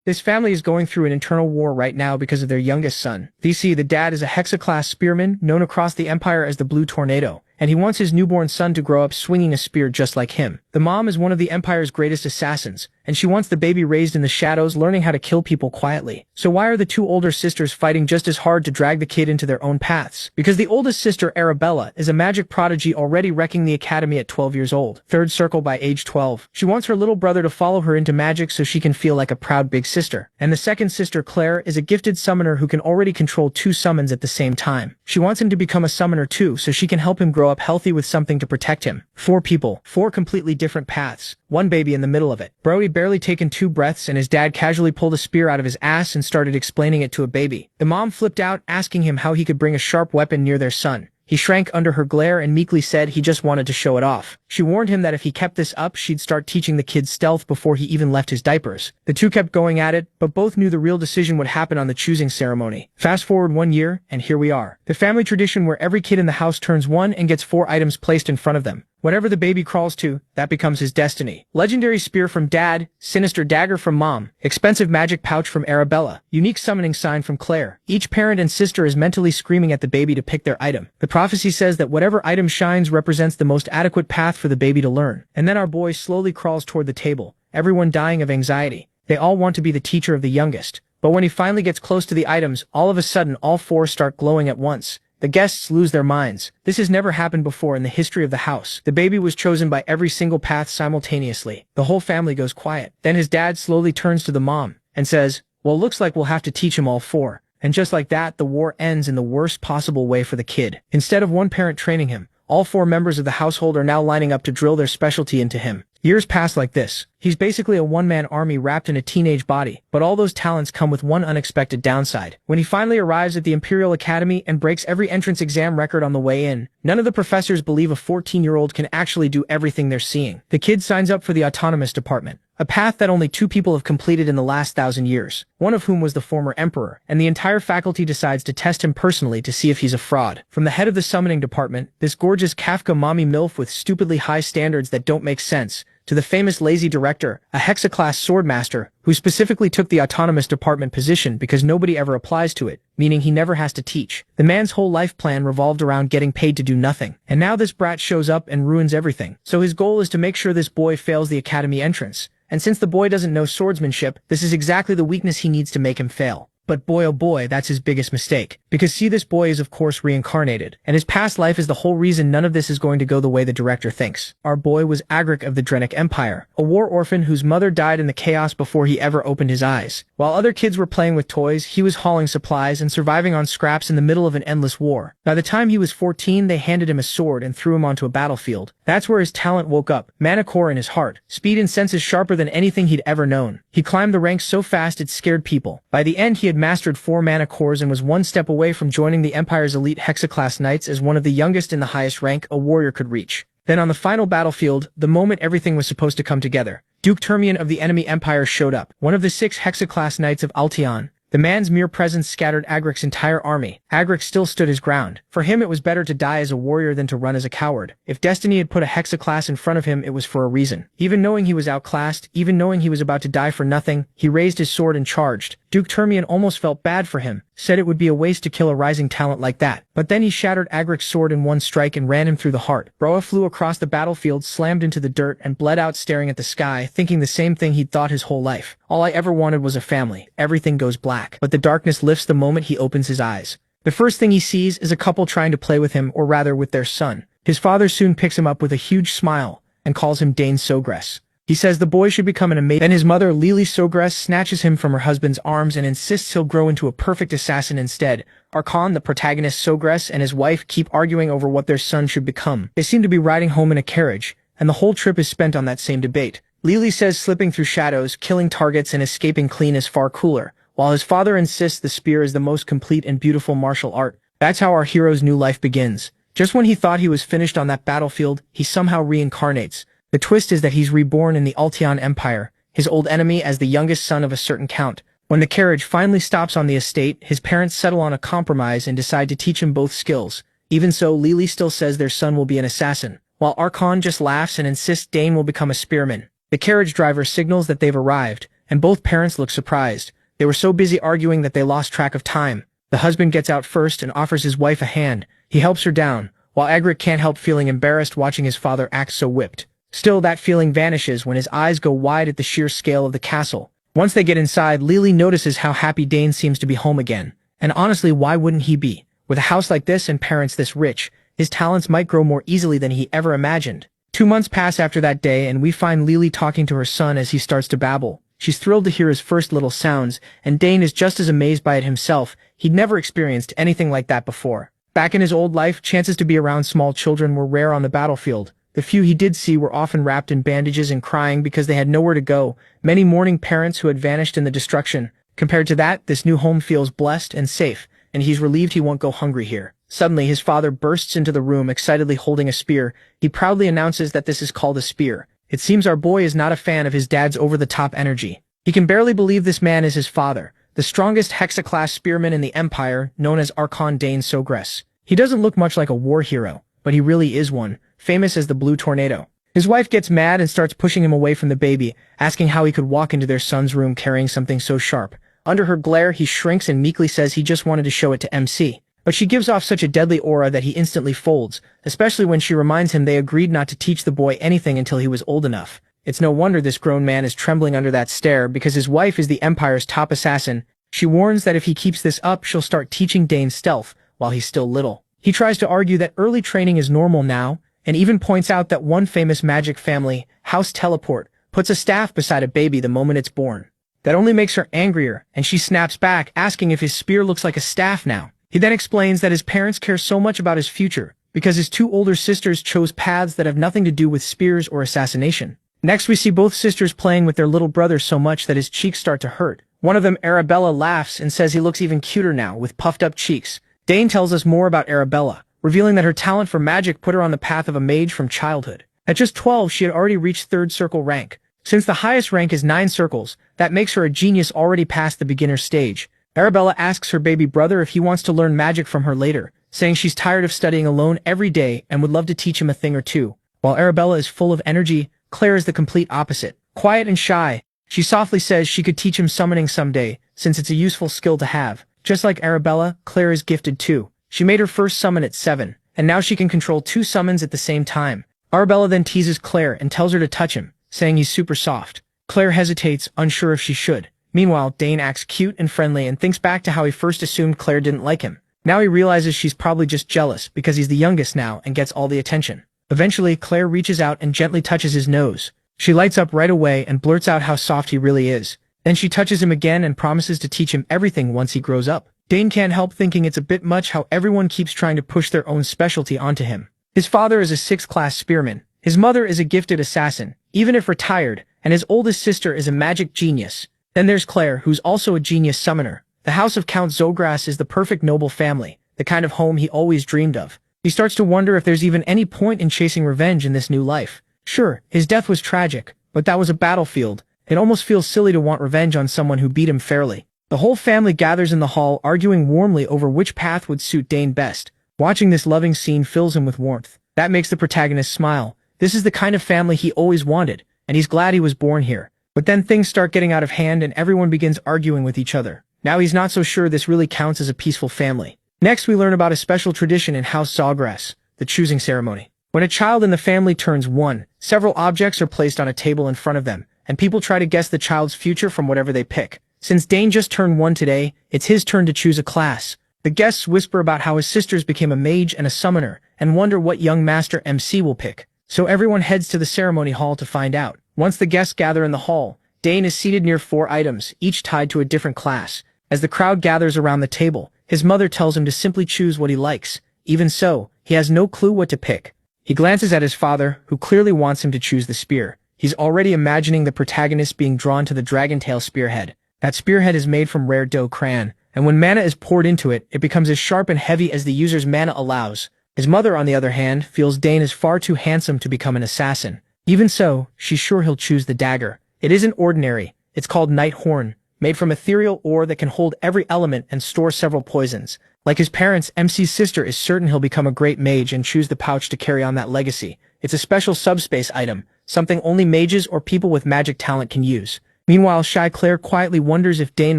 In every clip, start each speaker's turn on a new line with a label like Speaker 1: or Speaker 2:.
Speaker 1: This family is going through an internal war right now because of their youngest son. The dad is a Hexa-class spearman known across the Empire as the Blue Tornado, and he wants his newborn son to grow up swinging a spear just like him. The mom is one of the Empire's greatest assassins, and she wants the baby raised in the shadows learning how to kill people quietly. So why are the two older sisters fighting just as hard to drag the kid into their own paths? Because the oldest sister, Arabella, is a magic prodigy already wrecking the academy at 12 years old. Third circle by age 12. She wants her little brother to follow her into magic so she can feel like a proud big sister. And the second sister, Claire, is a gifted summoner who can already control 2 summons at the same time. She wants him to become a summoner too so she can help him grow up healthy with something to protect him. 4 people, 4 completely different paths, 1 baby in the middle of it. Brody barely taken 2 breaths and his dad casually pulled a spear out of his ass and started explaining it to a baby. The mom flipped out, asking him how he could bring a sharp weapon near their son. He shrank under her glare and meekly said he just wanted to show it off. She warned him that if he kept this up, she'd start teaching the kid stealth before he even left his diapers. The two kept going at it, but both knew the real decision would happen on the choosing ceremony. Fast forward 1 year, and here we are. The family tradition where every kid in the house turns 1 and gets 4 items placed in front of them. Whatever the baby crawls to, that becomes his destiny. Legendary spear from Dad, sinister dagger from Mom, expensive magic pouch from Arabella, unique summoning sign from Claire. Each parent and sister is mentally screaming at the baby to pick their item. The prophecy says that whatever item shines represents the most adequate path for the baby to learn. And then our boy slowly crawls toward the table, everyone dying of anxiety. They all want to be the teacher of the youngest. But when he finally gets close to the items, all of a sudden all 4 start glowing at once. The guests lose their minds. This has never happened before in the history of the house. The baby was chosen by every single path simultaneously. The whole family goes quiet. Then his dad slowly turns to the mom and says, "Well, looks like we'll have to teach him all 4. And just like that, the war ends in the worst possible way for the kid. Instead of one parent training him, all 4 members of the household are now lining up to drill their specialty into him. Years pass like this. He's basically a one-man army wrapped in a teenage body, but all those talents come with one unexpected downside. When he finally arrives at the Imperial Academy and breaks every entrance exam record on the way in, none of the professors believe a 14-year-old can actually do everything they're seeing. The kid signs up for the autonomous department, a path that only 2 people have completed in the last 1,000 years, one of whom was the former emperor, and the entire faculty decides to test him personally to see if he's a fraud. From the head of the summoning department, this gorgeous Kafka mommy MILF with stupidly high standards that don't make sense, to the famous lazy director, a Hexa-class swordmaster, who specifically took the autonomous department position because nobody ever applies to it, meaning he never has to teach. The man's whole life plan revolved around getting paid to do nothing. And now this brat shows up and ruins everything. So his goal is to make sure this boy fails the academy entrance. And since the boy doesn't know swordsmanship, this is exactly the weakness he needs to make him fail. But boy oh boy, that's his biggest mistake. Because see, this boy is of course reincarnated, and his past life is the whole reason none of this is going to go the way the director thinks. Our boy was Agric of the Drenic Empire, a war orphan whose mother died in the chaos before he ever opened his eyes. While other kids were playing with toys, he was hauling supplies and surviving on scraps in the middle of an endless war. By the time he was 14, they handed him a sword and threw him onto a battlefield. That's where his talent woke up, mana core in his heart, speed and senses sharper than anything he'd ever known. He climbed the ranks so fast it scared people. By the end, he had mastered 4 mana cores and was 1 step away from joining the Empire's elite Hexa-class knights as one of the youngest in the highest rank a warrior could reach. Then on the final battlefield, the moment everything was supposed to come together, Duke Termian of the enemy empire showed up, one of the 6 Hexa-class knights of Altion. The man's mere presence scattered Agric's entire army. Agric still stood his ground. For him it was better to die as a warrior than to run as a coward. If destiny had put a Hexa-class in front of him, it was for a reason. Even knowing he was outclassed, even knowing he was about to die for nothing, he raised his sword and charged. Duke Termian almost felt bad for him, said it would be a waste to kill a rising talent like that. But then he shattered Agric's sword in 1 strike and ran him through the heart. Broa flew across the battlefield, slammed into the dirt, and bled out staring at the sky, thinking the same thing he'd thought his whole life. All I ever wanted was a family. Everything goes black. But the darkness lifts the moment he opens his eyes. The first thing he sees is a couple trying to play with him, or rather with their son. His father soon picks him up with a huge smile and calls him Dane Sogress. He says the boy should become an amazing. Then his mother, Lily Sogress, snatches him from her husband's arms and insists he'll grow into a perfect assassin instead. Archon, the protagonist Sogress, and his wife keep arguing over what their son should become. They seem to be riding home in a carriage, and the whole trip is spent on that same debate. Lily says slipping through shadows, killing targets, and escaping clean is far cooler, while his father insists the spear is the most complete and beautiful martial art. That's how our hero's new life begins. Just when he thought he was finished on that battlefield, he somehow reincarnates. The twist is that he's reborn in the Altion Empire, his old enemy as the youngest son of a certain count. When the carriage finally stops on the estate, his parents settle on a compromise and decide to teach him both skills. Even so, Lily still says their son will be an assassin, while Archon just laughs and insists Dane will become a spearman. The carriage driver signals that they've arrived, and both parents look surprised. They were so busy arguing that they lost track of time. The husband gets out first and offers his wife a hand. He helps her down, while Egric can't help feeling embarrassed watching his father act so whipped. Still, that feeling vanishes when his eyes go wide at the sheer scale of the castle. Once they get inside, Lily notices how happy Dane seems to be home again. And honestly, why wouldn't he be? With a house like this and parents this rich, his talents might grow more easily than he ever imagined. 2 months pass after that day, and we find Lily talking to her son as he starts to babble. She's thrilled to hear his first little sounds, and Dane is just as amazed by it himself. He'd never experienced anything like that before. Back in his old life, chances to be around small children were rare on the battlefield. The few he did see were often wrapped in bandages and crying because they had nowhere to go, many mourning parents who had vanished in the destruction. Compared to that, this new home feels blessed and safe, and he's relieved he won't go hungry here. Suddenly, his father bursts into the room excitedly holding a spear. He proudly announces that this is called a spear. It seems our boy is not a fan of his dad's over-the-top energy. He can barely believe this man is his father, the strongest Hexa-class spearman in the Empire, known as Archon Dane Sogress. He doesn't look much like a war hero, but he really is one, famous as the Blue Tornado. His wife gets mad and starts pushing him away from the baby, asking how he could walk into their son's room carrying something so sharp. Under her glare, he shrinks and meekly says he just wanted to show it to MC. But she gives off such a deadly aura that he instantly folds, especially when she reminds him they agreed not to teach the boy anything until he was old enough. It's no wonder this grown man is trembling under that stare, because his wife is the Empire's top assassin. She warns that if he keeps this up, she'll start teaching Dane stealth while he's still little. He tries to argue that early training is normal now, and even points out that one famous magic family, House Teleport, puts a staff beside a baby the moment it's born. That only makes her angrier, and she snaps back, asking if his spear looks like a staff now. He then explains that his parents care so much about his future, because his 2 older sisters chose paths that have nothing to do with spears or assassination. Next, we see both sisters playing with their little brother so much that his cheeks start to hurt. One of them, Arabella, laughs and says he looks even cuter now, with puffed-up cheeks. Dane tells us more about Arabella, revealing that her talent for magic put her on the path of a mage from childhood. At just 12, she had already reached 3rd circle rank. Since the highest rank is 9 circles, that makes her a genius already past the beginner stage. Arabella asks her baby brother if he wants to learn magic from her later, saying she's tired of studying alone every day and would love to teach him a thing or two. While Arabella is full of energy, Claire is the complete opposite. Quiet and shy, she softly says she could teach him summoning someday, since it's a useful skill to have. Just like Arabella, Claire is gifted too. She made her first summon at 7, and now she can control 2 summons at the same time. Arabella then teases Claire and tells her to touch him, saying he's super soft. Claire hesitates, unsure if she should. Meanwhile, Dane acts cute and friendly and thinks back to how he first assumed Claire didn't like him. Now he realizes she's probably just jealous because he's the youngest now and gets all the attention. Eventually, Claire reaches out and gently touches his nose. She lights up right away and blurts out how soft he really is. Then she touches him again and promises to teach him everything once he grows up. Dane can't help thinking it's a bit much how everyone keeps trying to push their own specialty onto him. His father is a 6th-class spearman. His mother is a gifted assassin, even if retired, and his oldest sister is a magic genius. Then there's Claire, who's also a genius summoner. The house of Count Zogras is the perfect noble family, the kind of home he always dreamed of. He starts to wonder if there's even any point in chasing revenge in this new life. Sure, his death was tragic, but that was a battlefield. It almost feels silly to want revenge on someone who beat him fairly. The whole family gathers in the hall, arguing warmly over which path would suit Dane best. Watching this loving scene fills him with warmth. That makes the protagonist smile. This is the kind of family he always wanted, and he's glad he was born here. But then things start getting out of hand and everyone begins arguing with each other. Now he's not so sure this really counts as a peaceful family. Next, we learn about a special tradition in House Zogras, the choosing ceremony. When a child in the family turns 1, several objects are placed on a table in front of them, and people try to guess the child's future from whatever they pick. Since Dane just turned 1 today, it's his turn to choose a class. The guests whisper about how his sisters became a mage and a summoner, and wonder what young Master MC will pick. So everyone heads to the ceremony hall to find out. Once the guests gather in the hall, Dane is seated near 4 items, each tied to a different class. As the crowd gathers around the table, his mother tells him to simply choose what he likes. Even so, he has no clue what to pick. He glances at his father, who clearly wants him to choose the spear. He's already imagining the protagonist being drawn to the dragon-tail spearhead. That spearhead is made from rare dough cran, and when mana is poured into it, it becomes as sharp and heavy as the user's mana allows. His mother, on the other hand, feels Dane is far too handsome to become an assassin. Even so, she's sure he'll choose the dagger. It isn't ordinary. It's called Night Horn, made from ethereal ore that can hold every element and store several poisons. Like his parents, MC's sister is certain he'll become a great mage and choose the pouch to carry on that legacy. It's a special subspace item, something only mages or people with magic talent can use. Meanwhile, Shy Claire quietly wonders if Dane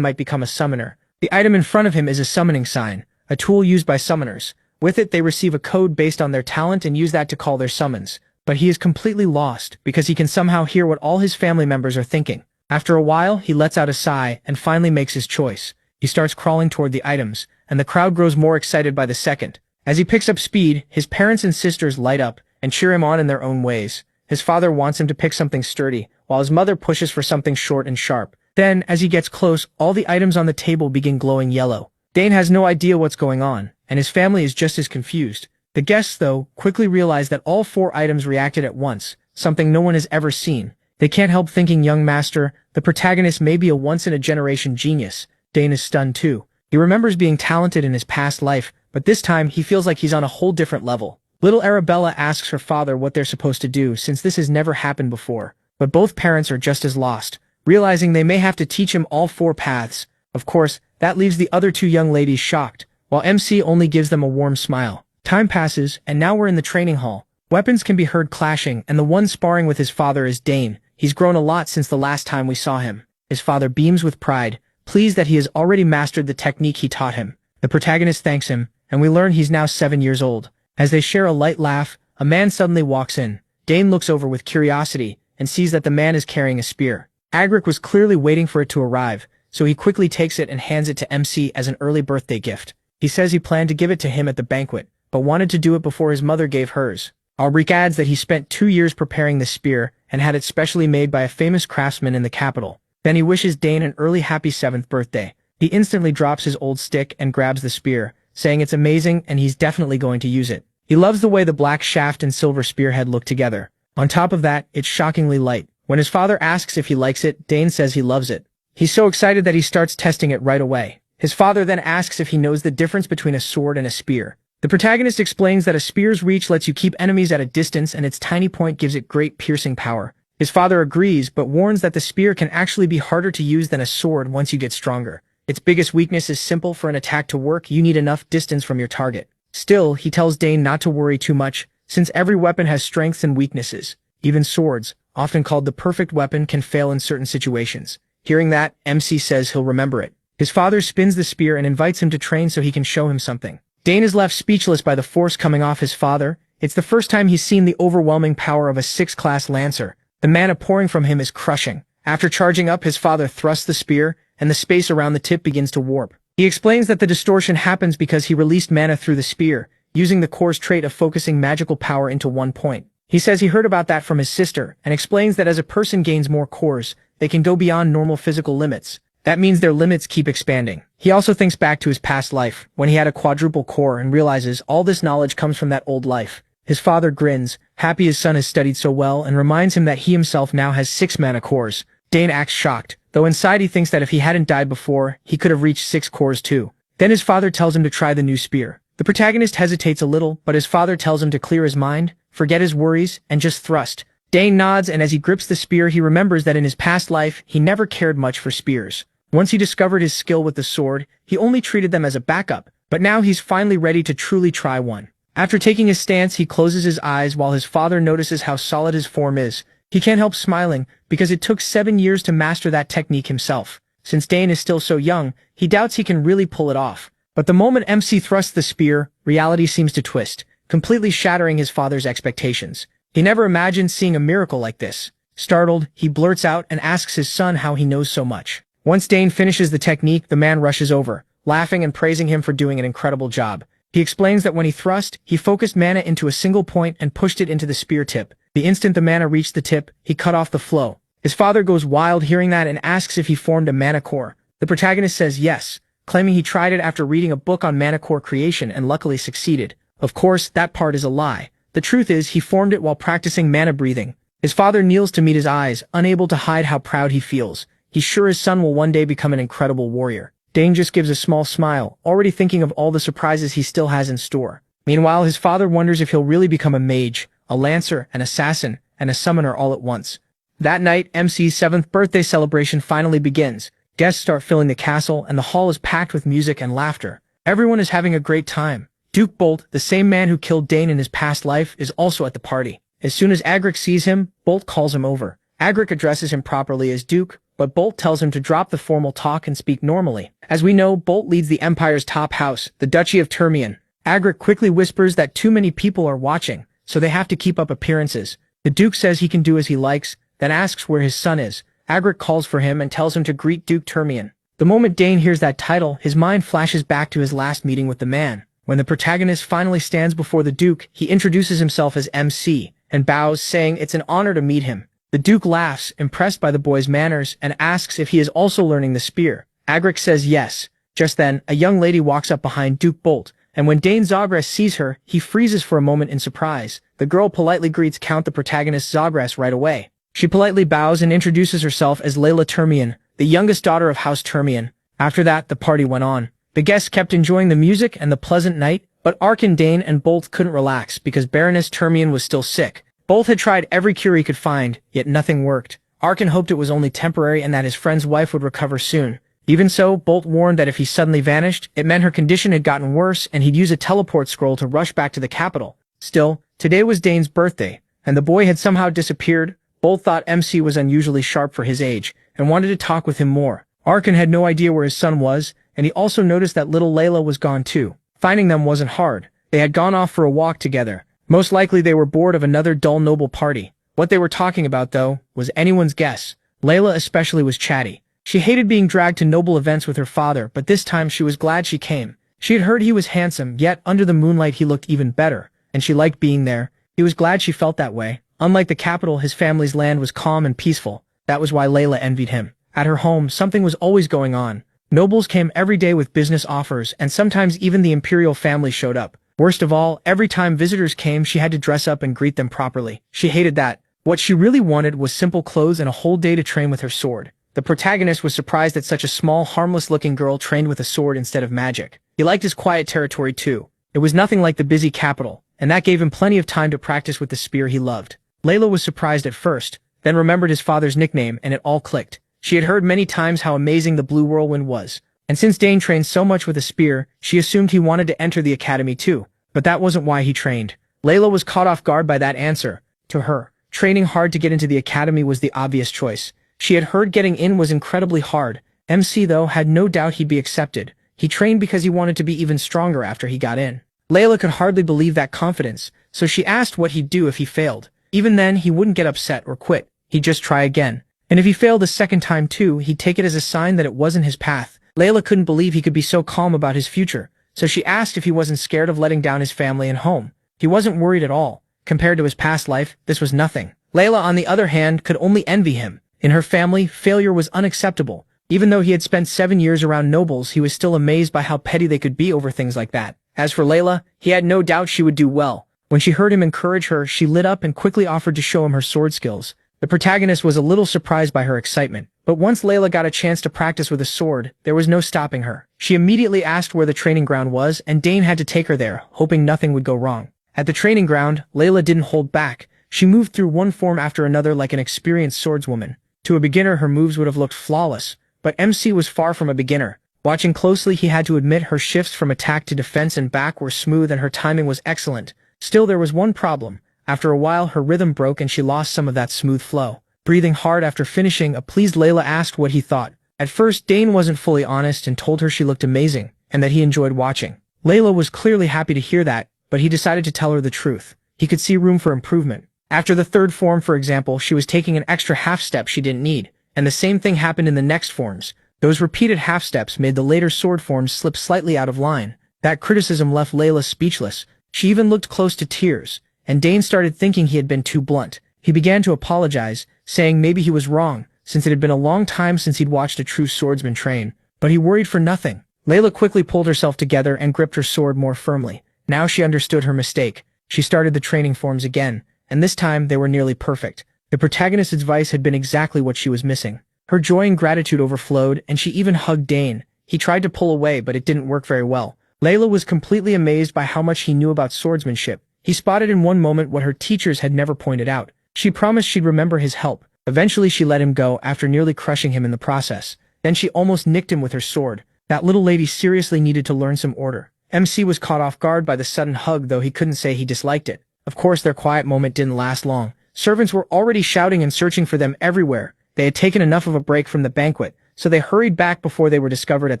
Speaker 1: might become a summoner. The item in front of him is a summoning sign, a tool used by summoners. With it, they receive a code based on their talent and use that to call their summons. But he is completely lost, because he can somehow hear what all his family members are thinking. After a while, he lets out a sigh and finally makes his choice. He starts crawling toward the items, and the crowd grows more excited by the second. As he picks up speed, his parents and sisters light up and cheer him on in their own ways. His father wants him to pick something sturdy, while his mother pushes for something short and sharp. Then, as he gets close, all the items on the table begin glowing yellow. Dane has no idea what's going on, and his family is just as confused. The guests, though, quickly realize that all 4 items reacted at once, something no one has ever seen. They can't help thinking young master, the protagonist may be a once-in-a-generation genius. Dane is stunned too. He remembers being talented in his past life, but this time he feels like he's on a whole different level. Little Arabella asks her father what they're supposed to do since this has never happened before, but both parents are just as lost, realizing they may have to teach him all 4 paths. Of course, that leaves the other 2 young ladies shocked, while MC only gives them a warm smile. Time passes, and now we're in the training hall. Weapons can be heard clashing, and the one sparring with his father is Dane. He's grown a lot since the last time we saw him. His father beams with pride, pleased that he has already mastered the technique he taught him. The protagonist thanks him, and we learn he's now 7 years old. As they share a light laugh, a man suddenly walks in. Dane looks over with curiosity, and sees that the man is carrying a spear. Agric was clearly waiting for it to arrive, so he quickly takes it and hands it to MC as an early birthday gift. He says he planned to give it to him at the banquet, but wanted to do it before his mother gave hers. Agric adds that he spent 2 years preparing the spear and had it specially made by a famous craftsman in the capital. Then he wishes Dane an early happy 7th birthday. He instantly drops his old stick and grabs the spear, saying it's amazing and he's definitely going to use it. He loves the way the black shaft and silver spearhead look together. On top of that, it's shockingly light. When his father asks if he likes it, Dane says he loves it. He's so excited that he starts testing it right away. His father then asks if he knows the difference between a sword and a spear. The protagonist explains that a spear's reach lets you keep enemies at a distance and its tiny point gives it great piercing power. His father agrees, but warns that the spear can actually be harder to use than a sword once you get stronger. Its biggest weakness is simple: for an attack to work, you need enough distance from your target. Still, he tells Dane not to worry too much, since every weapon has strengths and weaknesses. Even swords, often called the perfect weapon, can fail in certain situations. Hearing that, MC says he'll remember it. His father spins the spear and invites him to train so he can show him something. Dane is left speechless by the force coming off his father. It's the first time he's seen the overwhelming power of a 6th-class lancer. The mana pouring from him is crushing. After charging up, his father thrusts the spear, and the space around the tip begins to warp. He explains that the distortion happens because he released mana through the spear, using the core's trait of focusing magical power into one point. He says he heard about that from his sister, and explains that as a person gains more cores, they can go beyond normal physical limits. That means their limits keep expanding. He also thinks back to his past life, when he had a quadruple core, and realizes all this knowledge comes from that old life. His father grins, happy his son has studied so well, and reminds him that he himself now has 6 mana cores. Dane acts shocked, though inside he thinks that if he hadn't died before, he could have reached 6 cores too. Then his father tells him to try the new spear. The protagonist hesitates a little, but his father tells him to clear his mind, forget his worries, and just thrust. Dane nods, and as he grips the spear, he remembers that in his past life, he never cared much for spears. Once he discovered his skill with the sword, he only treated them as a backup, but now he's finally ready to truly try one. After taking his stance, he closes his eyes while his father notices how solid his form is. He can't help smiling, because it took 7 years to master that technique himself. Since Dane is still so young, he doubts he can really pull it off. But the moment MC thrusts the spear, reality seems to twist, completely shattering his father's expectations. He never imagined seeing a miracle like this. Startled, he blurts out and asks his son how he knows so much. Once Dane finishes the technique, the man rushes over, laughing and praising him for doing an incredible job. He explains that when he thrust, he focused mana into a single point and pushed it into the spear tip. The instant the mana reached the tip, he cut off the flow. His father goes wild hearing that and asks if he formed a mana core. The protagonist says yes, claiming he tried it after reading a book on mana core creation and luckily succeeded. Of course, that part is a lie. The truth is, he formed it while practicing mana breathing. His father kneels to meet his eyes, unable to hide how proud he feels. He's sure his son will one day become an incredible warrior. Dane just gives a small smile, already thinking of all the surprises he still has in store. Meanwhile, his father wonders if he'll really become a mage, a lancer, an assassin, and a summoner all at once. That night, MC's 7th birthday celebration finally begins. Guests start filling the castle, and the hall is packed with music and laughter. Everyone is having a great time. Duke Bolt, the same man who killed Dane in his past life, is also at the party. As soon as Agric sees him, Bolt calls him over. Agric addresses him properly as Duke, but Bolt tells him to drop the formal talk and speak normally. As we know, Bolt leads the Empire's top house, the Duchy of Termian. Agric quickly whispers that too many people are watching, so they have to keep up appearances. The Duke says he can do as he likes, then asks where his son is. Agric calls for him and tells him to greet Duke Termian. The moment Dane hears that title, his mind flashes back to his last meeting with the man. When the protagonist finally stands before the Duke, he introduces himself as MC, and bows, saying it's an honor to meet him. The Duke laughs, impressed by the boy's manners, and asks if he is also learning the spear. Agric says yes. Just then, a young lady walks up behind Duke Bolt, and when Dane Zagras sees her, he freezes for a moment in surprise. The girl politely greets Count the protagonist Zagras right away. She politely bows and introduces herself as Layla Termian, the youngest daughter of House Termian. After that, the party went on. The guests kept enjoying the music and the pleasant night, but Arkan, Dane, and Bolt couldn't relax because Baroness Termian was still sick. Bolt had tried every cure he could find, yet nothing worked. Arkan hoped it was only temporary and that his friend's wife would recover soon. Even so, Bolt warned that if he suddenly vanished, it meant her condition had gotten worse and he'd use a teleport scroll to rush back to the capital. Still, today was Dane's birthday, and the boy had somehow disappeared. Bolt thought MC was unusually sharp for his age, and wanted to talk with him more. Arkan had no idea where his son was, and he also noticed that little Layla was gone too. Finding them wasn't hard. They had gone off for a walk together. Most likely they were bored of another dull noble party. What they were talking about, though, was anyone's guess. Layla especially was chatty. She hated being dragged to noble events with her father, but this time she was glad she came. She had heard he was handsome, yet under the moonlight he looked even better, and she liked being there. He was glad she felt that way. Unlike the capital, his family's land was calm and peaceful. That was why Layla envied him. At her home, something was always going on. Nobles came every day with business offers, and sometimes even the imperial family showed up. Worst of all, every time visitors came, she had to dress up and greet them properly. She hated that. What she really wanted was simple clothes and a whole day to train with her sword. The protagonist was surprised that such a small, harmless-looking girl trained with a sword instead of magic. He liked his quiet territory too. It was nothing like the busy capital, and that gave him plenty of time to practice with the spear he loved. Layla was surprised at first, then remembered his father's nickname, and it all clicked. She had heard many times how amazing the Blue Whirlwind was, and since Dane trained so much with a spear, she assumed he wanted to enter the academy too. But that wasn't why he trained. Layla was caught off guard by that answer. To her, training hard to get into the academy was the obvious choice. She had heard getting in was incredibly hard. MC, though, had no doubt he'd be accepted. He trained because he wanted to be even stronger after he got in. Layla could hardly believe that confidence, so she asked what he'd do if he failed. Even then, he wouldn't get upset or quit. He'd just try again. And if he failed a second time too, he'd take it as a sign that it wasn't his path. Layla couldn't believe he could be so calm about his future, so she asked if he wasn't scared of letting down his family and home. He wasn't worried at all. Compared to his past life, this was nothing. Layla, on the other hand, could only envy him. In her family, failure was unacceptable. Even though he had spent 7 years around nobles, he was still amazed by how petty they could be over things like that. As for Layla, he had no doubt she would do well. When she heard him encourage her, she lit up and quickly offered to show him her sword skills. The protagonist was a little surprised by her excitement, but once Layla got a chance to practice with a sword, there was no stopping her. She immediately asked where the training ground was, and Dane had to take her there, hoping nothing would go wrong. At the training ground, Layla didn't hold back. She moved through one form after another like an experienced swordswoman. To a beginner, her moves would have looked flawless, but MC was far from a beginner. Watching closely, he had to admit her shifts from attack to defense and back were smooth and her timing was excellent. Still, there was one problem. After a while, her rhythm broke and she lost some of that smooth flow. Breathing hard after finishing, a pleased Layla asked what he thought. At first, Dane wasn't fully honest and told her she looked amazing, and that he enjoyed watching. Layla was clearly happy to hear that, but he decided to tell her the truth. He could see room for improvement. After the third form, for example, she was taking an extra half step she didn't need, and the same thing happened in the next forms. Those repeated half steps made the later sword forms slip slightly out of line. That criticism left Layla speechless. She even looked close to tears, and Dane started thinking he had been too blunt. He began to apologize, saying maybe he was wrong, since it had been a long time since he'd watched a true swordsman train. But he worried for nothing. Layla quickly pulled herself together and gripped her sword more firmly. Now she understood her mistake. She started the training forms again, and this time they were nearly perfect. The protagonist's advice had been exactly what she was missing. Her joy and gratitude overflowed, and she even hugged Dane. He tried to pull away, but it didn't work very well. Layla was completely amazed by how much he knew about swordsmanship. He spotted in one moment what her teachers had never pointed out. She promised she'd remember his help. Eventually she let him go after nearly crushing him in the process. Then she almost nicked him with her sword. That little lady seriously needed to learn some order. MC was caught off guard by the sudden hug, though he couldn't say he disliked it. Of course, their quiet moment didn't last long. Servants were already shouting and searching for them everywhere. They had taken enough of a break from the banquet, so they hurried back before they were discovered at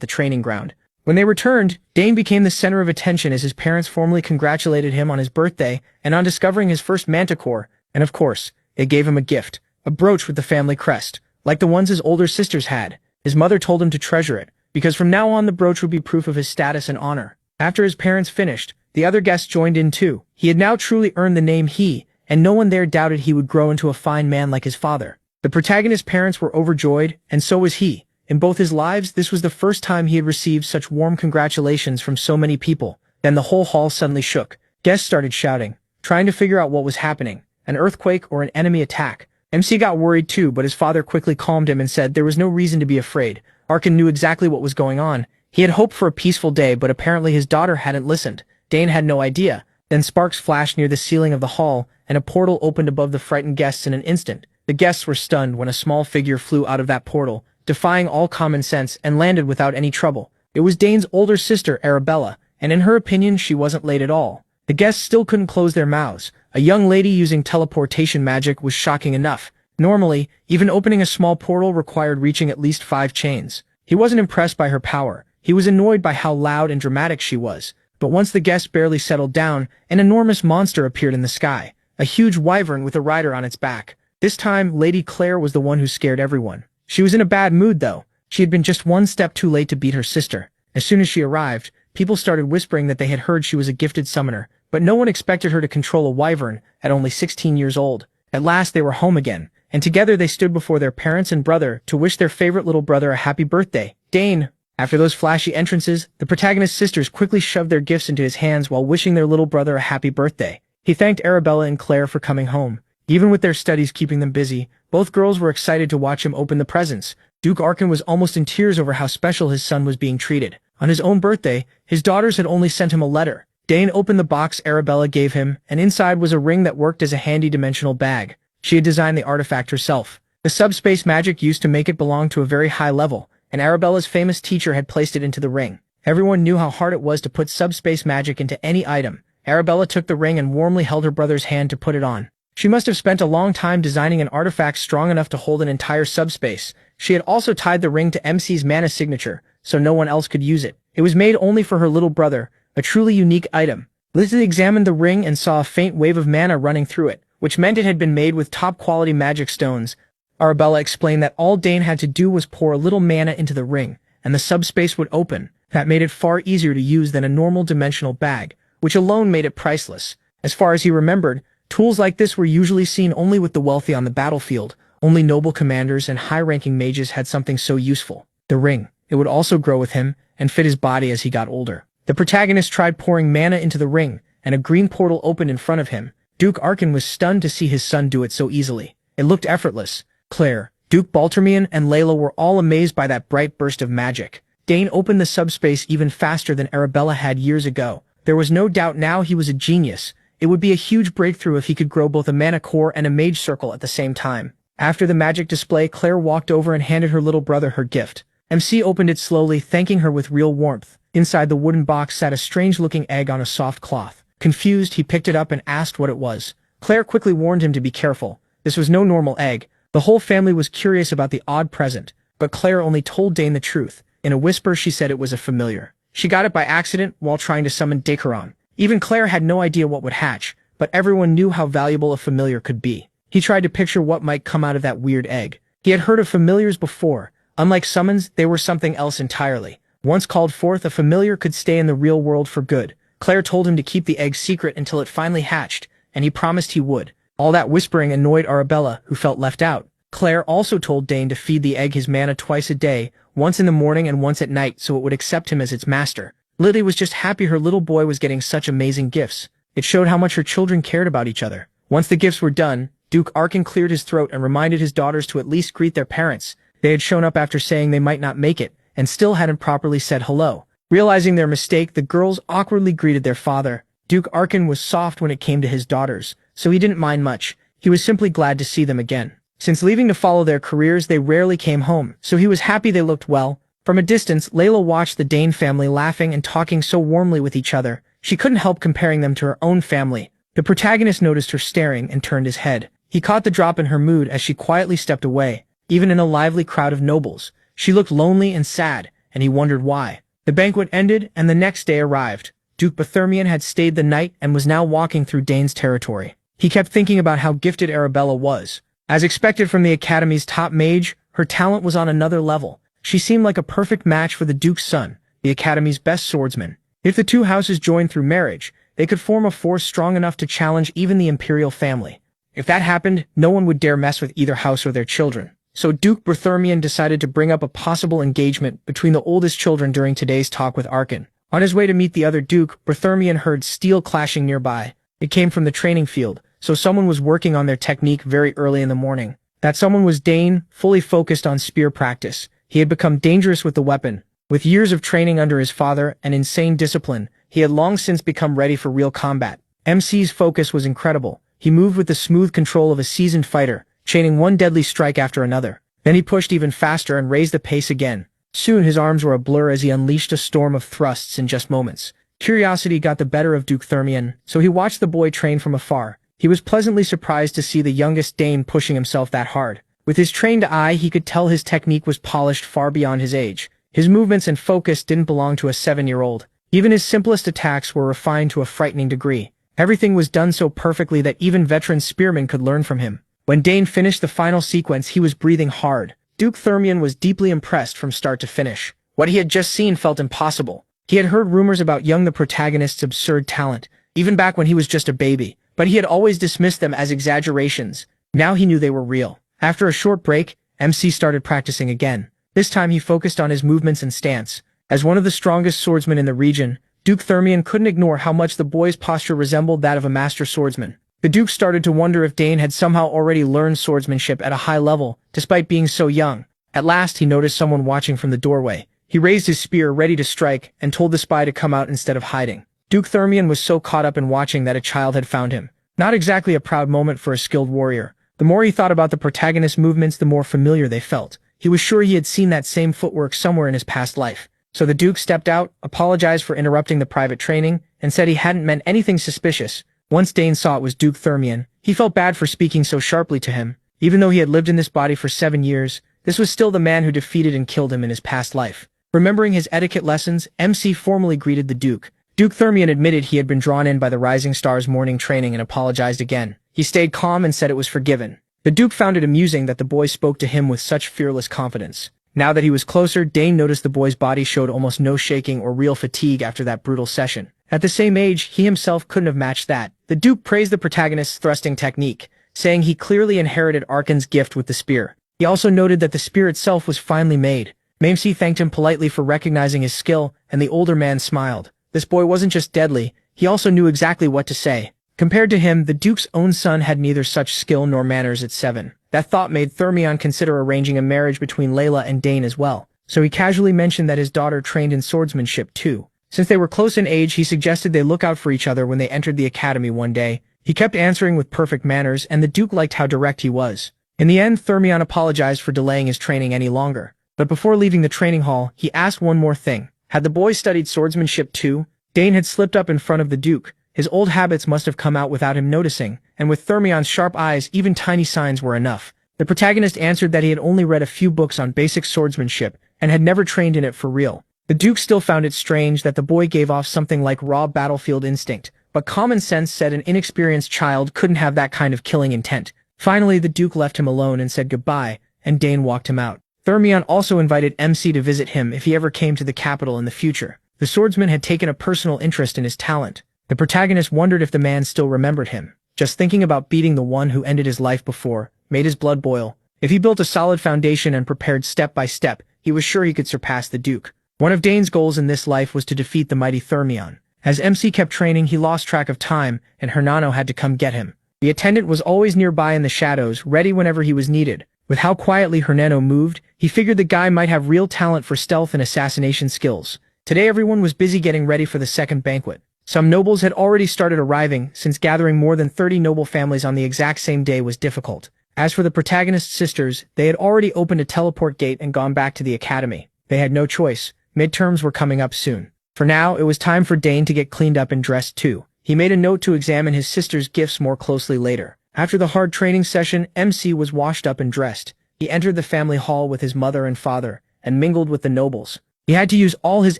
Speaker 1: the training ground. When they returned, Dane became the center of attention as his parents formally congratulated him on his birthday and on discovering his first manticore, and of course, they gave him a gift, a brooch with the family crest, like the ones his older sisters had. His mother told him to treasure it, because from now on the brooch would be proof of his status and honor. After his parents finished, the other guests joined in too. He had now truly earned the name he, and no one there doubted he would grow into a fine man like his father. The protagonist's parents were overjoyed, and so was he. In both his lives, this was the first time he had received such warm congratulations from so many people. Then the whole hall suddenly shook. Guests started shouting, trying to figure out what was happening. An earthquake or an enemy attack. MC got worried too, but his father quickly calmed him and said there was no reason to be afraid. Arkin knew exactly what was going on. He had hoped for a peaceful day, but apparently his daughter hadn't listened. Dane had no idea. Then sparks flashed near the ceiling of the hall, and a portal opened above the frightened guests in an instant. The guests were stunned when a small figure flew out of that portal, defying all common sense, and landed without any trouble. It was Dane's older sister, Arabella, and in her opinion, she wasn't late at all. The guests still couldn't close their mouths. A young lady using teleportation magic was shocking enough. Normally, even opening a small portal required reaching at least 5 chains. He wasn't impressed by her power. He was annoyed by how loud and dramatic she was. But once the guests barely settled down, an enormous monster appeared in the sky. A huge wyvern with a rider on its back. This time, Lady Claire was the one who scared everyone. She was in a bad mood though. She had been just one step too late to beat her sister. As soon as she arrived, people started whispering that they had heard she was a gifted summoner, but no one expected her to control a wyvern at only 16 years old. At last they were home again, and together they stood before their parents and brother to wish their favorite little brother a happy birthday. Dane. After those flashy entrances, the protagonist's sisters quickly shoved their gifts into his hands while wishing their little brother a happy birthday. He thanked Arabella and Claire for coming home. Even with their studies keeping them busy, both girls were excited to watch him open the presents. Duke Arkin was almost in tears over how special his son was being treated. On his own birthday, his daughters had only sent him a letter. Dane opened the box Arabella gave him, and inside was a ring that worked as a handy dimensional bag. She had designed the artifact herself. The subspace magic used to make it belong to a very high level, and Arabella's famous teacher had placed it into the ring. Everyone knew how hard it was to put subspace magic into any item. Arabella took the ring and warmly held her brother's hand to put it on. She must have spent a long time designing an artifact strong enough to hold an entire subspace. She had also tied the ring to MC's mana signature, so no one else could use it. It was made only for her little brother, a truly unique item. Lizzie examined the ring and saw a faint wave of mana running through it, which meant it had been made with top-quality magic stones. Arabella explained that all Dane had to do was pour a little mana into the ring, and the subspace would open. That made it far easier to use than a normal dimensional bag, which alone made it priceless. As far as he remembered, tools like this were usually seen only with the wealthy on the battlefield. Only noble commanders and high-ranking mages had something so useful. The ring. It would also grow with him and fit his body as he got older. The protagonist tried pouring mana into the ring, and a green portal opened in front of him. Duke Arkin was stunned to see his son do it so easily. It looked effortless. Claire, Duke Baltermian, and Layla were all amazed by that bright burst of magic. Dane opened the subspace even faster than Arabella had years ago. There was no doubt now he was a genius. It would be a huge breakthrough if he could grow both a mana core and a mage circle at the same time. After the magic display, Claire walked over and handed her little brother her gift. MC opened it slowly, thanking her with real warmth. Inside the wooden box sat a strange-looking egg on a soft cloth. Confused, he picked it up and asked what it was. Claire quickly warned him to be careful. This was no normal egg. The whole family was curious about the odd present, but Claire only told Dane the truth. In a whisper, she said it was a familiar. She got it by accident while trying to summon Dakaron. Even Claire had no idea what would hatch, but everyone knew how valuable a familiar could be. He tried to picture what might come out of that weird egg. He had heard of familiars before. Unlike summons, they were something else entirely. Once called forth, a familiar could stay in the real world for good. Claire told him to keep the egg secret until it finally hatched, and he promised he would. All that whispering annoyed Arabella, who felt left out. Claire also told Dane to feed the egg his mana twice a day, once in the morning and once at night, so it would accept him as its master. Lily was just happy her little boy was getting such amazing gifts. It showed how much her children cared about each other. Once the gifts were done, Duke Arkin cleared his throat and reminded his daughters to at least greet their parents. They had shown up after saying they might not make it, and still hadn't properly said hello. Realizing their mistake, the girls awkwardly greeted their father. Duke Arkin was soft when it came to his daughters, so he didn't mind much. He was simply glad to see them again. Since leaving to follow their careers, they rarely came home, so he was happy they looked well. From a distance, Layla watched the Dane family laughing and talking so warmly with each other. She couldn't help comparing them to her own family. The protagonist noticed her staring and turned his head. He caught the drop in her mood as she quietly stepped away. even in a lively crowd of nobles. She looked lonely and sad, and he wondered why. The banquet ended, and the next day arrived. Duke Berthermion had stayed the night and was now walking through Dane's territory. He kept thinking about how gifted Arabella was. As expected from the Academy's top mage, her talent was on another level. She seemed like a perfect match for the Duke's son, the Academy's best swordsman. If the two houses joined through marriage, they could form a force strong enough to challenge even the imperial family. If that happened, no one would dare mess with either house or their children. So Duke Berthermion decided to bring up a possible engagement between the oldest children during today's talk with Arkan. On his way to meet the other Duke, Berthermion heard steel clashing nearby. It came from the training field, so someone was working on their technique very early in the morning. That someone was Dane, fully focused on spear practice. He had become dangerous with the weapon. With years of training under his father and insane discipline, he had long since become ready for real combat. MC's focus was incredible. He moved with the smooth control of a seasoned fighter, chaining one deadly strike after another. Then he pushed even faster and raised the pace again. Soon his arms were a blur as he unleashed a storm of thrusts in just moments. Curiosity got the better of Duke Thermion, so he watched the boy train from afar. He was pleasantly surprised to see the youngest Dane pushing himself that hard. With his trained eye, he could tell his technique was polished far beyond his age. His movements and focus didn't belong to a 7-year-old. Even his simplest attacks were refined to a frightening degree. Everything was done so perfectly that even veteran spearmen could learn from him. When Dane finished the final sequence, he was breathing hard. Duke Thermion was deeply impressed from start to finish. What he had just seen felt impossible. He had heard rumors about the protagonist's absurd talent, even back when he was just a baby, but he had always dismissed them as exaggerations. Now he knew they were real. After a short break, MC started practicing again. This time he focused on his movements and stance. As one of the strongest swordsmen in the region, Duke Thermion couldn't ignore how much the boy's posture resembled that of a master swordsman. The Duke started to wonder if Dane had somehow already learned swordsmanship at a high level, despite being so young. At last he noticed someone watching from the doorway. He raised his spear ready to strike and told the spy to come out instead of hiding. Duke Thermion was so caught up in watching that a child had found him. Not exactly a proud moment for a skilled warrior. The more he thought about the protagonist's movements, the more familiar they felt. He was sure he had seen that same footwork somewhere in his past life. So the Duke stepped out, apologized for interrupting the private training, and said he hadn't meant anything suspicious. Once Dane saw it was Duke Thermion, he felt bad for speaking so sharply to him. Even though he had lived in this body for 7 years, this was still the man who defeated and killed him in his past life. Remembering his etiquette lessons, MC formally greeted the Duke. Duke Thermion admitted he had been drawn in by the Rising Star's morning training and apologized again. He stayed calm and said it was forgiven. The Duke found it amusing that the boy spoke to him with such fearless confidence. Now that he was closer, Dane noticed the boy's body showed almost no shaking or real fatigue after that brutal session. At the same age, he himself couldn't have matched that. The Duke praised the protagonist's thrusting technique, saying he clearly inherited Arkan's gift with the spear. He also noted that the spear itself was finely made. Mamsie thanked him politely for recognizing his skill, and the older man smiled. This boy wasn't just deadly, he also knew exactly what to say. Compared to him, the Duke's own son had neither such skill nor manners at 7. That thought made Thermion consider arranging a marriage between Layla and Dane as well, so he casually mentioned that his daughter trained in swordsmanship too. Since they were close in age, he suggested they look out for each other when they entered the academy one day. He kept answering with perfect manners, and the Duke liked how direct he was. In the end, Thermion apologized for delaying his training any longer. But before leaving the training hall, he asked one more thing. Had the boy studied swordsmanship too? Dane had slipped up in front of the Duke. His old habits must have come out without him noticing, and with Thermion's sharp eyes, even tiny signs were enough. The protagonist answered that he had only read a few books on basic swordsmanship, and had never trained in it for real. The Duke still found it strange that the boy gave off something like raw battlefield instinct, but common sense said an inexperienced child couldn't have that kind of killing intent. Finally, the Duke left him alone and said goodbye, and Dane walked him out. Thermion also invited MC to visit him if he ever came to the capital in the future. The swordsman had taken a personal interest in his talent. The protagonist wondered if the man still remembered him. Just thinking about beating the one who ended his life before made his blood boil. If he built a solid foundation and prepared step by step, he was sure he could surpass the Duke. One of Dane's goals in this life was to defeat the mighty Thermion. As MC kept training, he lost track of time, and Hernano had to come get him. The attendant was always nearby in the shadows, ready whenever he was needed. With how quietly Hernano moved, he figured the guy might have real talent for stealth and assassination skills. Today everyone was busy getting ready for the second banquet. Some nobles had already started arriving, since gathering more than 30 noble families on the exact same day was difficult. As for the protagonist's sisters, they had already opened a teleport gate and gone back to the academy. They had no choice. Midterms were coming up soon. For now, it was time for Dane to get cleaned up and dressed too. He made a note to examine his sister's gifts more closely later. After the hard training session, MC was washed up and dressed. He entered the family hall with his mother and father, and mingled with the nobles. He had to use all his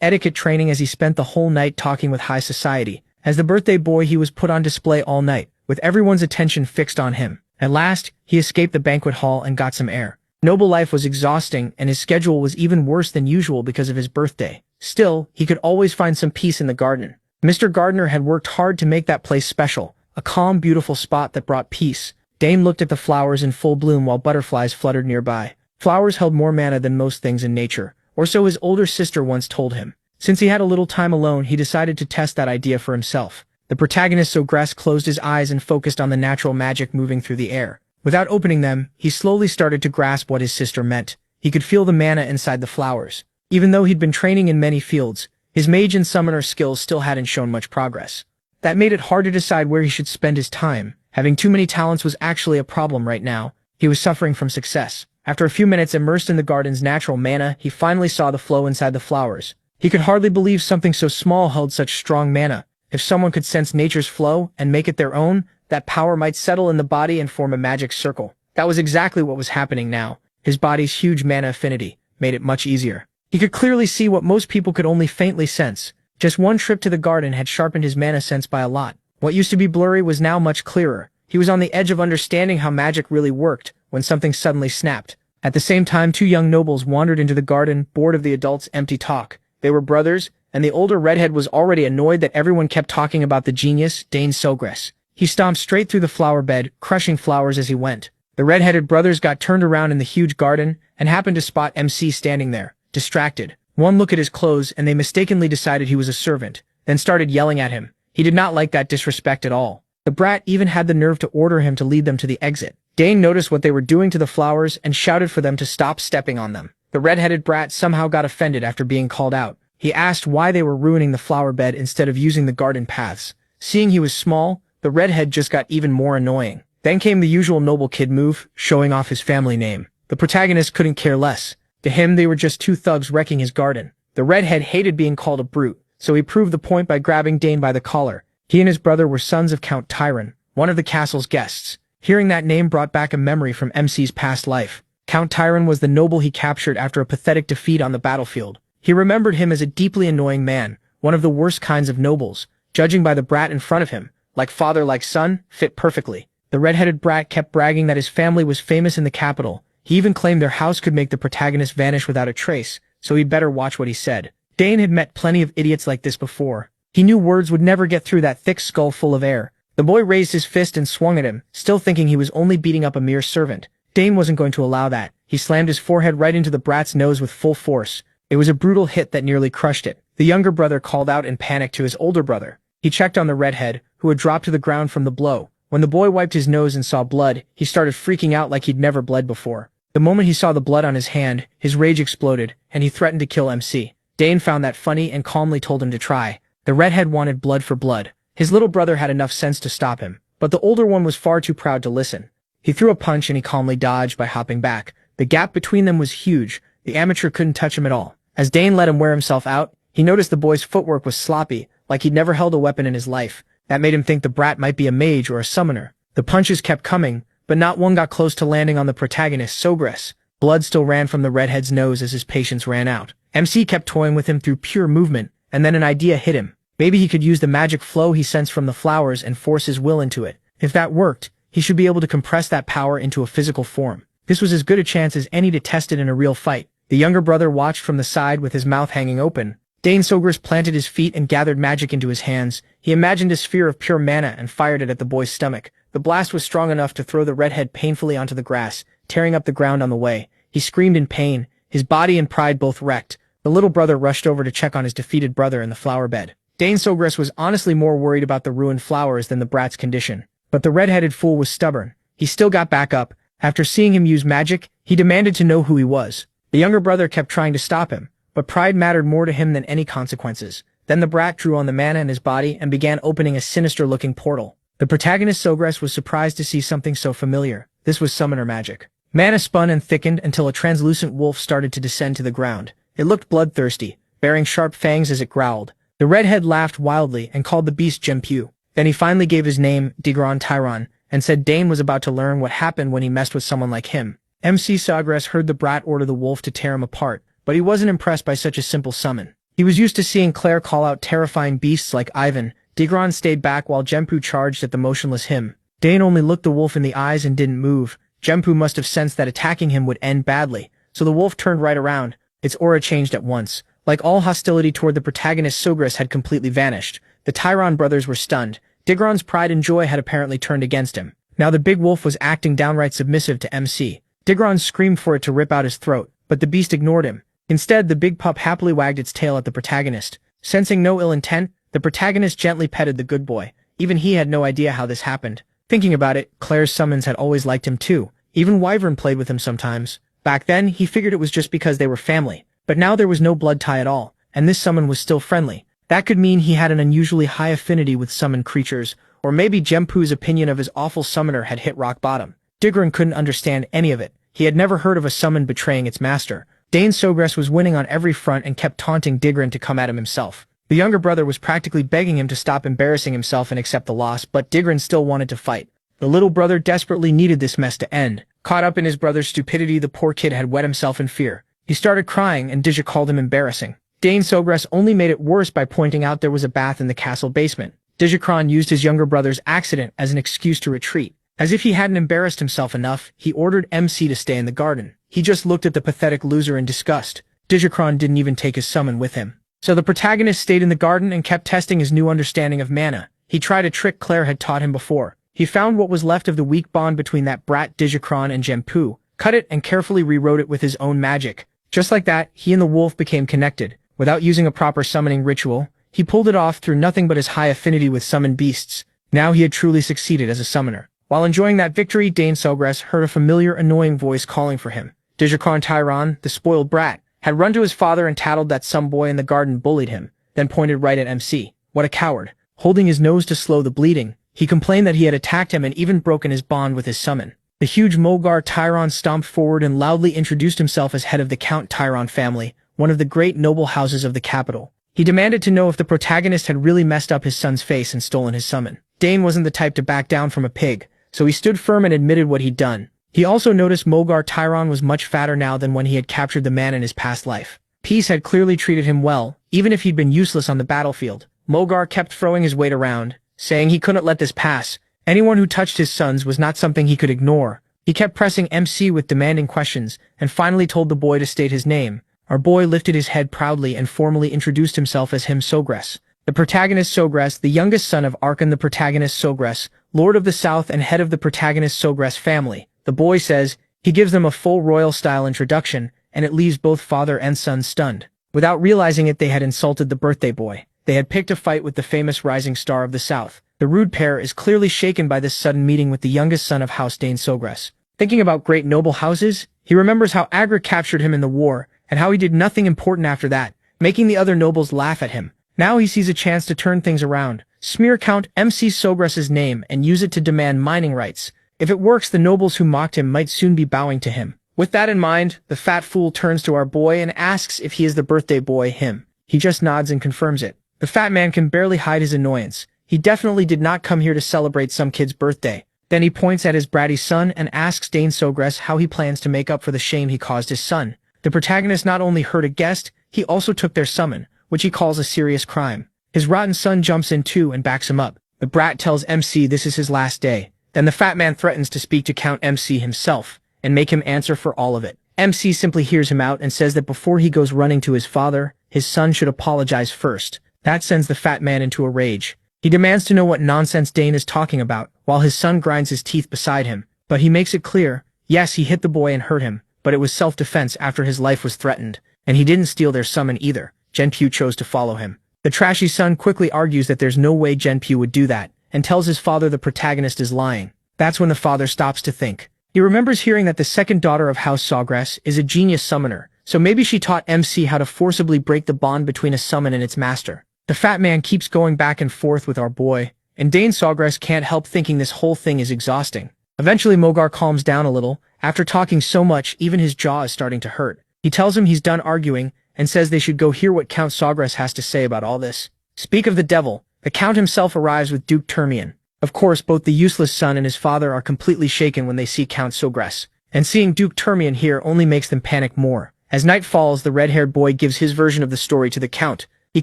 Speaker 1: etiquette training as he spent the whole night talking with high society. As the birthday boy, he was put on display all night, with everyone's attention fixed on him. At last, he escaped the banquet hall and got some air. Noble life was exhausting, and his schedule was even worse than usual because of his birthday. Still, he could always find some peace in the garden. Mr. Gardener had worked hard to make that place special, a calm, beautiful spot that brought peace. Dane looked at the flowers in full bloom while butterflies fluttered nearby. Flowers held more mana than most things in nature, or so his older sister once told him. Since he had a little time alone, he decided to test that idea for himself. The protagonist Sogress closed his eyes and focused on the natural magic moving through the air. Without opening them, he slowly started to grasp what his sister meant. He could feel the mana inside the flowers. Even though he'd been training in many fields, his mage and summoner skills still hadn't shown much progress. That made it hard to decide where he should spend his time. Having too many talents was actually a problem right now. He was suffering from success. After a few minutes immersed in the garden's natural mana, he finally saw the flow inside the flowers. He could hardly believe something so small held such strong mana. If someone could sense nature's flow and make it their own, that power might settle in the body and form a magic circle. That was exactly what was happening now. His body's huge mana affinity made it much easier. He could clearly see what most people could only faintly sense. Just one trip to the garden had sharpened his mana sense by a lot. What used to be blurry was now much clearer. He was on the edge of understanding how magic really worked when something suddenly snapped. At the same time, two young nobles wandered into the garden, bored of the adults' empty talk. They were brothers, and the older redhead was already annoyed that everyone kept talking about the genius, Dane Sogress. He stomped straight through the flower bed, crushing flowers as he went. The red-headed brothers got turned around in the huge garden and happened to spot MC standing there, distracted. One look at his clothes and they mistakenly decided he was a servant, then started yelling at him. He did not like that disrespect at all. The brat even had the nerve to order him to lead them to the exit. Dane noticed what they were doing to the flowers and shouted for them to stop stepping on them. The red-headed brat somehow got offended after being called out. He asked why they were ruining the flower bed instead of using the garden paths. Seeing he was small, the redhead just got even more annoying. Then came the usual noble kid move, showing off his family name. The protagonist couldn't care less. To him, they were just two thugs wrecking his garden. The redhead hated being called a brute, so he proved the point by grabbing Dane by the collar. He and his brother were sons of Count Tyron, one of the castle's guests. Hearing that name brought back a memory from MC's past life. Count Tyron was the noble he captured after a pathetic defeat on the battlefield. He remembered him as a deeply annoying man, one of the worst kinds of nobles. Judging by the brat in front of him, like father like son, fit perfectly. The red-headed brat kept bragging that his family was famous in the capital. He even claimed their house could make the protagonist vanish without a trace, so he'd better watch what he said. Dane had met plenty of idiots like this before. He knew words would never get through that thick skull full of air. The boy raised his fist and swung at him, still thinking he was only beating up a mere servant. Dane wasn't going to allow that. He slammed his forehead right into the brat's nose with full force. It was a brutal hit that nearly crushed it. The younger brother called out in panic to his older brother. He checked on the redhead, who had dropped to the ground from the blow. When the boy wiped his nose and saw blood, he started freaking out like he'd never bled before. The moment he saw the blood on his hand, his rage exploded, and he threatened to kill MC. Dane found that funny and calmly told him to try. The redhead wanted blood for blood. His little brother had enough sense to stop him, but the older one was far too proud to listen. He threw a punch and he calmly dodged by hopping back. The gap between them was huge. The amateur couldn't touch him at all. As Dane let him wear himself out, he noticed the boy's footwork was sloppy, like he'd never held a weapon in his life. That made him think the brat might be a mage or a summoner. The punches kept coming, but not one got close to landing on the protagonist, Sogress. Blood still ran from the redhead's nose as his patience ran out. MC kept toying with him through pure movement, and then an idea hit him. Maybe he could use the magic flow he sensed from the flowers and force his will into it. If that worked, he should be able to compress that power into a physical form. This was as good a chance as any to test it in a real fight. The younger brother watched from the side with his mouth hanging open. Dane Sogress planted his feet and gathered magic into his hands. He imagined a sphere of pure mana and fired it at the boy's stomach. The blast was strong enough to throw the redhead painfully onto the grass, tearing up the ground on the way. He screamed in pain, his body and pride both wrecked. The little brother rushed over to check on his defeated brother in the flower bed. Dane Sogress was honestly more worried about the ruined flowers than the brat's condition. But the red-headed fool was stubborn. He still got back up. After seeing him use magic, he demanded to know who he was. The younger brother kept trying to stop him, but pride mattered more to him than any consequences. Then the brat drew on the mana in his body and began opening a sinister-looking portal. The protagonist Sogress was surprised to see something so familiar. This was summoner magic. Mana spun and thickened until a translucent wolf started to descend to the ground. It looked bloodthirsty, bearing sharp fangs as it growled. The redhead laughed wildly and called the beast Gempu. Then he finally gave his name, Digron Tyron, and said Dane was about to learn what happened when he messed with someone like him. MC Sogress heard the brat order the wolf to tear him apart, but he wasn't impressed by such a simple summon. He was used to seeing Claire call out terrifying beasts like Ivan. Digron stayed back while Genpu charged at the motionless him. Dane only looked the wolf in the eyes and didn't move. Genpu must have sensed that attacking him would end badly, so the wolf turned right around. Its aura changed at once. Like all hostility toward the protagonist, Sogress had completely vanished. The Tyron brothers were stunned. Digron's pride and joy had apparently turned against him. Now the big wolf was acting downright submissive to MC. Digron screamed for it to rip out his throat, but the beast ignored him. Instead, the big pup happily wagged its tail at the protagonist. Sensing no ill intent, the protagonist gently petted the good boy. Even he had no idea how this happened. Thinking about it, Claire's summons had always liked him too. Even Wyvern played with him sometimes. Back then, he figured it was just because they were family. But now there was no blood tie at all, and this summon was still friendly. That could mean he had an unusually high affinity with summoned creatures, or maybe Genpu's opinion of his awful summoner had hit rock bottom. Digron couldn't understand any of it. He had never heard of a summon betraying its master. Dane Sogress was winning on every front and kept taunting Digron to come at him himself. The younger brother was practically begging him to stop embarrassing himself and accept the loss, but Digron still wanted to fight. The little brother desperately needed this mess to end. Caught up in his brother's stupidity, the poor kid had wet himself in fear. He started crying, and Dija called him embarrassing. Dane Sogress only made it worse by pointing out there was a bath in the castle basement. Digikron used his younger brother's accident as an excuse to retreat. As if he hadn't embarrassed himself enough, he ordered MC to stay in the garden. He just looked at the pathetic loser in disgust. Digikron didn't even take his summon with him. So the protagonist stayed in the garden and kept testing his new understanding of mana. He tried a trick Claire had taught him before. He found what was left of the weak bond between that brat Digikron and Genpu, cut it and carefully rewrote it with his own magic. Just like that, he and the wolf became connected. Without using a proper summoning ritual, he pulled it off through nothing but his high affinity with summoned beasts. Now he had truly succeeded as a summoner. While enjoying that victory, Dane Sogress heard a familiar, annoying voice calling for him. Digikron Tyron, the spoiled brat, had run to his father and tattled that some boy in the garden bullied him, then pointed right at MC. What a coward. Holding his nose to slow the bleeding, he complained that he had attacked him and even broken his bond with his summon. The huge Mogar Tyron stomped forward and loudly introduced himself as head of the Count Tyron family, one of the great noble houses of the capital. He demanded to know if the protagonist had really messed up his son's face and stolen his summon. Dane wasn't the type to back down from a pig, so he stood firm and admitted what he'd done. He also noticed Mogar Tyron was much fatter now than when he had captured the man in his past life. Peace had clearly treated him well, even if he'd been useless on the battlefield. Mogar kept throwing his weight around, saying he couldn't let this pass. Anyone who touched his sons was not something he could ignore. He kept pressing MC with demanding questions, and finally told the boy to state his name. Our boy lifted his head proudly and formally introduced himself as him Sogress. The protagonist Sogress, the youngest son of Arkan the protagonist Sogress, Lord of the South and head of the protagonist Sogress family. The boy says, he gives them a full royal-style introduction, and it leaves both father and son stunned. Without realizing it, they had insulted the birthday boy. They had picked a fight with the famous rising star of the South. The rude pair is clearly shaken by this sudden meeting with the youngest son of House Dane Sogress. Thinking about great noble houses, he remembers how Agra captured him in the war, and how he did nothing important after that, making the other nobles laugh at him. Now he sees a chance to turn things around, smear Count MC Sogress's name and use it to demand mining rights. If it works, the nobles who mocked him might soon be bowing to him. With that in mind, the fat fool turns to our boy and asks if he is the birthday boy, him. He just nods and confirms it. The fat man can barely hide his annoyance. He definitely did not come here to celebrate some kid's birthday. Then he points at his bratty son and asks Dane Sogress how he plans to make up for the shame he caused his son. The protagonist not only hurt a guest, he also took their summon, which he calls a serious crime. His rotten son jumps in too and backs him up. The brat tells MC this is his last day. Then the fat man threatens to speak to Count MC himself and make him answer for all of it. MC simply hears him out and says that before he goes running to his father, his son should apologize first. That sends the fat man into a rage. He demands to know what nonsense Dane is talking about, while his son grinds his teeth beside him. But he makes it clear, yes, he hit the boy and hurt him, but it was self-defense after his life was threatened, and he didn't steal their summon either. Genpu chose to follow him. The trashy son quickly argues that there's no way Genpu would do that, and tells his father the protagonist is lying. That's when the father stops to think. He remembers hearing that the second daughter of House Sogress is a genius summoner, so maybe she taught MC how to forcibly break the bond between a summon and its master. The fat man keeps going back and forth with our boy, and Dane Sogress can't help thinking this whole thing is exhausting. Eventually Mogar calms down a little. After talking so much, even his jaw is starting to hurt. He tells him he's done arguing, and says they should go hear what Count Sogress has to say about all this. Speak of the devil, the Count himself arrives with Duke Termian. Of course, both the useless son and his father are completely shaken when they see Count Sogress. and seeing Duke Termian here only makes them panic more. As night falls, the red-haired boy gives his version of the story to the Count. He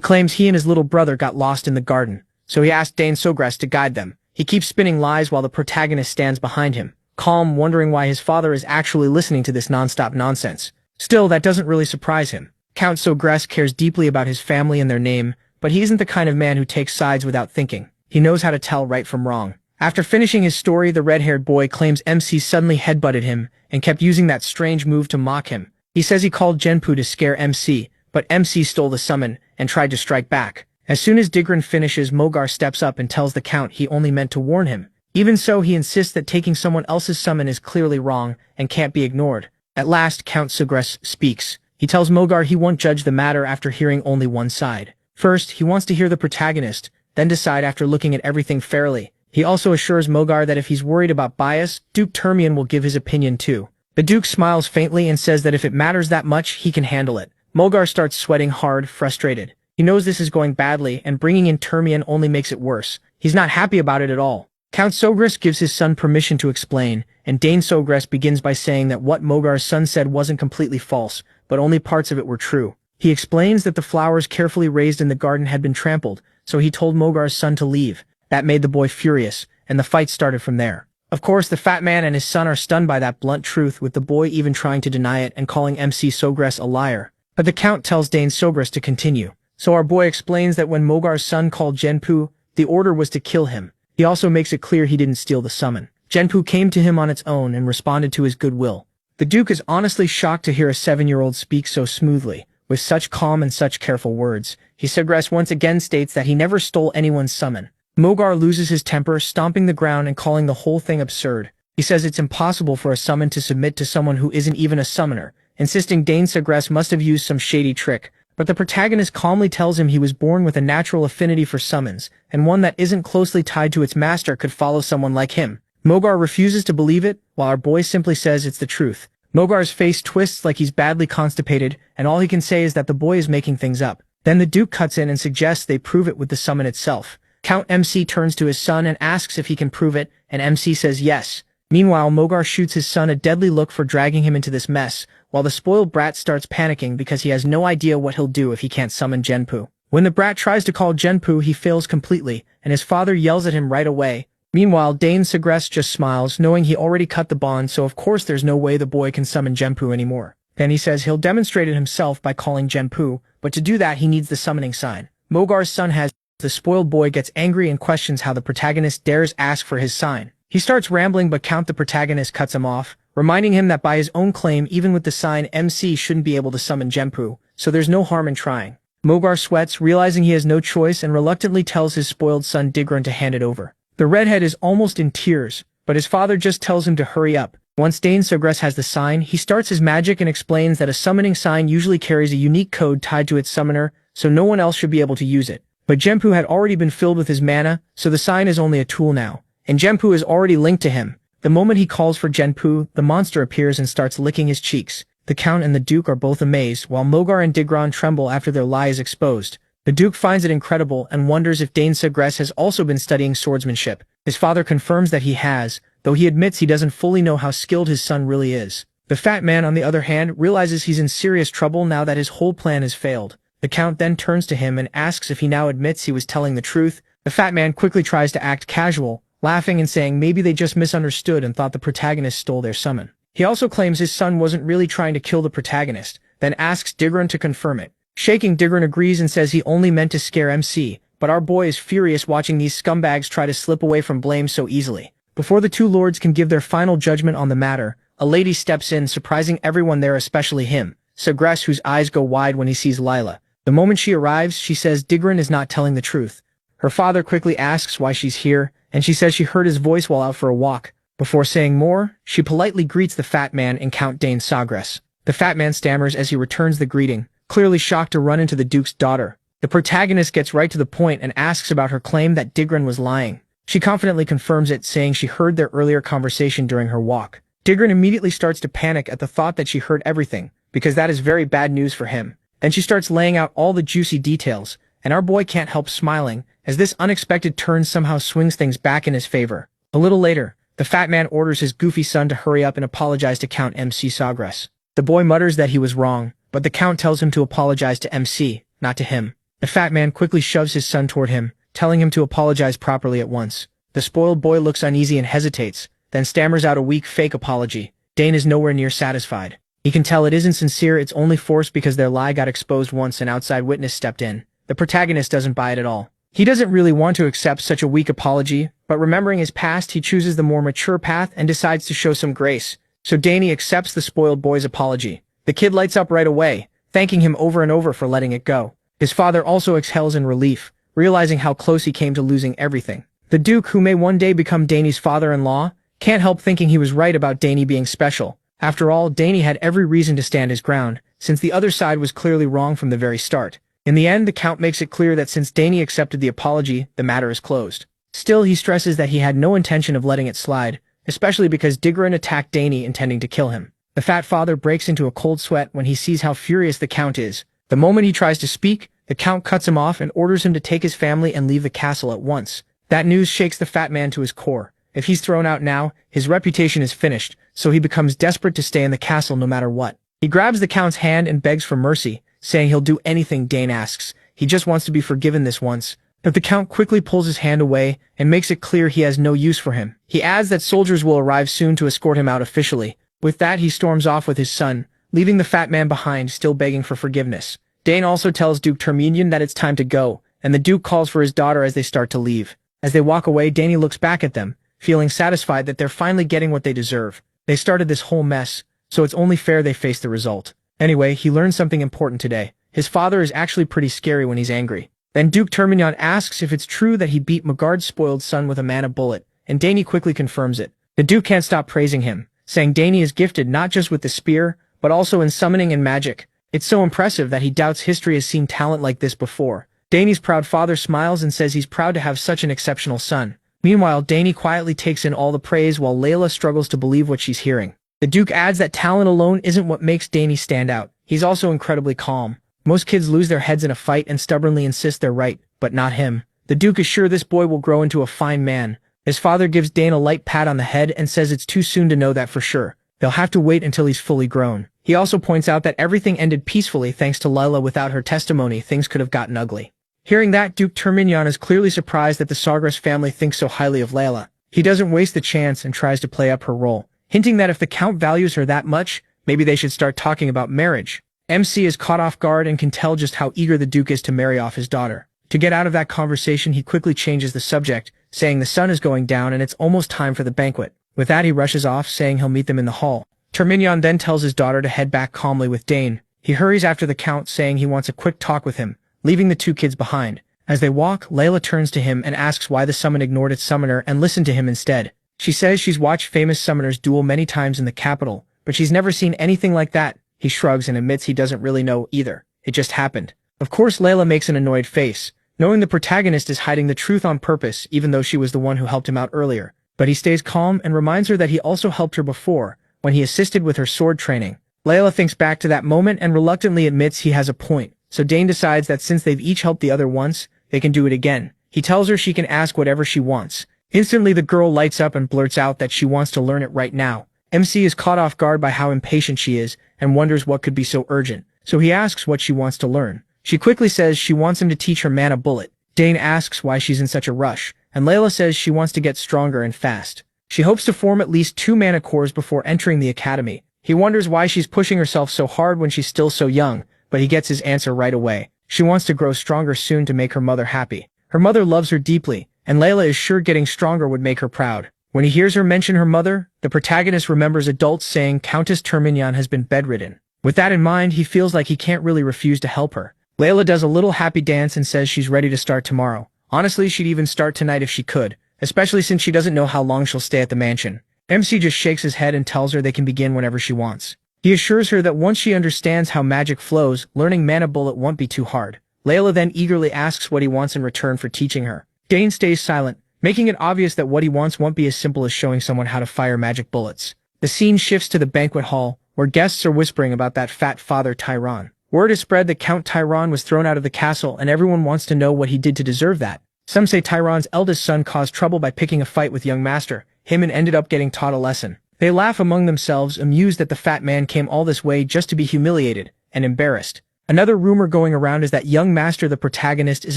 Speaker 1: claims he and his little brother got lost in the garden, so he asked Dane Sogras to guide them. He keeps spinning lies while the protagonist stands behind him, calm, wondering why his father is actually listening to this non-stop nonsense. Still, that doesn't really surprise him. Count Sogras cares deeply about his family and their name, but he isn't the kind of man who takes sides without thinking. He knows how to tell right from wrong. After finishing his story, the red-haired boy claims MC suddenly headbutted him and kept using that strange move to mock him. He says he called Genpu to scare MC, but MC stole the summon and tried to strike back. As soon as Digran finishes, Mogar steps up and tells the Count he only meant to warn him. Even so, he insists that taking someone else's summon is clearly wrong and can't be ignored. At last, Count Sogras speaks. He tells Mogar he won't judge the matter after hearing only one side. First, he wants to hear the protagonist, then decide after looking at everything fairly. He also assures Mogar that if he's worried about bias, Duke Termian will give his opinion too. The Duke smiles faintly and says that if it matters that much, he can handle it. Mogar starts sweating hard, frustrated. He knows this is going badly, and bringing in Termian only makes it worse. He's not happy about it at all. Count Sogras gives his son permission to explain, and Dane Sogras begins by saying that what Mogar's son said wasn't completely false, but only parts of it were true. He explains that the flowers carefully raised in the garden had been trampled, so he told Mogar's son to leave. That made the boy furious, and the fight started from there. Of course, the fat man and his son are stunned by that blunt truth, with the boy even trying to deny it and calling MC Sogras a liar. But the Count tells Dane Sogras to continue. So our boy explains that when Mogar's son called Genpu, the order was to kill him. He also makes it clear he didn't steal the summon. Genpu came to him on its own and responded to his goodwill. The Duke is honestly shocked to hear a 7-year-old speak so smoothly, with such calm and such careful words. Sogras once again states that he never stole anyone's summon. Mogar loses his temper, stomping the ground and calling the whole thing absurd. He says it's impossible for a summon to submit to someone who isn't even a summoner, insisting Dane Sogras must have used some shady trick. But the protagonist calmly tells him he was born with a natural affinity for summons, and one that isn't closely tied to its master could follow someone like him. Mogar refuses to believe it, while our boy simply says it's the truth. Mogar's face twists like he's badly constipated, and all he can say is that the boy is making things up. Then the Duke cuts in and suggests they prove it with the summon itself. Count MC turns to his son and asks if he can prove it, and MC says yes. Meanwhile, Mogar shoots his son a deadly look for dragging him into this mess, while the spoiled brat starts panicking because he has no idea what he'll do if he can't summon Genpu. When the brat tries to call Genpu, he fails completely, and his father yells at him right away. Meanwhile, Dane Sogras just smiles, knowing he already cut the bond, so of course there's no way the boy can summon Genpu anymore. Then he says he'll demonstrate it himself by calling Genpu, but to do that he needs the summoning sign. Mogar's son has. The spoiled boy gets angry and questions how the protagonist dares ask for his sign. He starts rambling, but Count the protagonist cuts him off, reminding him that by his own claim, even with the sign, MC shouldn't be able to summon Genpu, so there's no harm in trying. Mogar sweats, realizing he has no choice, and reluctantly tells his spoiled son Digran to hand it over. The redhead is almost in tears, but his father just tells him to hurry up. Once Dane Sogras has the sign, he starts his magic and explains that a summoning sign usually carries a unique code tied to its summoner, so no one else should be able to use it. But Genpu had already been filled with his mana, so the sign is only a tool now, and Genpu is already linked to him. The moment he calls for Genpu, the monster appears and starts licking his cheeks. The Count and the Duke are both amazed, while Mogar and Digran tremble after their lie is exposed. The Duke finds it incredible and wonders if Dane Sogras has also been studying swordsmanship. His father confirms that he has, though he admits he doesn't fully know how skilled his son really is. The fat man, on the other hand, realizes he's in serious trouble now that his whole plan has failed. The Count then turns to him and asks if he now admits he was telling the truth. The fat man quickly tries to act casual, laughing and saying maybe they just misunderstood and thought the protagonist stole their summon. He also claims his son wasn't really trying to kill the protagonist, then asks Digran to confirm it. Shaking, Digran agrees and says he only meant to scare MC, but our boy is furious watching these scumbags try to slip away from blame so easily. Before the two lords can give their final judgment on the matter, a lady steps in, surprising everyone there, especially him, Sogras, whose eyes go wide when he sees Lila. The moment she arrives, she says Digran is not telling the truth. Her father quickly asks why she's here, and she says she heard his voice while out for a walk. Before saying more, she politely greets the fat man and Count Dane Sogras. The fat man stammers as he returns the greeting, clearly shocked to run into the Duke's daughter. The protagonist gets right to the point and asks about her claim that Digran was lying. She confidently confirms it, saying she heard their earlier conversation during her walk. Digran immediately starts to panic at the thought that she heard everything, because that is very bad news for him. Then she starts laying out all the juicy details, and our boy can't help smiling, as this unexpected turn somehow swings things back in his favor. A little later, The fat man orders his goofy son to hurry up and apologize to Count MC Sagres. The boy mutters that he was wrong, but the Count tells him to apologize to MC, not to him. The fat man quickly shoves his son toward him, telling him to apologize properly at once. The spoiled boy looks uneasy and hesitates, then stammers out a weak fake apology. Dane is nowhere near satisfied. He can tell it isn't sincere, it's only forced because their lie got exposed once an outside witness stepped in. The protagonist doesn't buy it at all. He doesn't really want to accept such a weak apology, but remembering his past, he chooses the more mature path and decides to show some grace. So Danny accepts the spoiled boy's apology. The kid lights up right away, thanking him over and over for letting it go. His father also exhales in relief, realizing how close he came to losing everything. The Duke, who may one day become Danny's father-in-law, can't help thinking he was right about Danny being special. After all, Danny had every reason to stand his ground, since the other side was clearly wrong from the very start. In the end, the Count makes it clear that since Danny accepted the apology, the matter is closed. Still, he stresses that he had no intention of letting it slide, especially because Digran attacked Danny intending to kill him. The fat father breaks into a cold sweat when he sees how furious the Count is. The moment he tries to speak, the Count cuts him off and orders him to take his family and leave the castle at once. That news shakes the fat man to his core. If he's thrown out now, his reputation is finished, so he becomes desperate to stay in the castle no matter what. He grabs the Count's hand and begs for mercy, saying he'll do anything Dane asks. He just wants to be forgiven this once. But the Count quickly pulls his hand away and makes it clear he has no use for him. He adds that soldiers will arrive soon to escort him out officially. With that, he storms off with his son, leaving the fat man behind, still begging for forgiveness. Dane also tells Duke Terminian that it's time to go, and the Duke calls for his daughter as they start to leave. As they walk away, Danny looks back at them, feeling satisfied that they're finally getting what they deserve. They started this whole mess, so it's only fair they face the result. Anyway, he learned something important today. His father is actually pretty scary when he's angry. Then Duke Terminian asks if it's true that he beat Magard's spoiled son with a mana bullet, and Danny quickly confirms it. The Duke can't stop praising him, saying Danny is gifted not just with the spear, but also in summoning and magic. It's so impressive that he doubts history has seen talent like this before. Danny's proud father smiles and says he's proud to have such an exceptional son. Meanwhile, Danny quietly takes in all the praise while Layla struggles to believe what she's hearing. The Duke adds that talent alone isn't what makes Danny stand out. He's also incredibly calm. Most kids lose their heads in a fight and stubbornly insist they're right, but not him. The Duke is sure this boy will grow into a fine man. His father gives Dane a light pat on the head and says it's too soon to know that for sure. They'll have to wait until he's fully grown. He also points out that everything ended peacefully thanks to Layla. Without her testimony, things could have gotten ugly. Hearing that, Duke Terminian is clearly surprised that the Sagres family thinks so highly of Layla. He doesn't waste the chance and tries to play up her role, hinting that if the Count values her that much, maybe they should start talking about marriage. MC is caught off guard and can tell just how eager the Duke is to marry off his daughter. To get out of that conversation, he quickly changes the subject, saying the sun is going down and it's almost time for the banquet. With that, he rushes off, saying he'll meet them in the hall. Terminian then tells his daughter to head back calmly with Dane. He hurries after the Count, saying he wants a quick talk with him, leaving the two kids behind. As they walk, Layla turns to him and asks why the summon ignored its summoner and listened to him instead. She says she's watched famous summoners duel many times in the capital, but she's never seen anything like that. He shrugs and admits he doesn't really know either. It just happened. Of course, Layla makes an annoyed face, knowing the protagonist is hiding the truth on purpose, even though she was the one who helped him out earlier. But he stays calm and reminds her that he also helped her before, when he assisted with her sword training. Layla thinks back to that moment and reluctantly admits he has a point, so Dane decides that since they've each helped the other once, they can do it again. He tells her she can ask whatever she wants. Instantly, the girl lights up and blurts out that she wants to learn it right now. MC is caught off guard by how impatient she is and wonders what could be so urgent, so he asks what she wants to learn. She quickly says she wants him to teach her mana bullet. Dane asks why she's in such a rush, and Layla says she wants to get stronger and fast. She hopes to form at least 2 mana cores before entering the academy. He wonders why she's pushing herself so hard when she's still so young, but he gets his answer right away. She wants to grow stronger soon to make her mother happy. Her mother loves her deeply, and Layla is sure getting stronger would make her proud. When he hears her mention her mother, the protagonist remembers adults saying Countess Terminian has been bedridden. With that in mind, he feels like he can't really refuse to help her. Layla does a little happy dance and says she's ready to start tomorrow. Honestly, she'd even start tonight if she could, especially since she doesn't know how long she'll stay at the mansion. MC just shakes his head and tells her they can begin whenever she wants. He assures her that once she understands how magic flows, learning mana bullet won't be too hard. Layla then eagerly asks what he wants in return for teaching her. Dane stays silent, making it obvious that what he wants won't be as simple as showing someone how to fire magic bullets. The scene shifts to the banquet hall, where guests are whispering about that fat father Tyron. Word is spread that Count Tyron was thrown out of the castle and everyone wants to know what he did to deserve that. Some say Tyron's eldest son caused trouble by picking a fight with young master, Heyman ended up getting taught a lesson. They laugh among themselves, amused that the fat man came all this way just to be humiliated and embarrassed. Another rumor going around is that young Master, the protagonist, is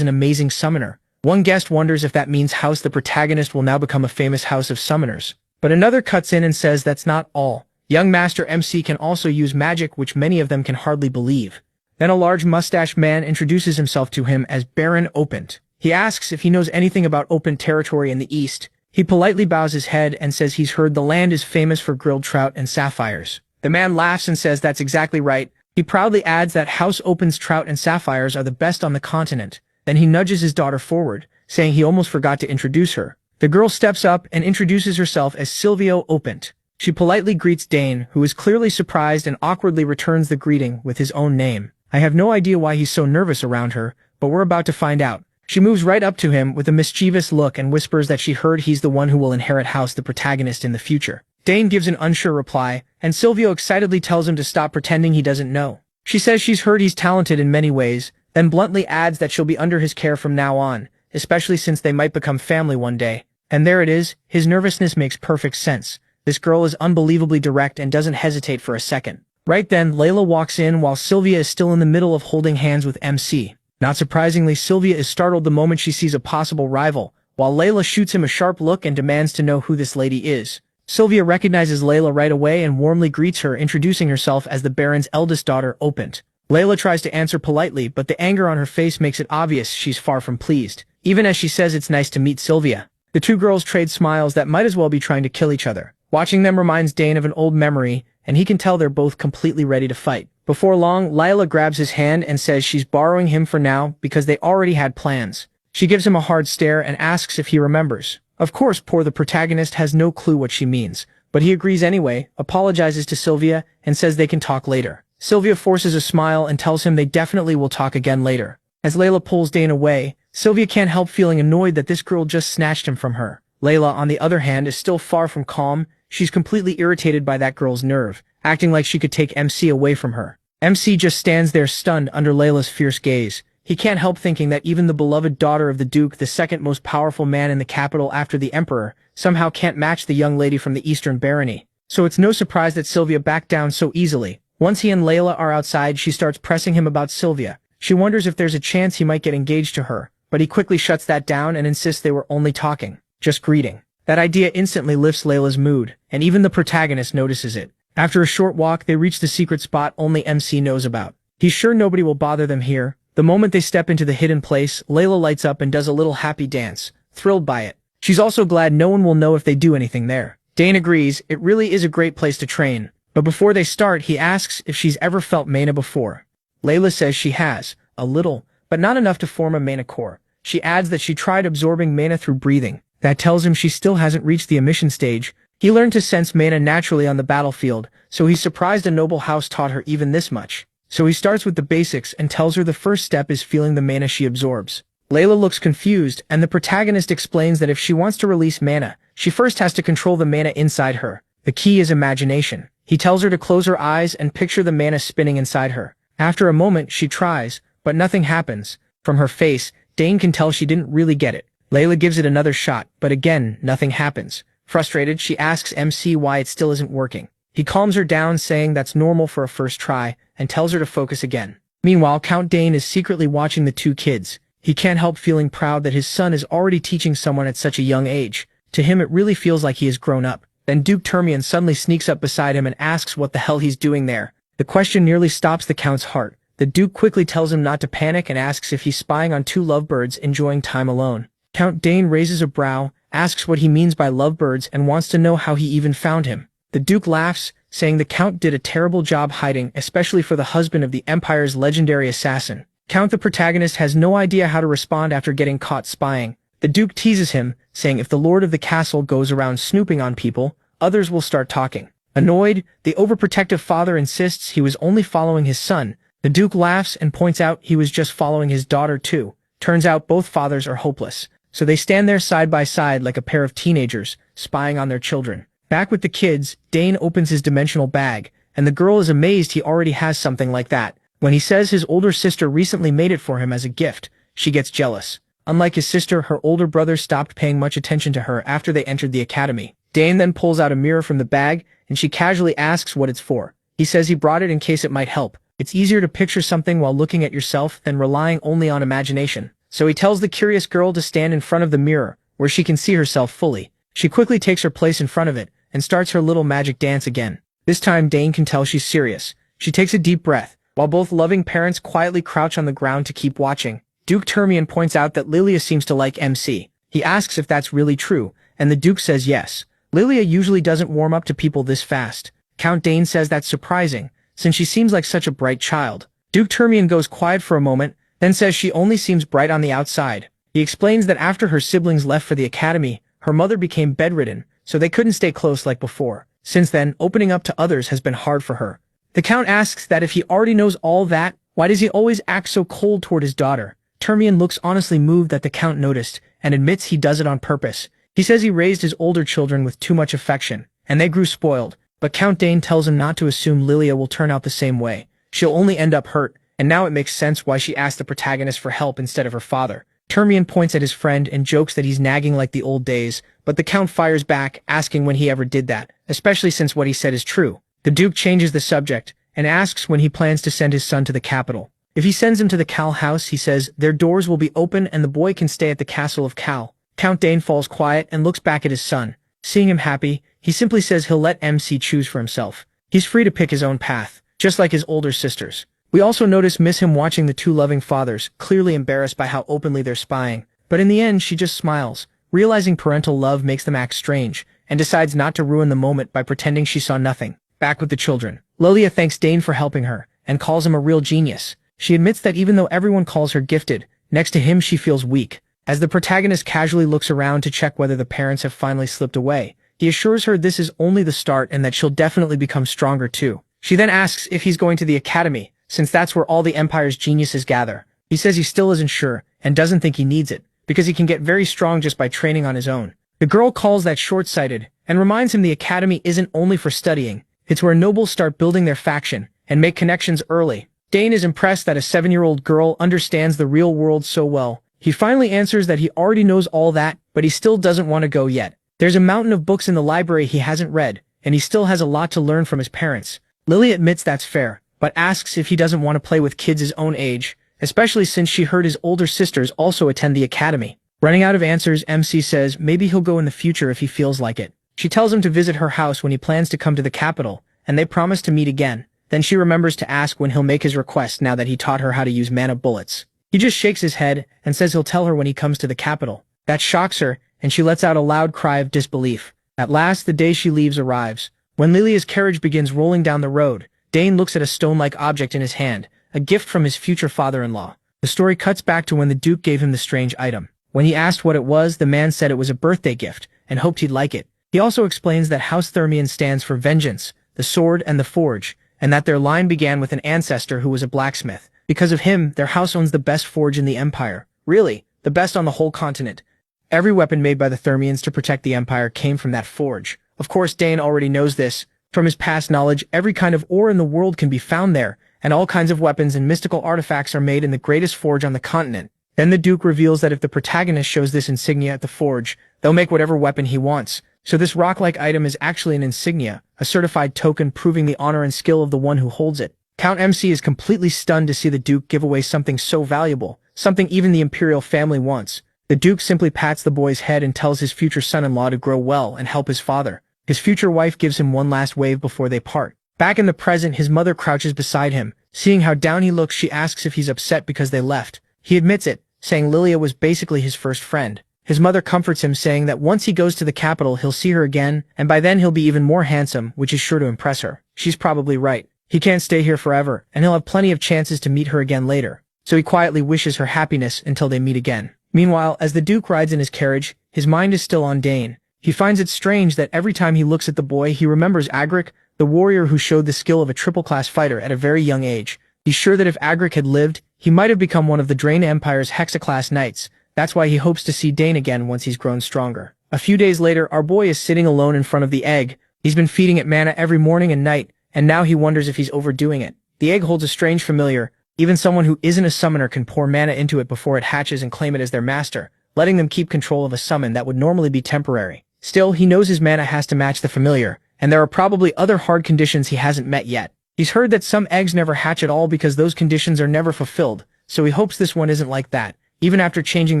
Speaker 1: an amazing summoner. One guest wonders if that means House the protagonist will now become a famous house of summoners. But another cuts in and says that's not all. Young Master MC can also use magic, which many of them can hardly believe. Then a large mustached man introduces himself to him as Baron Opent. He asks if he knows anything about Opent territory in the east. He politely bows his head and says he's heard the land is famous for grilled trout and sapphires. The man laughs and says that's exactly right. He proudly adds that House Opent's trout and sapphires are the best on the continent. Then he nudges his daughter forward, saying he almost forgot to introduce her. The girl steps up and introduces herself as Silvio Opent. She politely greets Dane, who is clearly surprised and awkwardly returns the greeting with his own name. I have no idea why he's so nervous around her, but we're about to find out. She moves right up to him with a mischievous look and whispers that she heard he's the one who will inherit House the protagonist in the future. Dane gives an unsure reply, and Silvio excitedly tells him to stop pretending he doesn't know. She says she's heard he's talented in many ways, then bluntly adds that she'll be under his care from now on, especially since they might become family one day. And there it is, his nervousness makes perfect sense. This girl is unbelievably direct and doesn't hesitate for a second. Right then, Layla walks in while Sylvia is still in the middle of holding hands with MC. Not surprisingly, Sylvia is startled the moment she sees a possible rival, while Layla shoots him a sharp look and demands to know who this lady is. Sylvia recognizes Layla right away and warmly greets her, introducing herself as the Baron's eldest daughter, Opent. Layla tries to answer politely, but the anger on her face makes it obvious she's far from pleased, even as she says it's nice to meet Sylvia. The two girls trade smiles that might as well be trying to kill each other. Watching them reminds Dane of an old memory, and he can tell they're both completely ready to fight. Before long, Layla grabs his hand and says she's borrowing him for now because they already had plans. She gives him a hard stare and asks if he remembers. Of course, poor the protagonist has no clue what she means, but he agrees anyway, apologizes to Sylvia, and says they can talk later. Sylvia forces a smile and tells him they definitely will talk again later. As Layla pulls Dane away, Sylvia can't help feeling annoyed that this girl just snatched him from her. Layla, on the other hand, is still far from calm. She's completely irritated by that girl's nerve, acting like she could take MC away from her. MC just stands there stunned under Layla's fierce gaze. He can't help thinking that even the beloved daughter of the Duke, the second most powerful man in the capital after the Emperor, somehow can't match the young lady from the Eastern Barony. So it's no surprise that Sylvia backed down so easily. Once he and Layla are outside, she starts pressing him about Sylvia. She wonders if there's a chance he might get engaged to her, but he quickly shuts that down and insists they were only talking, just greeting. That idea instantly lifts Layla's mood, and even the protagonist notices it. After a short walk, they reach the secret spot only MC knows about. He's sure nobody will bother them here. The moment they step into the hidden place, Layla lights up and does a little happy dance, thrilled by it. She's also glad no one will know if they do anything there. Dane agrees, it really is a great place to train. But before they start, he asks if she's ever felt mana before. Layla says she has, a little, but not enough to form a mana core. She adds that she tried absorbing mana through breathing. That tells him she still hasn't reached the emission stage. He learned to sense mana naturally on the battlefield, so he's surprised a noble house taught her even this much. So he starts with the basics and tells her the first step is feeling the mana she absorbs. Layla looks confused, and the protagonist explains that if she wants to release mana, she first has to control the mana inside her. The key is imagination. He tells her to close her eyes and picture the mana spinning inside her. After a moment, she tries, but nothing happens. From her face, Dane can tell she didn't really get it. Layla gives it another shot, but again, nothing happens. Frustrated, she asks MC why it still isn't working. He calms her down, saying that's normal for a first try, and tells her to focus again. Meanwhile, Count Dane is secretly watching the two kids. He can't help feeling proud that his son is already teaching someone at such a young age. To him, it really feels like he has grown up. Then Duke Termian suddenly sneaks up beside him and asks what the hell he's doing there. The question nearly stops the Count's heart. The Duke quickly tells him not to panic and asks if he's spying on two lovebirds enjoying time alone. Count Dane raises a brow, asks what he means by lovebirds, and wants to know how he even found him. The Duke laughs, saying the Count did a terrible job hiding, especially for the husband of the Empire's legendary assassin. Count, the protagonist, has no idea how to respond after getting caught spying. The Duke teases him, saying if the Lord of the Castle goes around snooping on people, others will start talking. Annoyed, the overprotective father insists he was only following his son. The Duke laughs and points out he was just following his daughter too. Turns out both fathers are hopeless. So they stand there side by side like a pair of teenagers, spying on their children. Back with the kids, Dane opens his dimensional bag, and the girl is amazed he already has something like that. When he says his older sister recently made it for him as a gift, she gets jealous. Unlike his sister, her older brother stopped paying much attention to her after they entered the academy. Dane then pulls out a mirror from the bag, and she casually asks what it's for. He says he brought it in case it might help. It's easier to picture something while looking at yourself than relying only on imagination. So he tells the curious girl to stand in front of the mirror, where she can see herself fully. She quickly takes her place in front of it, and starts her little magic dance again. This time Dane can tell she's serious. She takes a deep breath, while both loving parents quietly crouch on the ground to keep watching. Duke Termian points out that Lilia seems to like MC. He asks if that's really true, and the Duke says yes. Lilia usually doesn't warm up to people this fast. Count Dane says that's surprising, since she seems like such a bright child. Duke Termian goes quiet for a moment, then says she only seems bright on the outside. He explains that after her siblings left for the academy, her mother became bedridden, so they couldn't stay close like before. Since then, opening up to others has been hard for her. The Count asks that if he already knows all that, why does he always act so cold toward his daughter? Termian looks honestly moved that the Count noticed, and admits he does it on purpose. He says he raised his older children with too much affection, and they grew spoiled, but Count Dane tells him not to assume Lilia will turn out the same way. She'll only end up hurt, and now it makes sense why she asked the protagonist for help instead of her father. Termian points at his friend and jokes that he's nagging like the old days, but the Count fires back, asking when he ever did that, especially since what he said is true. The Duke changes the subject, and asks when he plans to send his son to the capital. If he sends him to the Cal house, he says their doors will be open and the boy can stay at the castle of Cal. Count Dane falls quiet and looks back at his son. Seeing him happy, he simply says he'll let MC choose for himself. He's free to pick his own path, just like his older sisters. We also miss him watching the two loving fathers, clearly embarrassed by how openly they're spying. But in the end, she just smiles, realizing parental love makes them act strange, and decides not to ruin the moment by pretending she saw nothing. Back with the children, Lilia thanks Dane for helping her, and calls him a real genius. She admits that even though everyone calls her gifted, next to him she feels weak. As the protagonist casually looks around to check whether the parents have finally slipped away, he assures her this is only the start and that she'll definitely become stronger too. She then asks if he's going to the academy, since that's where all the Empire's geniuses gather. He says he still isn't sure, and doesn't think he needs it, because he can get very strong just by training on his own. The girl calls that short-sighted, and reminds him the academy isn't only for studying, it's where nobles start building their faction, and make connections early. Dane is impressed that a 7-year-old girl understands the real world so well. He finally answers that he already knows all that, but he still doesn't want to go yet. There's a mountain of books in the library he hasn't read, and he still has a lot to learn from his parents. Lily admits that's fair, but asks if he doesn't want to play with kids his own age, especially since she heard his older sisters also attend the academy. Running out of answers, MC says maybe he'll go in the future if he feels like it. She tells him to visit her house when he plans to come to the capital, and they promise to meet again. Then she remembers to ask when he'll make his request now that he taught her how to use mana bullets. He just shakes his head and says he'll tell her when he comes to the capital. That shocks her, and she lets out a loud cry of disbelief. At last, the day she leaves arrives. When Lilia's carriage begins rolling down the road, Dane looks at a stone-like object in his hand, a gift from his future father-in-law. The story cuts back to when the Duke gave him the strange item. When he asked what it was, the man said it was a birthday gift, and hoped he'd like it. He also explains that House Thermian stands for vengeance, the sword, and the forge, and that their line began with an ancestor who was a blacksmith. Because of him, their house owns the best forge in the Empire. Really, the best on the whole continent. Every weapon made by the Thermians to protect the Empire came from that forge. Of course, Dane already knows this. From his past knowledge, every kind of ore in the world can be found there, and all kinds of weapons and mystical artifacts are made in the greatest forge on the continent. Then the Duke reveals that if the protagonist shows this insignia at the forge, they'll make whatever weapon he wants. So this rock-like item is actually an insignia, a certified token proving the honor and skill of the one who holds it. Count MC is completely stunned to see the Duke give away something so valuable, something even the Imperial family wants. The Duke simply pats the boy's head and tells his future son-in-law to grow well and help his father. His future wife gives him one last wave before they part. Back in the present, his mother crouches beside him. Seeing how down he looks, she asks if he's upset because they left. He admits it, saying Lilia was basically his first friend. His mother comforts him, saying that once he goes to the capital, he'll see her again, and by then he'll be even more handsome, which is sure to impress her. She's probably right. He can't stay here forever, and he'll have plenty of chances to meet her again later. So he quietly wishes her happiness until they meet again. Meanwhile, as the Duke rides in his carriage, his mind is still on Dane. He finds it strange that every time he looks at the boy, he remembers Agric, the warrior who showed the skill of a triple-class fighter at a very young age. He's sure that if Agric had lived, he might have become one of the Drain Empire's hexaclass knights. That's why he hopes to see Dane again once he's grown stronger. A few days later, our boy is sitting alone in front of the egg. He's been feeding it mana every morning and night, and now he wonders if he's overdoing it. The egg holds a strange familiar. Even someone who isn't a summoner can pour mana into it before it hatches and claim it as their master, letting them keep control of a summon that would normally be temporary. Still, he knows his mana has to match the familiar, and there are probably other hard conditions he hasn't met yet. He's heard that some eggs never hatch at all because those conditions are never fulfilled, so he hopes this one isn't like that. Even after changing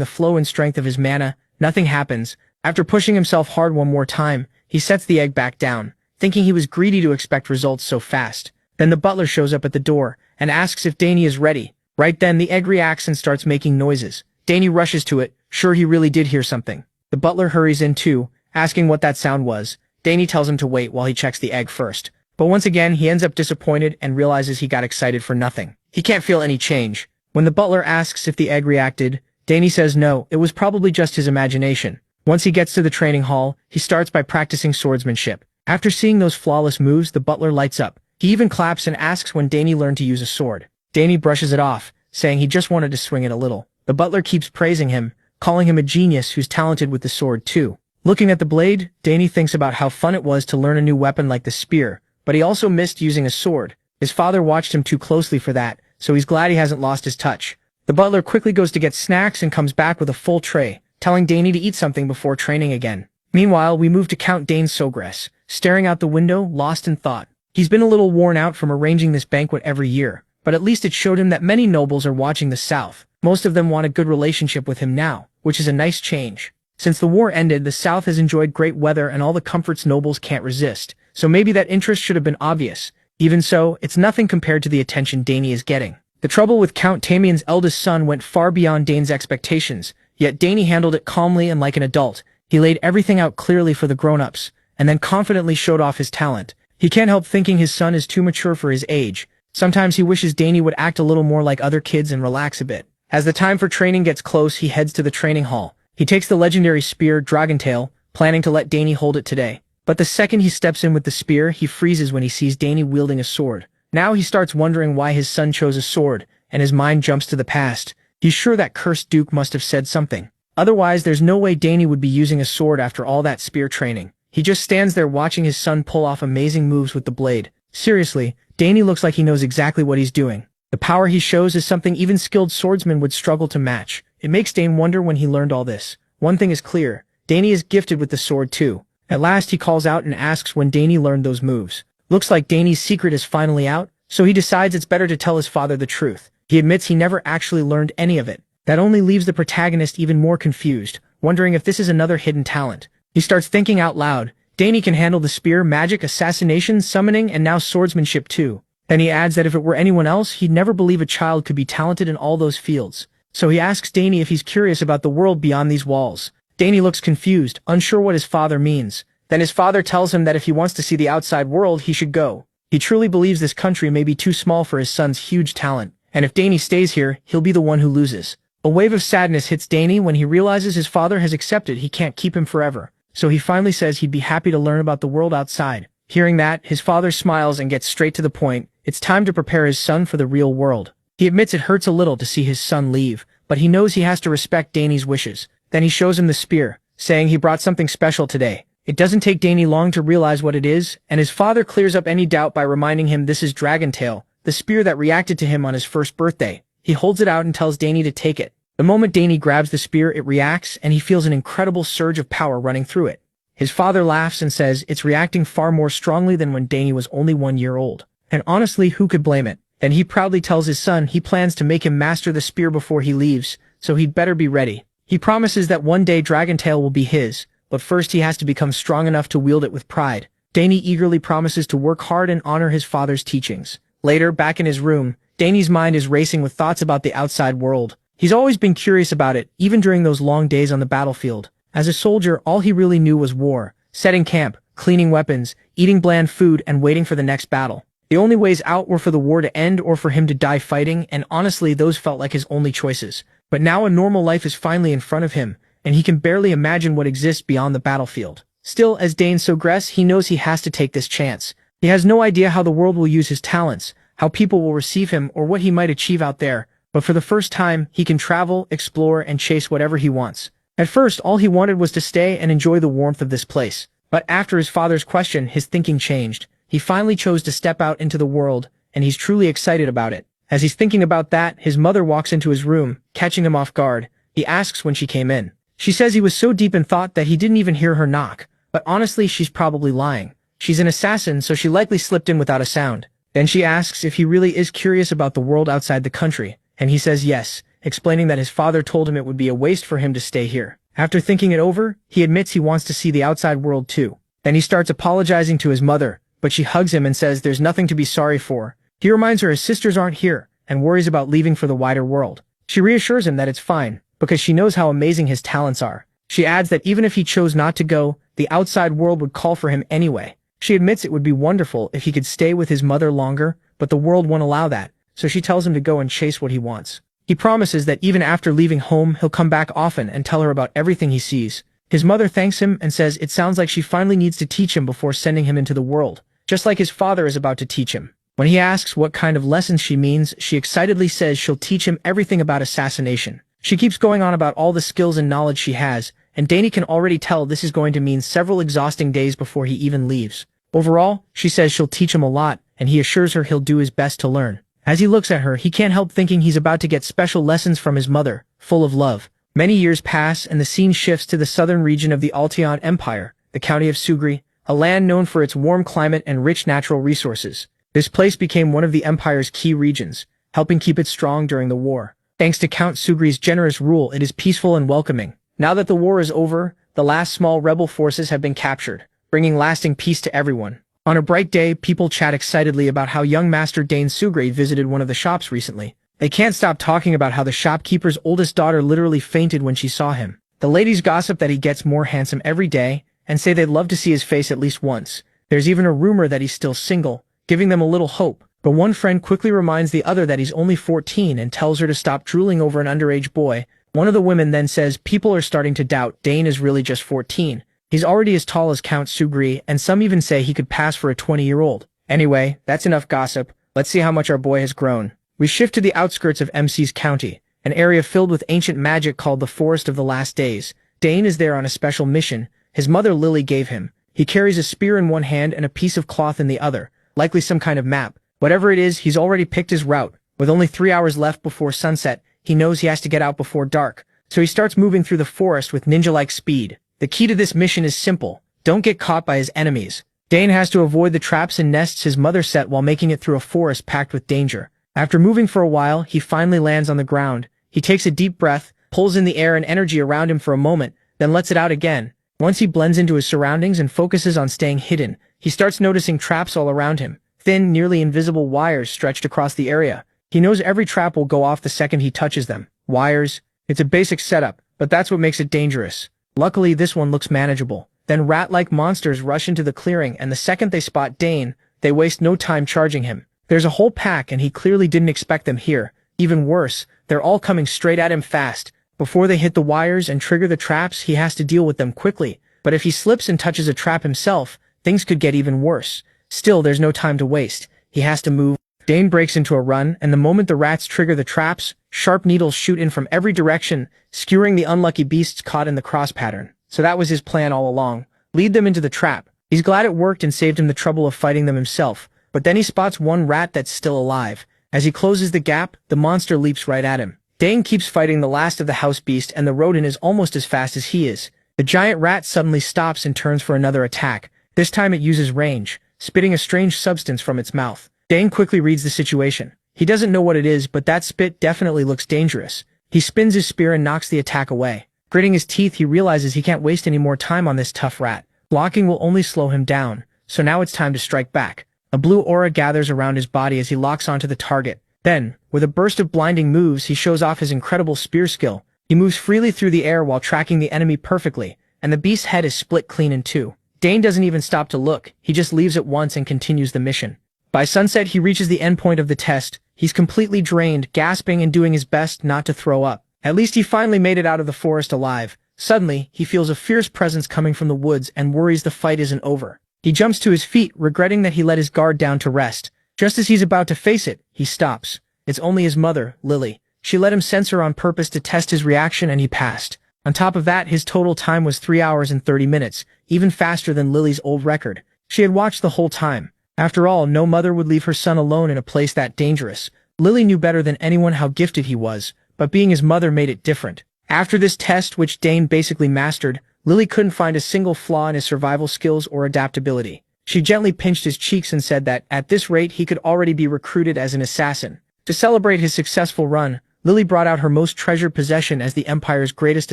Speaker 1: the flow and strength of his mana, nothing happens. After pushing himself hard one more time, he sets the egg back down, thinking he was greedy to expect results so fast. Then the butler shows up at the door and asks if Danny is ready. Right then, the egg reacts and starts making noises. Danny rushes to it, sure he really did hear something. The butler hurries in too, asking what that sound was. Danny tells him to wait while he checks the egg first. But once again, he ends up disappointed and realizes he got excited for nothing. He can't feel any change. When the butler asks if the egg reacted, Danny says no, it was probably just his imagination. Once he gets to the training hall, he starts by practicing swordsmanship. After seeing those flawless moves, the butler lights up. He even claps and asks when Danny learned to use a sword. Danny brushes it off, saying he just wanted to swing it a little. The butler keeps praising him, calling him a genius who's talented with the sword too. Looking at the blade, Danny thinks about how fun it was to learn a new weapon like the spear, but he also missed using a sword. His father watched him too closely for that, so he's glad he hasn't lost his touch. The butler quickly goes to get snacks and comes back with a full tray, telling Danny to eat something before training again. Meanwhile, we move to Count Dane Sogress, staring out the window, lost in thought. He's been a little worn out from arranging this banquet every year, but at least it showed him that many nobles are watching the south. Most of them want a good relationship with him now, which is a nice change. Since the war ended, the south has enjoyed great weather and all the comforts nobles can't resist, so maybe that interest should have been obvious. Even so, it's nothing compared to the attention Danny is getting. The trouble with Count Tamien's eldest son went far beyond Dane's expectations, yet Danny handled it calmly and like an adult. He laid everything out clearly for the grown-ups, and then confidently showed off his talent. He can't help thinking his son is too mature for his age. Sometimes he wishes Danny would act a little more like other kids and relax a bit. As the time for training gets close, he heads to the training hall. He takes the legendary spear, Dragontail, planning to let Danny hold it today. But the second he steps in with the spear, he freezes when he sees Danny wielding a sword. Now he starts wondering why his son chose a sword, and his mind jumps to the past. He's sure that cursed Duke must have said something. Otherwise, there's no way Danny would be using a sword after all that spear training. He just stands there watching his son pull off amazing moves with the blade. Seriously, Danny looks like he knows exactly what he's doing. The power he shows is something even skilled swordsmen would struggle to match. It makes Dane wonder when he learned all this. One thing is clear, Danny is gifted with the sword too. At last he calls out and asks when Danny learned those moves. Looks like Danny's secret is finally out, so he decides it's better to tell his father the truth. He admits he never actually learned any of it. That only leaves the protagonist even more confused, wondering if this is another hidden talent. He starts thinking out loud. Danny can handle the spear, magic, assassination, summoning, and now swordsmanship too. Then he adds that if it were anyone else, he'd never believe a child could be talented in all those fields. So he asks Danny if he's curious about the world beyond these walls. Danny looks confused, unsure what his father means. Then his father tells him that if he wants to see the outside world, he should go. He truly believes this country may be too small for his son's huge talent, and if Danny stays here, he'll be the one who loses. A wave of sadness hits Danny when he realizes his father has accepted he can't keep him forever. So he finally says he'd be happy to learn about the world outside. Hearing that, his father smiles and gets straight to the point. It's time to prepare his son for the real world. He admits it hurts a little to see his son leave, but he knows he has to respect Danny's wishes. Then he shows him the spear, saying he brought something special today. It doesn't take Danny long to realize what it is, and his father clears up any doubt by reminding him this is Dragontail, the spear that reacted to him on his first birthday. He holds it out and tells Danny to take it. The moment Danny grabs the spear, it reacts, and he feels an incredible surge of power running through it. His father laughs and says it's reacting far more strongly than when Danny was only 1 year old. And honestly, who could blame it? Then he proudly tells his son he plans to make him master the spear before he leaves, so he'd better be ready. He promises that one day Dragontail will be his, but first he has to become strong enough to wield it with pride. Danny eagerly promises to work hard and honor his father's teachings. Later, back in his room, Danny's mind is racing with thoughts about the outside world. He's always been curious about it, even during those long days on the battlefield. As a soldier, all he really knew was war, setting camp, cleaning weapons, eating bland food, and waiting for the next battle. The only ways out were for the war to end or for him to die fighting, and honestly, those felt like his only choices. But now a normal life is finally in front of him, and he can barely imagine what exists beyond the battlefield. Still, as Dane Sogress, he knows he has to take this chance. He has no idea how the world will use his talents, how people will receive him, or what he might achieve out there. But for the first time, he can travel, explore, and chase whatever he wants. At first, all he wanted was to stay and enjoy the warmth of this place. But after his father's question, his thinking changed. He finally chose to step out into the world, and he's truly excited about it. As he's thinking about that, his mother walks into his room, catching him off guard. He asks when she came in. She says he was so deep in thought that he didn't even hear her knock, but honestly she's probably lying. She's an assassin, so she likely slipped in without a sound. Then she asks if he really is curious about the world outside the country, and he says yes, explaining that his father told him it would be a waste for him to stay here. After thinking it over, he admits he wants to see the outside world too. Then he starts apologizing to his mother, but she hugs him and says there's nothing to be sorry for. He reminds her his sisters aren't here, and worries about leaving for the wider world. She reassures him that it's fine, because she knows how amazing his talents are. She adds that even if he chose not to go, the outside world would call for him anyway. She admits it would be wonderful if he could stay with his mother longer, but the world won't allow that, so she tells him to go and chase what he wants. He promises that even after leaving home he'll come back often and tell her about everything he sees. His mother thanks him and says it sounds like she finally needs to teach him before sending him into the world, just like his father is about to teach him. When he asks what kind of lessons she means, she excitedly says she'll teach him everything about assassination. She keeps going on about all the skills and knowledge she has, and Danny can already tell this is going to mean several exhausting days before he even leaves. Overall, she says she'll teach him a lot, and he assures her he'll do his best to learn. As he looks at her, he can't help thinking he's about to get special lessons from his mother, full of love. Many years pass and the scene shifts to the southern region of the Alteon Empire, the county of Sugri, a land known for its warm climate and rich natural resources. This place became one of the Empire's key regions, helping keep it strong during the war. Thanks to Count Sugri's generous rule, it is peaceful and welcoming. Now that the war is over, the last small rebel forces have been captured, bringing lasting peace to everyone. On a bright day, people chat excitedly about how young Master Dane Sugri visited one of the shops recently. They can't stop talking about how the shopkeeper's oldest daughter literally fainted when she saw him. The ladies gossip that he gets more handsome every day, and say they'd love to see his face at least once. There's even a rumor that he's still single, giving them a little hope. But one friend quickly reminds the other that he's only 14 and tells her to stop drooling over an underage boy. One of the women then says people are starting to doubt Dane is really just 14. He's already as tall as Count Sugri, and some even say he could pass for a 20-year-old. Anyway, that's enough gossip. Let's see how much our boy has grown. We shift to the outskirts of MC's county, an area filled with ancient magic called the Forest of the Last Days. Dane is there on a special mission his mother Lily gave him. He carries a spear in one hand and a piece of cloth in the other, likely some kind of map. Whatever it is, he's already picked his route. With only 3 hours left before sunset, he knows he has to get out before dark, so he starts moving through the forest with ninja-like speed. The key to this mission is simple: don't get caught by his enemies. Dane has to avoid the traps and nests his mother set while making it through a forest packed with danger. After moving for a while, he finally lands on the ground. He takes a deep breath, pulls in the air and energy around him for a moment, then lets it out again. Once he blends into his surroundings and focuses on staying hidden, he starts noticing traps all around him. Thin, nearly invisible wires stretched across the area. He knows every trap will go off the second he touches them. Wires. It's a basic setup, but that's what makes it dangerous. Luckily, this one looks manageable. Then rat-like monsters rush into the clearing, and the second they spot Dane, they waste no time charging him. There's a whole pack, and he clearly didn't expect them here. Even worse, they're all coming straight at him fast. Before they hit the wires and trigger the traps, he has to deal with them quickly. But if he slips and touches a trap himself, things could get even worse. Still, there's no time to waste. He has to move. Dane breaks into a run, and the moment the rats trigger the traps, sharp needles shoot in from every direction, skewering the unlucky beasts caught in the cross pattern. So that was his plan all along. Lead them into the trap. He's glad it worked and saved him the trouble of fighting them himself. But then he spots one rat that's still alive. As he closes the gap, the monster leaps right at him. Dane keeps fighting the last of the house beast, and the rodent is almost as fast as he is. The giant rat suddenly stops and turns for another attack. This time it uses range, spitting a strange substance from its mouth. Dane quickly reads the situation. He doesn't know what it is, but that spit definitely looks dangerous. He spins his spear and knocks the attack away. Gritting his teeth, he realizes he can't waste any more time on this tough rat. Blocking will only slow him down, so now it's time to strike back. A blue aura gathers around his body as he locks onto the target. Then, with a burst of blinding moves, he shows off his incredible spear skill. He moves freely through the air while tracking the enemy perfectly, and the beast's head is split clean in two. Dane doesn't even stop to look. He just leaves at once and continues the mission. By sunset, he reaches the endpoint of the test. He's completely drained, gasping and doing his best not to throw up. At least he finally made it out of the forest alive. Suddenly, he feels a fierce presence coming from the woods and worries the fight isn't over. He jumps to his feet, regretting that he let his guard down to rest. Just as he's about to face it, he stops. It's only his mother, Lily. She let him sense her on purpose to test his reaction, and he passed. On top of that, his total time was 3 hours and 30 minutes, even faster than Lily's old record. She had watched the whole time. After all, no mother would leave her son alone in a place that dangerous. Lily knew better than anyone how gifted he was, but being his mother made it different. After this test, which Dane basically mastered, Lily couldn't find a single flaw in his survival skills or adaptability. She gently pinched his cheeks and said that, at this rate, he could already be recruited as an assassin. To celebrate his successful run, Lily brought out her most treasured possession as the Empire's greatest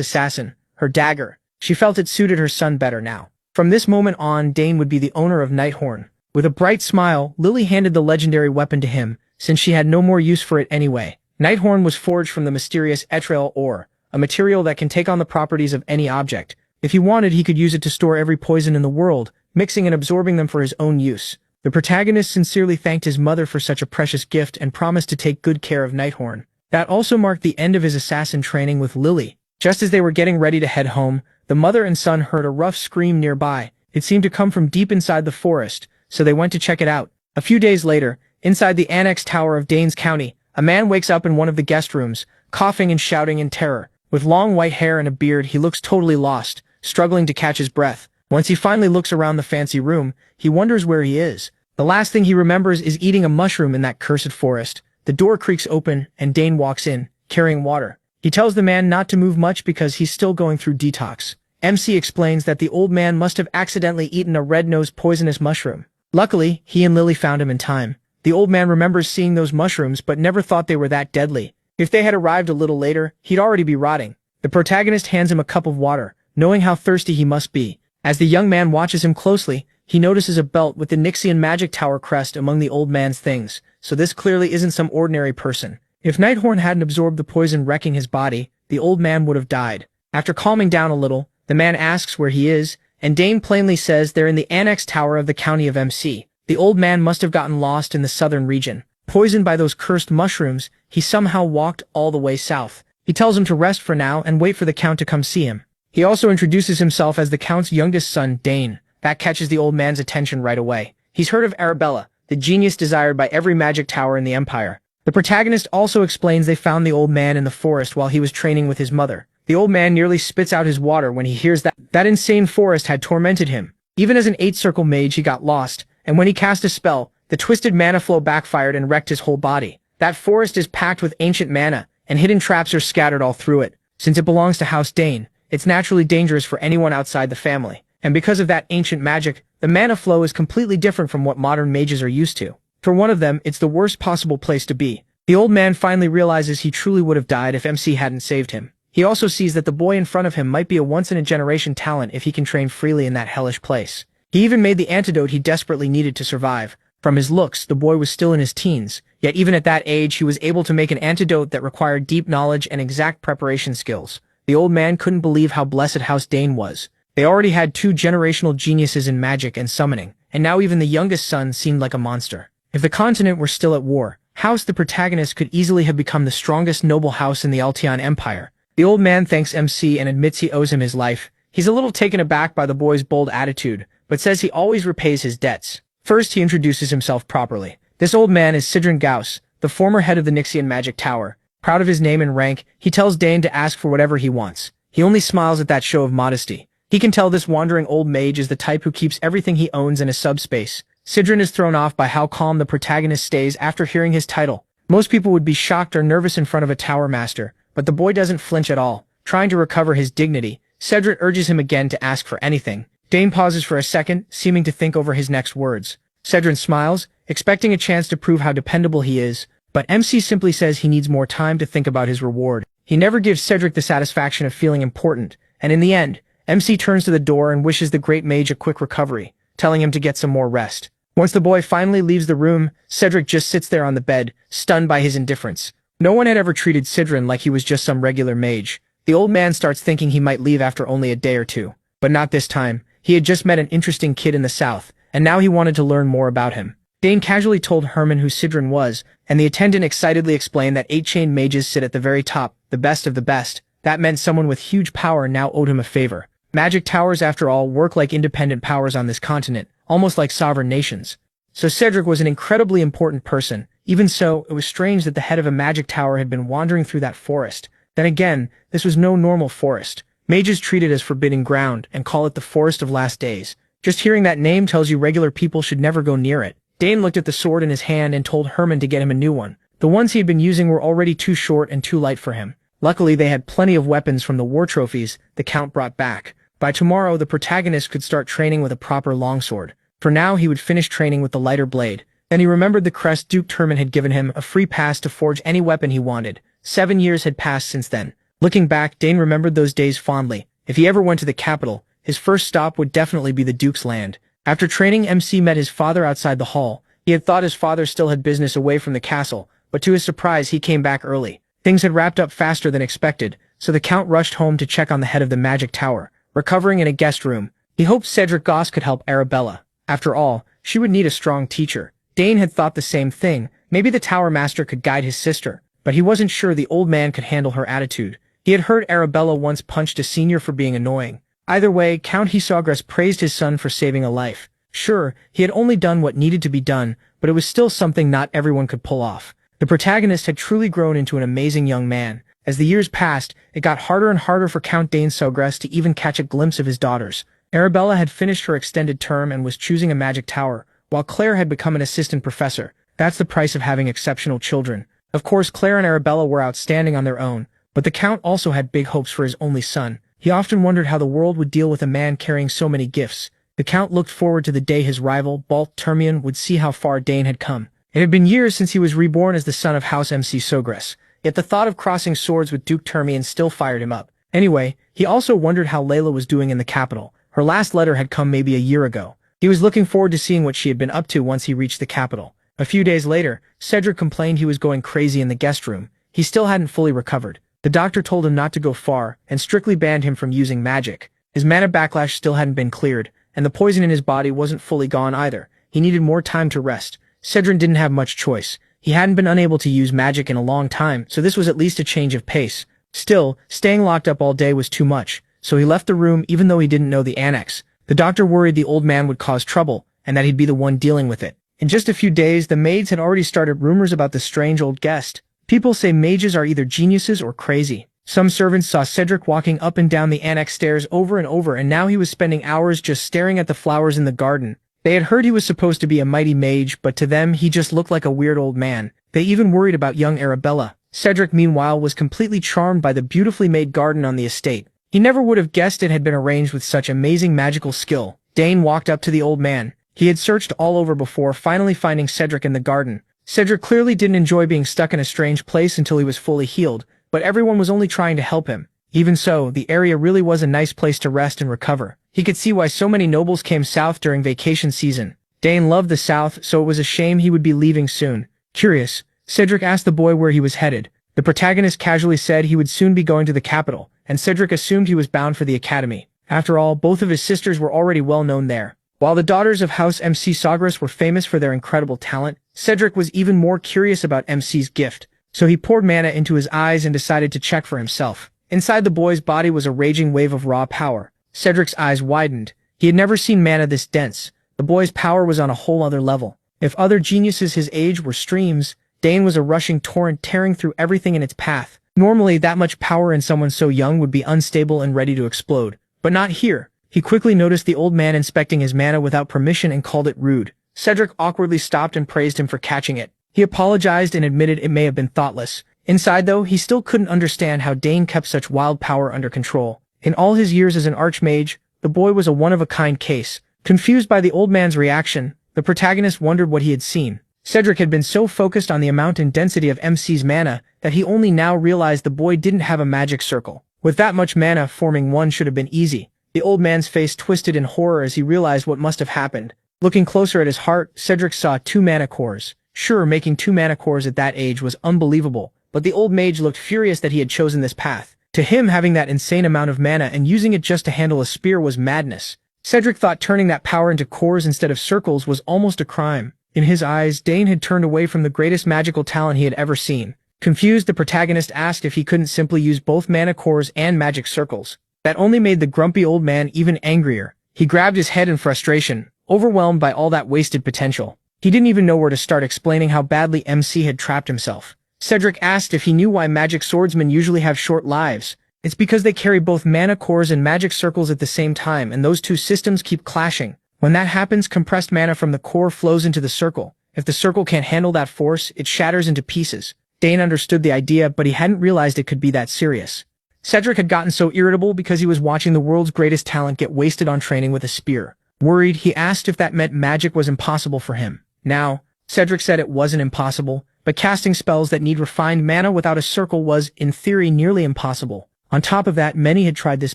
Speaker 1: assassin, her dagger. She felt it suited her son better now. From this moment on, Dane would be the owner of Nighthorn. With a bright smile, Lily handed the legendary weapon to him, since she had no more use for it anyway. Nighthorn was forged from the mysterious etriol ore, a material that can take on the properties of any object. If he wanted, he could use it to store every poison in the world, mixing and absorbing them for his own use. The protagonist sincerely thanked his mother for such a precious gift and promised to take good care of Nighthorn. That also marked the end of his assassin training with Lily. Just as they were getting ready to head home, the mother and son heard a rough scream nearby. It seemed to come from deep inside the forest, so they went to check it out. A few days later, inside the Annex Tower of Danes County, a man wakes up in one of the guest rooms, coughing and shouting in terror. With long white hair and a beard, he looks totally lost, struggling to catch his breath. Once he finally looks around the fancy room, he wonders where he is. The last thing he remembers is eating a mushroom in that cursed forest. The door creaks open, and Dane walks in, carrying water. He tells the man not to move much because he's still going through detox. MC explains that the old man must have accidentally eaten a red-nosed poisonous mushroom. Luckily, he and Lily found him in time. The old man remembers seeing those mushrooms but never thought they were that deadly. If they had arrived a little later, he'd already be rotting. The protagonist hands him a cup of water, knowing how thirsty he must be. As the young man watches him closely, he notices a belt with the Nixian magic tower crest among the old man's things, so this clearly isn't some ordinary person. If Nighthorn hadn't absorbed the poison wrecking his body, the old man would have died. After calming down a little, the man asks where he is, and Dane plainly says they're in the Annex Tower of the County of MC. The old man must have gotten lost in the southern region. Poisoned by those cursed mushrooms, he somehow walked all the way south. He tells him to rest for now and wait for the Count to come see him. He also introduces himself as the Count's youngest son, Dane. That catches the old man's attention right away. He's heard of Arabella, the genius desired by every magic tower in the Empire. The protagonist also explains they found the old man in the forest while he was training with his mother. The old man nearly spits out his water when he hears that insane forest had tormented him. Even as an 8-circle mage, he got lost, and when he cast a spell, the twisted mana flow backfired and wrecked his whole body. That forest is packed with ancient mana, and hidden traps are scattered all through it. Since it belongs to House Dane, it's naturally dangerous for anyone outside the family. And because of that ancient magic, the mana flow is completely different from what modern mages are used to. For one of them, it's the worst possible place to be. The old man finally realizes he truly would have died if MC hadn't saved him. He also sees that the boy in front of him might be a once-in-a-generation talent if he can train freely in that hellish place. He even made the antidote he desperately needed to survive. From his looks, the boy was still in his teens, yet even at that age he was able to make an antidote that required deep knowledge and exact preparation skills. The old man couldn't believe how blessed House Dane was. They already had 2 generational geniuses in magic and summoning, and now even the youngest son seemed like a monster. If the continent were still at war, House the protagonist could easily have become the strongest noble house in the Alteon Empire. The old man thanks MC and admits he owes him his life. He's a little taken aback by the boy's bold attitude, but says he always repays his debts. First, he introduces himself properly. This old man is Sidron Gauss, the former head of the Nixian Magic Tower. Proud of his name and rank, he tells Dane to ask for whatever he wants. He only smiles at that show of modesty. He can tell this wandering old mage is the type who keeps everything he owns in a subspace. Sidron is thrown off by how calm the protagonist stays after hearing his title. Most people would be shocked or nervous in front of a tower master, but the boy doesn't flinch at all. Trying to recover his dignity, Cedric urges him again to ask for anything. Dane pauses for a second, seeming to think over his next words. Cedric smiles, expecting a chance to prove how dependable he is, but MC simply says he needs more time to think about his reward. He never gives Cedric the satisfaction of feeling important, and in the end, MC turns to the door and wishes the great mage a quick recovery, telling him to get some more rest. Once the boy finally leaves the room, Cedric just sits there on the bed, stunned by his indifference. No one had ever treated Sidron like he was just some regular mage. The old man starts thinking he might leave after only a day or two. But not this time. He had just met an interesting kid in the south, and now he wanted to learn more about him. Dane casually told Herman who Sidron was, and the attendant excitedly explained that 8-chain mages sit at the very top, the best of the best. That meant someone with huge power now owed him a favor. Magic towers, after all, work like independent powers on this continent, almost like sovereign nations. So Cedric was an incredibly important person. Even so, it was strange that the head of a magic tower had been wandering through that forest. Then again, this was no normal forest. Mages treat it as forbidden ground and call it the Forest of Last Days. Just hearing that name tells you regular people should never go near it. Dane looked at the sword in his hand and told Herman to get him a new one. The ones he had been using were already too short and too light for him. Luckily, they had plenty of weapons from the war trophies the Count brought back. By tomorrow, the protagonist could start training with a proper longsword. For now, he would finish training with the lighter blade. Then he remembered the crest Duke Turman had given him, a free pass to forge any weapon he wanted. 7 years had passed since then. Looking back, Dane remembered those days fondly. If he ever went to the capital, his first stop would definitely be the Duke's land. After training, MC met his father outside the hall. He had thought his father still had business away from the castle, but to his surprise, he came back early. Things had wrapped up faster than expected, so the Count rushed home to check on the head of the magic tower, recovering in a guest room. He hoped Cedric Goss could help Arabella. After all, she would need a strong teacher. Dane had thought the same thing. Maybe the Tower Master could guide his sister, but he wasn't sure the old man could handle her attitude. He had heard Arabella once punched a senior for being annoying. Either way, Count Hisagras praised his son for saving a life. Sure, he had only done what needed to be done, but it was still something not everyone could pull off. The protagonist had truly grown into an amazing young man. As the years passed, it got harder and harder for Count Dane Hisagras to even catch a glimpse of his daughters. Arabella had finished her extended term and was choosing a magic tower, while Claire had become an assistant professor. That's the price of having exceptional children. Of course, Claire and Arabella were outstanding on their own, but the Count also had big hopes for his only son. He often wondered how the world would deal with a man carrying so many gifts. The Count looked forward to the day his rival, Balt Termian, would see how far Dane had come. It had been years since he was reborn as the son of House MC Sogras, yet the thought of crossing swords with Duke Termian still fired him up. Anyway, he also wondered how Layla was doing in the capital. Her last letter had come maybe a year ago. He was looking forward to seeing what she had been up to once he reached the capital. A few days later, Cedric complained he was going crazy in the guest room. He still hadn't fully recovered. The doctor told him not to go far and strictly banned him from using magic. His mana backlash still hadn't been cleared, and the poison in his body wasn't fully gone either. He needed more time to rest. Cedric didn't have much choice. He hadn't been unable to use magic in a long time, so this was at least a change of pace. Still, staying locked up all day was too much, so he left the room even though he didn't know the annex. The doctor worried the old man would cause trouble, and that he'd be the one dealing with it. In just a few days, the maids had already started rumors about the strange old guest. People say mages are either geniuses or crazy. Some servants saw Cedric walking up and down the annex stairs over and over, and now he was spending hours just staring at the flowers in the garden. They had heard he was supposed to be a mighty mage, but to them he just looked like a weird old man. They even worried about young Arabella. Cedric, meanwhile, was completely charmed by the beautifully made garden on the estate. He never would have guessed it had been arranged with such amazing magical skill. Dane walked up to the old man. He had searched all over before finally finding Cedric in the garden. Cedric clearly didn't enjoy being stuck in a strange place until he was fully healed, but everyone was only trying to help him. Even so, the area really was a nice place to rest and recover. He could see why so many nobles came south during vacation season. Dane loved the south, so it was a shame he would be leaving soon. Curious, Cedric asked the boy where he was headed. The protagonist casually said he would soon be going to the capital, and Cedric assumed he was bound for the academy. After all, both of his sisters were already well known there. While the daughters of House MC Sagras were famous for their incredible talent, Cedric was even more curious about MC's gift, so he poured mana into his eyes and decided to check for himself. Inside the boy's body was a raging wave of raw power. Cedric's eyes widened. He had never seen mana this dense. The boy's power was on a whole other level. If other geniuses his age were streams, Dane was a rushing torrent tearing through everything in its path. Normally, that much power in someone so young would be unstable and ready to explode. But not here. He quickly noticed the old man inspecting his mana without permission and called it rude. Cedric awkwardly stopped and praised him for catching it. He apologized and admitted it may have been thoughtless. Inside, though, he still couldn't understand how Dane kept such wild power under control. In all his years as an archmage, the boy was a one-of-a-kind case. Confused by the old man's reaction, the protagonist wondered what he had seen. Cedric had been so focused on the amount and density of MC's mana that he only now realized the boy didn't have a magic circle. With that much mana, forming one should have been easy. The old man's face twisted in horror as he realized what must have happened. Looking closer at his heart, Cedric saw 2 mana cores. Sure, making 2 mana cores at that age was unbelievable, but the old mage looked furious that he had chosen this path. To him, having that insane amount of mana and using it just to handle a spear was madness. Cedric thought turning that power into cores instead of circles was almost a crime. In his eyes, Dane had turned away from the greatest magical talent he had ever seen. Confused, the protagonist asked if he couldn't simply use both mana cores and magic circles. That only made the grumpy old man even angrier. He grabbed his head in frustration, overwhelmed by all that wasted potential. He didn't even know where to start explaining how badly MC had trapped himself. Cedric asked if he knew why magic swordsmen usually have short lives. It's because they carry both mana cores and magic circles at the same time, and those two systems keep clashing. When that happens, compressed mana from the core flows into the circle. If the circle can't handle that force, it shatters into pieces. Dane understood the idea, but he hadn't realized it could be that serious. Cedric had gotten so irritable because he was watching the world's greatest talent get wasted on training with a spear. Worried, he asked if that meant magic was impossible for him. Now, Cedric said it wasn't impossible, but casting spells that need refined mana without a circle was, in theory, nearly impossible. On top of that, many had tried this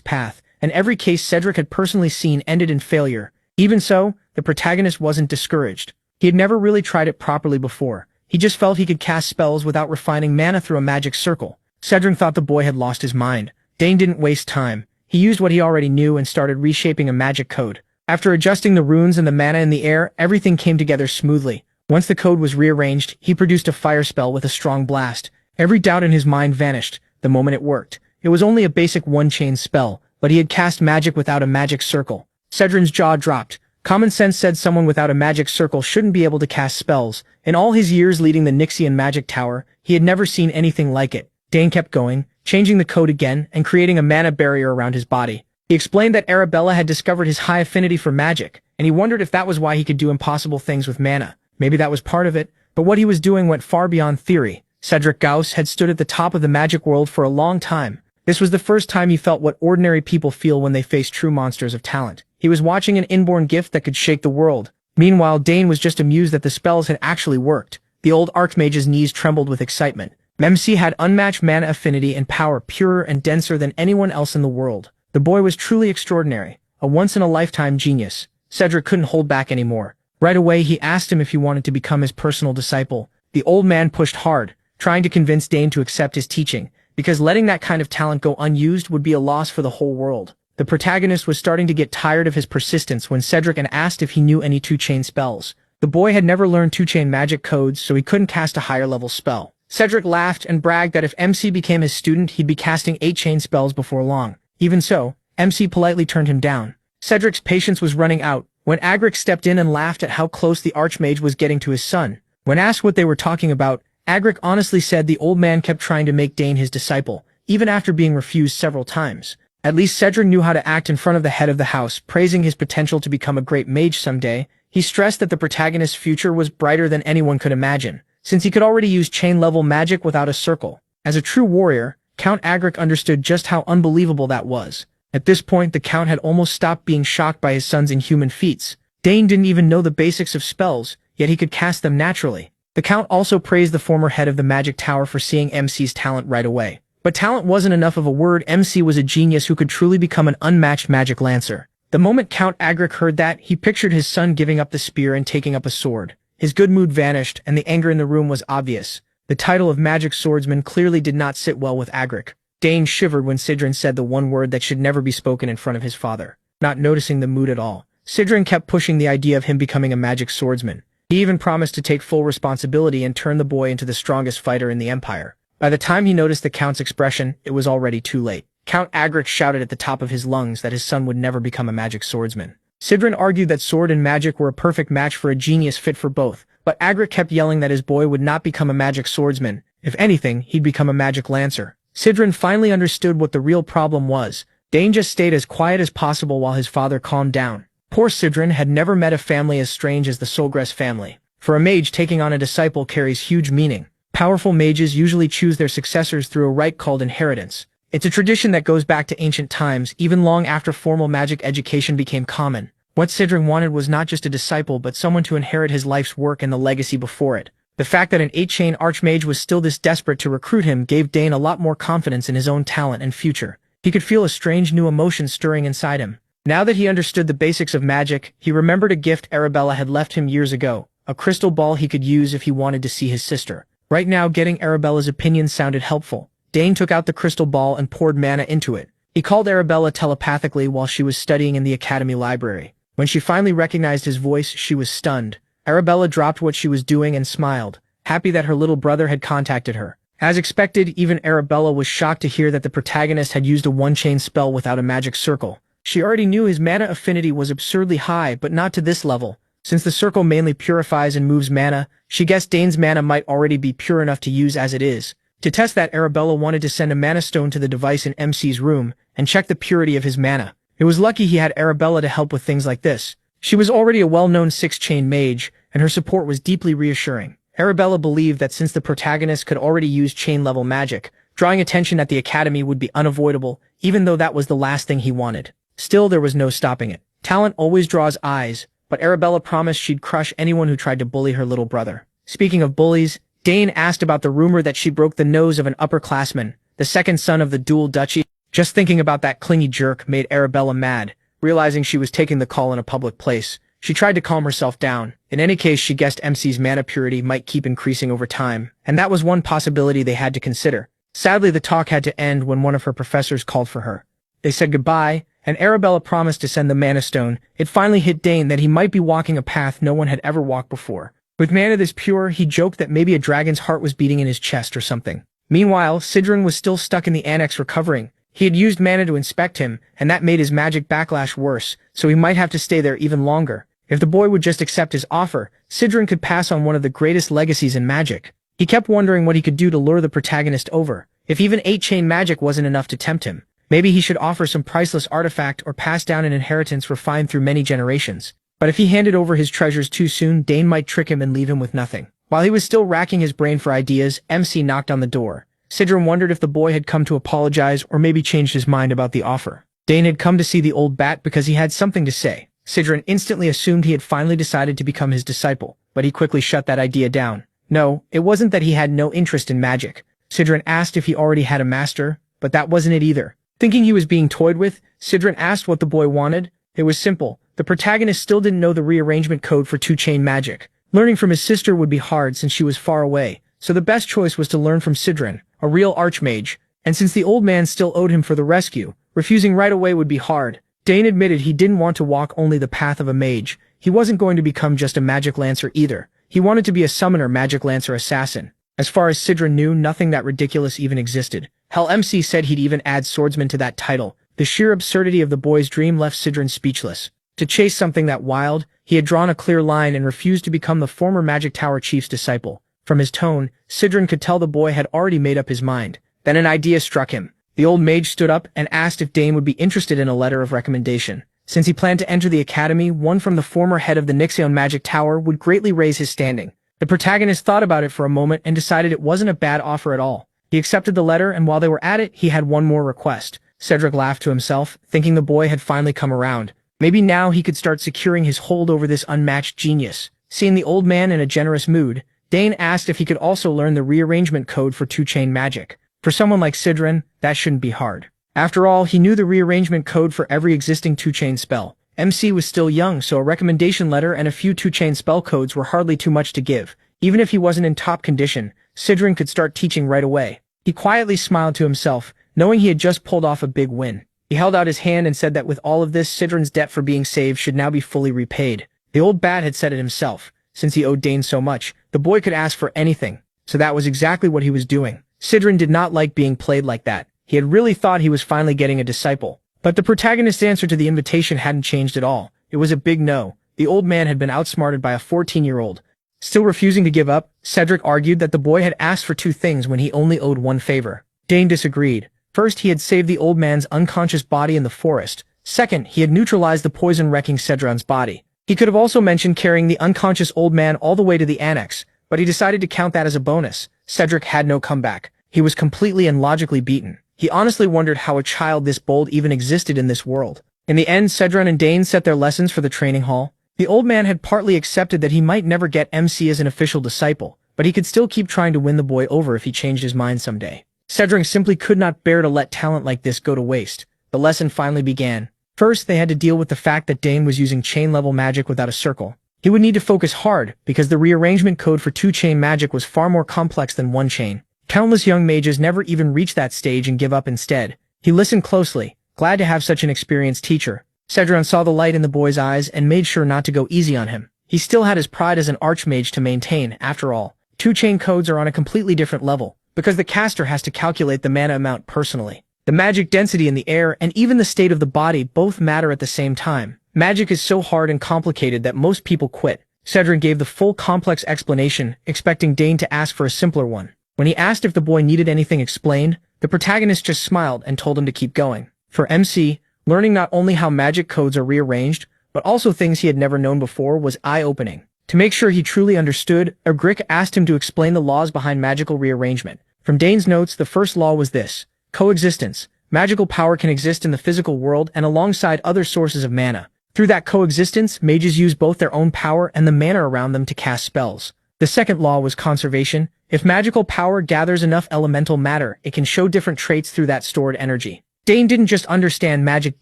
Speaker 1: path, and every case Cedric had personally seen ended in failure. Even so, the protagonist wasn't discouraged. He had never really tried it properly before. He just felt he could cast spells without refining mana through a magic circle. Cedric thought the boy had lost his mind. Dane didn't waste time. He used what he already knew and started reshaping a magic code. After adjusting the runes and the mana in the air, everything came together smoothly. Once the code was rearranged, he produced a fire spell with a strong blast. Every doubt in his mind vanished the moment it worked. It was only a basic one-chain spell, but he had cast magic without a magic circle. Cedric's jaw dropped. Common sense said someone without a magic circle shouldn't be able to cast spells. In all his years leading the Nixian magic tower, he had never seen anything like it. Dane kept going, changing the code again and creating a mana barrier around his body. He explained that Arabella had discovered his high affinity for magic, and he wondered if that was why he could do impossible things with mana. Maybe that was part of it, but what he was doing went far beyond theory. Cedric Gauss had stood at the top of the magic world for a long time. This was the first time he felt what ordinary people feel when they face true monsters of talent. He was watching an inborn gift that could shake the world. Meanwhile, Dane was just amused that the spells had actually worked. The old Archmage's knees trembled with excitement. MC had unmatched mana affinity and power purer and denser than anyone else in the world. The boy was truly extraordinary, a once-in-a-lifetime genius. Cedric couldn't hold back anymore. Right away, he asked him if he wanted to become his personal disciple. The old man pushed hard, trying to convince Dane to accept his teaching, because letting that kind of talent go unused would be a loss for the whole world. The protagonist was starting to get tired of his persistence when Cedric asked if he knew any two-chain spells. The boy had never learned two-chain magic codes, so he couldn't cast a higher-level spell. Cedric laughed and bragged that if MC became his student, he'd be casting 8-chain spells before long. Even so, MC politely turned him down. Cedric's patience was running out when Agric stepped in and laughed at how close the Archmage was getting to his son. When asked what they were talking about, Agric honestly said the old man kept trying to make Dane his disciple, even after being refused several times. At least Cedric knew how to act in front of the head of the house, praising his potential to become a great mage someday. He stressed that the protagonist's future was brighter than anyone could imagine, since he could already use chain-level magic without a circle. As a true warrior, Count Agric understood just how unbelievable that was. At this point, the Count had almost stopped being shocked by his son's inhuman feats. Dane didn't even know the basics of spells, yet he could cast them naturally. The Count also praised the former head of the magic tower for seeing MC's talent right away. But talent wasn't enough of a word. MC was a genius who could truly become an unmatched magic lancer. The moment Count Agric heard that, he pictured his son giving up the spear and taking up a sword. His good mood vanished, and the anger in the room was obvious. The title of magic swordsman clearly did not sit well with Agric. Dane shivered when Sidrin said the one word that should never be spoken in front of his father. Not noticing the mood at all, Sidrin kept pushing the idea of him becoming a magic swordsman. He even promised to take full responsibility and turn the boy into the strongest fighter in the Empire. By the time he noticed the Count's expression, it was already too late. Count Agric shouted at the top of his lungs that his son would never become a magic swordsman. Sidrin argued that sword and magic were a perfect match for a genius fit for both, but Agric kept yelling that his boy would not become a magic swordsman. If anything, he'd become a magic lancer. Sidrin finally understood what the real problem was. Dane just stayed as quiet as possible while his father calmed down. Poor Sidrin had never met a family as strange as the Solgress family. For a mage, taking on a disciple carries huge meaning. Powerful mages usually choose their successors through a rite called inheritance. It's a tradition that goes back to ancient times, even long after formal magic education became common. What Sidrin wanted was not just a disciple but someone to inherit his life's work and the legacy before it. The fact that an 8-chain archmage was still this desperate to recruit him gave Dane a lot more confidence in his own talent and future. He could feel a strange new emotion stirring inside him. Now that he understood the basics of magic, he remembered a gift Arabella had left him years ago, a crystal ball he could use if he wanted to see his sister. Right now, getting Arabella's opinion sounded helpful. Dane took out the crystal ball and poured mana into it. He called Arabella telepathically while she was studying in the academy library. When she finally recognized his voice, she was stunned. Arabella dropped what she was doing and smiled, happy that her little brother had contacted her. As expected, even Arabella was shocked to hear that the protagonist had used a one-chain spell without a magic circle. She already knew his mana affinity was absurdly high, but not to this level. Since the circle mainly purifies and moves mana, she guessed Dane's mana might already be pure enough to use as it is. To test that, Arabella wanted to send a mana stone to the device in MC's room and check the purity of his mana. It was lucky he had Arabella to help with things like this. She was already a well-known 6-chain mage, and her support was deeply reassuring. Arabella believed that since the protagonist could already use chain-level magic, drawing attention at the academy would be unavoidable, even though that was the last thing he wanted. Still, there was no stopping it. Talent always draws eyes, but Arabella promised she'd crush anyone who tried to bully her little brother. Speaking of bullies, Dane asked about the rumor that she broke the nose of an upperclassman, the second son of the dual duchy. Just thinking about that clingy jerk made Arabella mad. Realizing she was taking the call in a public place, she tried to calm herself down. In any case, she guessed MC's mana purity might keep increasing over time, and that was one possibility they had to consider. Sadly, the talk had to end when one of her professors called for her. They said goodbye, and Arabella promised to send the mana stone. It finally hit Dane that he might be walking a path no one had ever walked before. With mana this pure, he joked that maybe a dragon's heart was beating in his chest or something. Meanwhile, Sidran was still stuck in the annex recovering. He had used mana to inspect him, and that made his magic backlash worse, so he might have to stay there even longer. If the boy would just accept his offer, Sidran could pass on one of the greatest legacies in magic. He kept wondering what he could do to lure the protagonist over. If even 8-chain magic wasn't enough to tempt him, maybe he should offer some priceless artifact or pass down an inheritance refined through many generations. But if he handed over his treasures too soon, Dane might trick him and leave him with nothing. While he was still racking his brain for ideas, MC knocked on the door. Sidran wondered if the boy had come to apologize or maybe changed his mind about the offer. Dane had come to see the old bat because he had something to say. Sidran instantly assumed he had finally decided to become his disciple, but he quickly shut that idea down. No, it wasn't that he had no interest in magic. Sidran asked if he already had a master, but that wasn't it either. Thinking he was being toyed with, Sidran asked what the boy wanted. It was simple. The protagonist still didn't know the rearrangement code for 2-chain magic. Learning from his sister would be hard since she was far away, so the best choice was to learn from Sidran, a real archmage, and since the old man still owed him for the rescue, refusing right away would be hard. Dane admitted he didn't want to walk only the path of a mage. He wasn't going to become just a magic lancer either. He wanted to be a summoner magic lancer assassin. As far as Sidran knew, nothing that ridiculous even existed. Hell, MC said he'd even add swordsman to that title. The sheer absurdity of the boy's dream left Sidran speechless. To chase something that wild, he had drawn a clear line and refused to become the former Magic Tower chief's disciple. From his tone, Sidran could tell the boy had already made up his mind. Then an idea struck him. The old mage stood up and asked if Dane would be interested in a letter of recommendation. Since he planned to enter the academy, one from the former head of the Nixion Magic Tower would greatly raise his standing. The protagonist thought about it for a moment and decided it wasn't a bad offer at all. He accepted the letter, and while they were at it, he had one more request. Cedric laughed to himself, thinking the boy had finally come around. Maybe now he could start securing his hold over this unmatched genius. Seeing the old man in a generous mood, Dane asked if he could also learn the rearrangement code for 2-chain magic. For someone like Sidran, that shouldn't be hard. After all, he knew the rearrangement code for every existing 2-chain spell. MC was still young, so a recommendation letter and a few 2-chain spell codes were hardly too much to give. Even if he wasn't in top condition, Sidran could start teaching right away. He quietly smiled to himself, knowing he had just pulled off a big win. He held out his hand and said that with all of this, Sidran's debt for being saved should now be fully repaid. The old bat had said it himself. Since he owed Dane so much, the boy could ask for anything. So that was exactly what he was doing. Sidran did not like being played like that. He had really thought he was finally getting a disciple. But the protagonist's answer to the invitation hadn't changed at all. It was a big no. The old man had been outsmarted by a 14-year-old. Still refusing to give up, Cedric argued that the boy had asked for 2 things when he only owed 1 favor. Dane disagreed. First, he had saved the old man's unconscious body in the forest. Second, he had neutralized the poison wrecking Cedran's body. He could have also mentioned carrying the unconscious old man all the way to the annex, but he decided to count that as a bonus. Cedric had no comeback. He was completely and logically beaten. He honestly wondered how a child this bold even existed in this world. In the end, Sidran and Dane set their lessons for the training hall. The old man had partly accepted that he might never get MC as an official disciple, but he could still keep trying to win the boy over if he changed his mind someday. Cedric simply could not bear to let talent like this go to waste. The lesson finally began. First, they had to deal with the fact that Dane was using chain-level magic without a circle. He would need to focus hard, because the rearrangement code for 2-chain magic was far more complex than 1-chain. Countless young mages never even reach that stage and give up instead. He listened closely, glad to have such an experienced teacher. Cedran saw the light in the boy's eyes and made sure not to go easy on him. He still had his pride as an archmage to maintain, after all. 2-chain codes are on a completely different level, because the caster has to calculate the mana amount personally. The magic density in the air and even the state of the body both matter at the same time. Magic is so hard and complicated that most people quit. Cedran gave the full complex explanation, expecting Dane to ask for a simpler one. When he asked if the boy needed anything explained, the protagonist just smiled and told him to keep going. For MC, learning not only how magic codes are rearranged, but also things he had never known before was eye-opening. To make sure he truly understood, Agric asked him to explain the laws behind magical rearrangement. From Dane's notes, the first law was this: coexistence. Magical power can exist in the physical world and alongside other sources of mana. Through that coexistence, mages use both their own power and the mana around them to cast spells. The second law was conservation. If magical power gathers enough elemental matter, it can show different traits through that stored energy. Dane didn't just understand magic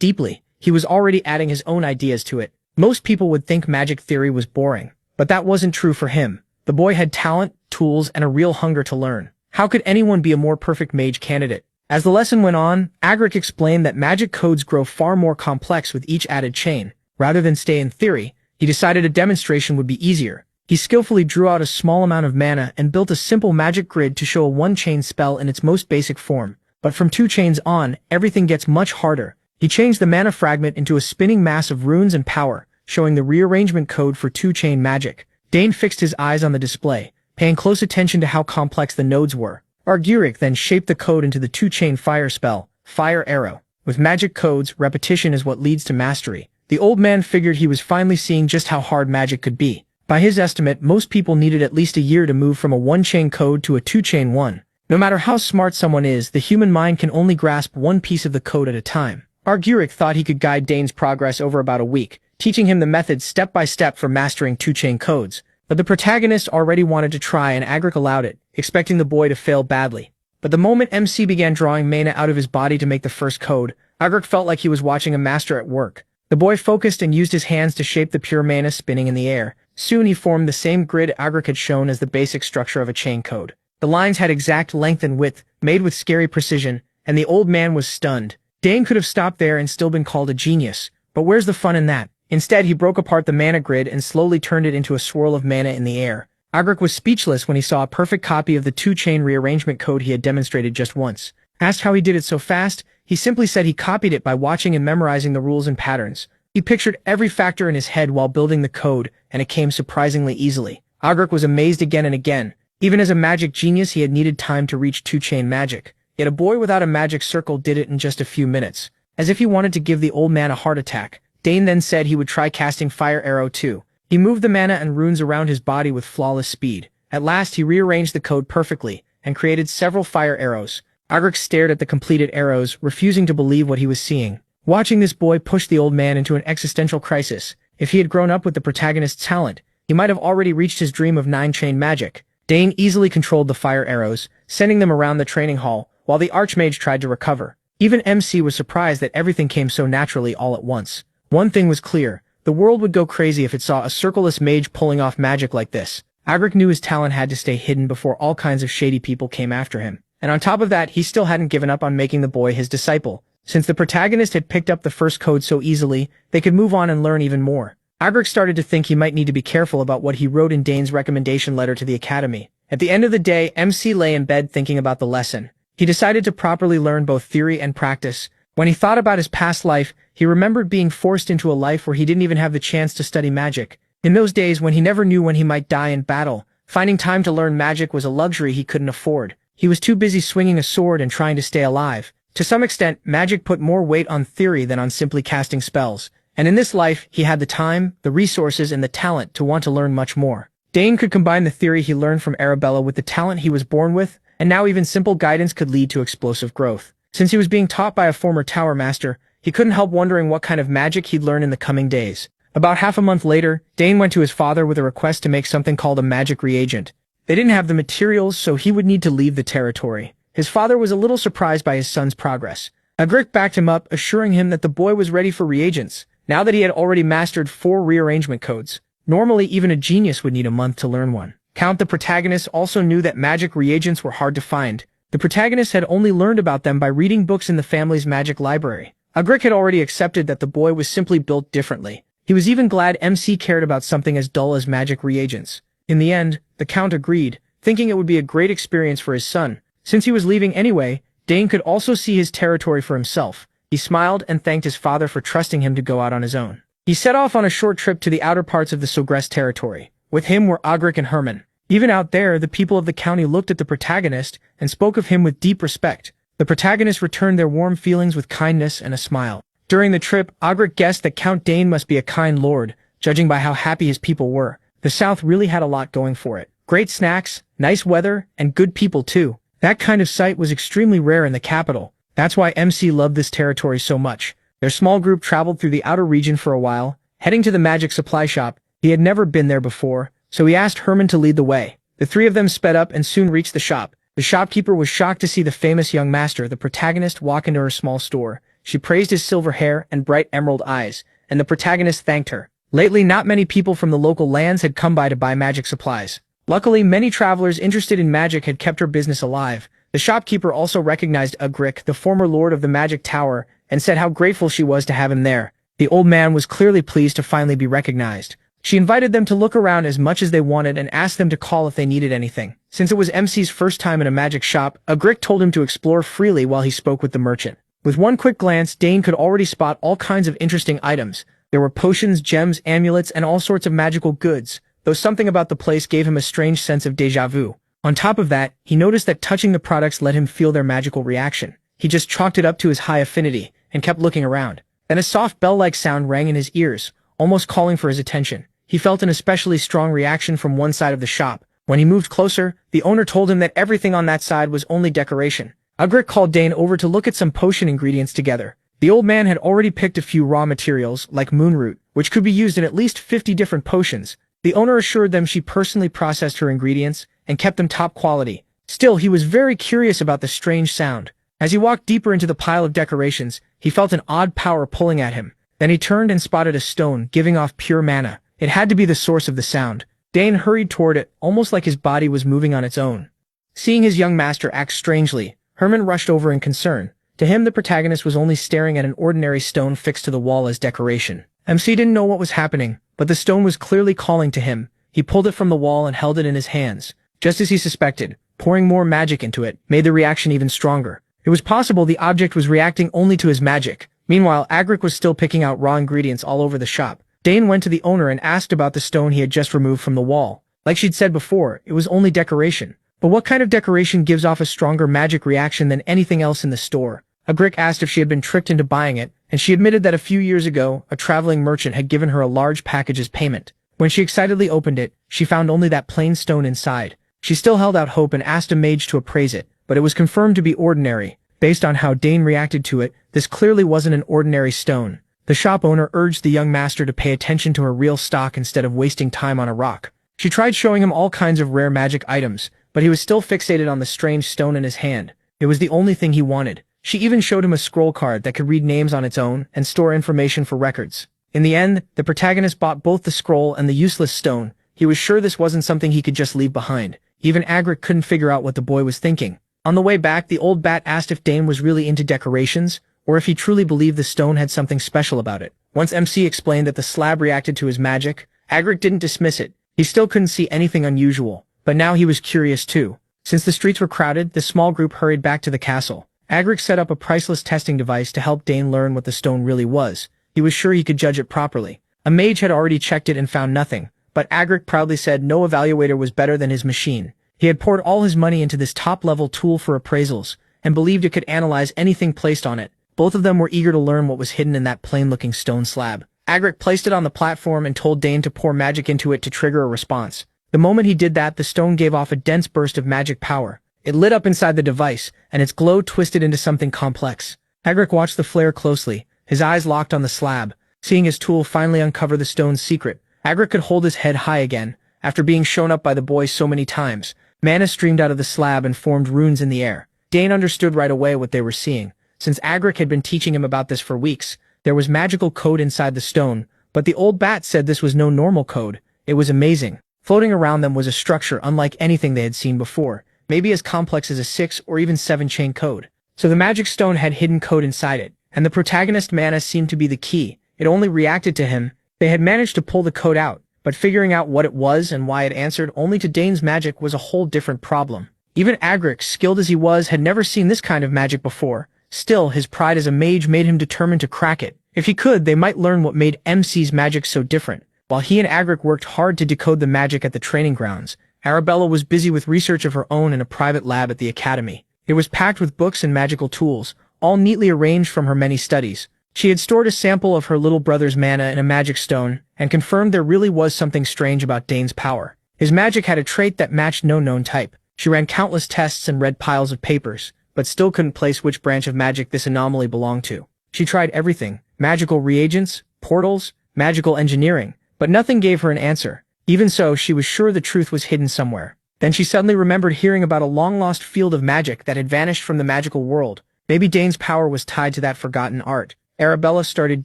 Speaker 1: deeply, he was already adding his own ideas to it. Most people would think magic theory was boring, but that wasn't true for him. The boy had talent, tools, and a real hunger to learn. How could anyone be a more perfect mage candidate? As the lesson went on, Agric explained that magic codes grow far more complex with each added chain. Rather than stay in theory, he decided a demonstration would be easier. He skillfully drew out a small amount of mana and built a simple magic grid to show a one-chain spell in its most basic form. But from 2 chains on, everything gets much harder. He changed the mana fragment into a spinning mass of runes and power, showing the rearrangement code for 2-chain magic. Dane fixed his eyes on the display, paying close attention to how complex the nodes were. Agric then shaped the code into the 2-chain fire spell, Fire Arrow. With magic codes, repetition is what leads to mastery. The old man figured he was finally seeing just how hard magic could be. By his estimate, most people needed at least a year to move from a 1-chain code to a 2-chain one. No matter how smart someone is, the human mind can only grasp one piece of the code at a time. Agric thought he could guide Dane's progress over about a week, teaching him the methods step by step for mastering 2-chain codes. But the protagonist already wanted to try and Agric allowed it, expecting the boy to fail badly. But the moment MC began drawing mana out of his body to make the first code, Agric felt like he was watching a master at work. The boy focused and used his hands to shape the pure mana spinning in the air. Soon he formed the same grid Agric had shown as the basic structure of a chain code. The lines had exact length and width, made with scary precision, and the old man was stunned. Dane could have stopped there and still been called a genius, but where's the fun in that? Instead, he broke apart the mana grid and slowly turned it into a swirl of mana in the air. Agric was speechless when he saw a perfect copy of the 2-chain rearrangement code he had demonstrated just once. Asked how he did it so fast, he simply said he copied it by watching and memorizing the rules and patterns. He pictured every factor in his head while building the code, and it came surprisingly easily. Agric was amazed again and again. Even as a magic genius, he had needed time to reach 2-chain magic. Yet a boy without a magic circle did it in just a few minutes. As if he wanted to give the old man a heart attack, Dane then said he would try casting Fire Arrow too. He moved the mana and runes around his body with flawless speed. At last, he rearranged the code perfectly, and created several fire arrows. Agric stared at the completed arrows, refusing to believe what he was seeing. Watching this boy push the old man into an existential crisis. If he had grown up with the protagonist's talent, he might have already reached his dream of 9-chain magic. Dane easily controlled the fire arrows, sending them around the training hall, while the Archmage tried to recover. Even MC was surprised that everything came so naturally all at once. One thing was clear, the world would go crazy if it saw a circleless mage pulling off magic like this. Agric knew his talent had to stay hidden before all kinds of shady people came after him. And on top of that, he still hadn't given up on making the boy his disciple. Since the protagonist had picked up the first code so easily, they could move on and learn even more. Agric started to think he might need to be careful about what he wrote in Dane's recommendation letter to the academy. At the end of the day, MC lay in bed thinking about the lesson. He decided to properly learn both theory and practice. When he thought about his past life, he remembered being forced into a life where he didn't even have the chance to study magic. In those days when he never knew when he might die in battle, finding time to learn magic was a luxury he couldn't afford. He was too busy swinging a sword and trying to stay alive. To some extent, magic put more weight on theory than on simply casting spells. And in this life, he had the time, the resources, and the talent to want to learn much more. Dane could combine the theory he learned from Arabella with the talent he was born with, and now even simple guidance could lead to explosive growth. Since he was being taught by a former tower master, he couldn't help wondering what kind of magic he'd learn in the coming days. About half a month later, Dane went to his father with a request to make something called a magic reagent. They didn't have the materials, so he would need to leave the territory. His father was a little surprised by his son's progress. Agric backed him up, assuring him that the boy was ready for reagents, now that he had already mastered 4 rearrangement codes. Normally, even a genius would need a month to learn one. Count the protagonist also knew that magic reagents were hard to find. The protagonist had only learned about them by reading books in the family's magic library. Agric had already accepted that the boy was simply built differently. He was even glad MC cared about something as dull as magic reagents. In the end, the Count agreed, thinking it would be a great experience for his son. Since he was leaving anyway, Dane could also see his territory for himself. He smiled and thanked his father for trusting him to go out on his own. He set off on a short trip to the outer parts of the Sogress territory. With him were Agric and Herman. Even out there, the people of the county looked at the protagonist and spoke of him with deep respect. The protagonist returned their warm feelings with kindness and a smile. During the trip, Agric guessed that Count Dane must be a kind lord, judging by how happy his people were. The South really had a lot going for it. Great snacks, nice weather, and good people too. That kind of sight was extremely rare in the capital. That's why MC loved this territory so much. Their small group traveled through the outer region for a while, heading to the magic supply shop. He had never been there before, so he asked Herman to lead the way. The three of them sped up and soon reached the shop. The shopkeeper was shocked to see the famous young master, the protagonist, walk into her small store. She praised his silver hair and bright emerald eyes, and the protagonist thanked her. Lately, not many people from the local lands had come by to buy magic supplies. Luckily, many travelers interested in magic had kept her business alive. The shopkeeper also recognized Ugric, the former lord of the magic tower, and said how grateful she was to have him there. The old man was clearly pleased to finally be recognized. She invited them to look around as much as they wanted and asked them to call if they needed anything. Since it was MC's first time in a magic shop, Ugric told him to explore freely while he spoke with the merchant. With one quick glance, Dane could already spot all kinds of interesting items. There were potions, gems, amulets, and all sorts of magical goods, though something about the place gave him a strange sense of déjà vu. On top of that, he noticed that touching the products let him feel their magical reaction. He just chalked it up to his high affinity, and kept looking around. Then a soft bell-like sound rang in his ears, almost calling for his attention. He felt an especially strong reaction from one side of the shop. When he moved closer, the owner told him that everything on that side was only decoration. Ugric called Dane over to look at some potion ingredients together. The old man had already picked a few raw materials, like moonroot, which could be used in at least 50 different potions. The owner assured them she personally processed her ingredients and kept them top quality. Still, he was very curious about the strange sound. As he walked deeper into the pile of decorations, he felt an odd power pulling at him. Then he turned and spotted a stone giving off pure mana. It had to be the source of the sound. Dane hurried toward it, almost like his body was moving on its own. Seeing his young master act strangely, Herman rushed over in concern. To him, the protagonist was only staring at an ordinary stone fixed to the wall as decoration. MC didn't know what was happening, but the stone was clearly calling to him. He pulled it from the wall and held it in his hands. Just as he suspected, pouring more magic into it made the reaction even stronger. It was possible the object was reacting only to his magic. Meanwhile, Ugric was still picking out raw ingredients all over the shop. Dane went to the owner and asked about the stone he had just removed from the wall. Like she'd said before, it was only decoration. But what kind of decoration gives off a stronger magic reaction than anything else in the store? Ugric asked if she had been tricked into buying it, and she admitted that a few years ago, a traveling merchant had given her a large package as payment. When she excitedly opened it, she found only that plain stone inside. She still held out hope and asked a mage to appraise it, but it was confirmed to be ordinary. Based on how Dane reacted to it, this clearly wasn't an ordinary stone. The shop owner urged the young master to pay attention to her real stock instead of wasting time on a rock. She tried showing him all kinds of rare magic items, but he was still fixated on the strange stone in his hand. It was the only thing he wanted. She even showed him a scroll card that could read names on its own and store information for records. In the end, the protagonist bought both the scroll and the useless stone. He was sure this wasn't something he could just leave behind. Even Ugric couldn't figure out what the boy was thinking. On the way back, the old bat asked if Dane was really into decorations, or if he truly believed the stone had something special about it. Once MC explained that the slab reacted to his magic, Ugric didn't dismiss it. He still couldn't see anything unusual, but now he was curious too. Since the streets were crowded, the small group hurried back to the castle. Ugric set up a priceless testing device to help Dane learn what the stone really was. He was sure he could judge it properly. A mage had already checked it and found nothing, but Ugric proudly said no evaluator was better than his machine. He had poured all his money into this top-level tool for appraisals, and believed it could analyze anything placed on it. Both of them were eager to learn what was hidden in that plain-looking stone slab. Ugric placed it on the platform and told Dane to pour magic into it to trigger a response. The moment he did that, the stone gave off a dense burst of magic power. It lit up inside the device, and its glow twisted into something complex. Ugric watched the flare closely, his eyes locked on the slab. Seeing his tool finally uncover the stone's secret, Ugric could hold his head high again. After being shown up by the boy so many times, mana streamed out of the slab and formed runes in the air. Dane understood right away what they were seeing. Since Ugric had been teaching him about this for weeks, there was magical code inside the stone, but the old bat said this was no normal code. It was amazing. Floating around them was a structure unlike anything they had seen before, maybe as complex as a 6 or even 7-chain code. So the magic stone had hidden code inside it, and the protagonist mana seemed to be the key. It only reacted to him. They had managed to pull the code out, but figuring out what it was and why it answered only to Dane's magic was a whole different problem. Even Ugric, skilled as he was, had never seen this kind of magic before. Still, his pride as a mage made him determined to crack it. If he could, they might learn what made MC's magic so different. While he and Ugric worked hard to decode the magic at the training grounds, Arabella was busy with research of her own in a private lab at the academy. It was packed with books and magical tools, all neatly arranged from her many studies. She had stored a sample of her little brother's mana in a magic stone, and confirmed there really was something strange about Dane's power. His magic had a trait that matched no known type. She ran countless tests and read piles of papers, but still couldn't place which branch of magic this anomaly belonged to. She tried everything: magical reagents, portals, magical engineering, but nothing gave her an answer. Even so, she was sure the truth was hidden somewhere. Then she suddenly remembered hearing about a long-lost field of magic that had vanished from the magical world. Maybe Dane's power was tied to that forgotten art. Arabella started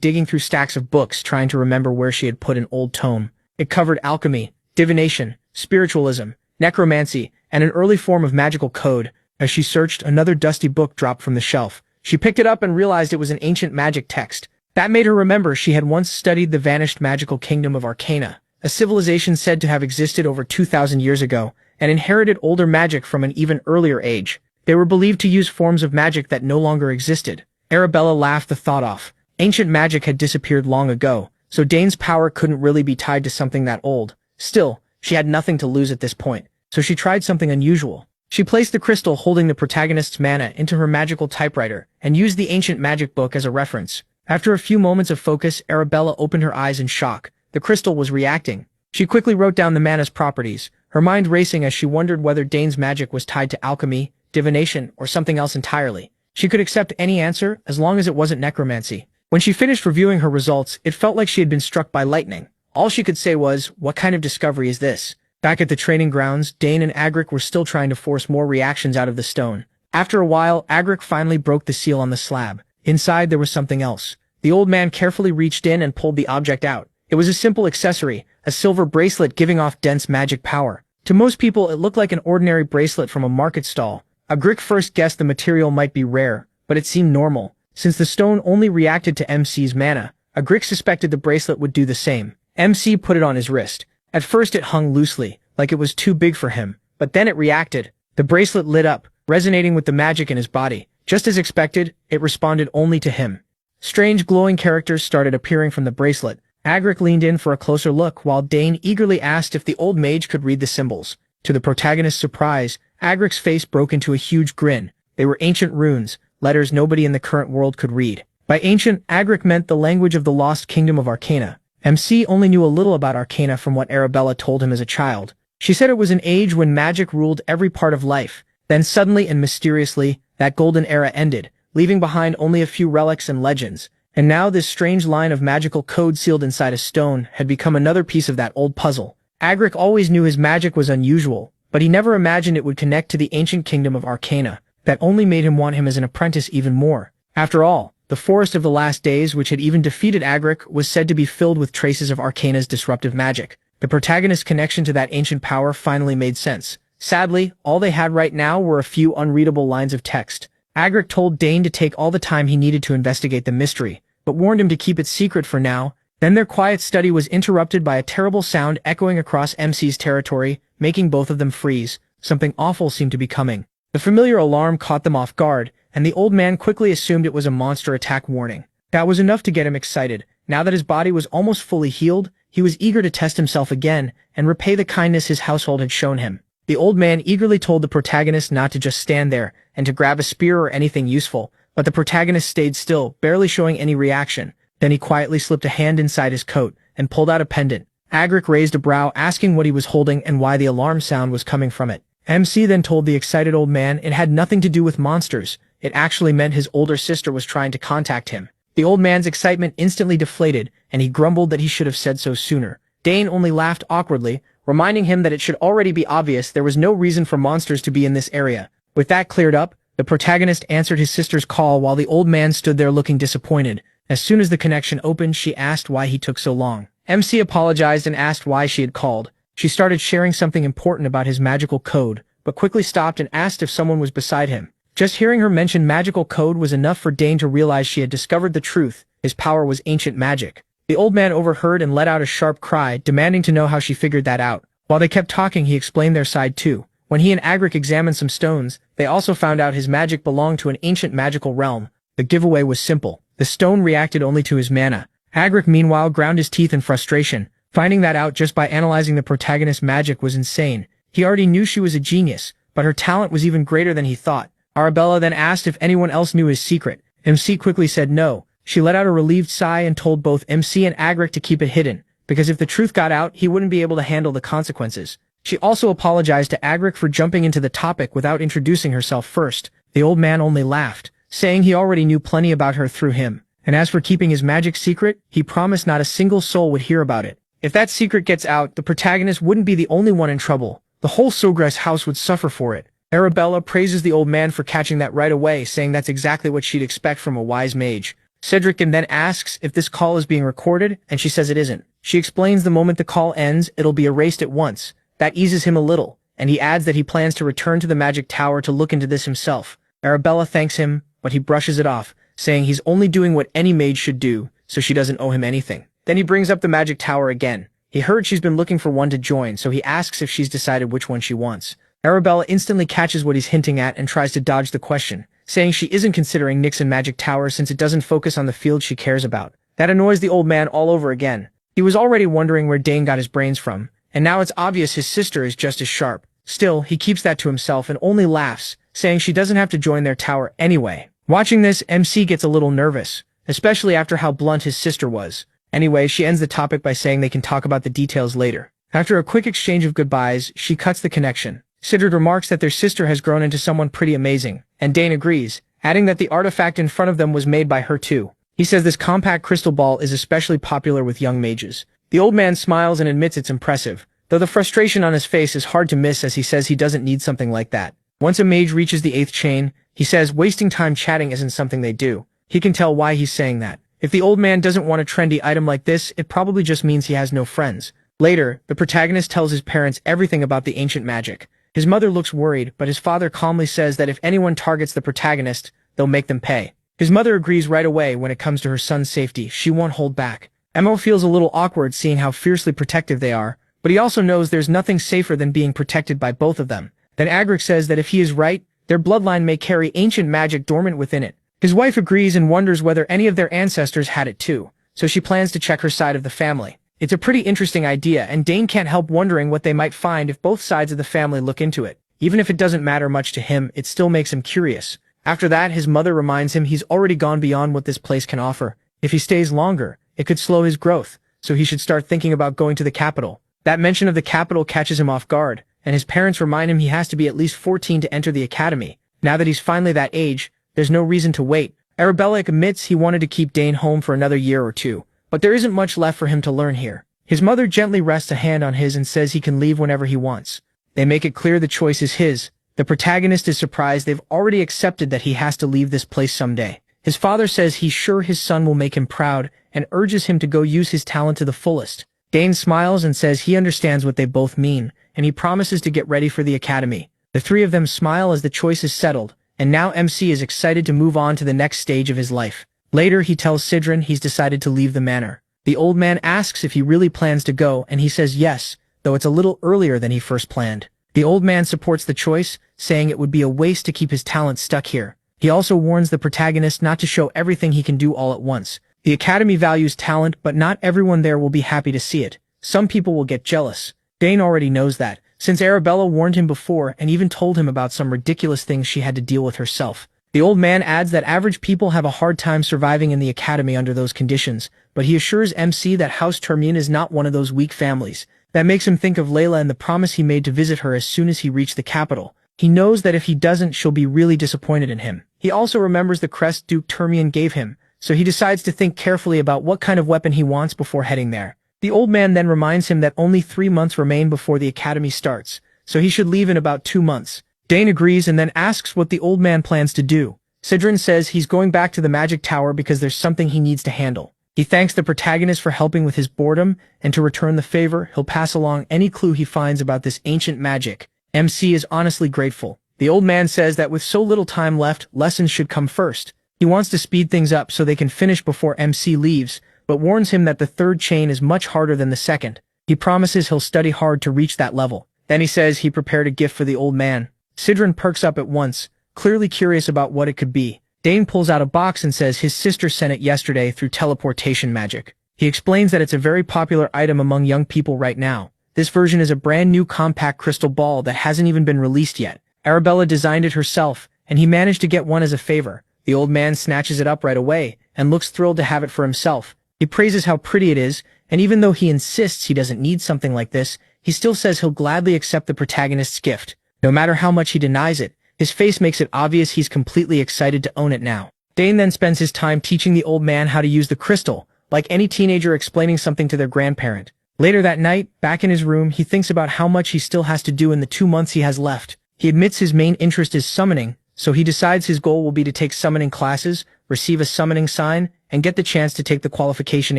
Speaker 1: digging through stacks of books, trying to remember where she had put an old tome. It covered alchemy, divination, spiritualism, necromancy, and an early form of magical code. As she searched, another dusty book dropped from the shelf. She picked it up and realized it was an ancient magic text. That made her remember she had once studied the vanished magical kingdom of Arcana, a civilization said to have existed over 2,000 years ago, and inherited older magic from an even earlier age. They were believed to use forms of magic that no longer existed. Arabella laughed the thought off. Ancient magic had disappeared long ago, so Dane's power couldn't really be tied to something that old. Still, she had nothing to lose at this point, so she tried something unusual. She placed the crystal holding the protagonist's mana into her magical typewriter, and used the ancient magic book as a reference. After a few moments of focus, Arabella opened her eyes in shock. The crystal was reacting. She quickly wrote down the mana's properties, her mind racing as she wondered whether Dane's magic was tied to alchemy, divination, or something else entirely. She could accept any answer, as long as it wasn't necromancy. When she finished reviewing her results, it felt like she had been struck by lightning. All she could say was, "What kind of discovery is this?" Back at the training grounds, Dane and Agric were still trying to force more reactions out of the stone. After a while, Agric finally broke the seal on the slab. Inside, there was something else. The old man carefully reached in and pulled the object out. It was a simple accessory, a silver bracelet giving off dense magic power. To most people, it looked like an ordinary bracelet from a market stall. Agric first guessed the material might be rare, but it seemed normal. Since the stone only reacted to MC's mana, Agric suspected the bracelet would do the same. MC put it on his wrist. At first it hung loosely, like it was too big for him, but then it reacted. The bracelet lit up, resonating with the magic in his body. Just as expected, it responded only to him. Strange glowing characters started appearing from the bracelet. Agric leaned in for a closer look, while Dane eagerly asked if the old mage could read the symbols. To the protagonist's surprise, Agric's face broke into a huge grin. They were ancient runes, letters nobody in the current world could read. By ancient, Agric meant the language of the lost kingdom of Arcana. MC only knew a little about Arcana from what Arabella told him as a child. She said it was an age when magic ruled every part of life. Then suddenly and mysteriously, that golden era ended, leaving behind only a few relics and legends. And now this strange line of magical code sealed inside a stone had become another piece of that old puzzle. Agric always knew his magic was unusual, but he never imagined it would connect to the ancient kingdom of Arcana. That only made him want him as an apprentice even more. After all, the Forest of the Last Days, which had even defeated Agric, was said to be filled with traces of Arcana's disruptive magic. The protagonist's connection to that ancient power finally made sense. Sadly, all they had right now were a few unreadable lines of text. Agric told Dane to take all the time he needed to investigate the mystery, but warned him to keep it secret for now. Then their quiet study was interrupted by a terrible sound echoing across MC's territory, making both of them freeze. Something awful seemed to be coming. The familiar alarm caught them off guard, and the old man quickly assumed it was a monster attack warning. That was enough to get him excited. Now that his body was almost fully healed, he was eager to test himself again and repay the kindness his household had shown him. The old man eagerly told the protagonist not to just stand there and to grab a spear or anything useful, but the protagonist stayed still, barely showing any reaction. Then he quietly slipped a hand inside his coat and pulled out a pendant. Agric raised a brow, asking what he was holding and why the alarm sound was coming from it. MC then told the excited old man it had nothing to do with monsters. It actually meant his older sister was trying to contact him. The old man's excitement instantly deflated, and he grumbled that he should have said so sooner. Dane only laughed awkwardly, reminding him that it should already be obvious there was no reason for monsters to be in this area. With that cleared up, the protagonist answered his sister's call while the old man stood there looking disappointed. As soon as the connection opened, she asked why he took so long. MC apologized and asked why she had called. She started sharing something important about his magical code, but quickly stopped and asked if someone was beside him. Just hearing her mention magical code was enough for Dane to realize she had discovered the truth. His power was ancient magic. The old man overheard and let out a sharp cry, demanding to know how she figured that out. While they kept talking, he explained their side too. When he and Agric examined some stones, they also found out his magic belonged to an ancient magical realm. The giveaway was simple. The stone reacted only to his mana. Agric meanwhile ground his teeth in frustration. Finding that out just by analyzing the protagonist's magic was insane. He already knew she was a genius, but her talent was even greater than he thought. Arabella then asked if anyone else knew his secret. MC quickly said no, She let out a relieved sigh and told both MC and Agric to keep it hidden, because if the truth got out, he wouldn't be able to handle the consequences. She also apologized to Agric for jumping into the topic without introducing herself first. The old man only laughed, saying he already knew plenty about her through him, and as for keeping his magic secret, he promised not a single soul would hear about it. If that secret gets out, the protagonist wouldn't be the only one in trouble. The whole Sogress house would suffer for it. Arabella praises the old man for catching that right away, saying that's exactly what she'd expect from a wise mage. Cedric then asks if this call is being recorded, and she says it isn't. She explains the moment the call ends, it'll be erased at once. That eases him a little, and he adds that he plans to return to the magic tower to look into this himself. Arabella thanks him, but he brushes it off, saying he's only doing what any mage should do, so she doesn't owe him anything. Then he brings up the magic tower again. He heard she's been looking for one to join, so he asks if she's decided which one she wants. Arabella instantly catches what he's hinting at and tries to dodge the question, saying she isn't considering Nixon Magic Tower since it doesn't focus on the field she cares about. That annoys the old man all over again. He was already wondering where Dane got his brains from, and now it's obvious his sister is just as sharp. Still, he keeps that to himself and only laughs, saying she doesn't have to join their tower anyway. Watching this, MC gets a little nervous, especially after how blunt his sister was. Anyway, she ends the topic by saying they can talk about the details later. After a quick exchange of goodbyes, she cuts the connection. Sidrid remarks that their sister has grown into someone pretty amazing, and Dane agrees, adding that the artifact in front of them was made by her too. He says this compact crystal ball is especially popular with young mages. The old man smiles and admits it's impressive, though the frustration on his face is hard to miss as he says he doesn't need something like that. Once a mage reaches the 8th chain, he says wasting time chatting isn't something they do. He can tell why he's saying that. If the old man doesn't want a trendy item like this, it probably just means he has no friends. Later, the protagonist tells his parents everything about the ancient magic. His mother looks worried, but his father calmly says that if anyone targets the protagonist, they'll make them pay. His mother agrees right away when it comes to her son's safety. She won't hold back. Emo feels a little awkward seeing how fiercely protective they are, but he also knows there's nothing safer than being protected by both of them. Then Agric says that if he is right, their bloodline may carry ancient magic dormant within it. His wife agrees and wonders whether any of their ancestors had it too, so she plans to check her side of the family. It's a pretty interesting idea, and Dane can't help wondering what they might find if both sides of the family look into it. Even if it doesn't matter much to him, it still makes him curious. After that, his mother reminds him he's already gone beyond what this place can offer. If he stays longer, it could slow his growth, so he should start thinking about going to the capital. That mention of the capital catches him off guard, and his parents remind him he has to be at least 14 to enter the academy. Now that he's finally that age, there's no reason to wait. Arabella admits he wanted to keep Dane home for another year or two, but there isn't much left for him to learn here. His mother gently rests a hand on his and says he can leave whenever he wants. They make it clear the choice is his. The protagonist is surprised they've already accepted that he has to leave this place someday. His father says he's sure his son will make him proud and urges him to go use his talent to the fullest. Dane smiles and says he understands what they both mean, and he promises to get ready for the academy. The three of them smile as the choice is settled, and now MC is excited to move on to the next stage of his life. Later, he tells Sidrin he's decided to leave the manor. The old man asks if he really plans to go, and he says yes, though it's a little earlier than he first planned. The old man supports the choice, saying it would be a waste to keep his talent stuck here. He also warns the protagonist not to show everything he can do all at once. The academy values talent, but not everyone there will be happy to see it. Some people will get jealous. Dane already knows that, since Arabella warned him before and even told him about some ridiculous things she had to deal with herself. The old man adds that average people have a hard time surviving in the academy under those conditions, but he assures MC that House Termine is not one of those weak families. That makes him think of Layla and the promise he made to visit her as soon as he reached the capital. He knows that if he doesn't, she'll be really disappointed in him. He also remembers the crest Duke Termian gave him, so he decides to think carefully about what kind of weapon he wants before heading there. The old man then reminds him that only 3 months remain before the academy starts, so he should leave in about 2 months. Dane agrees and then asks what the old man plans to do. Sidrin says he's going back to the magic tower because there's something he needs to handle. He thanks the protagonist for helping with his boredom, and to return the favor, he'll pass along any clue he finds about this ancient magic. MC is honestly grateful. The old man says that with so little time left, lessons should come first. He wants to speed things up so they can finish before MC leaves, but warns him that the 3rd chain is much harder than the 2nd. He promises he'll study hard to reach that level. Then he says he prepared a gift for the old man. Sidrin perks up at once, clearly curious about what it could be. Dane pulls out a box and says his sister sent it yesterday through teleportation magic. He explains that it's a very popular item among young people right now. This version is a brand new compact crystal ball that hasn't even been released yet. Arabella designed it herself, and he managed to get one as a favor, The old man snatches it up right away and looks thrilled to have it for himself. He praises how pretty it is, and even though he insists he doesn't need something like this, he still says he'll gladly accept the protagonist's gift. No matter how much he denies it, his face makes it obvious he's completely excited to own it now. Dane then spends his time teaching the old man how to use the crystal, like any teenager explaining something to their grandparent. Later that night, back in his room, he thinks about how much he still has to do in the 2 months he has left. He admits his main interest is summoning, so he decides his goal will be to take summoning classes, receive a summoning sign, and get the chance to take the qualification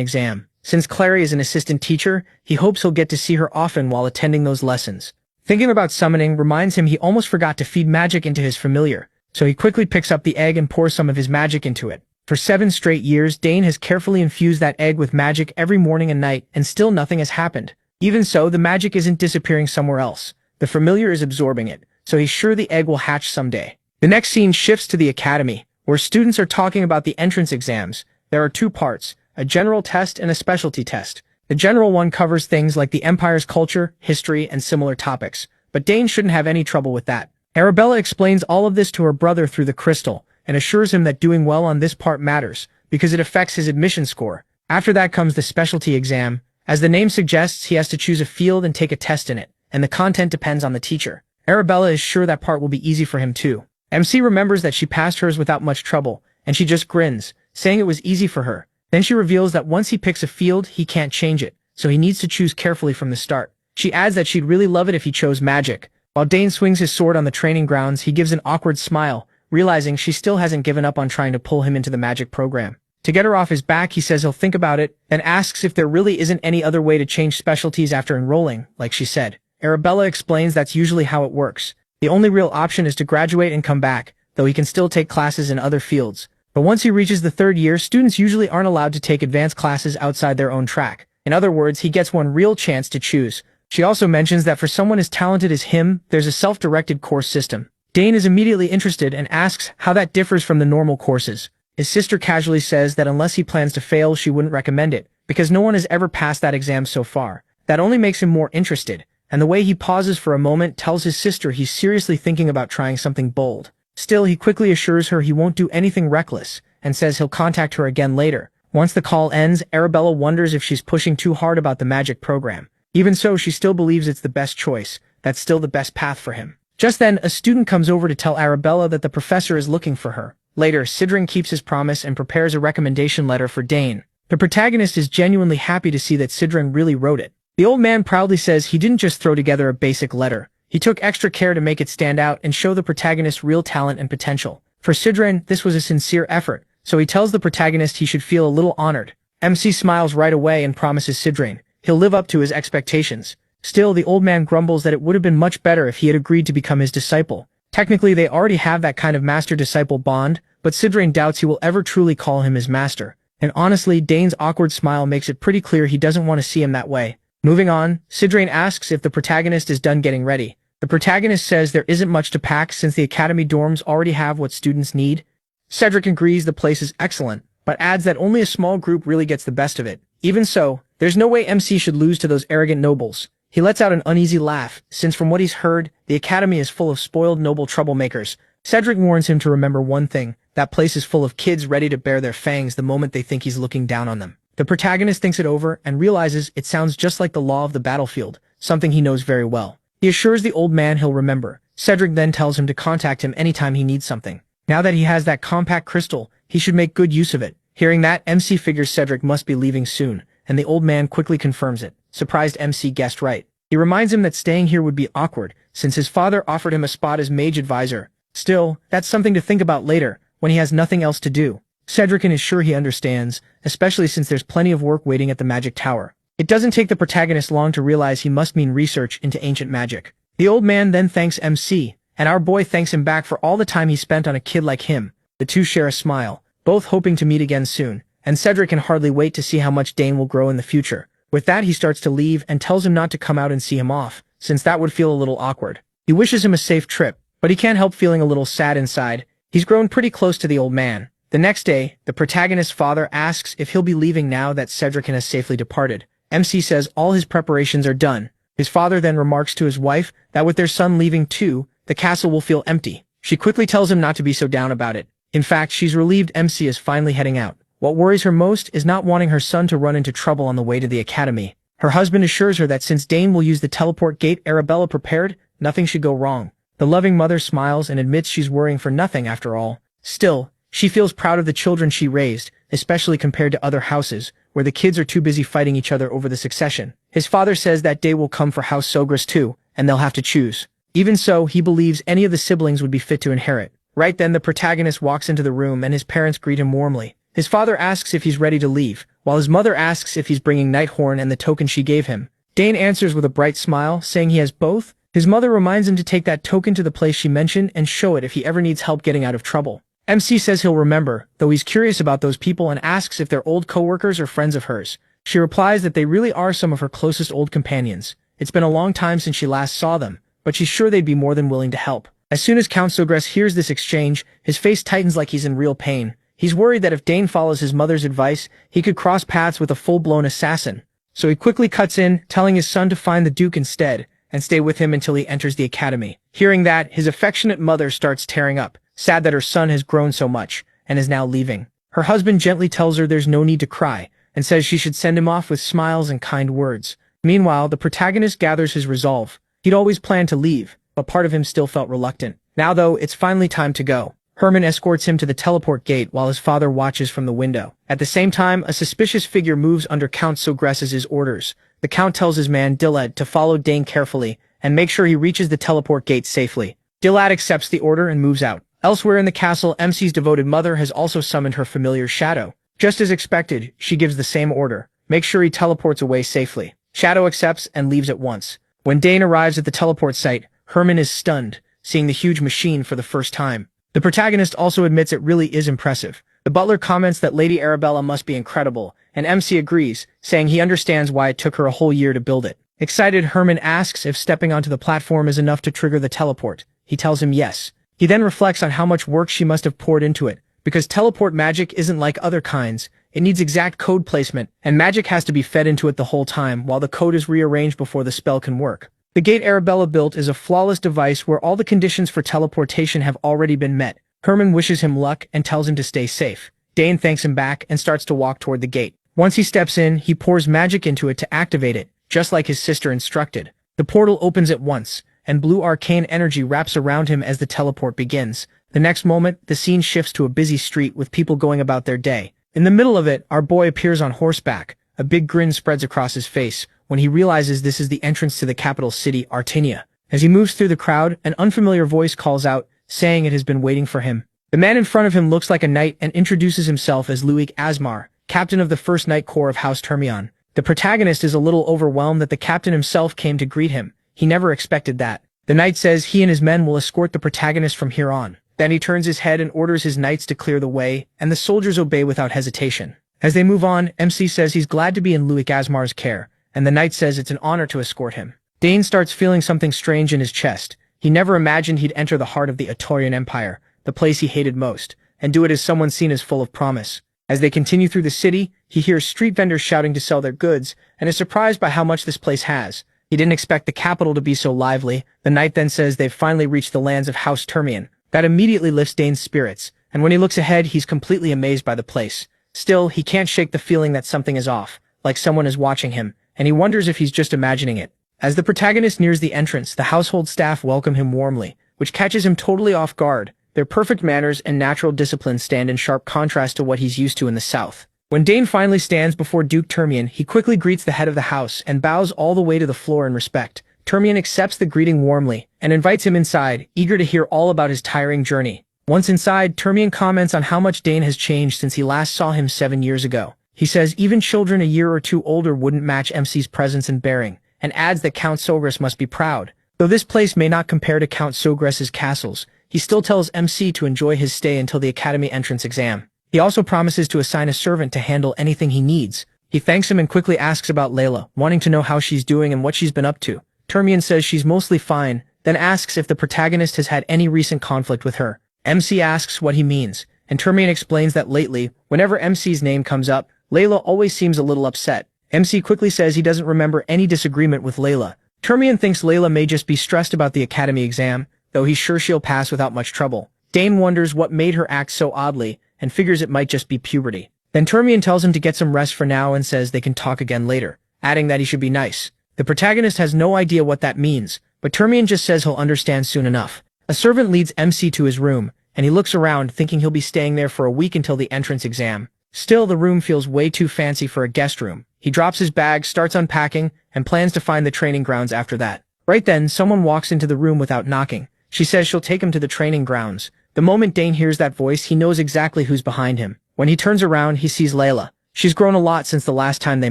Speaker 1: exam. Since Clary is an assistant teacher, he hopes he'll get to see her often while attending those lessons. Thinking about summoning reminds him he almost forgot to feed magic into his familiar, so he quickly picks up the egg and pours some of his magic into it. For 7 straight years, Dane has carefully infused that egg with magic every morning and night, and still nothing has happened. Even so, the magic isn't disappearing somewhere else. The familiar is absorbing it, so he's sure the egg will hatch someday. The next scene shifts to the academy, where students are talking about the entrance exams. There are 2 parts, a general test and a specialty test. The general one covers things like the Empire's culture, history, and similar topics, but Dane shouldn't have any trouble with that. Arabella explains all of this to her brother through the crystal, and assures him that doing well on this part matters, because it affects his admission score. After that comes the specialty exam. As the name suggests, he has to choose a field and take a test in it, and the content depends on the teacher. Arabella is sure that part will be easy for him too. MC remembers that she passed hers without much trouble, and she just grins, saying it was easy for her. Then she reveals that once he picks a field, he can't change it, so he needs to choose carefully from the start. She adds that she'd really love it if he chose magic. While Dane swings his sword on the training grounds, he gives an awkward smile, realizing she still hasn't given up on trying to pull him into the magic program. To get her off his back, he says he'll think about it, and asks if there really isn't any other way to change specialties after enrolling, like she said. Arabella explains that's usually how it works. The only real option is to graduate and come back, though he can still take classes in other fields. But once he reaches the 3rd year, students usually aren't allowed to take advanced classes outside their own track. In other words, he gets one real chance to choose. She also mentions that for someone as talented as him, there's a self-directed course system. Dane is immediately interested and asks how that differs from the normal courses. His sister casually says that unless he plans to fail, she wouldn't recommend it, because no one has ever passed that exam so far. That only makes him more interested, and the way he pauses for a moment tells his sister he's seriously thinking about trying something bold. Still, he quickly assures her he won't do anything reckless, and says he'll contact her again later. Once the call ends, Arabella wonders if she's pushing too hard about the magic program. Even so, she still believes it's the best choice. That's still the best path for him. Just then, a student comes over to tell Arabella that the professor is looking for her. Later, Sidrin keeps his promise and prepares a recommendation letter for Dane. The protagonist is genuinely happy to see that Sidrin really wrote it. The old man proudly says he didn't just throw together a basic letter. He took extra care to make it stand out and show the protagonist real talent and potential. For Sidrin, this was a sincere effort, so he tells the protagonist he should feel a little honored. MC smiles right away and promises Sidrin he'll live up to his expectations. Still, the old man grumbles that it would have been much better if he had agreed to become his disciple. Technically, they already have that kind of master-disciple bond, but Sidrin doubts he will ever truly call him his master. And honestly, Dane's awkward smile makes it pretty clear he doesn't want to see him that way. Moving on, Sidrin asks if the protagonist is done getting ready. The protagonist says there isn't much to pack since the academy dorms already have what students need. Cedric agrees the place is excellent, but adds that only a small group really gets the best of it. Even so, there's no way MC should lose to those arrogant nobles. He lets out an uneasy laugh, since from what he's heard, the academy is full of spoiled noble troublemakers. Cedric warns him to remember one thing: that place is full of kids ready to bare their fangs the moment they think he's looking down on them. The protagonist thinks it over and realizes it sounds just like the law of the battlefield, something he knows very well. He assures the old man he'll remember. Cedric then tells him to contact him anytime he needs something. Now that he has that compact crystal, he should make good use of it. Hearing that, MC figures Cedric must be leaving soon, and the old man quickly confirms it. Surprised, MC guessed right. He reminds him that staying here would be awkward, since his father offered him a spot as mage advisor. Still, that's something to think about later, when he has nothing else to do. Cedric is sure he understands, especially since there's plenty of work waiting at the magic tower. It doesn't take the protagonist long to realize he must mean research into ancient magic. The old man then thanks MC, and our boy thanks him back for all the time he spent on a kid like him. The two share a smile, both hoping to meet again soon, and Cedric can hardly wait to see how much Dane will grow in the future. With that, he starts to leave and tells him not to come out and see him off, since that would feel a little awkward. He wishes him a safe trip, but he can't help feeling a little sad inside. He's grown pretty close to the old man. The next day, the protagonist's father asks if he'll be leaving now that Cedric has safely departed. MC says all his preparations are done. His father then remarks to his wife that with their son leaving too, the castle will feel empty. She quickly tells him not to be so down about it. In fact, she's relieved MC is finally heading out. What worries her most is not wanting her son to run into trouble on the way to the academy. Her husband assures her that since Dane will use the teleport gate Arabella prepared, nothing should go wrong. The loving mother smiles and admits she's worrying for nothing after all. Still, she feels proud of the children she raised, especially compared to other houses, where the kids are too busy fighting each other over the succession. His father says that day will come for House Sogras too, and they'll have to choose. Even so, he believes any of the siblings would be fit to inherit. Right then, the protagonist walks into the room and his parents greet him warmly. His father asks if he's ready to leave, while his mother asks if he's bringing Nighthorn and the token she gave him. Dane answers with a bright smile, saying he has both. His mother reminds him to take that token to the place she mentioned and show it if he ever needs help getting out of trouble. MC says he'll remember, though he's curious about those people and asks if they're old co-workers or friends of hers. She replies that they really are some of her closest old companions. It's been a long time since she last saw them, but she's sure they'd be more than willing to help. As soon as Count Sogras hears this exchange, his face tightens like he's in real pain. He's worried that if Dane follows his mother's advice, he could cross paths with a full-blown assassin. So he quickly cuts in, telling his son to find the Duke instead, and stay with him until he enters the academy. Hearing that, his affectionate mother starts tearing up, sad that her son has grown so much, and is now leaving. Her husband gently tells her there's no need to cry, and says she should send him off with smiles and kind words. Meanwhile, the protagonist gathers his resolve. He'd always planned to leave, but part of him still felt reluctant. Now though, it's finally time to go. Herman escorts him to the teleport gate while his father watches from the window. At the same time, a suspicious figure moves under Count Sogras's orders. The Count tells his man Dillad to follow Dane carefully and make sure he reaches the teleport gate safely. Dillad accepts the order and moves out. Elsewhere in the castle, MC's devoted mother has also summoned her familiar Shadow. Just as expected, she gives the same order. Make sure he teleports away safely. Shadow accepts and leaves at once. When Dane arrives at the teleport site, Herman is stunned, seeing the huge machine for the first time. The protagonist also admits it really is impressive. The butler comments that Lady Arabella must be incredible, and MC agrees, saying he understands why it took her a whole year to build it. Excited, Herman asks if stepping onto the platform is enough to trigger the teleport. He tells him yes. He then reflects on how much work she must have poured into it, because teleport magic isn't like other kinds. It needs exact code placement, and magic has to be fed into it the whole time while the code is rearranged before the spell can work. The gate Arabella built is a flawless device where all the conditions for teleportation have already been met. Herman wishes him luck and tells him to stay safe. Dane thanks him back and starts to walk toward the gate. Once he steps in, he pours magic into it to activate it, just like his sister instructed. The portal opens at once, and blue arcane energy wraps around him as the teleport begins. The next moment, the scene shifts to a busy street with people going about their day. In the middle of it, our boy appears on horseback. A big grin spreads across his face when he realizes this is the entrance to the capital city, Artenia. As he moves through the crowd, an unfamiliar voice calls out, saying it has been waiting for him. The man in front of him looks like a knight and introduces himself as Luig Asmar, captain of the 1st Knight Corps of House Termion. The protagonist is a little overwhelmed that the captain himself came to greet him. He never expected that. The knight says he and his men will escort the protagonist from here on. Then he turns his head and orders his knights to clear the way, and the soldiers obey without hesitation. As they move on, MC says he's glad to be in Luig Asmar's care, and the knight says it's an honor to escort him. Dane starts feeling something strange in his chest. He never imagined he'd enter the heart of the Atorian Empire, the place he hated most, and do it as someone seen as full of promise. As they continue through the city, he hears street vendors shouting to sell their goods, and is surprised by how much this place has. He didn't expect the capital to be so lively. The knight then says they've finally reached the lands of House Termion. That immediately lifts Dane's spirits, and when he looks ahead, he's completely amazed by the place. Still, he can't shake the feeling that something is off, like someone is watching him, and he wonders if he's just imagining it. As the protagonist nears the entrance, the household staff welcome him warmly, which catches him totally off guard. Their perfect manners and natural discipline stand in sharp contrast to what he's used to in the south. When Dane finally stands before Duke Termion, he quickly greets the head of the house and bows all the way to the floor in respect. Termion accepts the greeting warmly and invites him inside, eager to hear all about his tiring journey. Once inside, Termion comments on how much Dane has changed since he last saw him 7 years ago. He says even children a year or two older wouldn't match MC's presence and bearing, and adds that Count Sogras must be proud. Though this place may not compare to Count Sogras's castles, he still tells MC to enjoy his stay until the academy entrance exam. He also promises to assign a servant to handle anything he needs. He thanks him and quickly asks about Layla, wanting to know how she's doing and what she's been up to. Termion says she's mostly fine, then asks if the protagonist has had any recent conflict with her. MC asks what he means, and Termion explains that lately, whenever MC's name comes up, Layla always seems a little upset. MC quickly says he doesn't remember any disagreement with Layla. Termion thinks Layla may just be stressed about the academy exam, though he's sure she'll pass without much trouble. Dane wonders what made her act so oddly, and figures it might just be puberty. Then Termian tells him to get some rest for now and says they can talk again later, adding that he should be nice. The protagonist has no idea what that means, but Termian just says he'll understand soon enough. A servant leads MC to his room, and he looks around thinking he'll be staying there for a week until the entrance exam. Still, the room feels way too fancy for a guest room. He drops his bag, starts unpacking, and plans to find the training grounds after that. Right then, someone walks into the room without knocking. She says she'll take him to the training grounds. The moment Dane hears that voice, he knows exactly who's behind him. When he turns around, he sees Layla. She's grown a lot since the last time they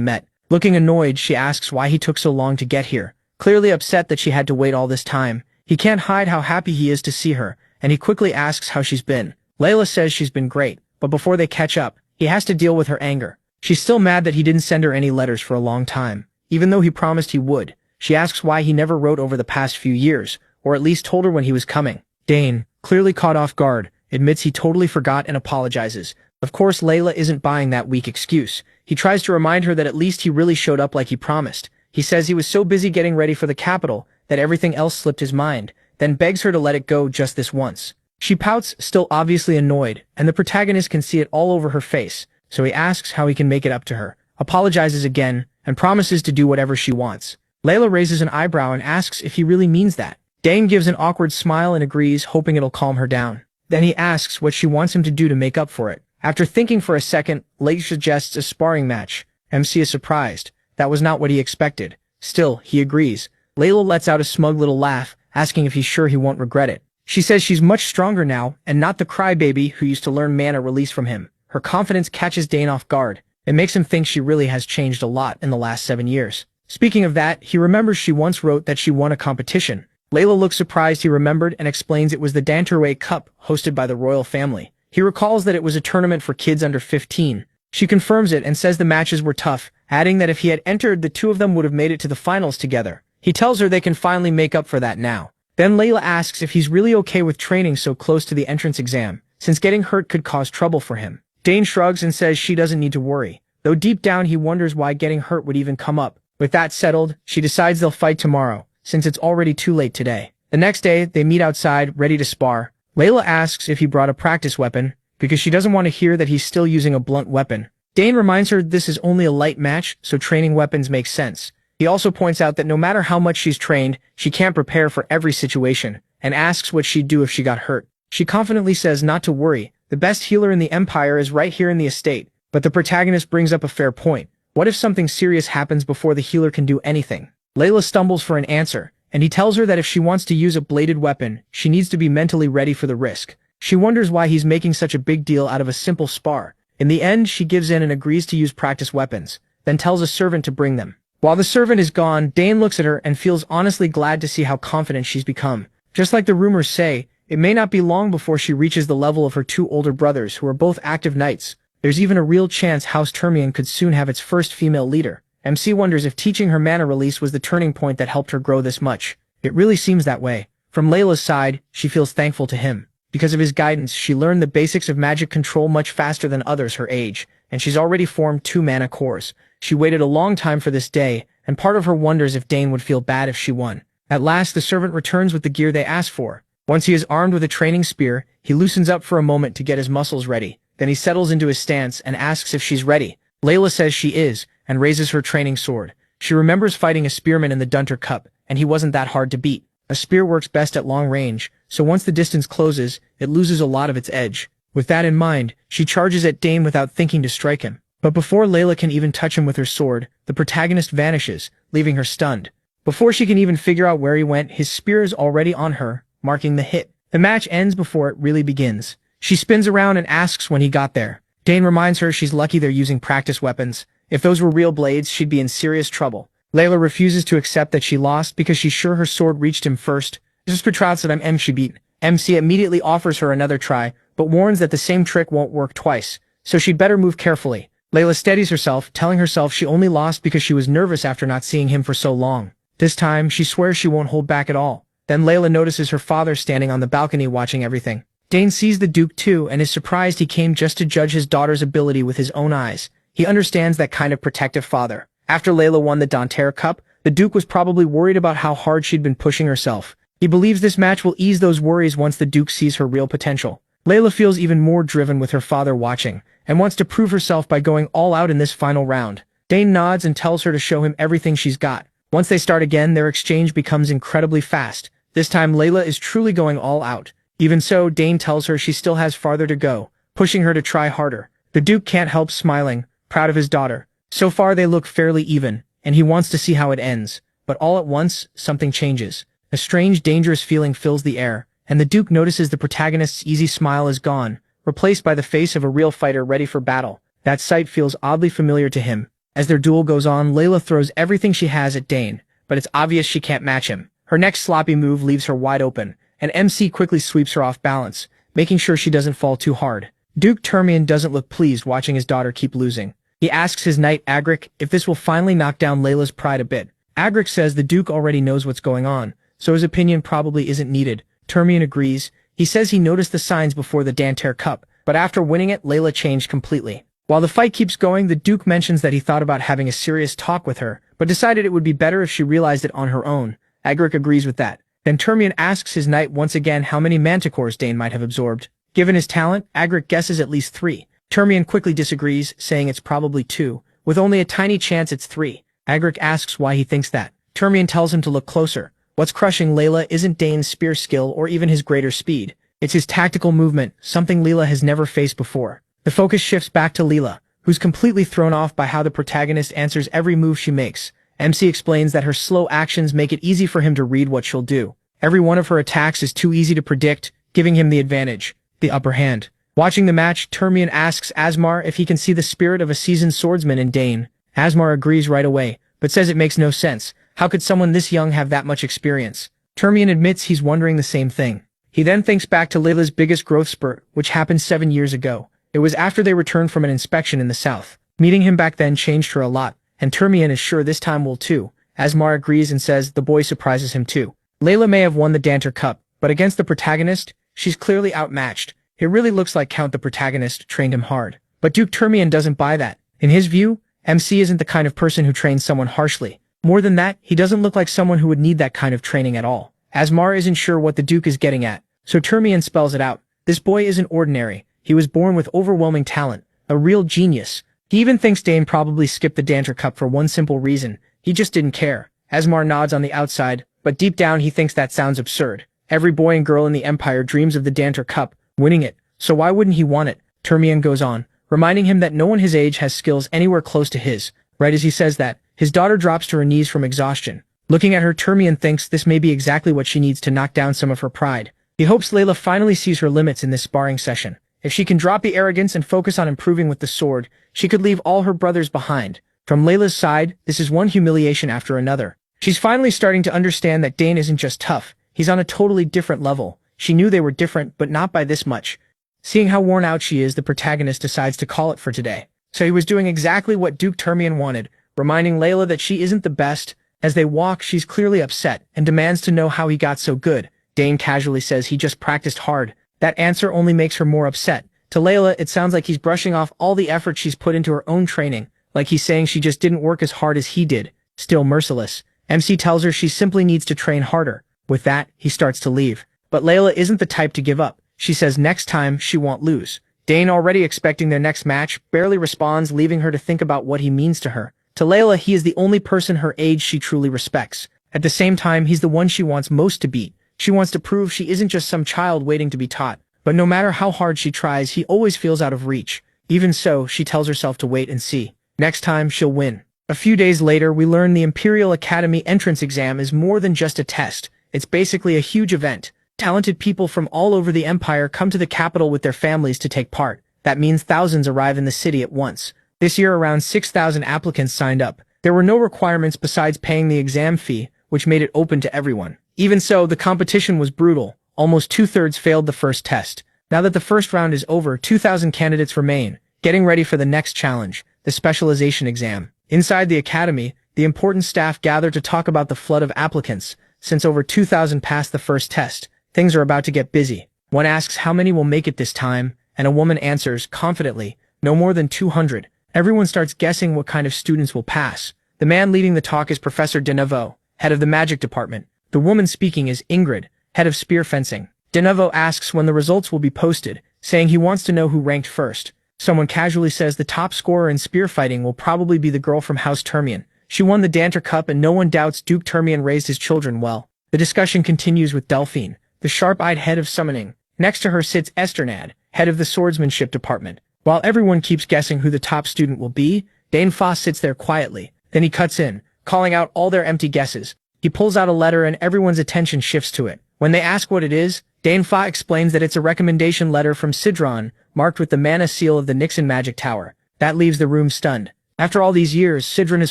Speaker 1: met. Looking annoyed, she asks why he took so long to get here. Clearly upset that she had to wait all this time. He can't hide how happy he is to see her, and he quickly asks how she's been. Layla says she's been great, but before they catch up, he has to deal with her anger. She's still mad that he didn't send her any letters for a long time, even though he promised he would. She asks why he never wrote over the past few years, or at least told her when he was coming. Dane, clearly caught off guard, admits he totally forgot and apologizes. Of course, Layla isn't buying that weak excuse. He tries to remind her that at least he really showed up like he promised. He says he was so busy getting ready for the capital that everything else slipped his mind, then begs her to let it go just this once. She pouts, still obviously annoyed, and the protagonist can see it all over her face, so he asks how he can make it up to her, apologizes again, and promises to do whatever she wants. Layla raises an eyebrow and asks if he really means that. Dane gives an awkward smile and agrees, hoping it'll calm her down. Then he asks what she wants him to do to make up for it. After thinking for a second, Layla suggests a sparring match. MC is surprised. That was not what he expected. Still, he agrees. Layla lets out a smug little laugh, asking if he's sure he won't regret it. She says she's much stronger now, and not the crybaby who used to learn mana release from him. Her confidence catches Dane off guard. It makes him think she really has changed a lot in the last 7 years. Speaking of that, he remembers she once wrote that she won a competition. Layla looks surprised he remembered and explains it was the Danterway Cup hosted by the royal family. He recalls that it was a tournament for kids under 15. She confirms it and says the matches were tough, adding that if he had entered, the two of them would have made it to the finals together. He tells her they can finally make up for that now. Then Layla asks if he's really okay with training so close to the entrance exam, since getting hurt could cause trouble for him. Dane shrugs and says she doesn't need to worry, though deep down he wonders why getting hurt would even come up. With that settled, she decides they'll fight tomorrow, since it's already too late today. The next day, they meet outside, ready to spar. Layla asks if he brought a practice weapon, because she doesn't want to hear that he's still using a blunt weapon. Dane reminds her this is only a light match, so training weapons makes sense. He also points out that no matter how much she's trained, she can't prepare for every situation, and asks what she'd do if she got hurt. She confidently says not to worry, the best healer in the Empire is right here in the estate, but the protagonist brings up a fair point. What if something serious happens before the healer can do anything? Layla stumbles for an answer, and he tells her that if she wants to use a bladed weapon, she needs to be mentally ready for the risk. She wonders why he's making such a big deal out of a simple spar. In the end, she gives in and agrees to use practice weapons, then tells a servant to bring them. While the servant is gone, Dane looks at her and feels honestly glad to see how confident she's become. Just like the rumors say, it may not be long before she reaches the level of her two older brothers who are both active knights. There's even a real chance House Termian could soon have its first female leader. MC wonders if teaching her mana release was the turning point that helped her grow this much. It really seems that way. From Layla's side, she feels thankful to him. Because of his guidance, she learned the basics of magic control much faster than others her age, and she's already formed 2 mana cores. She waited a long time for this day, and part of her wonders if Dane would feel bad if she won. At last, the servant returns with the gear they asked for. Once he is armed with a training spear, he loosens up for a moment to get his muscles ready. Then he settles into his stance and asks if she's ready. Layla says she is, and raises her training sword. She remembers fighting a spearman in the Dunter Cup, and he wasn't that hard to beat. A spear works best at long range, so once the distance closes, it loses a lot of its edge. With that in mind, she charges at Dane without thinking to strike him. But before Layla can even touch him with her sword, the protagonist vanishes, leaving her stunned. Before she can even figure out where he went, his spear is already on her, marking the hit. The match ends before it really begins. She spins around and asks when he got there. Dane reminds her she's lucky they're using practice weapons. If those were real blades, she'd be in serious trouble. Layla refuses to accept that she lost because she's sure her sword reached him first. Just betraut that I'm she beat. MC immediately offers her another try, but warns that the same trick won't work twice, so she'd better move carefully. Layla steadies herself, telling herself she only lost because she was nervous after not seeing him for so long. This time, she swears she won't hold back at all. Then Layla notices her father standing on the balcony watching everything. Dane sees the Duke too and is surprised he came just to judge his daughter's ability with his own eyes. He understands that kind of protective father. After Layla won the Danter Cup, the Duke was probably worried about how hard she'd been pushing herself. He believes this match will ease those worries once the Duke sees her real potential. Layla feels even more driven with her father watching, and wants to prove herself by going all out in this final round. Dane nods and tells her to show him everything she's got. Once they start again, their exchange becomes incredibly fast. This time Layla is truly going all out. Even so, Dane tells her she still has farther to go, pushing her to try harder. The Duke can't help smiling, proud of his daughter. So far they look fairly even, and he wants to see how it ends. But all at once, something changes. A strange, dangerous feeling fills the air, and the Duke notices the protagonist's easy smile is gone, replaced by the face of a real fighter ready for battle. That sight feels oddly familiar to him. As their duel goes on, Layla throws everything she has at Dane, but it's obvious she can't match him. Her next sloppy move leaves her wide open, and MC quickly sweeps her off balance, making sure she doesn't fall too hard. Duke Termian doesn't look pleased watching his daughter keep losing. He asks his knight Agric if this will finally knock down Layla's pride a bit. Agric says the Duke already knows what's going on, so his opinion probably isn't needed. Termian agrees. He says he noticed the signs before the Danter Cup, but after winning it, Layla changed completely. While the fight keeps going, the Duke mentions that he thought about having a serious talk with her, but decided it would be better if she realized it on her own. Agric agrees with that. Then Termian asks his knight once again how many manticores Dane might have absorbed. Given his talent, Agric guesses at least 3. Termian quickly disagrees, saying it's probably 2, with only a tiny chance it's 3. Agric asks why he thinks that. Termian tells him to look closer. What's crushing Layla isn't Dane's spear skill or even his greater speed. It's his tactical movement, something Layla has never faced before. The focus shifts back to Layla, who's completely thrown off by how the protagonist answers every move she makes. MC explains that her slow actions make it easy for him to read what she'll do. Every one of her attacks is too easy to predict, giving him the advantage, the upper hand. Watching the match, Termian asks Asmar if he can see the spirit of a seasoned swordsman in Dane. Asmar agrees right away, but says it makes no sense. How could someone this young have that much experience? Termian admits he's wondering the same thing. He then thinks back to Layla's biggest growth spurt, which happened 7 years ago. It was after they returned from an inspection in the south. Meeting him back then changed her a lot, and Termian is sure this time will too. Asmar agrees and says the boy surprises him too. Layla may have won the Danter Cup, but against the protagonist, she's clearly outmatched. It really looks like Count the protagonist trained him hard. But Duke Termian doesn't buy that. In his view, MC isn't the kind of person who trains someone harshly. More than that, he doesn't look like someone who would need that kind of training at all. Asmar isn't sure what the Duke is getting at, so Termian spells it out. This boy isn't ordinary. He was born with overwhelming talent, a real genius. He even thinks Dane probably skipped the Danter Cup for one simple reason. He just didn't care. Asmar nods on the outside, but deep down he thinks that sounds absurd. Every boy and girl in the Empire dreams of the Danter Cup, winning it, so why wouldn't he want it? Termian goes on, reminding him that no one his age has skills anywhere close to his. Right as he says that, his daughter drops to her knees from exhaustion. Looking at her, Termian thinks this may be exactly what she needs to knock down some of her pride. He hopes Layla finally sees her limits in this sparring session. If she can drop the arrogance and focus on improving with the sword, she could leave all her brothers behind. From Layla's side, this is one humiliation after another. She's finally starting to understand that Dane isn't just tough, he's on a totally different level. She knew they were different, but not by this much. Seeing how worn out she is, the protagonist decides to call it for today. So he was doing exactly what Duke Termian wanted, reminding Layla that she isn't the best. As they walk, she's clearly upset and demands to know how he got so good. Dane casually says he just practiced hard. That answer only makes her more upset. To Layla, it sounds like he's brushing off all the effort she's put into her own training, like he's saying she just didn't work as hard as he did. Still merciless. MC tells her she simply needs to train harder. With that, he starts to leave. But Layla isn't the type to give up. She says next time she won't lose. Dane, already expecting their next match, barely responds, leaving her to think about what he means to her. To Layla, he is the only person her age she truly respects. At the same time, he's the one she wants most to beat. She wants to prove she isn't just some child waiting to be taught. But no matter how hard she tries, he always feels out of reach. Even so, she tells herself to wait and see. Next time, she'll win. A few days later, we learn the Imperial Academy entrance exam is more than just a test. It's basically a huge event. Talented people from all over the Empire come to the capital with their families to take part. That means thousands arrive in the city at once. This year, around 6,000 applicants signed up. There were no requirements besides paying the exam fee, which made it open to everyone. Even so, the competition was brutal. Almost 2/3 failed the first test. Now that the first round is over, 2,000 candidates remain, getting ready for the next challenge, the specialization exam. Inside the academy, the important staff gather to talk about the flood of applicants. Since over 2,000 passed the first test, things are about to get busy. One asks how many will make it this time, and a woman answers, confidently, no more than 200. Everyone starts guessing what kind of students will pass. The man leading the talk is Professor De Nouveau, head of the magic department. The woman speaking is Ingrid, head of spear fencing. De Novo asks when the results will be posted, saying he wants to know who ranked first. Someone casually says the top scorer in spear fighting will probably be the girl from House Termian. She won the Danter Cup and no one doubts Duke Termian raised his children well. The discussion continues with Delphine, the sharp-eyed head of summoning. Next to her sits Esternad, head of the swordsmanship department. While everyone keeps guessing who the top student will be, Dane Foss sits there quietly. Then he cuts in, calling out all their empty guesses. He pulls out a letter and everyone's attention shifts to it. When they ask what it is, Dane Foss explains that it's a recommendation letter from Sidron, marked with the mana seal of the Nixon Magic Tower. That leaves the room stunned. After all these years, Sidron has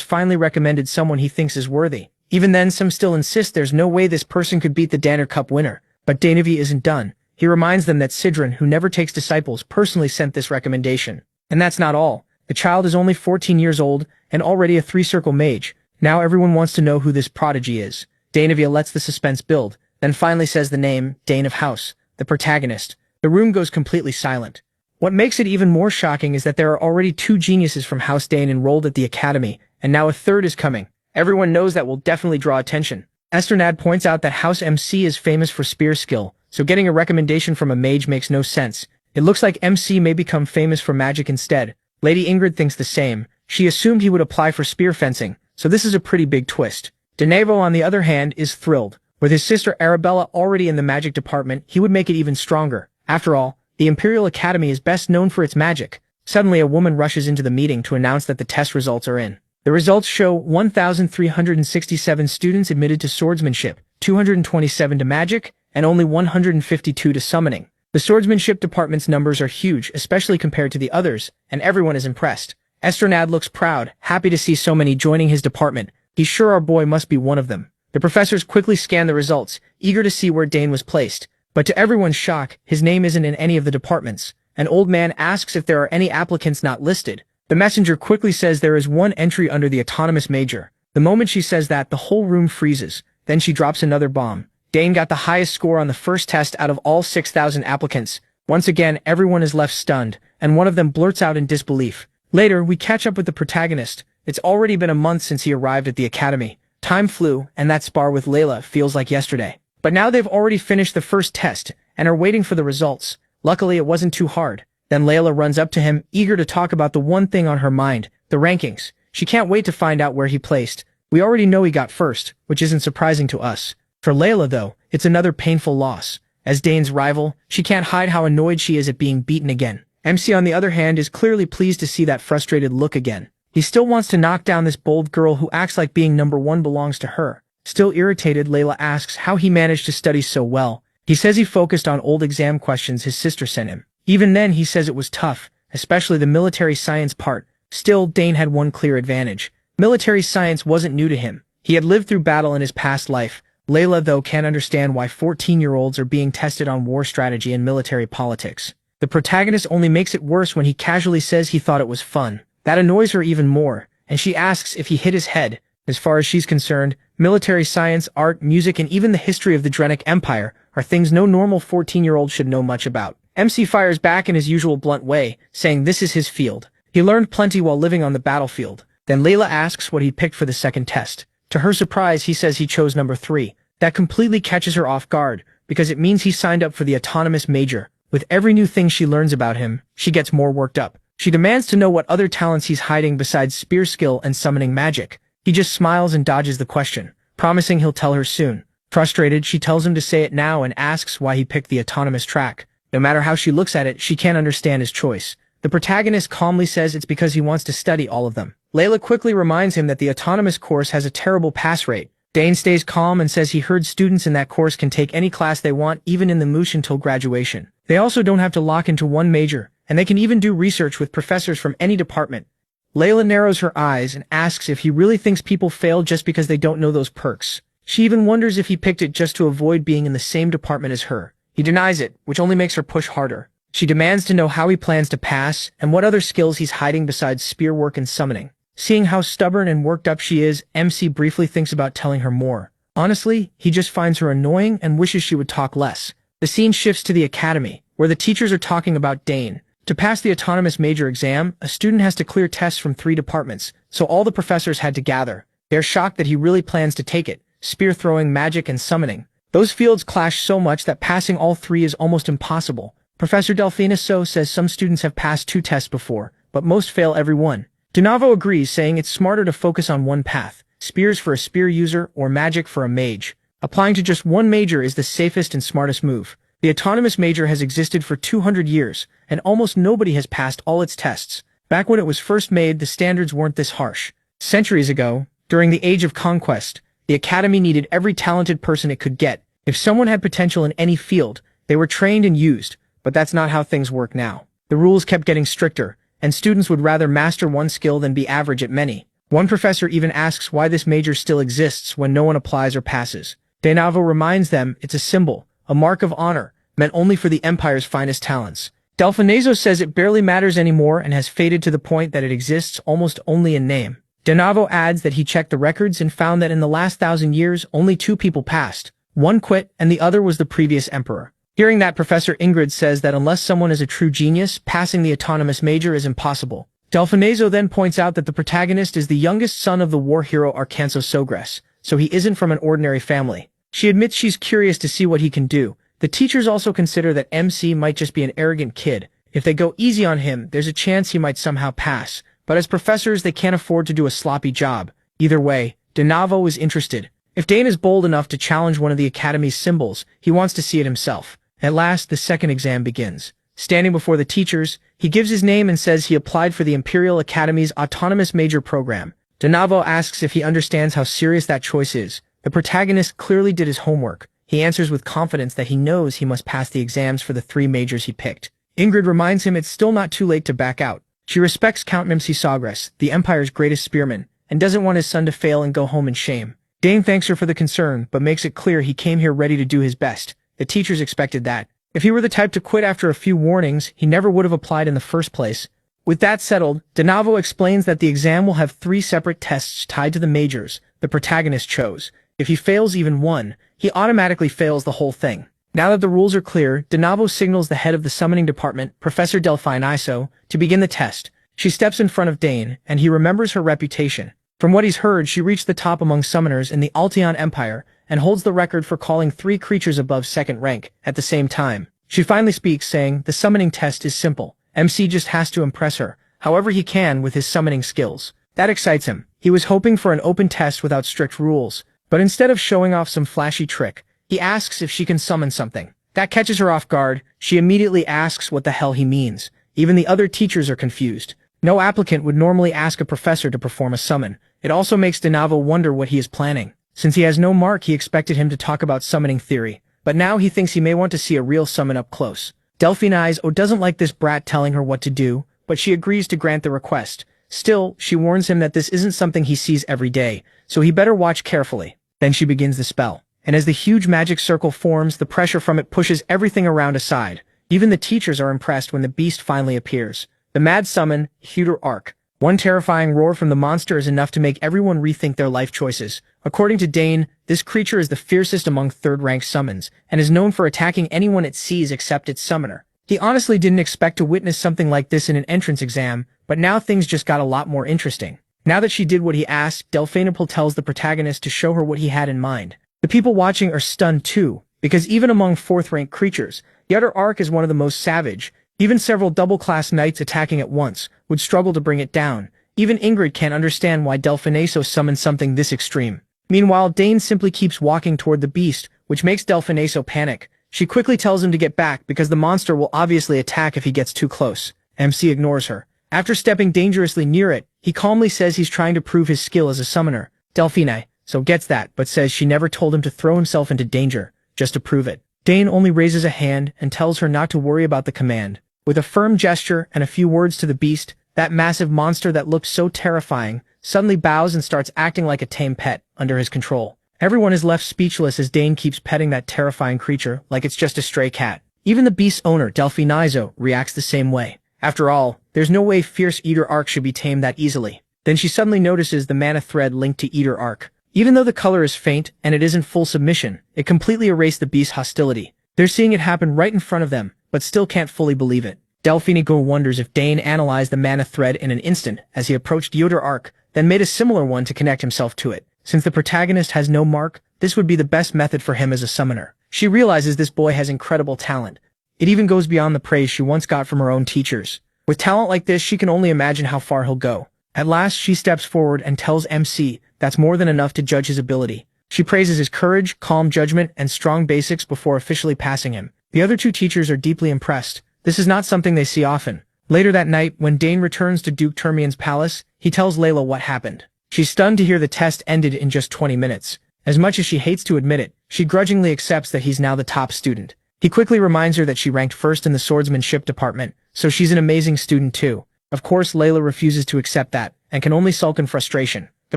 Speaker 1: finally recommended someone he thinks is worthy. Even then, some still insist there's no way this person could beat the Danner Cup winner. But Danevi isn't done. He reminds them that Sidron, who never takes disciples, personally sent this recommendation. And that's not all. The child is only 14 years old and already a three-circle mage. Now everyone wants to know who this prodigy is. Danevia lets the suspense build, then finally says the name, Dane of House, the protagonist. The room goes completely silent. What makes it even more shocking is that there are already 2 geniuses from House Dane enrolled at the academy, and now a third is coming. Everyone knows that will definitely draw attention. Esternad points out that House MC is famous for spear skill, so getting a recommendation from a mage makes no sense. It looks like MC may become famous for magic instead. Lady Ingrid thinks the same. She assumed he would apply for spear fencing, so this is a pretty big twist. Denevo, on the other hand, is thrilled. With his sister Arabella already in the magic department, he would make it even stronger. After all, the Imperial Academy is best known for its magic. Suddenly, a woman rushes into the meeting to announce that the test results are in. The results show 1,367 students admitted to swordsmanship, 227 to magic, and only 152 to summoning. The swordsmanship department's numbers are huge, especially compared to the others, and everyone is impressed. Esternad looks proud, happy to see so many joining his department. He's sure our boy must be one of them. The professors quickly scan the results, eager to see where Dane was placed. But to everyone's shock, his name isn't in any of the departments. An old man asks if there are any applicants not listed. The messenger quickly says there is one entry under the autonomous major. The moment she says that, the whole room freezes. Then she drops another bomb. Dane got the highest score on the first test out of all 6,000 applicants. Once again, everyone is left stunned, and one of them blurts out in disbelief. Later, we catch up with the protagonist. It's already been a month since he arrived at the academy. Time flew, and that spar with Layla feels like yesterday. But now they've already finished the first test, and are waiting for the results. Luckily, it wasn't too hard. Then Layla runs up to him, eager to talk about the one thing on her mind, the rankings. She can't wait to find out where he placed. We already know he got first, which isn't surprising to us. For Layla, though, it's another painful loss. As Dane's rival, she can't hide how annoyed she is at being beaten again. MC, on the other hand, is clearly pleased to see that frustrated look again. He still wants to knock down this bold girl who acts like being number 1 belongs to her. Still irritated, Layla asks how he managed to study so well. He says he focused on old exam questions his sister sent him. Even then, he says it was tough, especially the military science part. Still, Dane had one clear advantage. Military science wasn't new to him. He had lived through battle in his past life. Layla, though, can't understand why 14-year-olds are being tested on war strategy and military politics. The protagonist only makes it worse when he casually says he thought it was fun. That annoys her even more, and she asks if he hit his head. As far as she's concerned, military science, art, music, and even the history of the Drenic Empire are things no normal 14-year-old should know much about. MC fires back in his usual blunt way, saying this is his field. He learned plenty while living on the battlefield. Then Layla asks what he picked for the second test. To her surprise, he says he chose number 3. That completely catches her off guard, because it means he signed up for the autonomous major. With every new thing she learns about him, she gets more worked up. She demands to know what other talents he's hiding besides spear skill and summoning magic. He just smiles and dodges the question, promising he'll tell her soon. Frustrated, she tells him to say it now and asks why he picked the autonomous track. No matter how she looks at it, she can't understand his choice. The protagonist calmly says it's because he wants to study all of them. Layla quickly reminds him that the autonomous course has a terrible pass rate. Dane stays calm and says he heard students in that course can take any class they want, even in the moosh, until graduation. They also don't have to lock into one major, and they can even do research with professors from any department. Layla narrows her eyes and asks if he really thinks people fail just because they don't know those perks. She even wonders if he picked it just to avoid being in the same department as her. He denies it, which only makes her push harder. She demands to know how he plans to pass and what other skills he's hiding besides spear work and summoning. Seeing how stubborn and worked up she is, MC briefly thinks about telling her more. Honestly, he just finds her annoying and wishes she would talk less. The scene shifts to the academy, where the teachers are talking about Dane. To pass the autonomous major exam, a student has to clear tests from 3 departments, so all the professors had to gather. They're shocked that he really plans to take it, spear-throwing, magic, and summoning. Those fields clash so much that passing all three is almost impossible. Professor Delfiniso says some students have passed 2 tests before, but most fail every one. Donavo agrees, saying it's smarter to focus on one path, spears for a spear user or magic for a mage. Applying to just one major is the safest and smartest move. The autonomous major has existed for 200 years, and almost nobody has passed all its tests. Back when it was first made, the standards weren't this harsh. Centuries ago, during the Age of Conquest, the Academy needed every talented person it could get. If someone had potential in any field, they were trained and used, but that's not how things work now. The rules kept getting stricter, and students would rather master one skill than be average at many. One professor even asks why this major still exists when no one applies or passes. Donavo reminds them it's a symbol, a mark of honor, meant only for the Empire's finest talents. Delfinazo says it barely matters anymore and has faded to the point that it exists almost only in name. Donavo adds that he checked the records and found that in the last 1,000 years only 2 people passed. One quit and the other was the previous emperor. Hearing that, Professor Ingrid says that unless someone is a true genius, passing the autonomous major is impossible. Delfinazo then points out that the protagonist is the youngest son of the war hero Arcanso Sogres, so he isn't from an ordinary family. She admits she's curious to see what he can do. The teachers also consider that MC might just be an arrogant kid. If they go easy on him, there's a chance he might somehow pass. But as professors, they can't afford to do a sloppy job. Either way, Donavo is interested. If Dane is bold enough to challenge one of the Academy's symbols, he wants to see it himself. At last, the second exam begins. Standing before the teachers, he gives his name and says he applied for the Imperial Academy's Autonomous Major program. Donavo asks if he understands how serious that choice is. The protagonist clearly did his homework. He answers with confidence that he knows he must pass the exams for the 3 majors he picked. Ingrid reminds him it's still not too late to back out. She respects Count Manhuasaiour, the Empire's greatest spearman, and doesn't want his son to fail and go home in shame. Dane thanks her for the concern, but makes it clear he came here ready to do his best. The teachers expected that. If he were the type to quit after a few warnings, he never would have applied in the first place. With that settled, Donavo explains that the exam will have 3 separate tests tied to the majors the protagonist chose. If he fails even one, he automatically fails the whole thing. Now that the rules are clear, Donavo signals the head of the summoning department, Professor Delfiniso, to begin the test. She steps in front of Dane, and he remembers her reputation. From what he's heard, she reached the top among summoners in the Alteon Empire, and holds the record for calling 3 creatures above 2nd rank at the same time. She finally speaks, saying, the summoning test is simple. MC just has to impress her, however he can with his summoning skills. That excites him. He was hoping for an open test without strict rules, but instead of showing off some flashy trick, he asks if she can summon something. That catches her off guard. She immediately asks what the hell he means. Even the other teachers are confused. No applicant would normally ask a professor to perform a summon. It also makes Donavo wonder what he is planning. Since he has no mark, he expected him to talk about summoning theory, but now he thinks he may want to see a real summon up close. Delfiniso doesn't like this brat telling her what to do, but she agrees to grant the request. Still, she warns him that this isn't something he sees every day, so he better watch carefully. Then she begins the spell, and as the huge magic circle forms, the pressure from it pushes everything around aside. Even the teachers are impressed when the beast finally appears. The mad summon, Heuter Arc. One terrifying roar from the monster is enough to make everyone rethink their life choices. According to Dane, this creature is the fiercest among 3rd-rank summons, and is known for attacking anyone it sees except its summoner. He honestly didn't expect to witness something like this in an entrance exam, but now things just got a lot more interesting. Now that she did what he asked, Delphinopol tells the protagonist to show her what he had in mind. The people watching are stunned too, because even among 4th-rank creatures, the Heuter Arc is one of the most savage. Even several double-class knights attacking at once would struggle to bring it down. Even Ingrid can't understand why Delfinaso summoned something this extreme. Meanwhile, Dane simply keeps walking toward the beast, which makes Delfinaso panic. She quickly tells him to get back because the monster will obviously attack if he gets too close. MC ignores her. After stepping dangerously near it, he calmly says he's trying to prove his skill as a summoner. Delfinaso gets that, but says she never told him to throw himself into danger, just to prove it. Dane only raises a hand and tells her not to worry about the command. With a firm gesture and a few words to the beast, that massive monster that looked so terrifying suddenly bows and starts acting like a tame pet under his control. Everyone is left speechless as Dane keeps petting that terrifying creature like it's just a stray cat. Even the beast's owner, Delfiniso, reacts the same way. After all, there's no way fierce Heuter Arc should be tamed that easily. Then she suddenly notices the mana thread linked to Heuter Arc. Even though the color is faint and it isn't full submission, it completely erased the beast's hostility. They're seeing it happen right in front of them, but still can't fully believe it. Delfinico wonders if Dane analyzed the mana thread in an instant as he approached Heuter Arc, then made a similar one to connect himself to it. Since the protagonist has no mark, This would be the best method for him as a summoner. She realizes this boy has incredible talent. It even goes beyond the praise she once got from her own teachers. With talent like this, she can only imagine how far he'll go. At last, she steps forward and tells MC that's more than enough to judge his ability. She praises his courage, calm judgment, and strong basics before officially passing him. The other two teachers are deeply impressed. This is not something they see often. Later that night, when Dane returns to Duke Termian's palace, he tells Layla what happened. She's stunned to hear the test ended in just 20 minutes. As much as she hates to admit it, she grudgingly accepts that he's now the top student. He quickly reminds her that she ranked first in the swordsmanship department, so she's an amazing student too. Of course, Layla refuses to accept that, and can only sulk in frustration. The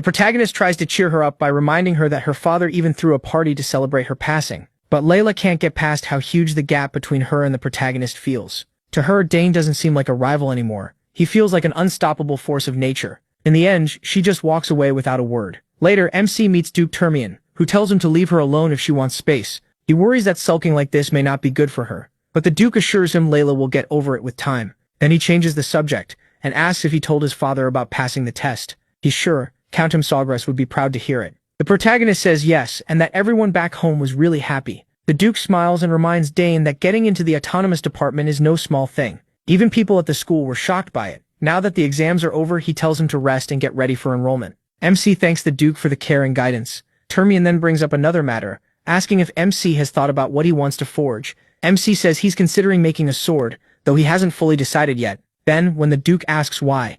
Speaker 1: protagonist tries to cheer her up by reminding her that her father even threw a party to celebrate her passing. But Layla can't get past how huge the gap between her and the protagonist feels. To her, Dane doesn't seem like a rival anymore. He feels like an unstoppable force of nature. In the end, she just walks away without a word. Later, MC meets Duke Termian, who tells him to leave her alone if she wants space. He worries that sulking like this may not be good for her. But the Duke assures him Layla will get over it with time. Then he changes the subject, and asks if he told his father about passing the test. He's sure Count Sawgrass would be proud to hear it. The protagonist says yes, and that everyone back home was really happy. The Duke smiles and reminds Dane that getting into the autonomous department is no small thing. Even people at the school were shocked by it. Now that the exams are over, he tells him to rest and get ready for enrollment. MC thanks the Duke for the care and guidance. Termian then brings up another matter, asking if MC has thought about what he wants to forge. MC says he's considering making a sword, though he hasn't fully decided yet. Then, when the Duke asks why,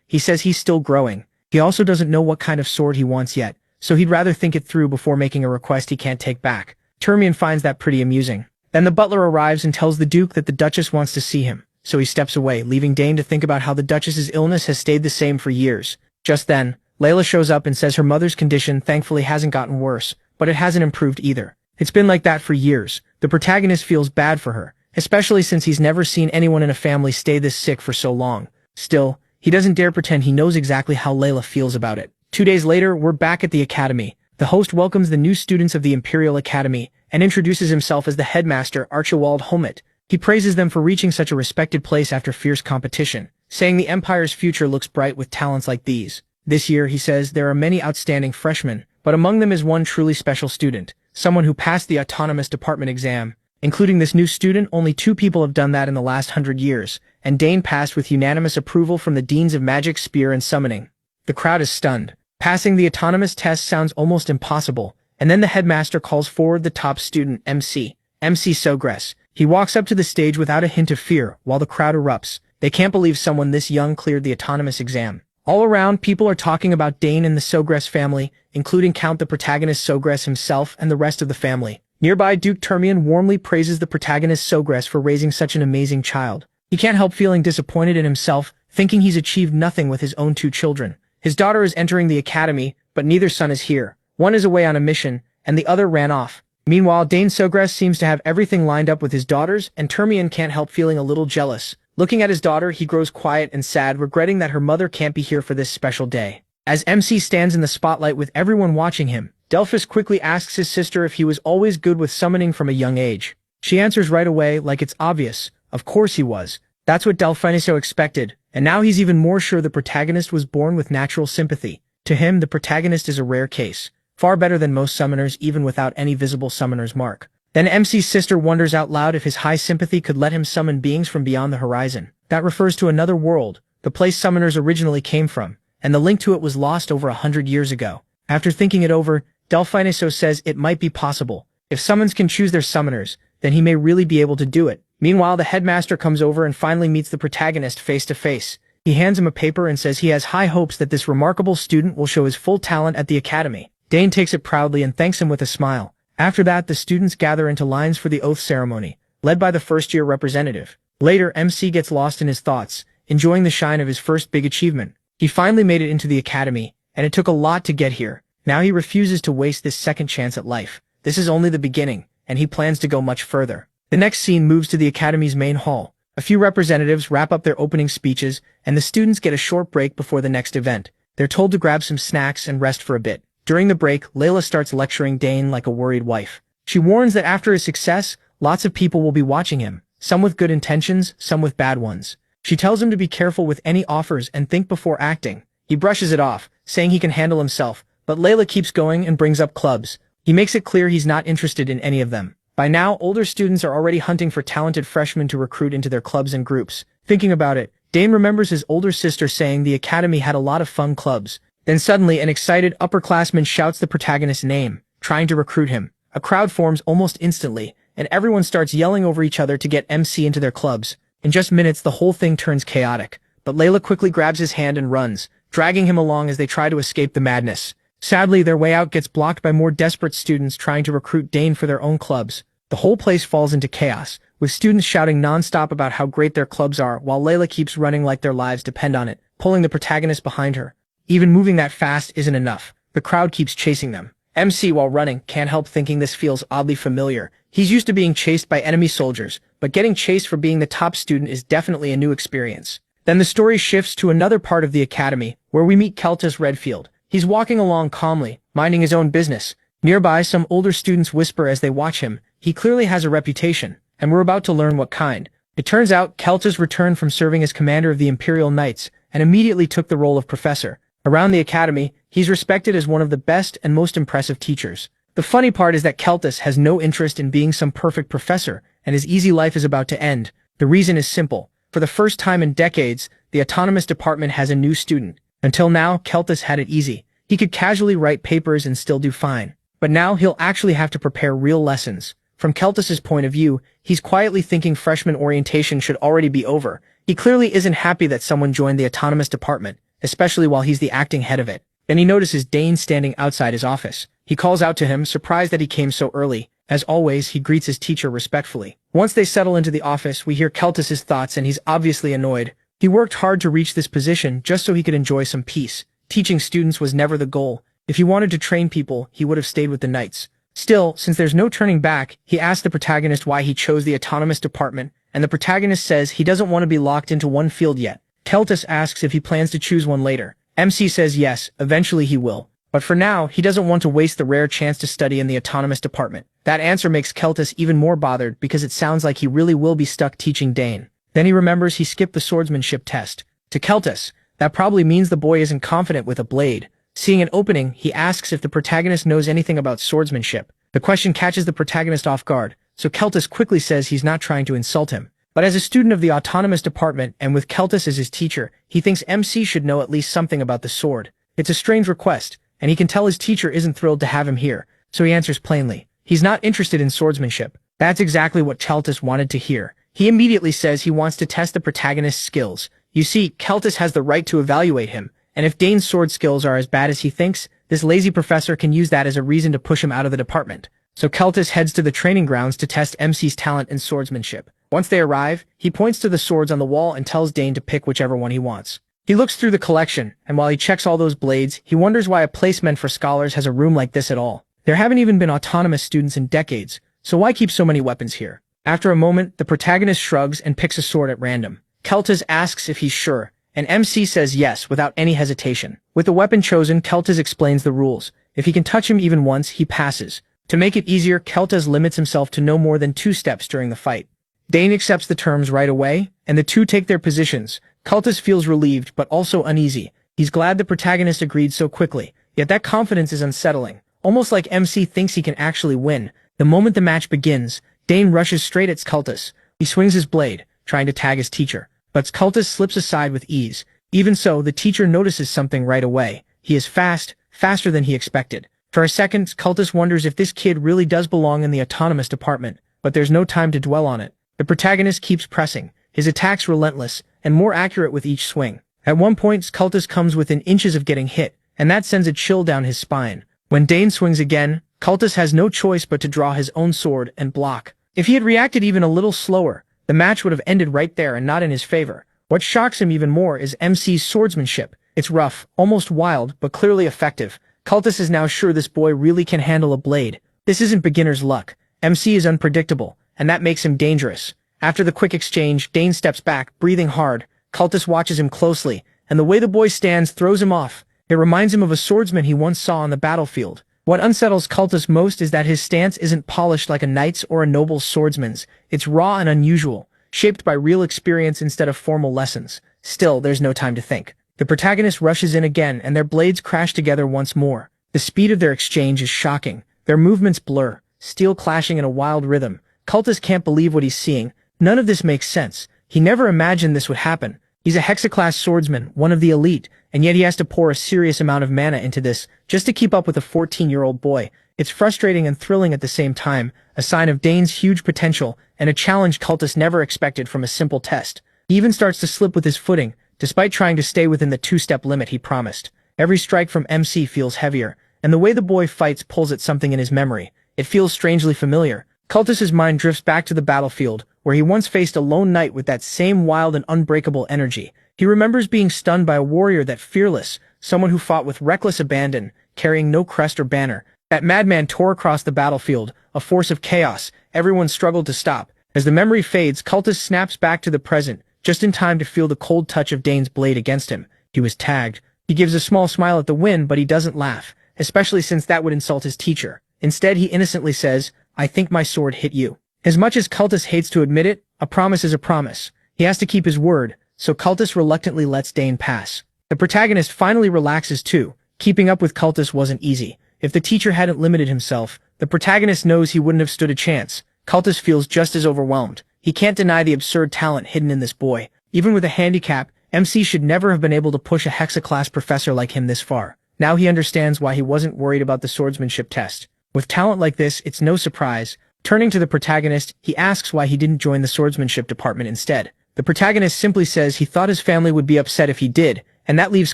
Speaker 1: he says he's still growing. He also doesn't know what kind of sword he wants yet, so he'd rather think it through before making a request he can't take back. Termian finds that pretty amusing. Then the butler arrives and tells the Duke that the Duchess wants to see him, so he steps away, leaving Dane to think about how the Duchess's illness has stayed the same for years. Just then, Layla shows up and says her mother's condition thankfully hasn't gotten worse, but it hasn't improved either. It's been like that for years. The protagonist feels bad for her, especially since he's never seen anyone in a family stay this sick for so long. Still, he doesn't dare pretend he knows exactly how Layla feels about it. 2 days later, we're back at the academy. The host welcomes the new students of the Imperial Academy and introduces himself as the headmaster, Archibald Homit. He praises them for reaching such a respected place after fierce competition, saying the Empire's future looks bright with talents like these. This year, he says, there are many outstanding freshmen, but among them is one truly special student, someone who passed the autonomous department exam. Including this new student, only 2 people have done that in the last 100 years, and Dane passed with unanimous approval from the Deans of Magic, Spear, and Summoning. The crowd is stunned. Passing the autonomous test sounds almost impossible, and then the headmaster calls forward the top student, MC Sawgrass. He walks up to the stage without a hint of fear, while the crowd erupts. They can't believe someone this young cleared the autonomous exam. All around, people are talking about Dane and the Sawgrass family, including Count the protagonist Sawgrass himself and the rest of the family. Nearby, Duke Termian warmly praises the protagonist Sawgrass for raising such an amazing child. He can't help feeling disappointed in himself, thinking he's achieved nothing with his own 2 children. His daughter is entering the academy, but neither son is here. One is away on a mission, and the other ran off. Meanwhile, Dane Sawgrass seems to have everything lined up with his daughters, and Termian can't help feeling a little jealous. Looking at his daughter, he grows quiet and sad, regretting that her mother can't be here for this special day. As MC stands in the spotlight with everyone watching him, Delphus quickly asks his sister if he was always good with summoning from a young age. She answers right away, like it's obvious. Of course he was. That's what Delphiniso expected, and now he's even more sure the protagonist was born with natural sympathy. To him, the protagonist is a rare case, far better than most summoners even without any visible summoner's mark. Then MC's sister wonders out loud if his high sympathy could let him summon beings from beyond the horizon. That refers to another world, the place summoners originally came from, and the link to it was lost over 100 years ago. After thinking it over, Delphiniso says it might be possible. If summons can choose their summoners, then he may really be able to do it. Meanwhile, the headmaster comes over and finally meets the protagonist face to face. He hands him a paper and says he has high hopes that this remarkable student will show his full talent at the academy. Dane takes it proudly and thanks him with a smile. After that, the students gather into lines for the oath ceremony, led by the first-year representative. Later, MC gets lost in his thoughts, enjoying the shine of his first big achievement. He finally made it into the academy, and it took a lot to get here. Now he refuses to waste this second chance at life. This is only the beginning, and he plans to go much further. The next scene moves to the academy's main hall. A few representatives wrap up their opening speeches, and the students get a short break before the next event. They're told to grab some snacks and rest for a bit. During the break, Layla starts lecturing Dane like a worried wife. She warns that after his success, lots of people will be watching him, some with good intentions, some with bad ones. She tells him to be careful with any offers and think before acting. He brushes it off, saying he can handle himself, but Layla keeps going and brings up clubs. He makes it clear he's not interested in any of them. By now, older students are already hunting for talented freshmen to recruit into their clubs and groups. Thinking about it, Dane remembers his older sister saying the academy had a lot of fun clubs. Then suddenly, an excited upperclassman shouts the protagonist's name, trying to recruit him. A crowd forms almost instantly, and everyone starts yelling over each other to get MC into their clubs. In just minutes, the whole thing turns chaotic, but Layla quickly grabs his hand and runs, dragging him along as they try to escape the madness. Sadly, their way out gets blocked by more desperate students trying to recruit Dane for their own clubs. The whole place falls into chaos, with students shouting non-stop about how great their clubs are while Layla keeps running like their lives depend on it, pulling the protagonist behind her. Even moving that fast isn't enough. The crowd keeps chasing them. MC, while running, can't help thinking this feels oddly familiar. He's used to being chased by enemy soldiers, but getting chased for being the top student is definitely a new experience. Then the story shifts to another part of the academy, where we meet Keltis Redfield. He's walking along calmly, minding his own business. Nearby, some older students whisper as they watch him. He clearly has a reputation, and we're about to learn what kind. It turns out Keltis returned from serving as commander of the Imperial Knights, and immediately took the role of professor. Around the academy, he's respected as one of the best and most impressive teachers. The funny part is that Keltis has no interest in being some perfect professor, and his easy life is about to end. The reason is simple. For the first time in decades, the autonomous department has a new student. Until now, Keltis had it easy. He could casually write papers and still do fine. But now he'll actually have to prepare real lessons. From Keltis's point of view, he's quietly thinking freshman orientation should already be over. He clearly isn't happy that someone joined the autonomous department, especially while he's the acting head of it. Then he notices Dane standing outside his office. He calls out to him, surprised that he came so early. As always, he greets his teacher respectfully. Once they settle into the office, we hear Keltis's thoughts and he's obviously annoyed. He worked hard to reach this position just so he could enjoy some peace. Teaching students was never the goal. If he wanted to train people, he would have stayed with the Knights. Still, since there's no turning back, he asks the protagonist why he chose the autonomous department, and the protagonist says he doesn't want to be locked into one field yet. Keltis asks if he plans to choose one later. MC says yes, eventually he will. But for now, he doesn't want to waste the rare chance to study in the autonomous department. That answer makes Keltis even more bothered because it sounds like he really will be stuck teaching Dane. Then he remembers he skipped the swordsmanship test. To Keltis, that probably means the boy isn't confident with a blade. Seeing an opening, he asks if the protagonist knows anything about swordsmanship. The question catches the protagonist off guard, so Keltis quickly says he's not trying to insult him. But as a student of the autonomous department and with Keltis as his teacher, he thinks MC should know at least something about the sword. It's a strange request, and he can tell his teacher isn't thrilled to have him here, so he answers plainly. He's not interested in swordsmanship. That's exactly what Keltis wanted to hear. He immediately says he wants to test the protagonist's skills. You see, Keltis has the right to evaluate him, and if Dane's sword skills are as bad as he thinks, this lazy professor can use that as a reason to push him out of the department. So Keltis heads to the training grounds to test MC's talent in swordsmanship. Once they arrive, he points to the swords on the wall and tells Dane to pick whichever one he wants. He looks through the collection, and while he checks all those blades, he wonders why a place meant for scholars has a room like this at all. There haven't even been autonomous students in decades, so why keep so many weapons here? After a moment, the protagonist shrugs and picks a sword at random. Keltis asks if he's sure, and MC says yes without any hesitation. With the weapon chosen, Keltis explains the rules. If he can touch him even once, he passes. To make it easier, Keltis limits himself to no more than 2 steps during the fight. Dane accepts the terms right away, and the two take their positions. Keltis feels relieved but also uneasy. He's glad the protagonist agreed so quickly, yet that confidence is unsettling. Almost like MC thinks he can actually win. The moment the match begins, Dane rushes straight at Keltis. He swings his blade, trying to tag his teacher, but Keltis slips aside with ease. Even so, the teacher notices something right away. He is fast, faster than he expected. For a second, Keltis wonders if this kid really does belong in the autonomous department, but there's no time to dwell on it. The protagonist keeps pressing, his attacks relentless, and more accurate with each swing. At one point, Keltis comes within inches of getting hit, and that sends a chill down his spine. When Dane swings again, Keltis has no choice but to draw his own sword and block. If he had reacted even a little slower, the match would have ended right there and not in his favor. What shocks him even more is MC's swordsmanship. It's rough, almost wild, but clearly effective. Keltis is now sure this boy really can handle a blade. This isn't beginner's luck. MC is unpredictable, and that makes him dangerous. After the quick exchange, Dane steps back, breathing hard. Keltis watches him closely, and the way the boy stands throws him off. It reminds him of a swordsman he once saw on the battlefield. What unsettles Keltis most is that his stance isn't polished like a knight's or a noble's swordsman's. It's raw and unusual, shaped by real experience instead of formal lessons. Still, there's no time to think. The protagonist rushes in again, and their blades crash together once more. The speed of their exchange is shocking. Their movements blur, steel clashing in a wild rhythm. Cultist can't believe what he's seeing. None of this makes sense. He never imagined this would happen. He's a hexaclass swordsman, one of the elite, and yet he has to pour a serious amount of mana into this just to keep up with a 14-year-old boy. It's frustrating and thrilling at the same time, a sign of Dane's huge potential and a challenge Cultist never expected from a simple test. He even starts to slip with his footing, despite trying to stay within the two-step limit he promised. Every strike from MC feels heavier, and the way the boy fights pulls at something in his memory. It feels strangely familiar. Cultist's mind drifts back to the battlefield, where he once faced a lone knight with that same wild and unbreakable energy. He remembers being stunned by a warrior that fearless, someone who fought with reckless abandon, carrying no crest or banner. That madman tore across the battlefield, a force of chaos. Everyone struggled to stop. As the memory fades, Cultist snaps back to the present, just in time to feel the cold touch of Dane's blade against him. He was tagged. He gives a small smile at the win, but he doesn't laugh, especially since that would insult his teacher. Instead, he innocently says, "I think my sword hit you." As much as Cultist hates to admit it, a promise is a promise. He has to keep his word, so Cultist reluctantly lets Dane pass. The protagonist finally relaxes too. Keeping up with Cultist wasn't easy. If the teacher hadn't limited himself, the protagonist knows he wouldn't have stood a chance. Cultist feels just as overwhelmed. He can't deny the absurd talent hidden in this boy. Even with a handicap, MC should never have been able to push a hexaclass professor like him this far. Now he understands why he wasn't worried about the swordsmanship test. With talent like this, it's no surprise. Turning to the protagonist, he asks why he didn't join the swordsmanship department instead. The protagonist simply says he thought his family would be upset if he did, and that leaves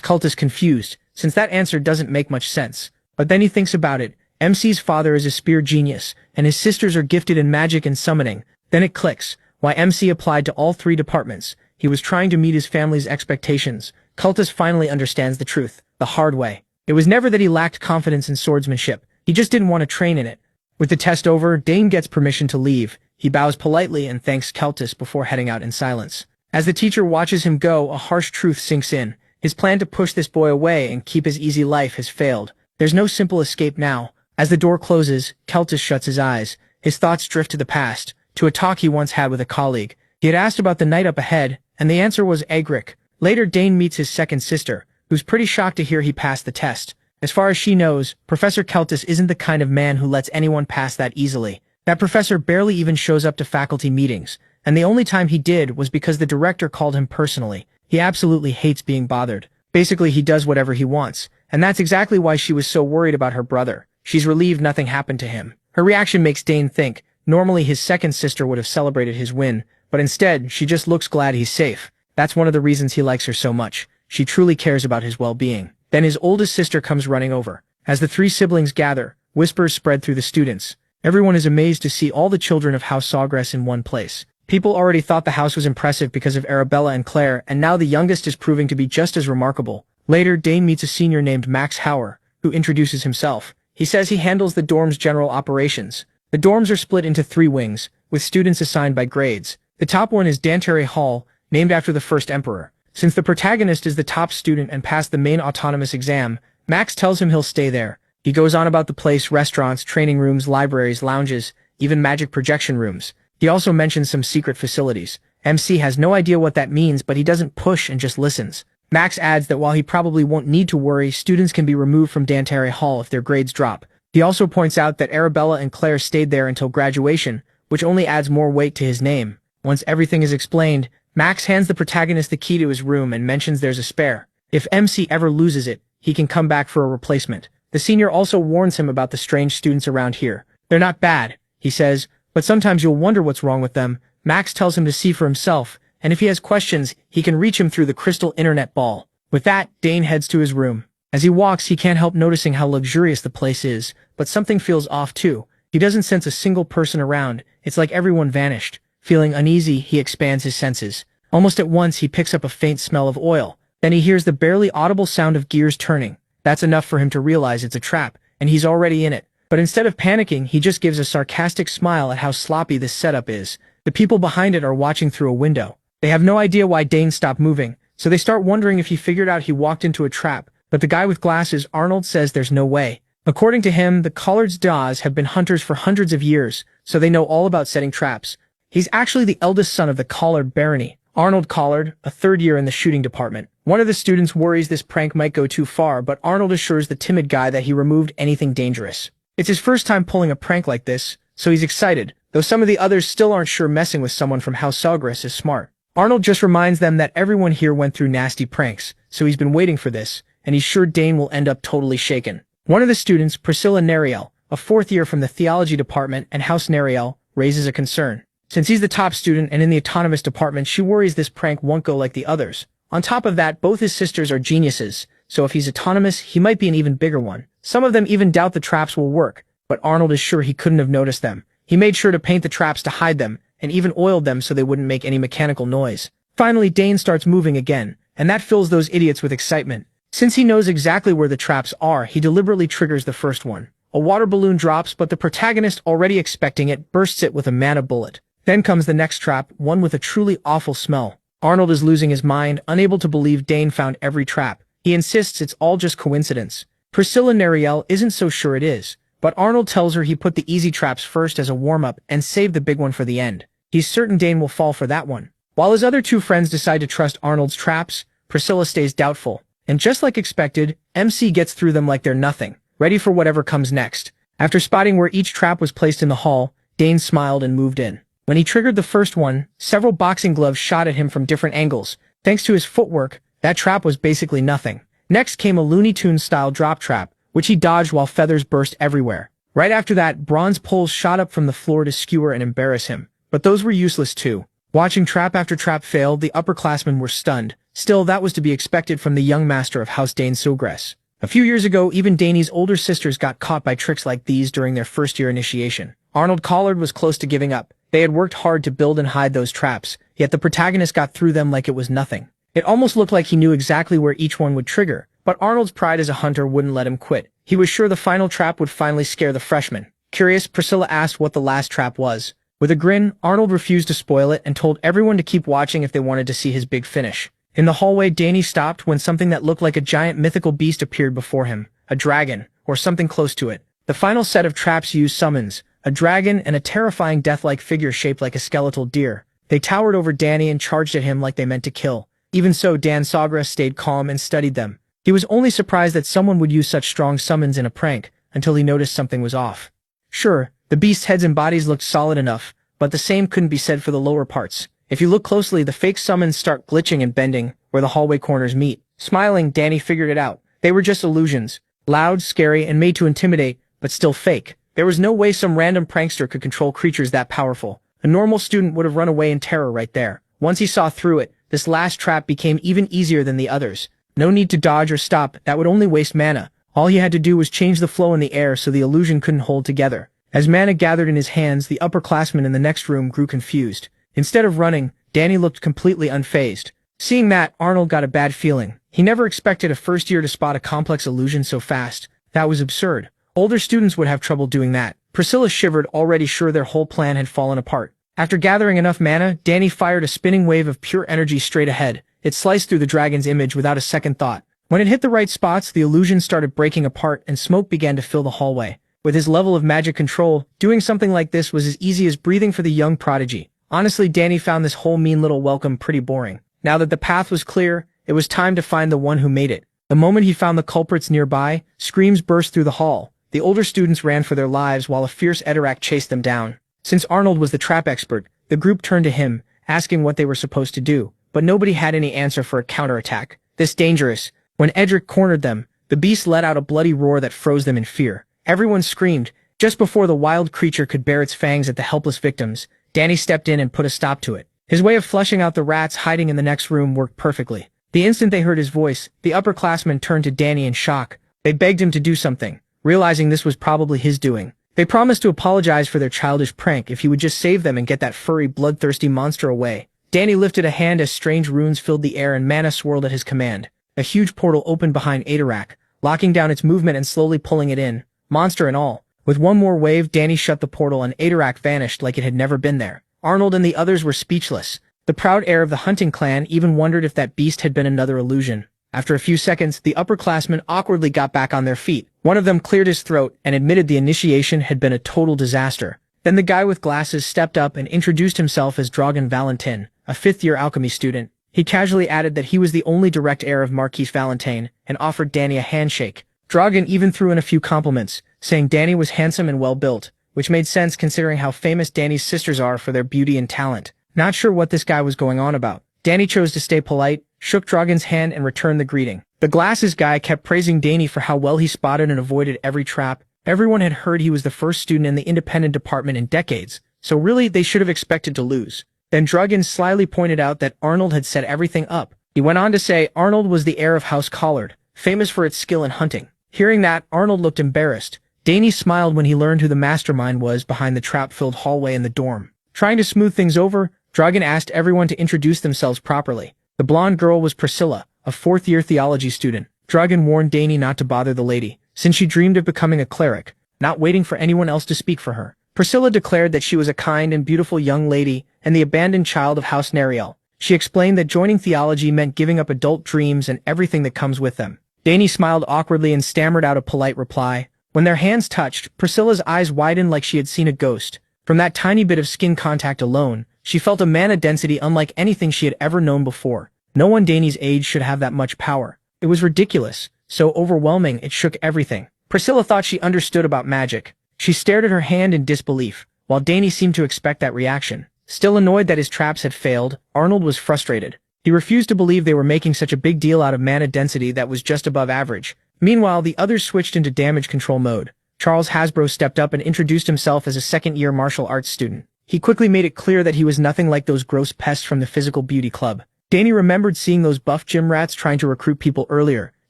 Speaker 1: Cultist confused, since that answer doesn't make much sense. But then he thinks about it. MC's father is a spear genius, and his sisters are gifted in magic and summoning. Then it clicks. Why MC applied to all three departments. He was trying to meet his family's expectations. Cultist finally understands the truth, the hard way. It was never that he lacked confidence in swordsmanship. He just didn't want to train in it. With the test over, Dane gets permission to leave. He bows politely and thanks Cultist before heading out in silence. As the teacher watches him go, a harsh truth sinks in. His plan to push this boy away and keep his easy life has failed. There's no simple escape now. As the door closes, Cultist shuts his eyes. His thoughts drift to the past, to a talk he once had with a colleague. He had asked about the night up ahead, and the answer was Egric. Later, Dane meets his second sister, who's pretty shocked to hear he passed the test. As far as she knows, Professor Cultist isn't the kind of man who lets anyone pass that easily. That professor barely even shows up to faculty meetings, and the only time he did was because the director called him personally. He absolutely hates being bothered. Basically, he does whatever he wants, and that's exactly why she was so worried about her brother. She's relieved nothing happened to him. Her reaction makes Dane think. Normally his second sister would have celebrated his win, but instead, she just looks glad he's safe. That's one of the reasons he likes her so much. She truly cares about his well-being. Then his oldest sister comes running over. As the three siblings gather, whispers spread through the students. Everyone is amazed to see all the children of House Sawgrass in one place. People already thought the house was impressive because of Arabella and Claire, and now the youngest is proving to be just as remarkable. Later, Dane meets a senior named manhuasaiour, who introduces himself. He says he handles the dorm's general operations. The dorms are split into 3 wings, with students assigned by grades. The top one is Dantare Hall, named after the first emperor. Since the protagonist is the top student and passed the main autonomous exam, Max tells him he'll stay there. He goes on about the place, restaurants, training rooms, libraries, lounges, even magic projection rooms. He also mentions some secret facilities. MC has no idea what that means, but he doesn't push and just listens. Max adds that while he probably won't need to worry, students can be removed from Dantare Hall if their grades drop. He also points out that Arabella and Claire stayed there until graduation, which only adds more weight to his name. Once everything is explained, Max hands the protagonist the key to his room and mentions there's a spare. If MC ever loses it, he can come back for a replacement. The senior also warns him about the strange students around here. They're not bad, he says, but sometimes you'll wonder what's wrong with them. Max tells him to see for himself, and if he has questions, he can reach him through the crystal internet ball. With that, Dane heads to his room. As he walks, he can't help noticing how luxurious the place is, but something feels off too. He doesn't sense a single person around. It's like everyone vanished. Feeling uneasy, he expands his senses. Almost at once, he picks up a faint smell of oil. Then he hears the barely audible sound of gears turning. That's enough for him to realize it's a trap, and he's already in it. But instead of panicking, he just gives a sarcastic smile at how sloppy this setup is. The people behind it are watching through a window. They have no idea why Dane stopped moving, so they start wondering if he figured out he walked into a trap. But the guy with glasses, Arnold, says there's no way. According to him, the Collards Dawes have been hunters for hundreds of years, so they know all about setting traps. He's actually the eldest son of the Collard barony, Arnold Collard, a third year in the shooting department. One of the students worries this prank might go too far, but Arnold assures the timid guy that he removed anything dangerous. It's his first time pulling a prank like this, so he's excited, though some of the others still aren't sure messing with someone from House Sawgrass is smart. Arnold just reminds them that everyone here went through nasty pranks, so he's been waiting for this, and he's sure Dane will end up totally shaken. One of the students, Priscilla Nariel, a fourth year from the theology department and House Nariel, raises a concern. Since he's the top student and in the autonomous department, she worries this prank won't go like the others. On top of that, both his sisters are geniuses, so if he's autonomous, he might be an even bigger one. Some of them even doubt the traps will work, but Arnold is sure he couldn't have noticed them. He made sure to paint the traps to hide them, and even oiled them so they wouldn't make any mechanical noise. Finally, Dane starts moving again, and that fills those idiots with excitement. Since he knows exactly where the traps are, he deliberately triggers the first one. A water balloon drops, but the protagonist, already expecting it, bursts it with a mana bullet. Then comes the next trap, one with a truly awful smell. Arnold is losing his mind, unable to believe Dane found every trap. He insists it's all just coincidence. Priscilla Nariel isn't so sure it is, but Arnold tells her he put the easy traps first as a warm-up and saved the big one for the end. He's certain Dane will fall for that one. While his other two friends decide to trust Arnold's traps, Priscilla stays doubtful. And just like expected, MC gets through them like they're nothing, ready for whatever comes next. After spotting where each trap was placed in the hall, Dane smiled and moved in. When he triggered the first one, several boxing gloves shot at him from different angles. Thanks to his footwork, that trap was basically nothing. Next came a Looney Tunes-style drop trap, which he dodged while feathers burst everywhere. Right after that, bronze poles shot up from the floor to skewer and embarrass him. But those were useless too. Watching trap after trap fail, the upperclassmen were stunned. Still, that was to be expected from the young master of House Dane Sawgrass. A few years ago, even Dane's older sisters got caught by tricks like these during their first-year initiation. Arnold Collard was close to giving up. They had worked hard to build and hide those traps, yet the protagonist got through them like it was nothing. It almost looked like he knew exactly where each one would trigger, but Arnold's pride as a hunter wouldn't let him quit. He was sure the final trap would finally scare the freshmen. Curious, Priscilla asked what the last trap was. With a grin, Arnold refused to spoil it and told everyone to keep watching if they wanted to see his big finish. In the hallway, Danny stopped when something that looked like a giant mythical beast appeared before him, a dragon, or something close to it. The final set of traps used summons, a dragon and a terrifying death-like figure shaped like a skeletal deer. They towered over Danny and charged at him like they meant to kill. Even so, Dan Sawgrass stayed calm and studied them. He was only surprised that someone would use such strong summons in a prank, until he noticed something was off. Sure, the beast's heads and bodies looked solid enough, but the same couldn't be said for the lower parts. If you look closely, the fake summons start glitching and bending where the hallway corners meet. Smiling, Danny figured it out. They were just illusions. Loud, scary, and made to intimidate, but still fake. There was no way some random prankster could control creatures that powerful. A normal student would have run away in terror right there. Once he saw through it, this last trap became even easier than the others. No need to dodge or stop, that would only waste mana. All he had to do was change the flow in the air so the illusion couldn't hold together. As mana gathered in his hands, the upperclassmen in the next room grew confused. Instead of running, Danny looked completely unfazed. Seeing that, Arnold got a bad feeling. He never expected a first year to spot a complex illusion so fast. That was absurd. Older students would have trouble doing that. Priscilla shivered, already sure their whole plan had fallen apart. After gathering enough mana, Danny fired a spinning wave of pure energy straight ahead. It sliced through the dragon's image without a second thought. When it hit the right spots, the illusion started breaking apart and smoke began to fill the hallway. With his level of magic control, doing something like this was as easy as breathing for the young prodigy. Honestly, Danny found this whole mean little welcome pretty boring. Now that the path was clear, it was time to find the one who made it. The moment he found the culprits nearby, screams burst through the hall. The older students ran for their lives while a fierce Edorak chased them down. Since Arnold was the trap expert, the group turned to him, asking what they were supposed to do, but nobody had any answer for a counterattack. This dangerous. When Edric cornered them, the beast let out a bloody roar that froze them in fear. Everyone screamed. Just before the wild creature could bare its fangs at the helpless victims, Danny stepped in and put a stop to it. His way of flushing out the rats hiding in the next room worked perfectly. The instant they heard his voice, the upperclassmen turned to Danny in shock. They begged him to do something, realizing this was probably his doing. They promised to apologize for their childish prank if he would just save them and get that furry, bloodthirsty monster away. Danny lifted a hand as strange runes filled the air and mana swirled at his command. A huge portal opened behind Edorak, locking down its movement and slowly pulling it in, monster and all. With one more wave, Danny shut the portal and Edorak vanished like it had never been there. Arnold and the others were speechless. The proud heir of the hunting clan even wondered if that beast had been another illusion. After a few seconds, the upperclassmen awkwardly got back on their feet. One of them cleared his throat and admitted the initiation had been a total disaster. Then the guy with glasses stepped up and introduced himself as Dragan Valentin, a fifth-year alchemy student. He casually added that he was the only direct heir of Marquise Valentine and offered Danny a handshake. Dragan even threw in a few compliments, saying Danny was handsome and well-built, which made sense considering how famous Danny's sisters are for their beauty and talent. Not sure what this guy was going on about. Danny chose to stay polite, shook Dragan's hand and returned the greeting. The glasses guy kept praising Danny for how well he spotted and avoided every trap. Everyone had heard he was the first student in the independent department in decades, so really they should have expected to lose. Then Dragan slyly pointed out that Arnold had set everything up. He went on to say Arnold was the heir of House Collard, famous for its skill in hunting. Hearing that, Arnold looked embarrassed. Danny smiled when he learned who the mastermind was behind the trap-filled hallway in the dorm. Trying to smooth things over, Dragan asked everyone to introduce themselves properly. The blonde girl was Priscilla, a fourth-year theology student. Dragan warned Danny not to bother the lady, since she dreamed of becoming a cleric, not waiting for anyone else to speak for her. Priscilla declared that she was a kind and beautiful young lady and the abandoned child of House Nariel. She explained that joining theology meant giving up adult dreams and everything that comes with them. Danny smiled awkwardly and stammered out a polite reply. When their hands touched, Priscilla's eyes widened like she had seen a ghost. From that tiny bit of skin contact alone, she felt a mana density unlike anything she had ever known before. No one Danny's age should have that much power. It was ridiculous, so overwhelming it shook everything. Priscilla thought she understood about magic. She stared at her hand in disbelief, while Danny seemed to expect that reaction. Still annoyed that his traps had failed, Arnold was frustrated. He refused to believe they were making such a big deal out of mana density that was just above average. Meanwhile, the others switched into damage control mode. Charles Hasbro stepped up and introduced himself as a second-year martial arts student. He quickly made it clear that he was nothing like those gross pests from the physical beauty club. Danny remembered seeing those buff gym rats trying to recruit people earlier.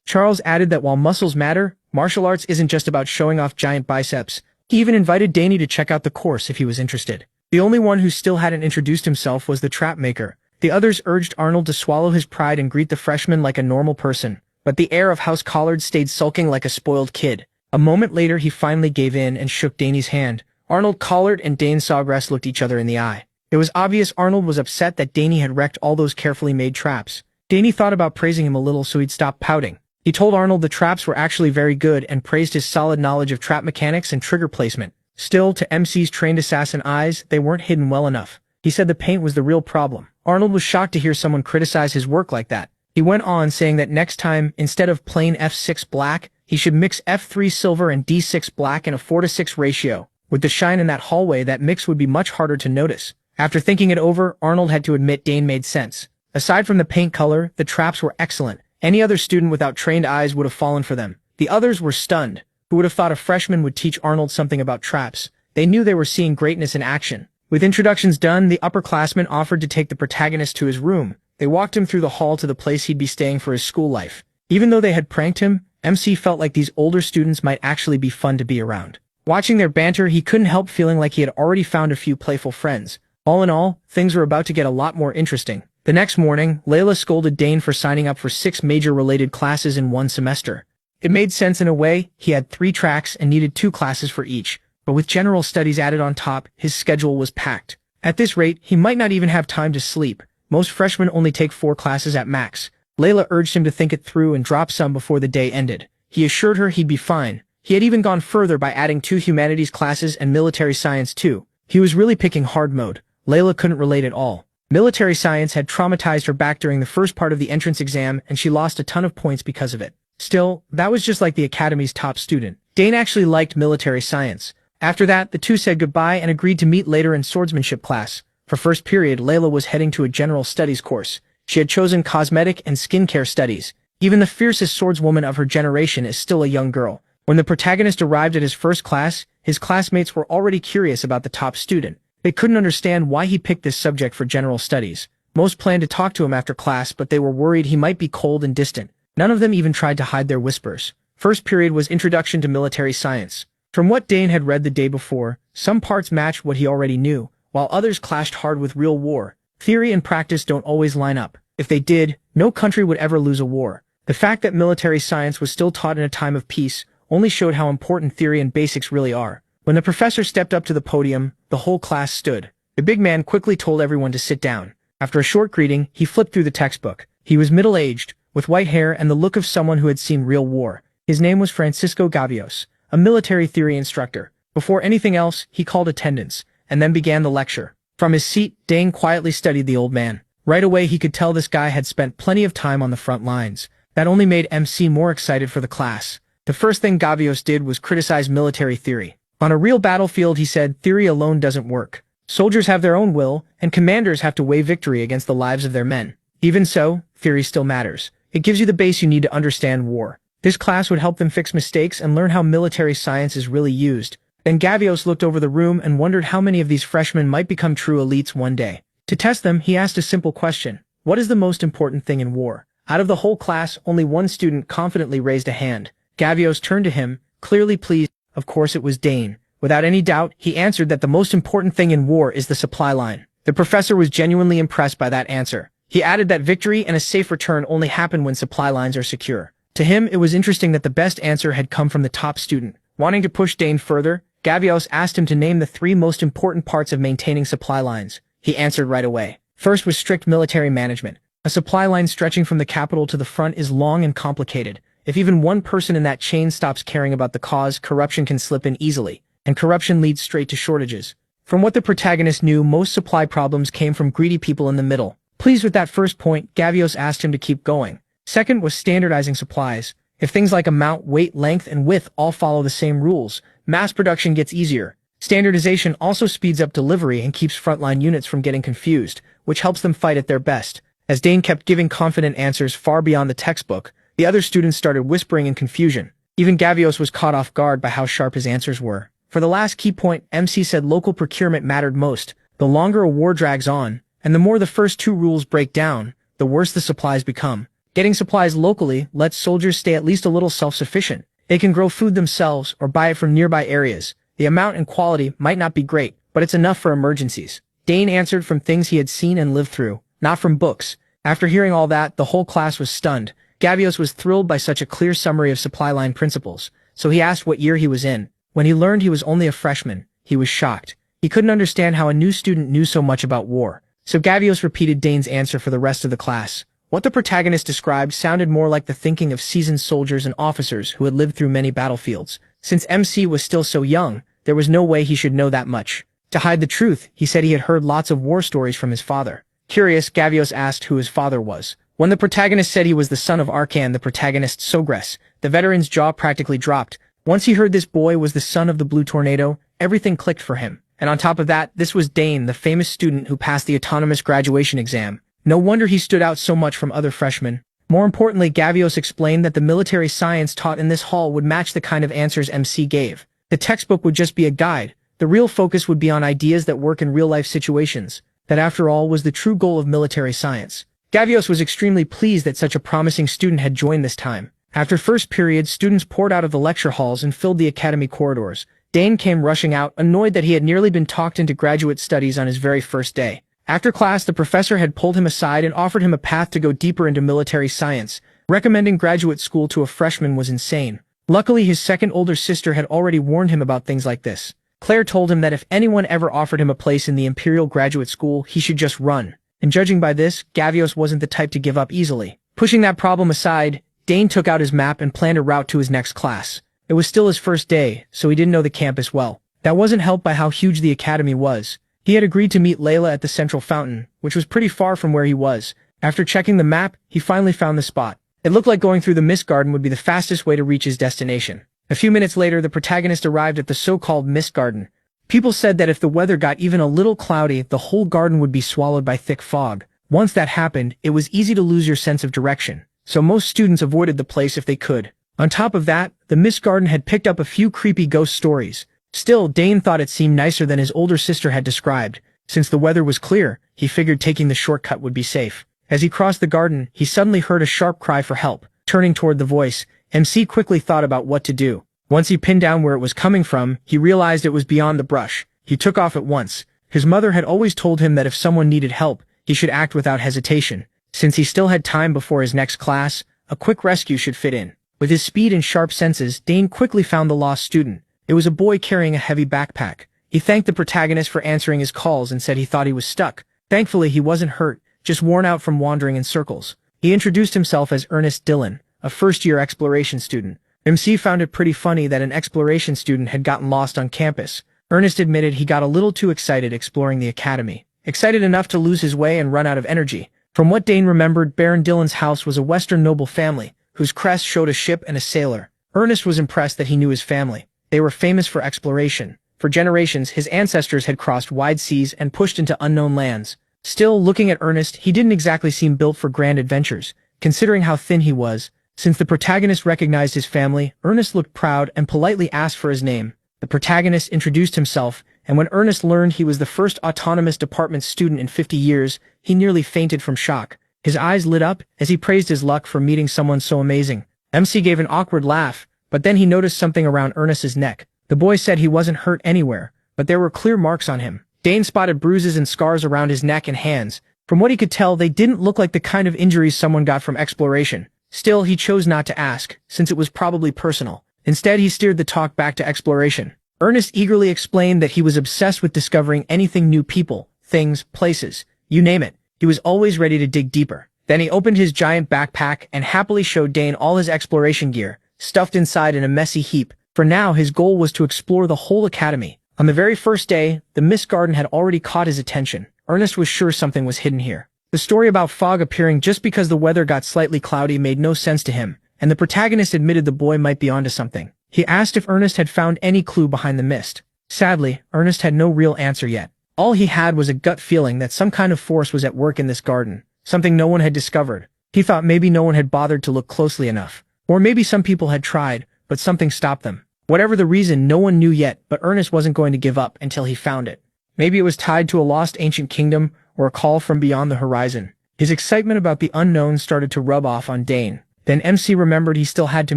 Speaker 1: Charles added that while muscles matter, martial arts isn't just about showing off giant biceps. He even invited Danny to check out the course if he was interested. The only one who still hadn't introduced himself was the trap maker. The others urged Arnold to swallow his pride and greet the freshman like a normal person. But the heir of House Collard stayed sulking like a spoiled kid. A moment later he finally gave in and shook Danny's hand. Arnold Collard and Dane Sawgrass looked each other in the eye. It was obvious Arnold was upset that Danny had wrecked all those carefully made traps. Danny thought about praising him a little so he'd stop pouting. He told Arnold the traps were actually very good and praised his solid knowledge of trap mechanics and trigger placement. Still, to MC's trained assassin eyes, they weren't hidden well enough. He said the paint was the real problem. Arnold was shocked to hear someone criticize his work like that. He went on saying that next time, instead of plain F6 black, he should mix F3 silver and D6 black in a 4:6 ratio. With the shine in that hallway, that mix would be much harder to notice. After thinking it over, Arnold had to admit Dane made sense. Aside from the paint color, the traps were excellent. Any other student without trained eyes would have fallen for them. The others were stunned. Who would have thought a freshman would teach Arnold something about traps? They knew they were seeing greatness in action. With introductions done, the upperclassmen offered to take the protagonist to his room. They walked him through the hall to the place he'd be staying for his school life. Even though they had pranked him, MC felt like these older students might actually be fun to be around. Watching their banter, he couldn't help feeling like he had already found a few playful friends. All in all, things were about to get a lot more interesting. The next morning, Layla scolded Dane for signing up for 6 major related classes in one semester. It made sense in a way. He had 3 tracks and needed 2 classes for each. But with general studies added on top, his schedule was packed. At this rate, he might not even have time to sleep. Most freshmen only take 4 classes at max. Layla urged him to think it through and drop some before the day ended. He assured her he'd be fine. He had even gone further by adding 2 humanities classes and military science too. He was really picking hard mode. Layla couldn't relate at all. Military science had traumatized her back during the first part of the entrance exam and she lost a ton of points because of it. Still, that was just like the academy's top student. Dane actually liked military science. After that, the two said goodbye and agreed to meet later in swordsmanship class. For first period, Layla was heading to a general studies course. She had chosen cosmetic and skincare studies. Even the fiercest swordswoman of her generation is still a young girl. When the protagonist arrived at his first class, his classmates were already curious about the top student. They couldn't understand why he picked this subject for general studies. Most planned to talk to him after class, but they were worried he might be cold and distant. None of them even tried to hide their whispers. First period was Introduction to Military Science. From what Dane had read the day before, some parts matched what he already knew, while others clashed hard with real war. Theory and practice don't always line up. If they did, no country would ever lose a war. The fact that military science was still taught in a time of peace only showed how important theory and basics really are. When the professor stepped up to the podium, the whole class stood. The big man quickly told everyone to sit down. After a short greeting, he flipped through the textbook. He was middle-aged, with white hair and the look of someone who had seen real war. His name was Francisco Gavios, a military theory instructor. Before anything else, he called attendance, and then began the lecture. From his seat, Dane quietly studied the old man. Right away he could tell this guy had spent plenty of time on the front lines. That only made MC more excited for the class. The first thing Gavios did was criticize military theory. On a real battlefield, he said, theory alone doesn't work. Soldiers have their own will, and commanders have to weigh victory against the lives of their men. Even so, theory still matters. It gives you the base you need to understand war. This class would help them fix mistakes and learn how military science is really used. Then Gavios looked over the room and wondered how many of these freshmen might become true elites one day. To test them, he asked a simple question. What is the most important thing in war? Out of the whole class, only one student confidently raised a hand. Gavios turned to him, clearly pleased. Of course it was Dane. Without any doubt, he answered that the most important thing in war is the supply line. The professor was genuinely impressed by that answer. He added that victory and a safe return only happen when supply lines are secure. To him, it was interesting that the best answer had come from the top student. Wanting to push Dane further, Gavios asked him to name the 3 most important parts of maintaining supply lines. He answered right away. First was strict military management. A supply line stretching from the capital to the front is long and complicated. If even one person in that chain stops caring about the cause, corruption can slip in easily, and corruption leads straight to shortages. From what the protagonist knew, most supply problems came from greedy people in the middle. Pleased with that first point, Gavios asked him to keep going. Second was standardizing supplies. If things like amount, weight, length, and width all follow the same rules, mass production gets easier. Standardization also speeds up delivery and keeps frontline units from getting confused, which helps them fight at their best. As Dane kept giving confident answers far beyond the textbook, the other students started whispering in confusion. Even Gavios was caught off guard by how sharp his answers were. For the last key point, MC said local procurement mattered most. The longer a war drags on, and the more the first 2 rules break down, the worse the supplies become. Getting supplies locally lets soldiers stay at least a little self-sufficient. They can grow food themselves or buy it from nearby areas. The amount and quality might not be great, but it's enough for emergencies. Dane answered from things he had seen and lived through, not from books. After hearing all that, the whole class was stunned. Gavios was thrilled by such a clear summary of supply line principles, so he asked what year he was in. When he learned he was only a freshman, he was shocked. He couldn't understand how a new student knew so much about war. So Gavios repeated Dane's answer for the rest of the class. What the protagonist described sounded more like the thinking of seasoned soldiers and officers who had lived through many battlefields. Since MC was still so young, there was no way he should know that much. To hide the truth, he said he had heard lots of war stories from his father. Curious, Gavios asked who his father was. When the protagonist said he was the son of Arkan, the protagonist Sogres, the veteran's jaw practically dropped. Once he heard this boy was the son of the Blue Tornado, everything clicked for him. And on top of that, this was Dane, the famous student who passed the autonomous graduation exam. No wonder he stood out so much from other freshmen. More importantly, Gavios explained that the military science taught in this hall would match the kind of answers MC gave. The textbook would just be a guide. The real focus would be on ideas that work in real-life situations. That, after all, was the true goal of military science. Gavios was extremely pleased that such a promising student had joined this time. After first period, students poured out of the lecture halls and filled the academy corridors. Dane came rushing out, annoyed that he had nearly been talked into graduate studies on his very first day. After class, the professor had pulled him aside and offered him a path to go deeper into military science. Recommending graduate school to a freshman was insane. Luckily, his second older sister had already warned him about things like this. Claire told him that if anyone ever offered him a place in the Imperial Graduate School, he should just run. And judging by this, Gavios wasn't the type to give up easily. Pushing that problem aside, Dane took out his map and planned a route to his next class. It was still his first day, so he didn't know the campus well. That wasn't helped by how huge the academy was. He had agreed to meet Layla at the central fountain, which was pretty far from where he was. After checking the map, he finally found the spot. It looked like going through the Mist Garden would be the fastest way to reach his destination. A few minutes later, the protagonist arrived at the so-called Mist Garden. People said that if the weather got even a little cloudy, the whole garden would be swallowed by thick fog. Once that happened, it was easy to lose your sense of direction, so most students avoided the place if they could. On top of that, the Mist Garden had picked up a few creepy ghost stories. Still, Dane thought it seemed nicer than his older sister had described. Since the weather was clear, he figured taking the shortcut would be safe. As he crossed the garden, he suddenly heard a sharp cry for help. Turning toward the voice, MC quickly thought about what to do. Once he pinned down where it was coming from, he realized it was beyond the brush. He took off at once. His mother had always told him that if someone needed help, he should act without hesitation. Since he still had time before his next class, a quick rescue should fit in. With his speed and sharp senses, Dane quickly found the lost student. It was a boy carrying a heavy backpack. He thanked the protagonist for answering his calls and said he thought he was stuck. Thankfully, he wasn't hurt, just worn out from wandering in circles. He introduced himself as Ernest Dillon, a first-year exploration student. MC found it pretty funny that an exploration student had gotten lost on campus. Ernest admitted he got a little too excited exploring the academy. Excited enough to lose his way and run out of energy. From what Dane remembered, Baron Dillon's house was a Western noble family, whose crest showed a ship and a sailor. Ernest was impressed that he knew his family. They were famous for exploration. For generations, his ancestors had crossed wide seas and pushed into unknown lands. Still, looking at Ernest, he didn't exactly seem built for grand adventures, considering how thin he was. Since the protagonist recognized his family, Ernest looked proud and politely asked for his name. The protagonist introduced himself, and when Ernest learned he was the first autonomous department student in 50 years, he nearly fainted from shock. His eyes lit up as he praised his luck for meeting someone so amazing. MC gave an awkward laugh, but then he noticed something around Ernest's neck. The boy said he wasn't hurt anywhere, but there were clear marks on him. Dane spotted bruises and scars around his neck and hands. From what he could tell, they didn't look like the kind of injuries someone got from exploration. Still, he chose not to ask, since it was probably personal. Instead, he steered the talk back to exploration. Ernest eagerly explained that he was obsessed with discovering anything new: people, things, places, you name it. He was always ready to dig deeper. Then he opened his giant backpack and happily showed Dane all his exploration gear, stuffed inside in a messy heap. For now, his goal was to explore the whole academy. On the very first day, the mist garden had already caught his attention. Ernest was sure something was hidden here. The story about fog appearing just because the weather got slightly cloudy made no sense to him, and the protagonist admitted the boy might be onto something. He asked if Ernest had found any clue behind the mist. Sadly, Ernest had no real answer yet. All he had was a gut feeling that some kind of force was at work in this garden, something no one had discovered. He thought maybe no one had bothered to look closely enough. Or maybe some people had tried, but something stopped them. Whatever the reason, no one knew yet, but Ernest wasn't going to give up until he found it. Maybe it was tied to a lost ancient kingdom, or a call from beyond the horizon. His excitement about the unknown started to rub off on Dane. Then MC remembered he still had to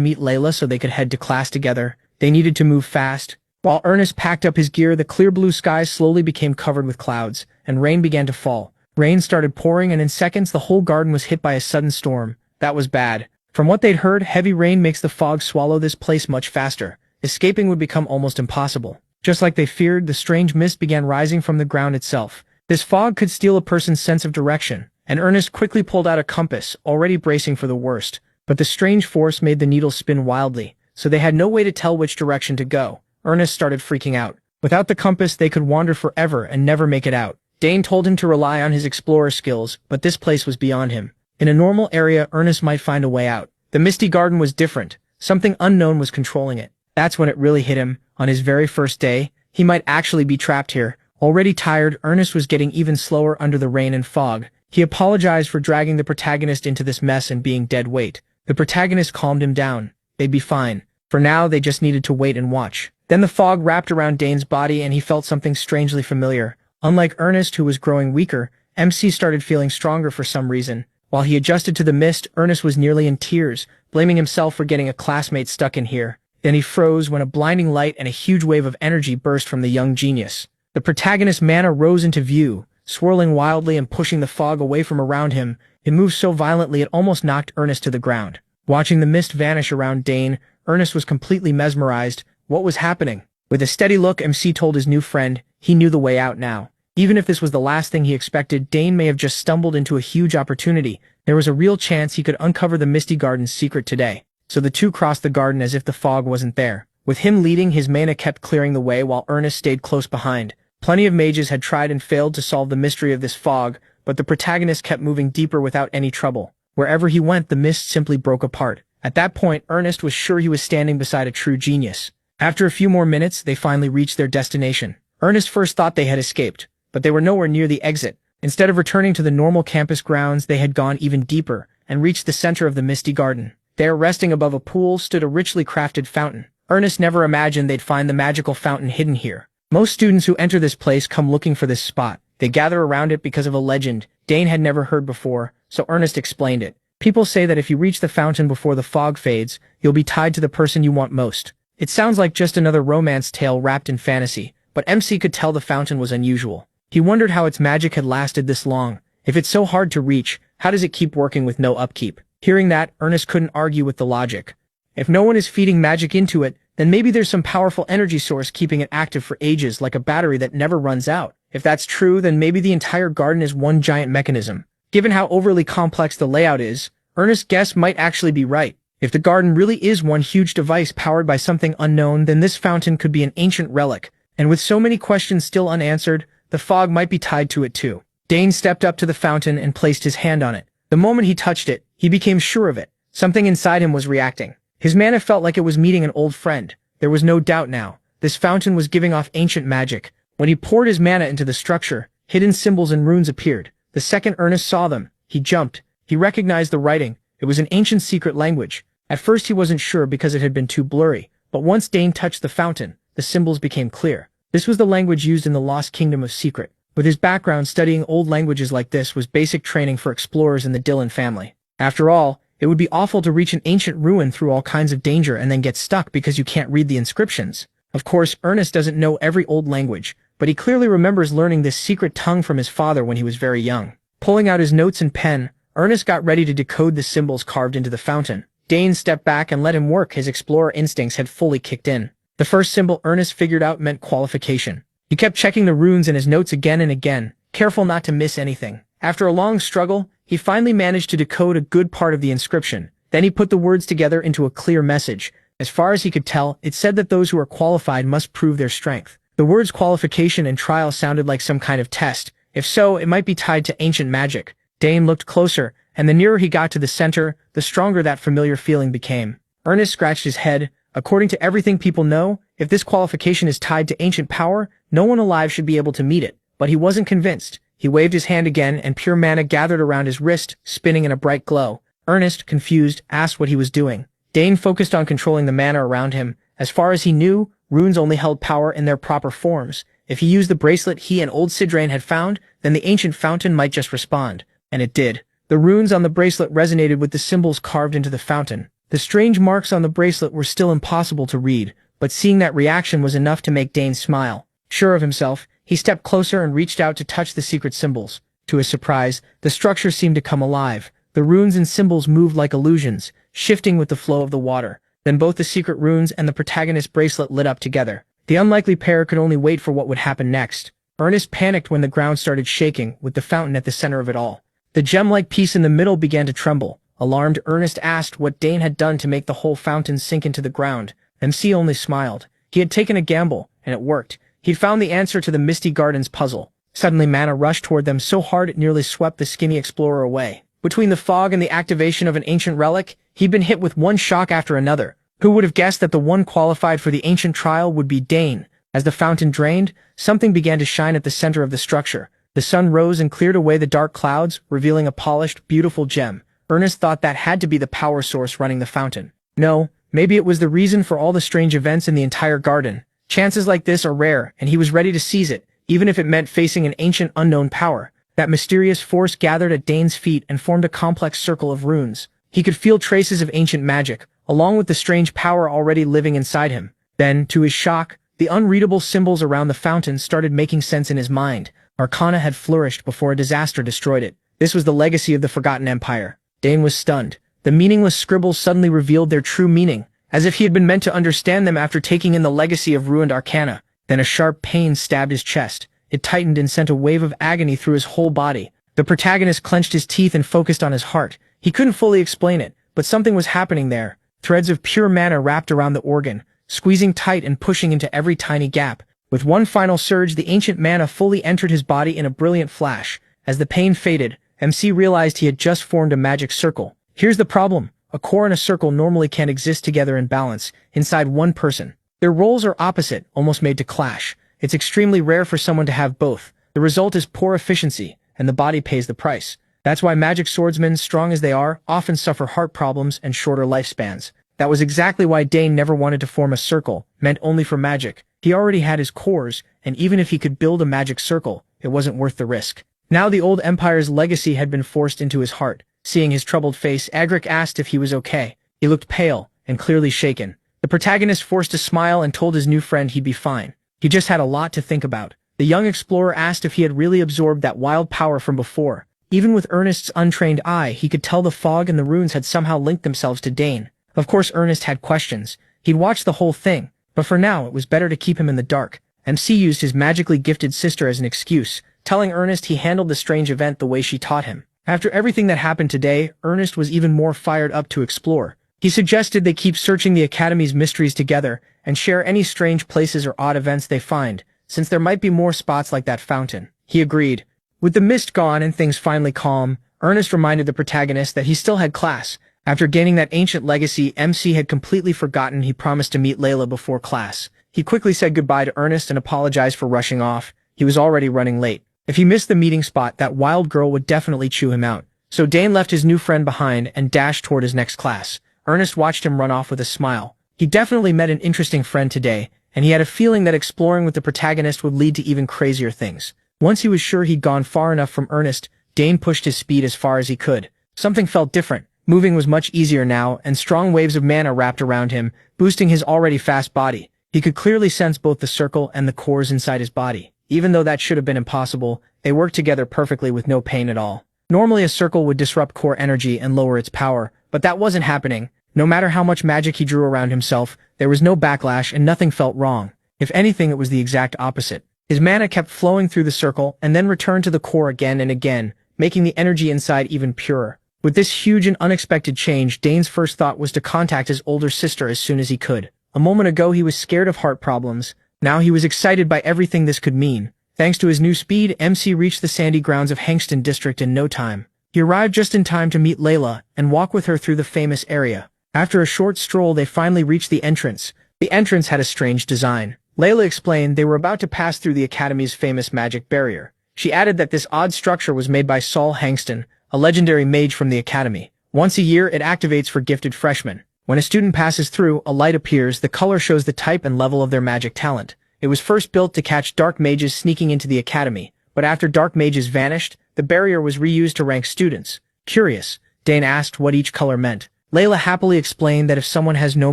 Speaker 1: meet Layla so they could head to class together. They needed to move fast. While Ernest packed up his gear, the clear blue sky slowly became covered with clouds, and rain began to fall. Rain started pouring, and in seconds the whole garden was hit by a sudden storm. That was bad. From what they'd heard, heavy rain makes the fog swallow this place much faster. Escaping would become almost impossible. Just like they feared, the strange mist began rising from the ground itself. This fog could steal a person's sense of direction, and Ernest quickly pulled out a compass, already bracing for the worst. But the strange force made the needle spin wildly, so they had no way to tell which direction to go. Ernest started freaking out. Without the compass, they could wander forever and never make it out. Dane told him to rely on his explorer skills, but this place was beyond him. In a normal area, Ernest might find a way out. The misty garden was different. Something unknown was controlling it. That's when it really hit him. On his very first day, he might actually be trapped here. Already tired, Ernest was getting even slower under the rain and fog. He apologized for dragging the protagonist into this mess and being dead weight. The protagonist calmed him down. They'd be fine. For now, they just needed to wait and watch. Then the fog wrapped around Dane's body and he felt something strangely familiar. Unlike Ernest, who was growing weaker, MC started feeling stronger for some reason. While he adjusted to the mist, Ernest was nearly in tears, blaming himself for getting a classmate stuck in here. Then he froze when a blinding light and a huge wave of energy burst from the young genius. The protagonist's mana rose into view, swirling wildly and pushing the fog away from around him. It moved so violently it almost knocked Ernest to the ground. Watching the mist vanish around Dane, Ernest was completely mesmerized. What was happening? With a steady look, MC told his new friend he knew the way out now. Even if this was the last thing he expected, Dane may have just stumbled into a huge opportunity. There was a real chance he could uncover the Misty Garden's secret today. So the two crossed the garden as if the fog wasn't there. With him leading, his mana kept clearing the way while Ernest stayed close behind. Plenty of mages had tried and failed to solve the mystery of this fog, but the protagonist kept moving deeper without any trouble. Wherever he went, the mist simply broke apart. At that point, Ernest was sure he was standing beside a true genius. After a few more minutes, they finally reached their destination. Ernest first thought they had escaped, but they were nowhere near the exit. Instead of returning to the normal campus grounds, they had gone even deeper and reached the center of the Misty Garden. There, resting above a pool, stood a richly crafted fountain. Ernest never imagined they'd find the magical fountain hidden here. Most students who enter this place come looking for this spot. They gather around it because of a legend Dane had never heard before, so Ernest explained it. People say that if you reach the fountain before the fog fades, you'll be tied to the person you want most. It sounds like just another romance tale wrapped in fantasy, but MC could tell the fountain was unusual. He wondered how its magic had lasted this long. If it's so hard to reach, how does it keep working with no upkeep? Hearing that, Ernest couldn't argue with the logic. If no one is feeding magic into it, then maybe there's some powerful energy source keeping it active for ages, like a battery that never runs out. If that's true, then maybe the entire garden is one giant mechanism. Given how overly complex the layout is, Ernest's guess might actually be right. If the garden really is one huge device powered by something unknown, then this fountain could be an ancient relic. And with so many questions still unanswered, the fog might be tied to it too. Dane stepped up to the fountain and placed his hand on it. The moment he touched it, he became sure of it. Something inside him was reacting. His mana felt like it was meeting an old friend. There was no doubt now. This fountain was giving off ancient magic. When he poured his mana into the structure, hidden symbols and runes appeared. The second Ernest saw them, he jumped. He recognized the writing. It was an ancient secret language. At first he wasn't sure because it had been too blurry, but once Dane touched the fountain, the symbols became clear. This was the language used in the Lost Kingdom of Secret. With his background, studying old languages like this was basic training for explorers in the Dillon family. After all, it would be awful to reach an ancient ruin through all kinds of danger and then get stuck because you can't read the inscriptions. Of course, Ernest doesn't know every old language, but he clearly remembers learning this secret tongue from his father when he was very young. Pulling out his notes and pen, Ernest got ready to decode the symbols carved into the fountain. Dane stepped back and let him work. His explorer instincts had fully kicked in. The first symbol Ernest figured out meant qualification. He kept checking the runes in his notes again and again, careful not to miss anything. After a long struggle, he finally managed to decode a good part of the inscription. Then he put the words together into a clear message. As far as he could tell, it said that those who are qualified must prove their strength. The words qualification and trial sounded like some kind of test. If so, it might be tied to ancient magic. Dane looked closer, and the nearer he got to the center, the stronger that familiar feeling became. Ernest scratched his head. According to everything people know, if this qualification is tied to ancient power, no one alive should be able to meet it. But he wasn't convinced. He waved his hand again, and pure mana gathered around his wrist, spinning in a bright glow. Ernest, confused, asked what he was doing. Dane focused on controlling the mana around him. As far as he knew, runes only held power in their proper forms. If he used the bracelet he and old Sidrain had found, then the ancient fountain might just respond. And it did. The runes on the bracelet resonated with the symbols carved into the fountain. The strange marks on the bracelet were still impossible to read, but seeing that reaction was enough to make Dane smile. Sure of himself, he stepped closer and reached out to touch the secret symbols. To his surprise, the structure seemed to come alive. The runes and symbols moved like illusions, shifting with the flow of the water. Then both the secret runes and the protagonist's bracelet lit up together. The unlikely pair could only wait for what would happen next. Ernest panicked when the ground started shaking, with the fountain at the center of it all. The gem-like piece in the middle began to tremble. Alarmed, Ernest asked what Dane had done to make the whole fountain sink into the ground. MC only smiled. He had taken a gamble, and it worked. He'd found the answer to the Misty Gardens puzzle. Suddenly mana rushed toward them so hard it nearly swept the skinny explorer away. Between the fog and the activation of an ancient relic, he'd been hit with one shock after another. Who would have guessed that the one qualified for the ancient trial would be Dane? As the fountain drained, something began to shine at the center of the structure. The sun rose and cleared away the dark clouds, revealing a polished, beautiful gem. Ernest thought that had to be the power source running the fountain. No, maybe it was the reason for all the strange events in the entire garden. Chances like this are rare, and he was ready to seize it, even if it meant facing an ancient unknown power. That mysterious force gathered at Dane's feet and formed a complex circle of runes. He could feel traces of ancient magic, along with the strange power already living inside him. Then, to his shock, the unreadable symbols around the fountain started making sense in his mind. Arcana had flourished before a disaster destroyed it. This was the legacy of the Forgotten Empire. Dane was stunned. The meaningless scribbles suddenly revealed their true meaning, as if he had been meant to understand them after taking in the legacy of ruined arcana. Then a sharp pain stabbed his chest. It tightened and sent a wave of agony through his whole body. The protagonist clenched his teeth and focused on his heart. He couldn't fully explain it, but something was happening there. Threads of pure mana wrapped around the organ, squeezing tight and pushing into every tiny gap. With one final surge, the ancient mana fully entered his body in a brilliant flash. As the pain faded, MC realized he had just formed a magic circle. Here's the problem. A core and a circle normally can't exist together in balance, inside one person. Their roles are opposite, almost made to clash. It's extremely rare for someone to have both. The result is poor efficiency, and the body pays the price. That's why magic swordsmen, strong as they are, often suffer heart problems and shorter lifespans. That was exactly why Dane never wanted to form a circle, meant only for magic. He already had his cores, and even if he could build a magic circle, it wasn't worth the risk. Now the old empire's legacy had been forced into his heart. Seeing his troubled face, Agric asked if he was okay. He looked pale, and clearly shaken. The protagonist forced a smile and told his new friend he'd be fine. He just had a lot to think about. The young explorer asked if he had really absorbed that wild power from before. Even with Ernest's untrained eye, he could tell the fog and the runes had somehow linked themselves to Dane. Of course Ernest had questions. He'd watched the whole thing, but for now it was better to keep him in the dark. MC used his magically gifted sister as an excuse, telling Ernest he handled the strange event the way she taught him. After everything that happened today, Ernest was even more fired up to explore. He suggested they keep searching the Academy's mysteries together and share any strange places or odd events they find, since there might be more spots like that fountain. He agreed. With the mist gone and things finally calm, Ernest reminded the protagonist that he still had class. After gaining that ancient legacy, MC had completely forgotten he promised to meet Layla before class. He quickly said goodbye to Ernest and apologized for rushing off. He was already running late. If he missed the meeting spot, that wild girl would definitely chew him out. So Dane left his new friend behind and dashed toward his next class. Ernest watched him run off with a smile. He definitely met an interesting friend today, and he had a feeling that exploring with the protagonist would lead to even crazier things. Once he was sure he'd gone far enough from Ernest, Dane pushed his speed as far as he could. Something felt different. Moving was much easier now, and strong waves of mana wrapped around him, boosting his already fast body. He could clearly sense both the circle and the cores inside his body. Even though that should have been impossible, they worked together perfectly with no pain at all. Normally a circle would disrupt core energy and lower its power, but that wasn't happening. No matter how much magic he drew around himself, there was no backlash and nothing felt wrong. If anything, it was the exact opposite. His mana kept flowing through the circle and then returned to the core again and again, making the energy inside even purer. With this huge and unexpected change, Dane's first thought was to contact his older sister as soon as he could. A moment ago he was scared of heart problems. Now he was excited by everything this could mean. Thanks to his new speed, MC reached the sandy grounds of Hangston District in no time. He arrived just in time to meet Layla and walk with her through the famous area. After a short stroll, they finally reached the entrance. The entrance had a strange design. Layla explained they were about to pass through the Academy's famous magic barrier. She added that this odd structure was made by Saul Hangston, a legendary mage from the Academy. Once a year, it activates for gifted freshmen. When a student passes through, a light appears. The color shows the type and level of their magic talent. It was first built to catch dark mages sneaking into the Academy, but after dark mages vanished, the barrier was reused to rank students. Curious, Dane asked what each color meant. Layla happily explained that if someone has no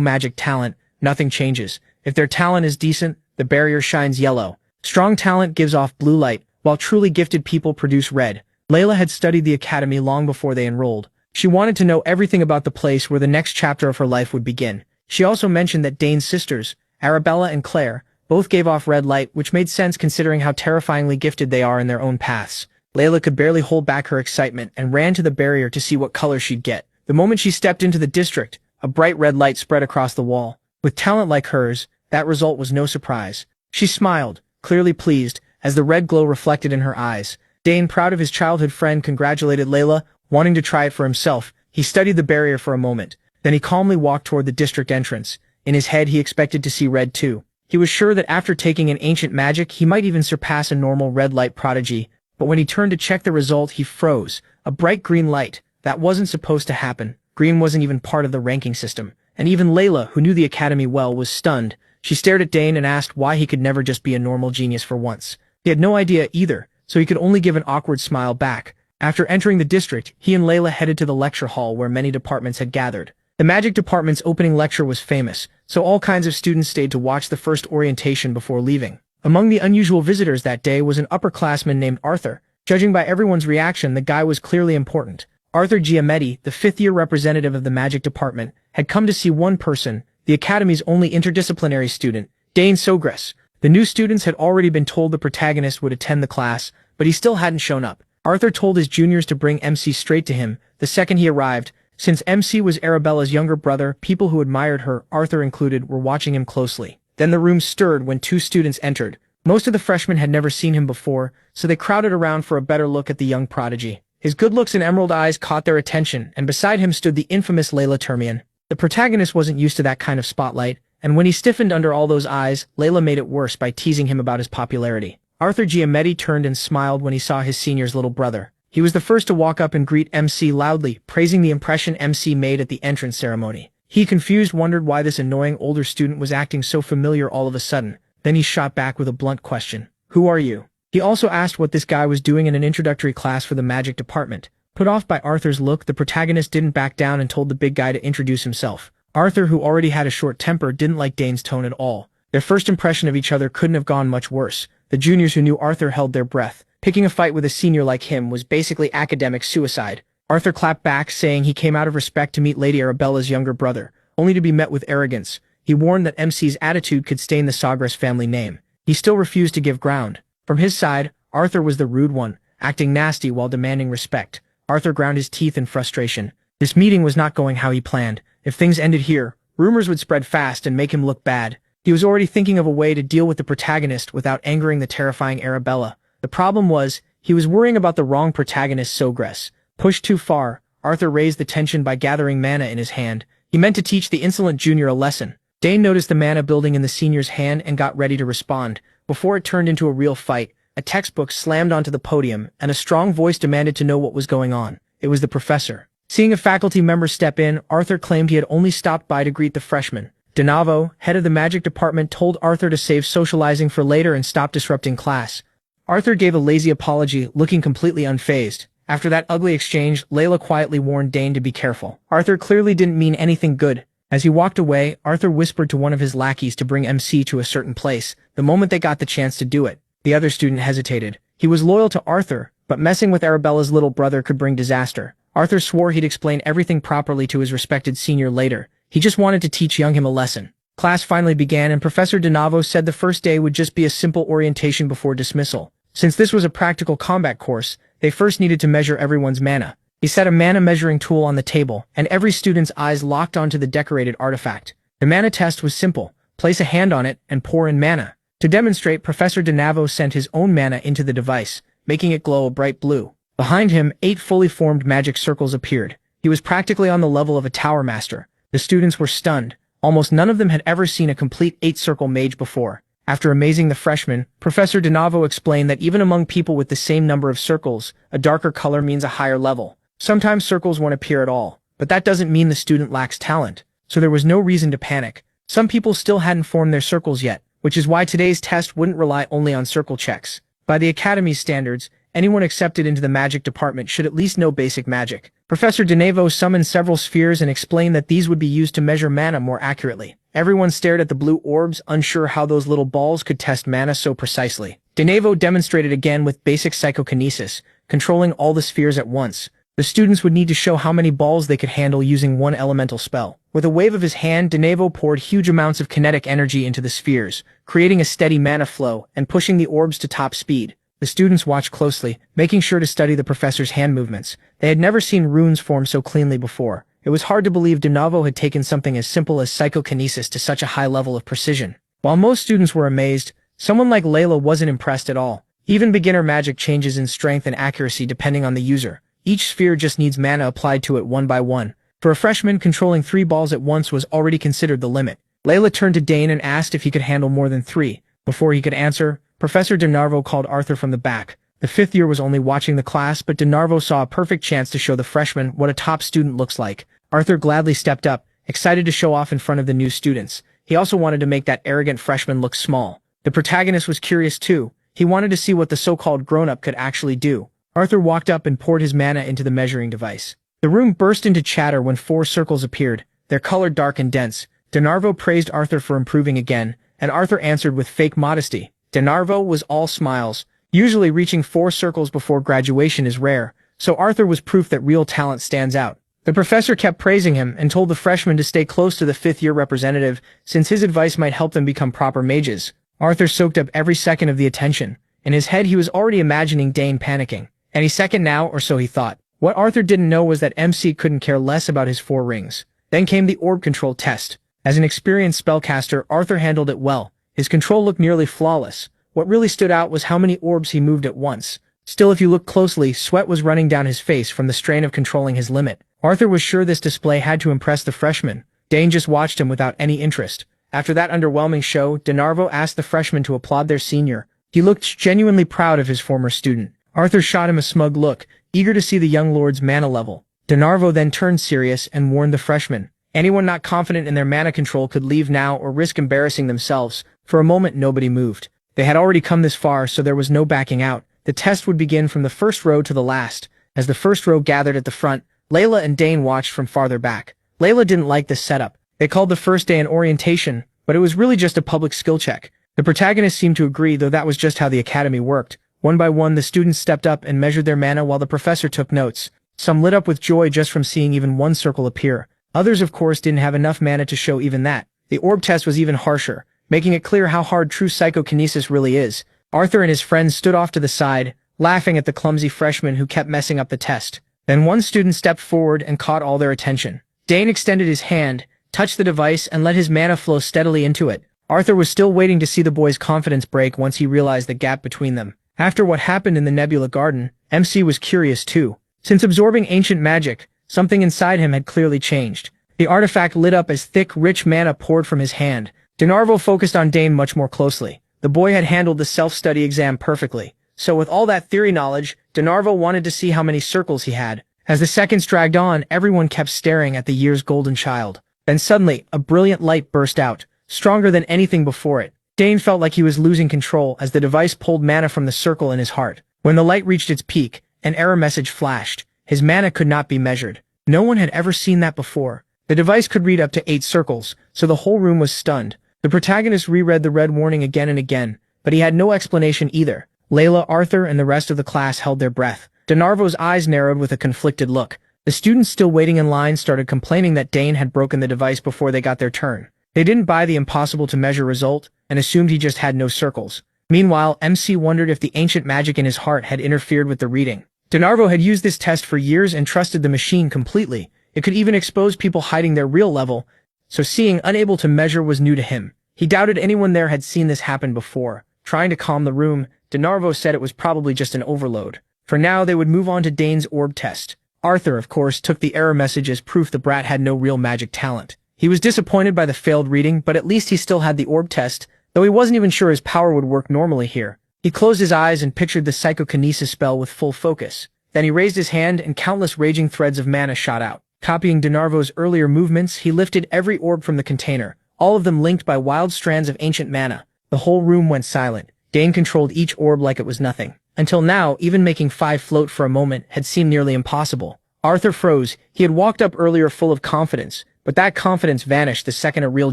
Speaker 1: magic talent, nothing changes. If their talent is decent, the barrier shines yellow. Strong talent gives off blue light, while truly gifted people produce red. Layla had studied the Academy long before they enrolled. She wanted to know everything about the place where the next chapter of her life would begin. She also mentioned that Dane's sisters, Arabella and Claire, both gave off red light, which made sense considering how terrifyingly gifted they are in their own paths. Layla could barely hold back her excitement and ran to the barrier to see what color she'd get. The moment she stepped into the district, a bright red light spread across the wall. With talent like hers, that result was no surprise. She smiled, clearly pleased, as the red glow reflected in her eyes. Dane, proud of his childhood friend, congratulated Layla, wanting to try it for himself. He studied the barrier for a moment. Then he calmly walked toward the district entrance. In his head, he expected to see red too. He was sure that after taking an ancient magic, he might even surpass a normal red light prodigy. But when he turned to check the result, he froze. A bright green light. That wasn't supposed to happen. Green wasn't even part of the ranking system. And even Layla, who knew the Academy well, was stunned. She stared at Dane and asked why he could never just be a normal genius for once. He had no idea either, so he could only give an awkward smile back. After entering the district, he and Layla headed to the lecture hall where many departments had gathered. The magic department's opening lecture was famous, so all kinds of students stayed to watch the first orientation before leaving. Among the unusual visitors that day was an upperclassman named Arthur. Judging by everyone's reaction, the guy was clearly important. Arthur Giametti, the fifth-year representative of the magic department, had come to see one person, the Academy's only interdisciplinary student, Dane Sogress. The new students had already been told the protagonist would attend the class, but he still hadn't shown up. Arthur told his juniors to bring MC straight to him the second he arrived. Since MC was Arabella's younger brother, people who admired her, Arthur included, were watching him closely. Then the room stirred when two students entered. Most of the freshmen had never seen him before, so they crowded around for a better look at the young prodigy. His good looks and emerald eyes caught their attention, and beside him stood the infamous Layla Termian. The protagonist wasn't used to that kind of spotlight, and when he stiffened under all those eyes, Layla made it worse by teasing him about his popularity. Arthur Giametti turned and smiled when he saw his senior's little brother. He was the first to walk up and greet MC loudly, praising the impression MC made at the entrance ceremony. He, confused, wondered why this annoying older student was acting so familiar all of a sudden. Then he shot back with a blunt question. "Who are you?" He also asked what this guy was doing in an introductory class for the magic department. Put off by Arthur's look, the protagonist didn't back down and told the big guy to introduce himself. Arthur, who already had a short temper, didn't like Dane's tone at all. Their first impression of each other couldn't have gone much worse. The juniors who knew Arthur held their breath. Picking a fight with a senior like him was basically academic suicide. Arthur clapped back, saying he came out of respect to meet Lady Arabella's younger brother, only to be met with arrogance. He warned that MC's attitude could stain the Sogress family name. He still refused to give ground. From his side, Arthur was the rude one, acting nasty while demanding respect. Arthur ground his teeth in frustration. This meeting was not going how he planned. If things ended here, rumors would spread fast and make him look bad. He was already thinking of a way to deal with the protagonist without angering the terrifying Arabella. The problem was, He was worrying about the wrong protagonist's progress. Pushed too far, Arthur raised the tension by gathering mana in his hand. He meant to teach the insolent junior a lesson. Dane noticed the mana building in the senior's hand and got ready to respond. Before it turned into a real fight, a textbook slammed onto the podium, and a strong voice demanded to know what was going on. It was the professor. Seeing a faculty member step in, Arthur claimed he had only stopped by to greet the freshman. DeNavo, head of the magic department, told Arthur to save socializing for later and stop disrupting class. Arthur gave a lazy apology, looking completely unfazed. After that ugly exchange, Layla quietly warned Dane to be careful. Arthur clearly didn't mean anything good. As he walked away, Arthur whispered to one of his lackeys to bring MC to a certain place, the moment they got the chance to do it. The other student hesitated. He was loyal to Arthur, but messing with Arabella's little brother could bring disaster. Arthur swore he'd explain everything properly to his respected senior later. He just wanted to teach young him a lesson. Class finally began and Professor DeNavo said the first day would just be a simple orientation before dismissal. Since this was a practical combat course, they first needed to measure everyone's mana. He set a mana measuring tool on the table, and every student's eyes locked onto the decorated artifact. The mana test was simple. Place a hand on it and pour in mana. To demonstrate, Professor DeNavo sent his own mana into the device, making it glow a bright blue. Behind him, 8 fully formed magic circles appeared. He was practically on the level of a tower master. The students were stunned. Almost none of them had ever seen a complete 8-circle mage before. After amazing the freshmen, Professor DeNavo explained that even among people with the same number of circles, a darker color means a higher level. Sometimes circles won't appear at all, but that doesn't mean the student lacks talent, so there was no reason to panic. Some people still hadn't formed their circles yet, which is why today's test wouldn't rely only on circle checks. By the Academy's standards, anyone accepted into the magic department should at least know basic magic. Professor DeNavo summoned several spheres and explained that these would be used to measure mana more accurately. Everyone stared at the blue orbs, unsure how those little balls could test mana so precisely. DeNavo demonstrated again with basic psychokinesis, controlling all the spheres at once. The students would need to show how many balls they could handle using one elemental spell. With a wave of his hand, DeNavo poured huge amounts of kinetic energy into the spheres, creating a steady mana flow and pushing the orbs to top speed. The students watched closely, making sure to study the professor's hand movements. They had never seen runes form so cleanly before. It was hard to believe DeNavo had taken something as simple as psychokinesis to such a high level of precision. While most students were amazed, someone like Layla wasn't impressed at all. Even beginner magic changes in strength and accuracy depending on the user. Each sphere just needs mana applied to it one by one. For a freshman, controlling 3 balls at once was already considered the limit. Layla turned to Dane and asked if he could handle more than 3. Before he could answer, Professor DeNarvo called Arthur from the back. The 5th year was only watching the class, but DeNarvo saw a perfect chance to show the freshman what a top student looks like. Arthur gladly stepped up, excited to show off in front of the new students. He also wanted to make that arrogant freshman look small. The protagonist was curious too. He wanted to see what the so-called grown-up could actually do. Arthur walked up and poured his mana into the measuring device. The room burst into chatter when 4 circles appeared, their color dark and dense. DeNarvo praised Arthur for improving again, and Arthur answered with fake modesty. DeNarvo was all smiles. Usually reaching 4 circles before graduation is rare, so Arthur was proof that real talent stands out. The professor kept praising him and told the freshmen to stay close to the 5th-year representative, since his advice might help them become proper mages. Arthur soaked up every second of the attention. In his head he was already imagining Dane panicking. Any second now, or so he thought. What Arthur didn't know was that MC couldn't care less about his 4 rings. Then came the orb control test. As an experienced spellcaster, Arthur handled it well. His control looked nearly flawless. What really stood out was how many orbs he moved at once. Still, if you looked closely, sweat was running down his face from the strain of controlling his limit. Arthur was sure this display had to impress the freshmen. Dane just watched him without any interest. After that underwhelming show, DeNarvo asked the freshmen to applaud their senior. He looked genuinely proud of his former student. Arthur shot him a smug look, eager to see the young lord's mana level. DeNarvo then turned serious and warned the freshmen. Anyone not confident in their mana control could leave now or risk embarrassing themselves. For a moment nobody moved. They had already come this far, so there was no backing out. The test would begin from the first row to the last. As the first row gathered at the front, Layla and Dane watched from farther back. Layla didn't like this setup. They called the first day an orientation, but it was really just a public skill check. The protagonist seemed to agree, though that was just how the academy worked. One by one, the students stepped up and measured their mana while the professor took notes. Some lit up with joy just from seeing even one circle appear. Others, of course, didn't have enough mana to show even that. The orb test was even harsher, making it clear how hard true psychokinesis really is. Arthur and his friends stood off to the side, laughing at the clumsy freshman who kept messing up the test. Then one student stepped forward and caught all their attention. Dane extended his hand, touched the device, and let his mana flow steadily into it. Arthur was still waiting to see the boy's confidence break once he realized the gap between them. After what happened in the Nebula Garden, MC was curious too. Since absorbing ancient magic, something inside him had clearly changed. The artifact lit up as thick, rich mana poured from his hand. DeNarvo focused on Dane much more closely. The boy had handled the self-study exam perfectly. So with all that theory knowledge, DeNarvo wanted to see how many circles he had. As the seconds dragged on, everyone kept staring at the year's golden child. Then suddenly, a brilliant light burst out, stronger than anything before it. Dane felt like he was losing control as the device pulled mana from the circle in his heart. When the light reached its peak, an error message flashed. His mana could not be measured. No one had ever seen that before. The device could read up to 8 circles, so the whole room was stunned. The protagonist reread the red warning again and again, but he had no explanation either. Layla, Arthur, and the rest of the class held their breath. DeNarvo's eyes narrowed with a conflicted look. The students still waiting in line started complaining that Dane had broken the device before they got their turn. They didn't buy the impossible-to-measure result and assumed he just had no circles. Meanwhile, MC wondered if the ancient magic in his heart had interfered with the reading. DeNarvo had used this test for years and trusted the machine completely. It could even expose people hiding their real level, so seeing unable to measure was new to him. He doubted anyone there had seen this happen before. Trying to calm the room, DeNarvo said it was probably just an overload. For now, they would move on to Dane's orb test. Arthur, of course, took the error message as proof the brat had no real magic talent. He was disappointed by the failed reading, but at least he still had the orb test, though he wasn't even sure his power would work normally here. He closed his eyes and pictured the psychokinesis spell with full focus. Then he raised his hand and countless raging threads of mana shot out. Copying DeNarvo's earlier movements, he lifted every orb from the container, all of them linked by wild strands of ancient mana. The whole room went silent. Dane controlled each orb like it was nothing. Until now, even making 5 float for a moment had seemed nearly impossible. Arthur froze. He had walked up earlier full of confidence, but that confidence vanished the second a real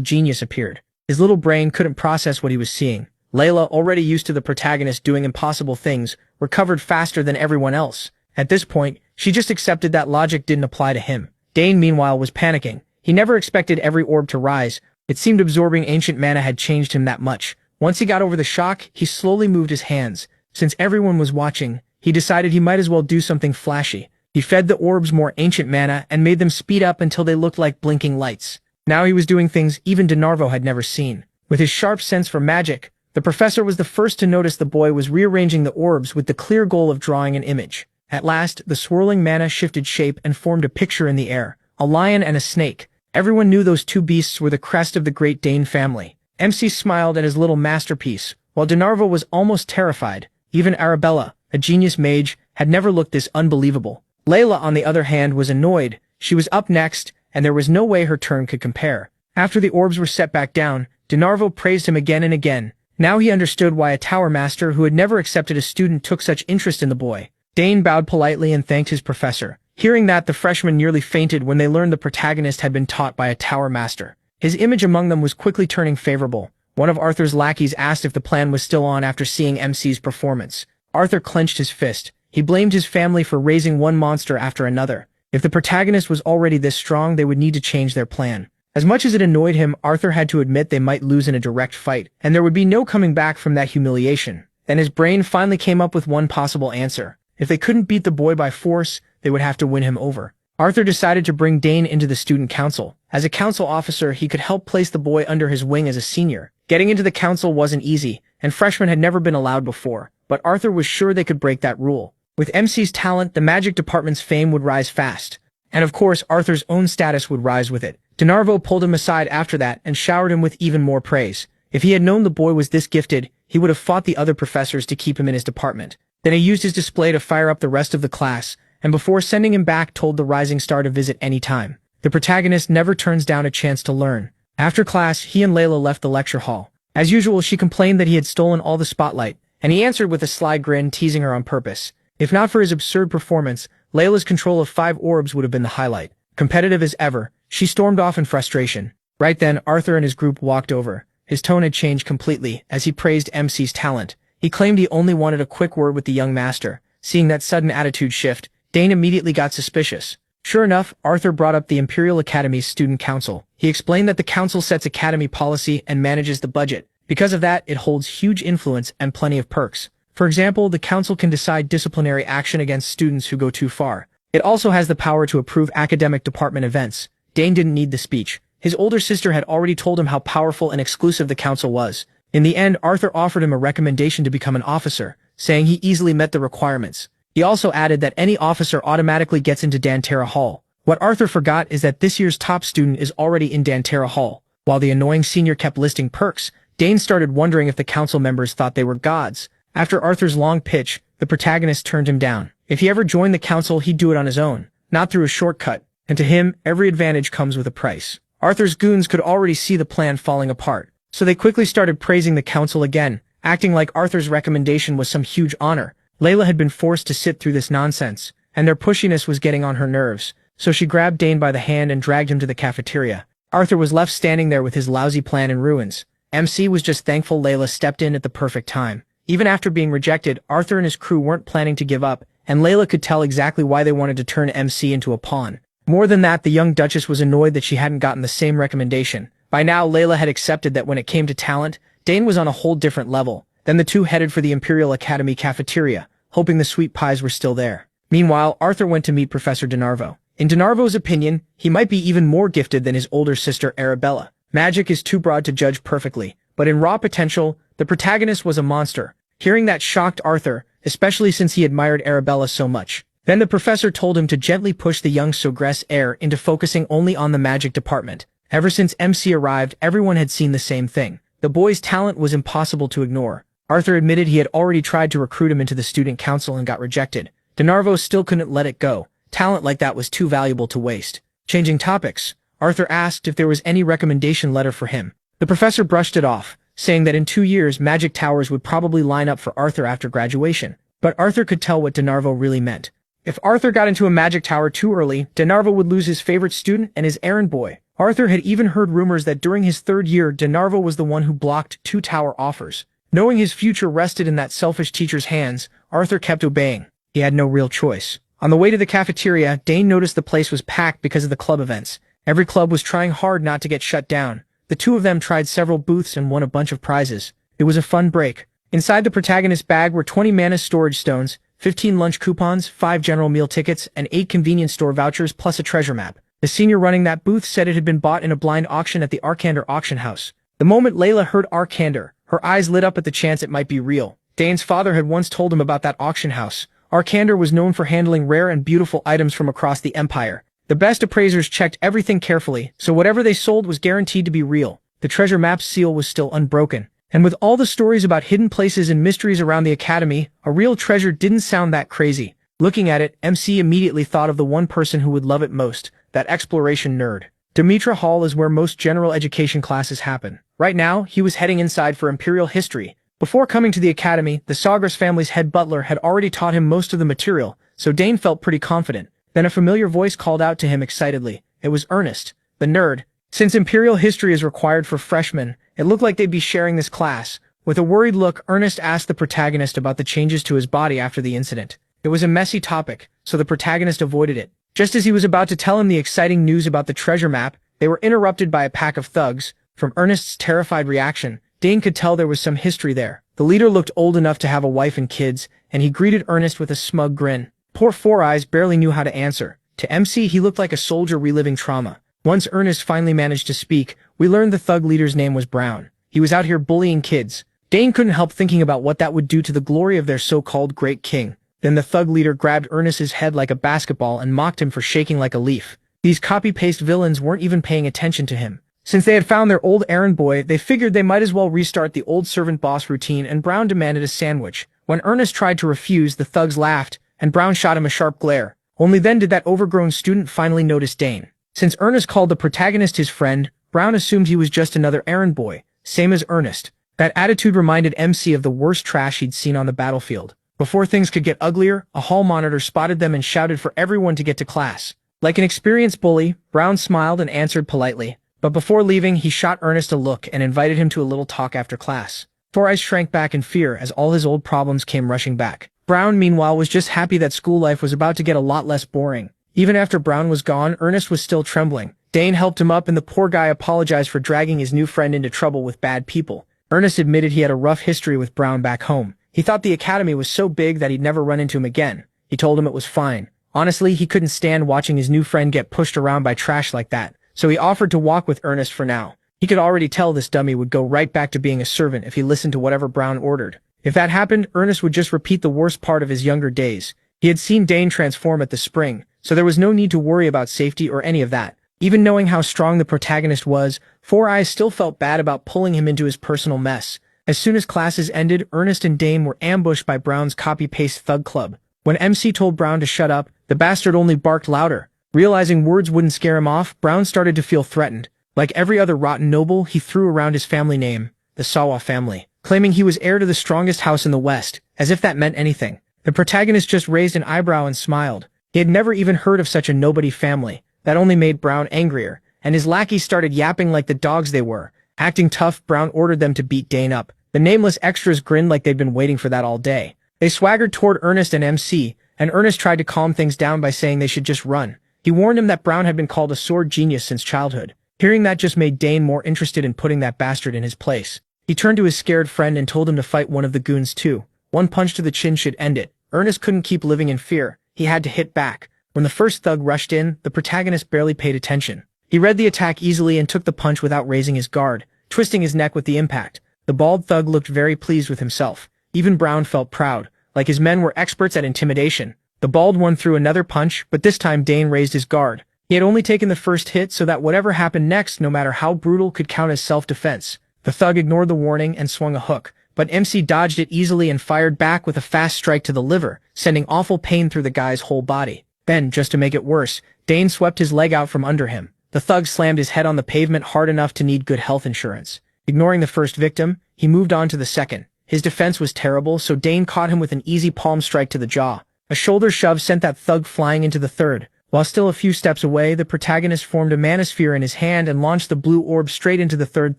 Speaker 1: genius appeared. His little brain couldn't process what he was seeing. Layla, already used to the protagonist doing impossible things, recovered faster than everyone else. At this point, she just accepted that logic didn't apply to him. Dane, meanwhile, was panicking. He never expected every orb to rise. It seemed absorbing ancient mana had changed him that much. Once he got over the shock, he slowly moved his hands. Since everyone was watching, he decided he might as well do something flashy. He fed the orbs more ancient mana and made them speed up until they looked like blinking lights. Now he was doing things even DeNarvo had never seen. With his sharp sense for magic, the professor was the first to notice the boy was rearranging the orbs with the clear goal of drawing an image. At last, the swirling mana shifted shape and formed a picture in the air. A lion and a snake. Everyone knew those two beasts were the crest of the great Dane family. MC smiled at his little masterpiece, while DeNarvo was almost terrified. Even Arabella, a genius mage, had never looked this unbelievable. Layla, on the other hand, was annoyed. She was up next, and there was no way her turn could compare. After the orbs were set back down, DeNarvo praised him again and again. Now he understood why a tower master who had never accepted a student took such interest in the boy. Dane bowed politely and thanked his professor. Hearing that, the freshmen nearly fainted when they learned the protagonist had been taught by a tower master. His image among them was quickly turning favorable. One of Arthur's lackeys asked if the plan was still on after seeing MC's performance. Arthur clenched his fist. He blamed his family for raising one monster after another. If the protagonist was already this strong, they would need to change their plan. As much as it annoyed him, Arthur had to admit they might lose in a direct fight, and there would be no coming back from that humiliation. Then his brain finally came up with one possible answer. If they couldn't beat the boy by force, they would have to win him over. Arthur decided to bring Dane into the student council. As a council officer, he could help place the boy under his wing as a senior. Getting into the council wasn't easy, and freshmen had never been allowed before, but Arthur was sure they could break that rule. With MC's talent, the magic department's fame would rise fast. And of course, Arthur's own status would rise with it. DeNarvo pulled him aside after that and showered him with even more praise. If he had known the boy was this gifted, he would have fought the other professors to keep him in his department. Then he used his display to fire up the rest of the class, and before sending him back told the rising star to visit any time. The protagonist never turns down a chance to learn. After class, he and Layla left the lecture hall. As usual, she complained that he had stolen all the spotlight, and he answered with a sly grin, teasing her on purpose. If not for his absurd performance, Layla's control of 5 orbs would have been the highlight. Competitive as ever, she stormed off in frustration. Right then, Arthur and his group walked over. His tone had changed completely as he praised MC's talent. He claimed he only wanted a quick word with the young master. Seeing that sudden attitude shift, Dane immediately got suspicious. Sure enough, Arthur brought up the Imperial Academy's student council. He explained that the council sets academy policy and manages the budget. Because of that, it holds huge influence and plenty of perks. For example, the council can decide disciplinary action against students who go too far. It also has the power to approve academic department events. Dane didn't need the speech. His older sister had already told him how powerful and exclusive the council was. In the end, Arthur offered him a recommendation to become an officer, saying he easily met the requirements. He also added that any officer automatically gets into Dantera Hall. What Arthur forgot is that this year's top student is already in Dantera Hall. While the annoying senior kept listing perks, Dane started wondering if the council members thought they were gods. After Arthur's long pitch, the protagonist turned him down. If he ever joined the council, he'd do it on his own, not through a shortcut, and to him, every advantage comes with a price. Arthur's goons could already see the plan falling apart, so they quickly started praising the council again, acting like Arthur's recommendation was some huge honor. Layla had been forced to sit through this nonsense, and their pushiness was getting on her nerves, so she grabbed Dane by the hand and dragged him to the cafeteria. Arthur was left standing there with his lousy plan in ruins. MC was just thankful Layla stepped in at the perfect time. Even after being rejected, Arthur and his crew weren't planning to give up, and Layla could tell exactly why they wanted to turn MC into a pawn. More than that, the young Duchess was annoyed that she hadn't gotten the same recommendation. By now, Layla had accepted that when it came to talent, Dane was on a whole different level. Then the two headed for the Imperial Academy cafeteria, hoping the sweet pies were still there. Meanwhile, Arthur went to meet Professor DeNarvo. In DeNarvo's opinion, he might be even more gifted than his older sister Arabella. Magic is too broad to judge perfectly, but in raw potential, the protagonist was a monster. Hearing that shocked Arthur, especially since he admired Arabella so much. Then the professor told him to gently push the young Sogress heir into focusing only on the magic department. Ever since MC arrived, everyone had seen the same thing. The boy's talent was impossible to ignore. Arthur admitted he had already tried to recruit him into the student council and got rejected. DeNarvo still couldn't let it go. Talent like that was too valuable to waste. Changing topics, Arthur asked if there was any recommendation letter for him. The professor brushed it off, saying that in 2 years magic towers would probably line up for Arthur after graduation. But Arthur could tell what DeNarvo really meant. If Arthur got into a magic tower too early, DeNarvo would lose his favorite student and his errand boy. Arthur had even heard rumors that during his 3rd year, DeNarvo was the one who blocked 2 tower offers. Knowing his future rested in that selfish teacher's hands, Arthur kept obeying. He had no real choice. On the way to the cafeteria, Dane noticed the place was packed because of the club events. Every club was trying hard not to get shut down. The two of them tried several booths and won a bunch of prizes. It was a fun break. Inside the protagonist's bag were 20 mana storage stones, 15 lunch coupons, 5 general meal tickets, and 8 convenience store vouchers plus a treasure map. The senior running that booth said it had been bought in a blind auction at the Arkander auction house. The moment Layla heard Arkander, her eyes lit up at the chance it might be real. Dane's father had once told him about that auction house. Arkander was known for handling rare and beautiful items from across the empire. The best appraisers checked everything carefully, so whatever they sold was guaranteed to be real. The treasure map's seal was still unbroken. And with all the stories about hidden places and mysteries around the academy, a real treasure didn't sound that crazy. Looking at it, MC immediately thought of the one person who would love it most, that exploration nerd. Demetra Hall is where most general education classes happen. Right now, he was heading inside for Imperial History. Before coming to the academy, the Sogress family's head butler had already taught him most of the material, so Dane felt pretty confident. Then a familiar voice called out to him excitedly. It was Ernest, the nerd. Since Imperial History is required for freshmen, it looked like they'd be sharing this class. With a worried look, Ernest asked the protagonist about the changes to his body after the incident. It was a messy topic, so the protagonist avoided it. Just as he was about to tell him the exciting news about the treasure map, they were interrupted by a pack of thugs. From Ernest's terrified reaction, Dane could tell there was some history there. The leader looked old enough to have a wife and kids, and he greeted Ernest with a smug grin. Poor Four Eyes barely knew how to answer. To MC, he looked like a soldier reliving trauma. Once Ernest finally managed to speak, we learned the thug leader's name was Brown. He was out here bullying kids. Dane couldn't help thinking about what that would do to the glory of their so-called great king. Then the thug leader grabbed Ernest's head like a basketball and mocked him for shaking like a leaf. These copy-paste villains weren't even paying attention to him. Since they had found their old errand boy, they figured they might as well restart the old servant boss routine, and Brown demanded a sandwich. When Ernest tried to refuse, the thugs laughed, and Brown shot him a sharp glare. Only then did that overgrown student finally notice Dane. Since Ernest called the protagonist his friend, Brown assumed he was just another errand boy, same as Ernest. That attitude reminded MC of the worst trash he'd seen on the battlefield. Before things could get uglier, a hall monitor spotted them and shouted for everyone to get to class. Like an experienced bully, Brown smiled and answered politely. But before leaving, he shot Ernest a look and invited him to a little talk after class. Four Eyes shrank back in fear as all his old problems came rushing back. Brown, meanwhile, was just happy that school life was about to get a lot less boring. Even after Brown was gone, Ernest was still trembling. Dane helped him up and the poor guy apologized for dragging his new friend into trouble with bad people. Ernest admitted he had a rough history with Brown back home. He thought the academy was so big that he'd never run into him again. He told him it was fine. Honestly, he couldn't stand watching his new friend get pushed around by trash like that, so he offered to walk with Ernest for now. He could already tell this dummy would go right back to being a servant if he listened to whatever Brown ordered. If that happened, Ernest would just repeat the worst part of his younger days. He had seen Dane transform at the spring, so there was no need to worry about safety or any of that. Even knowing how strong the protagonist was, Four Eyes still felt bad about pulling him into his personal mess. As soon as classes ended, Ernest and Dane were ambushed by Brown's copy-paste thug club. When MC told Brown to shut up, the bastard only barked louder. Realizing words wouldn't scare him off, Brown started to feel threatened. Like every other rotten noble, he threw around his family name, the Sawa family, claiming he was heir to the strongest house in the West, as if that meant anything. The protagonist just raised an eyebrow and smiled. He had never even heard of such a nobody family. That only made Brown angrier, and his lackeys started yapping like the dogs they were. Acting tough, Brown ordered them to beat Dane up. The nameless extras grinned like they'd been waiting for that all day. They swaggered toward Ernest and MC, and Ernest tried to calm things down by saying they should just run. He warned him that Brown had been called a sword genius since childhood. Hearing that just made Dane more interested in putting that bastard in his place. He turned to his scared friend and told him to fight one of the goons too. One punch to the chin should end it. Ernest couldn't keep living in fear. He had to hit back. When the first thug rushed in, the protagonist barely paid attention. He read the attack easily and took the punch without raising his guard, twisting his neck with the impact. The bald thug looked very pleased with himself. Even Brown felt proud, like his men were experts at intimidation. The bald one threw another punch, but this time Dane raised his guard. He had only taken the first hit so that whatever happened next, no matter how brutal, could count as self-defense. The thug ignored the warning and swung a hook, but MC dodged it easily and fired back with a fast strike to the liver, sending awful pain through the guy's whole body. Then, just to make it worse, Dane swept his leg out from under him. The thug slammed his head on the pavement hard enough to need good health insurance. Ignoring the first victim, he moved on to the second. His defense was terrible, so Dane caught him with an easy palm strike to the jaw. A shoulder shove sent that thug flying into the third. While still a few steps away, the protagonist formed a manosphere in his hand and launched the blue orb straight into the third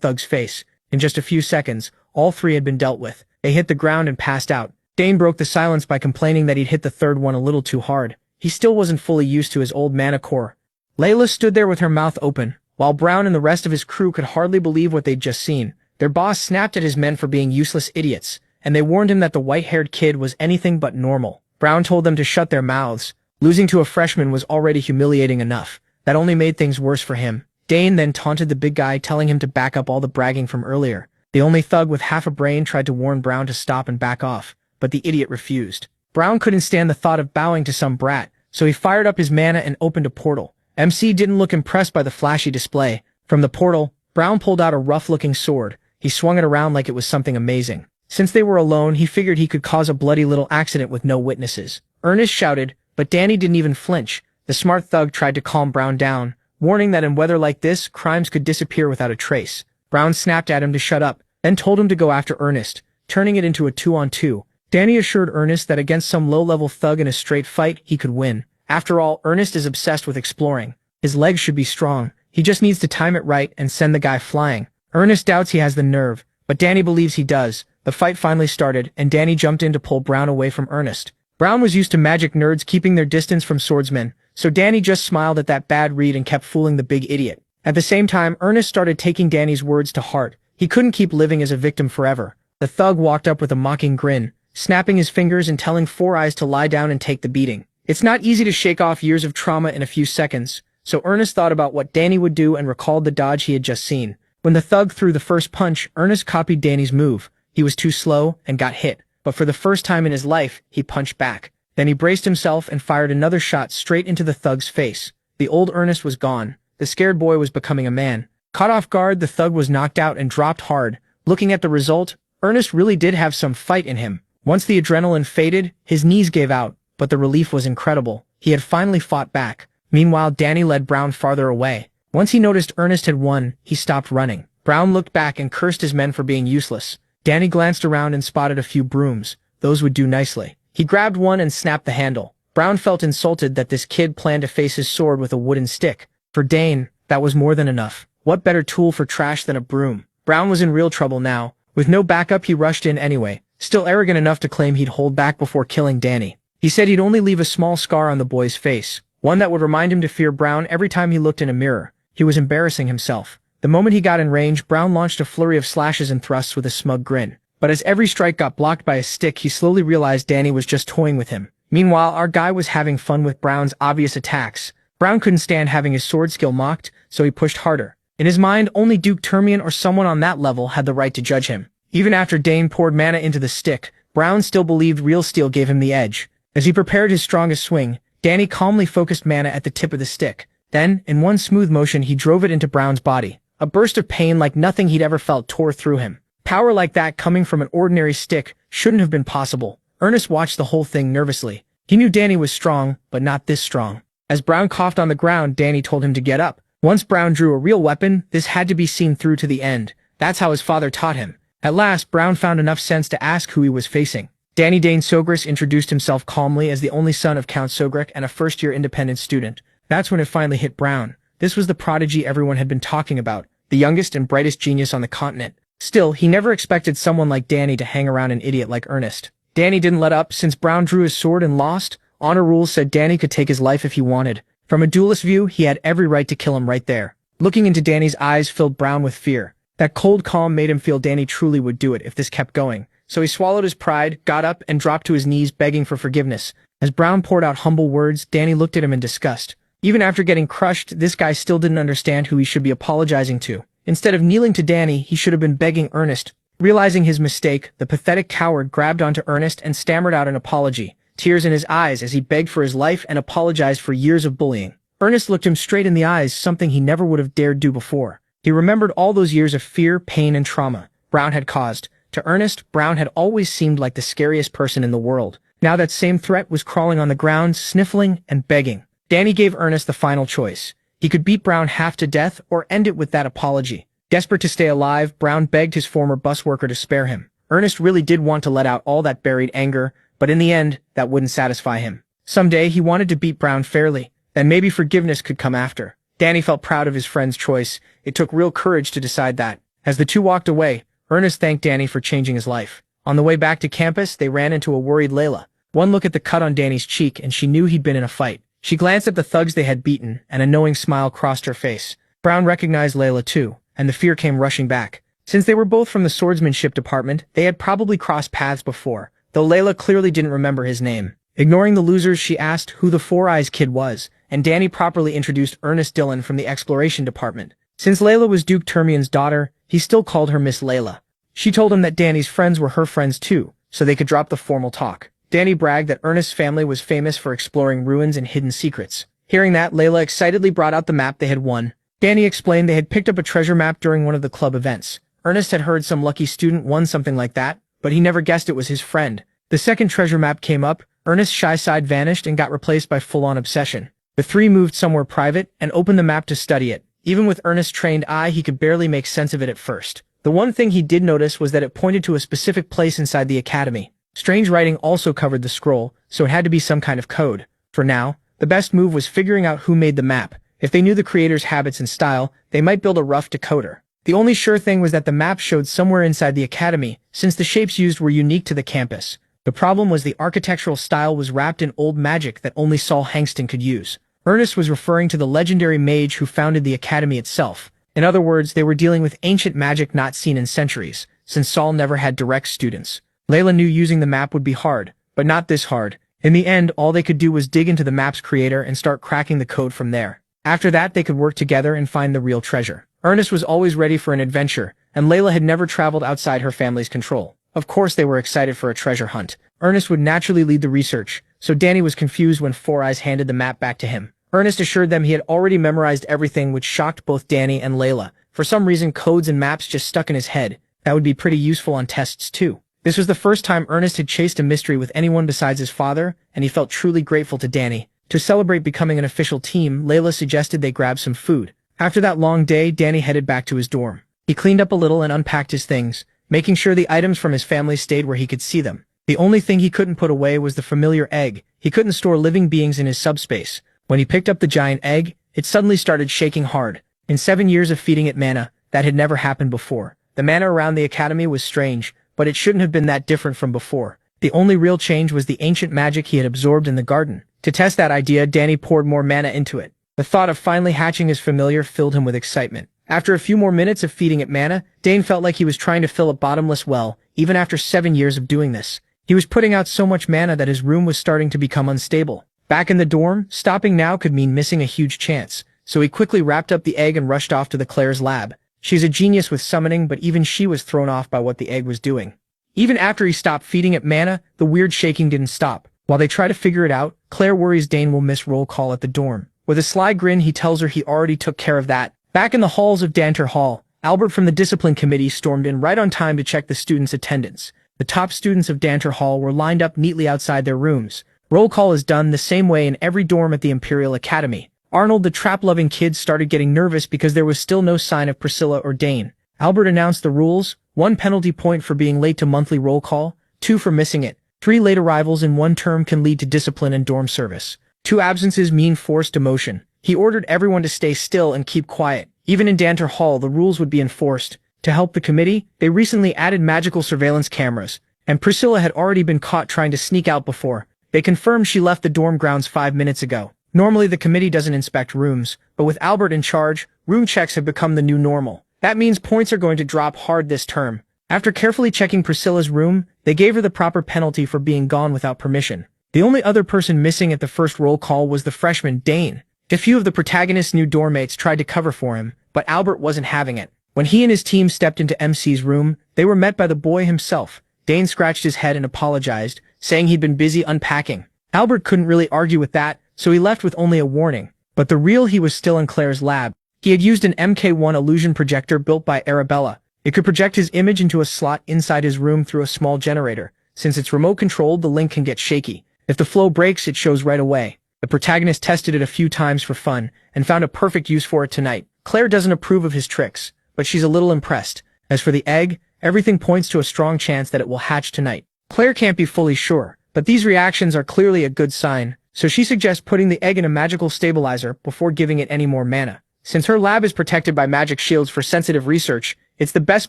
Speaker 1: thug's face. In just a few seconds, all three had been dealt with. They hit the ground and passed out. Dane broke the silence by complaining that he'd hit the third one a little too hard. He still wasn't fully used to his old mana core. Layla stood there with her mouth open, while Brown and the rest of his crew could hardly believe what they'd just seen. Their boss snapped at his men for being useless idiots, and they warned him that the white-haired kid was anything but normal. Brown told them to shut their mouths. Losing to a freshman was already humiliating enough. That only made things worse for him. Dane then taunted the big guy, telling him to back up all the bragging from earlier. The only thug with half a brain tried to warn Brown to stop and back off, but the idiot refused. Brown couldn't stand the thought of bowing to some brat, so he fired up his mana and opened a portal. MC didn't look impressed by the flashy display. From the portal, Brown pulled out a rough-looking sword. He swung it around like it was something amazing. Since they were alone, he figured he could cause a bloody little accident with no witnesses. Ernest shouted, but Danny didn't even flinch. The smart thug tried to calm Brown down, warning that in weather like this, crimes could disappear without a trace. Brown snapped at him to shut up, then told him to go after Ernest, turning it into a 2-on-2. Danny assured Ernest that against some low-level thug in a straight fight, he could win. After all, Ernest is obsessed with exploring. His legs should be strong. He just needs to time it right and send the guy flying. Ernest doubts he has the nerve, but Danny believes he does. The fight finally started, and Danny jumped in to pull Brown away from Ernest. Brown was used to magic nerds keeping their distance from swordsmen, so Danny just smiled at that bad read and kept fooling the big idiot. At the same time, Ernest started taking Danny's words to heart. He couldn't keep living as a victim forever. The thug walked up with a mocking grin, snapping his fingers and telling Four Eyes to lie down and take the beating. It's not easy to shake off years of trauma in a few seconds, so Ernest thought about what Danny would do and recalled the dodge he had just seen. When the thug threw the first punch, Ernest copied Danny's move. He was too slow and got hit, but for the first time in his life, he punched back. Then he braced himself and fired another shot straight into the thug's face. The old Ernest was gone. The scared boy was becoming a man. Caught off guard, the thug was knocked out and dropped hard. Looking at the result, Ernest really did have some fight in him. Once the adrenaline faded, his knees gave out, but the relief was incredible. He had finally fought back. Meanwhile, Danny led Brown farther away. Once he noticed Ernest had won, he stopped running. Brown looked back and cursed his men for being useless. Danny glanced around and spotted a few brooms. Those would do nicely. He grabbed one and snapped the handle. Brown felt insulted that this kid planned to face his sword with a wooden stick. For Dane, that was more than enough. What better tool for trash than a broom? Brown was in real trouble now. With no backup, he rushed in anyway, still arrogant enough to claim he'd hold back before killing Danny. He said he'd only leave a small scar on the boy's face, one that would remind him to fear Brown every time he looked in a mirror. He was embarrassing himself. The moment he got in range, Brown launched a flurry of slashes and thrusts with a smug grin. But as every strike got blocked by a stick, he slowly realized Danny was just toying with him. Meanwhile, our guy was having fun with Brown's obvious attacks. Brown couldn't stand having his sword skill mocked, so he pushed harder. In his mind, only Duke Termian or someone on that level had the right to judge him. Even after Dane poured mana into the stick, Brown still believed real steel gave him the edge. As he prepared his strongest swing, Danny calmly focused mana at the tip of the stick. Then, in one smooth motion, he drove it into Brown's body. A burst of pain like nothing he'd ever felt tore through him. Power like that coming from an ordinary stick shouldn't have been possible. Ernest watched the whole thing nervously. He knew Danny was strong, but not this strong. As Brown coughed on the ground, Danny told him to get up. Once Brown drew a real weapon, this had to be seen through to the end. That's how his father taught him. At last, Brown found enough sense to ask who he was facing. Danny Dane Sogris introduced himself calmly as the only son of Count Sogrek and a first-year independent student. That's when it finally hit Brown. This was the prodigy everyone had been talking about, the youngest and brightest genius on the continent. Still, he never expected someone like Danny to hang around an idiot like Ernest. Danny didn't let up. Since Brown drew his sword and lost, honor rules said Danny could take his life if he wanted. From a duelist view, he had every right to kill him right there. Looking into Danny's eyes filled Brown with fear. That cold calm made him feel Danny truly would do it if this kept going. So he swallowed his pride, got up, and dropped to his knees begging for forgiveness. As Brown poured out humble words, Danny looked at him in disgust. Even after getting crushed, this guy still didn't understand who he should be apologizing to. Instead of kneeling to Danny, he should have been begging Ernest. Realizing his mistake, the pathetic coward grabbed onto Ernest and stammered out an apology, tears in his eyes as he begged for his life and apologized for years of bullying. Ernest looked him straight in the eyes, something he never would have dared do before. He remembered all those years of fear, pain, and trauma Brown had caused. To Ernest, Brown had always seemed like the scariest person in the world. Now that same threat was crawling on the ground, sniffling and begging. Danny gave Ernest the final choice. He could beat Brown half to death or end it with that apology. Desperate to stay alive, Brown begged his former bus worker to spare him. Ernest really did want to let out all that buried anger, but in the end, that wouldn't satisfy him. Someday, he wanted to beat Brown fairly, then maybe forgiveness could come after. Danny felt proud of his friend's choice. It took real courage to decide that. As the two walked away, Ernest thanked Danny for changing his life. On the way back to campus, they ran into a worried Layla. One look at the cut on Danny's cheek, and she knew he'd been in a fight. She glanced at the thugs they had beaten, and a knowing smile crossed her face. Brown recognized Layla too, and the fear came rushing back. Since they were both from the swordsmanship department, they had probably crossed paths before, though Layla clearly didn't remember his name. Ignoring the losers, she asked who the Four Eyes kid was, and Danny properly introduced Ernest Dillon from the exploration department. Since Layla was Duke Termian's daughter, he still called her Miss Layla. She told him that Danny's friends were her friends too, so they could drop the formal talk. Danny bragged that Ernest's family was famous for exploring ruins and hidden secrets. Hearing that, Layla excitedly brought out the map they had won. Danny explained they had picked up a treasure map during one of the club events. Ernest had heard some lucky student won something like that, but he never guessed it was his friend. The second treasure map came up, Ernest's shy side vanished and got replaced by full-on obsession. The three moved somewhere private and opened the map to study it. Even with Ernest's trained eye, he could barely make sense of it at first. The one thing he did notice was that it pointed to a specific place inside the academy. Strange writing also covered the scroll, so it had to be some kind of code. For now, the best move was figuring out who made the map. If they knew the creator's habits and style, they might build a rough decoder. The only sure thing was that the map showed somewhere inside the academy, since the shapes used were unique to the campus. The problem was the architectural style was wrapped in old magic that only Saul Hankston could use. Ernest was referring to the legendary mage who founded the academy itself. In other words, they were dealing with ancient magic not seen in centuries, since Saul never had direct students. Layla knew using the map would be hard, but not this hard. In the end, all they could do was dig into the map's creator and start cracking the code from there. After that, they could work together and find the real treasure. Ernest was always ready for an adventure, and Layla had never traveled outside her family's control. Of course they were excited for a treasure hunt. Ernest would naturally lead the research, so Danny was confused when Four Eyes handed the map back to him. Ernest assured them he had already memorized everything, which shocked both Danny and Layla. For some reason, codes and maps just stuck in his head. That would be pretty useful on tests too. This was the first time Ernest had chased a mystery with anyone besides his father, and he felt truly grateful to Danny. To celebrate becoming an official team, Layla suggested they grab some food. After that long day, Danny headed back to his dorm. He cleaned up a little and unpacked his things, making sure the items from his family stayed where he could see them. The only thing he couldn't put away was the familiar egg. He couldn't store living beings in his subspace. When he picked up the giant egg, it suddenly started shaking hard. In 7 years of feeding it mana, that had never happened before. The mana around the academy was strange, but it shouldn't have been that different from before. The only real change was the ancient magic he had absorbed in the garden. To test that idea, Danny poured more mana into it. The thought of finally hatching his familiar filled him with excitement. After a few more minutes of feeding it mana, Dane felt like he was trying to fill a bottomless well, even after 7 years of doing this. He was putting out so much mana that his room was starting to become unstable. Back in the dorm, stopping now could mean missing a huge chance, so he quickly wrapped up the egg and rushed off to the Claire's lab. She's a genius with summoning, but even she was thrown off by what the egg was doing. Even after he stopped feeding it mana, the weird shaking didn't stop. While they try to figure it out, Claire worries Dane will miss roll call at the dorm. With a sly grin, he tells her he already took care of that. Back in the halls of Danter Hall, Albert from the discipline committee stormed in right on time to check the students' attendance. The top students of Danter Hall were lined up neatly outside their rooms. Roll call is done the same way in every dorm at the Imperial Academy. Arnold, the trap-loving kid, started getting nervous because there was still no sign of Priscilla or Dane. Albert announced the rules: 1 penalty point for being late to monthly roll call, 2 for missing it. 3 late arrivals in one term can lead to discipline and dorm service. 2 absences mean forced demotion. He ordered everyone to stay still and keep quiet. Even in Danter Hall, the rules would be enforced. To help the committee, they recently added magical surveillance cameras, and Priscilla had already been caught trying to sneak out before. They confirmed she left the dorm grounds 5 minutes ago. Normally the committee doesn't inspect rooms, but with Albert in charge, room checks have become the new normal. That means points are going to drop hard this term. After carefully checking Priscilla's room, they gave her the proper penalty for being gone without permission. The only other person missing at the first roll call was the freshman, Dane. A few of the protagonist's new dorm mates tried to cover for him, but Albert wasn't having it. When he and his team stepped into MC's room, they were met by the boy himself. Dane scratched his head and apologized, saying he'd been busy unpacking. Albert couldn't really argue with that, so he left with only a warning. But the real he was still in Claire's lab. He had used an MK1 illusion projector built by Arabella. It could project his image into a slot inside his room through a small generator. Since it's remote-controlled, the link can get shaky. If the flow breaks, it shows right away. The protagonist tested it a few times for fun, and found a perfect use for it tonight. Claire doesn't approve of his tricks, but she's a little impressed. As for the egg, everything points to a strong chance that it will hatch tonight. Claire can't be fully sure, but these reactions are clearly a good sign, so she suggests putting the egg in a magical stabilizer before giving it any more mana. Since her lab is protected by magic shields for sensitive research, it's the best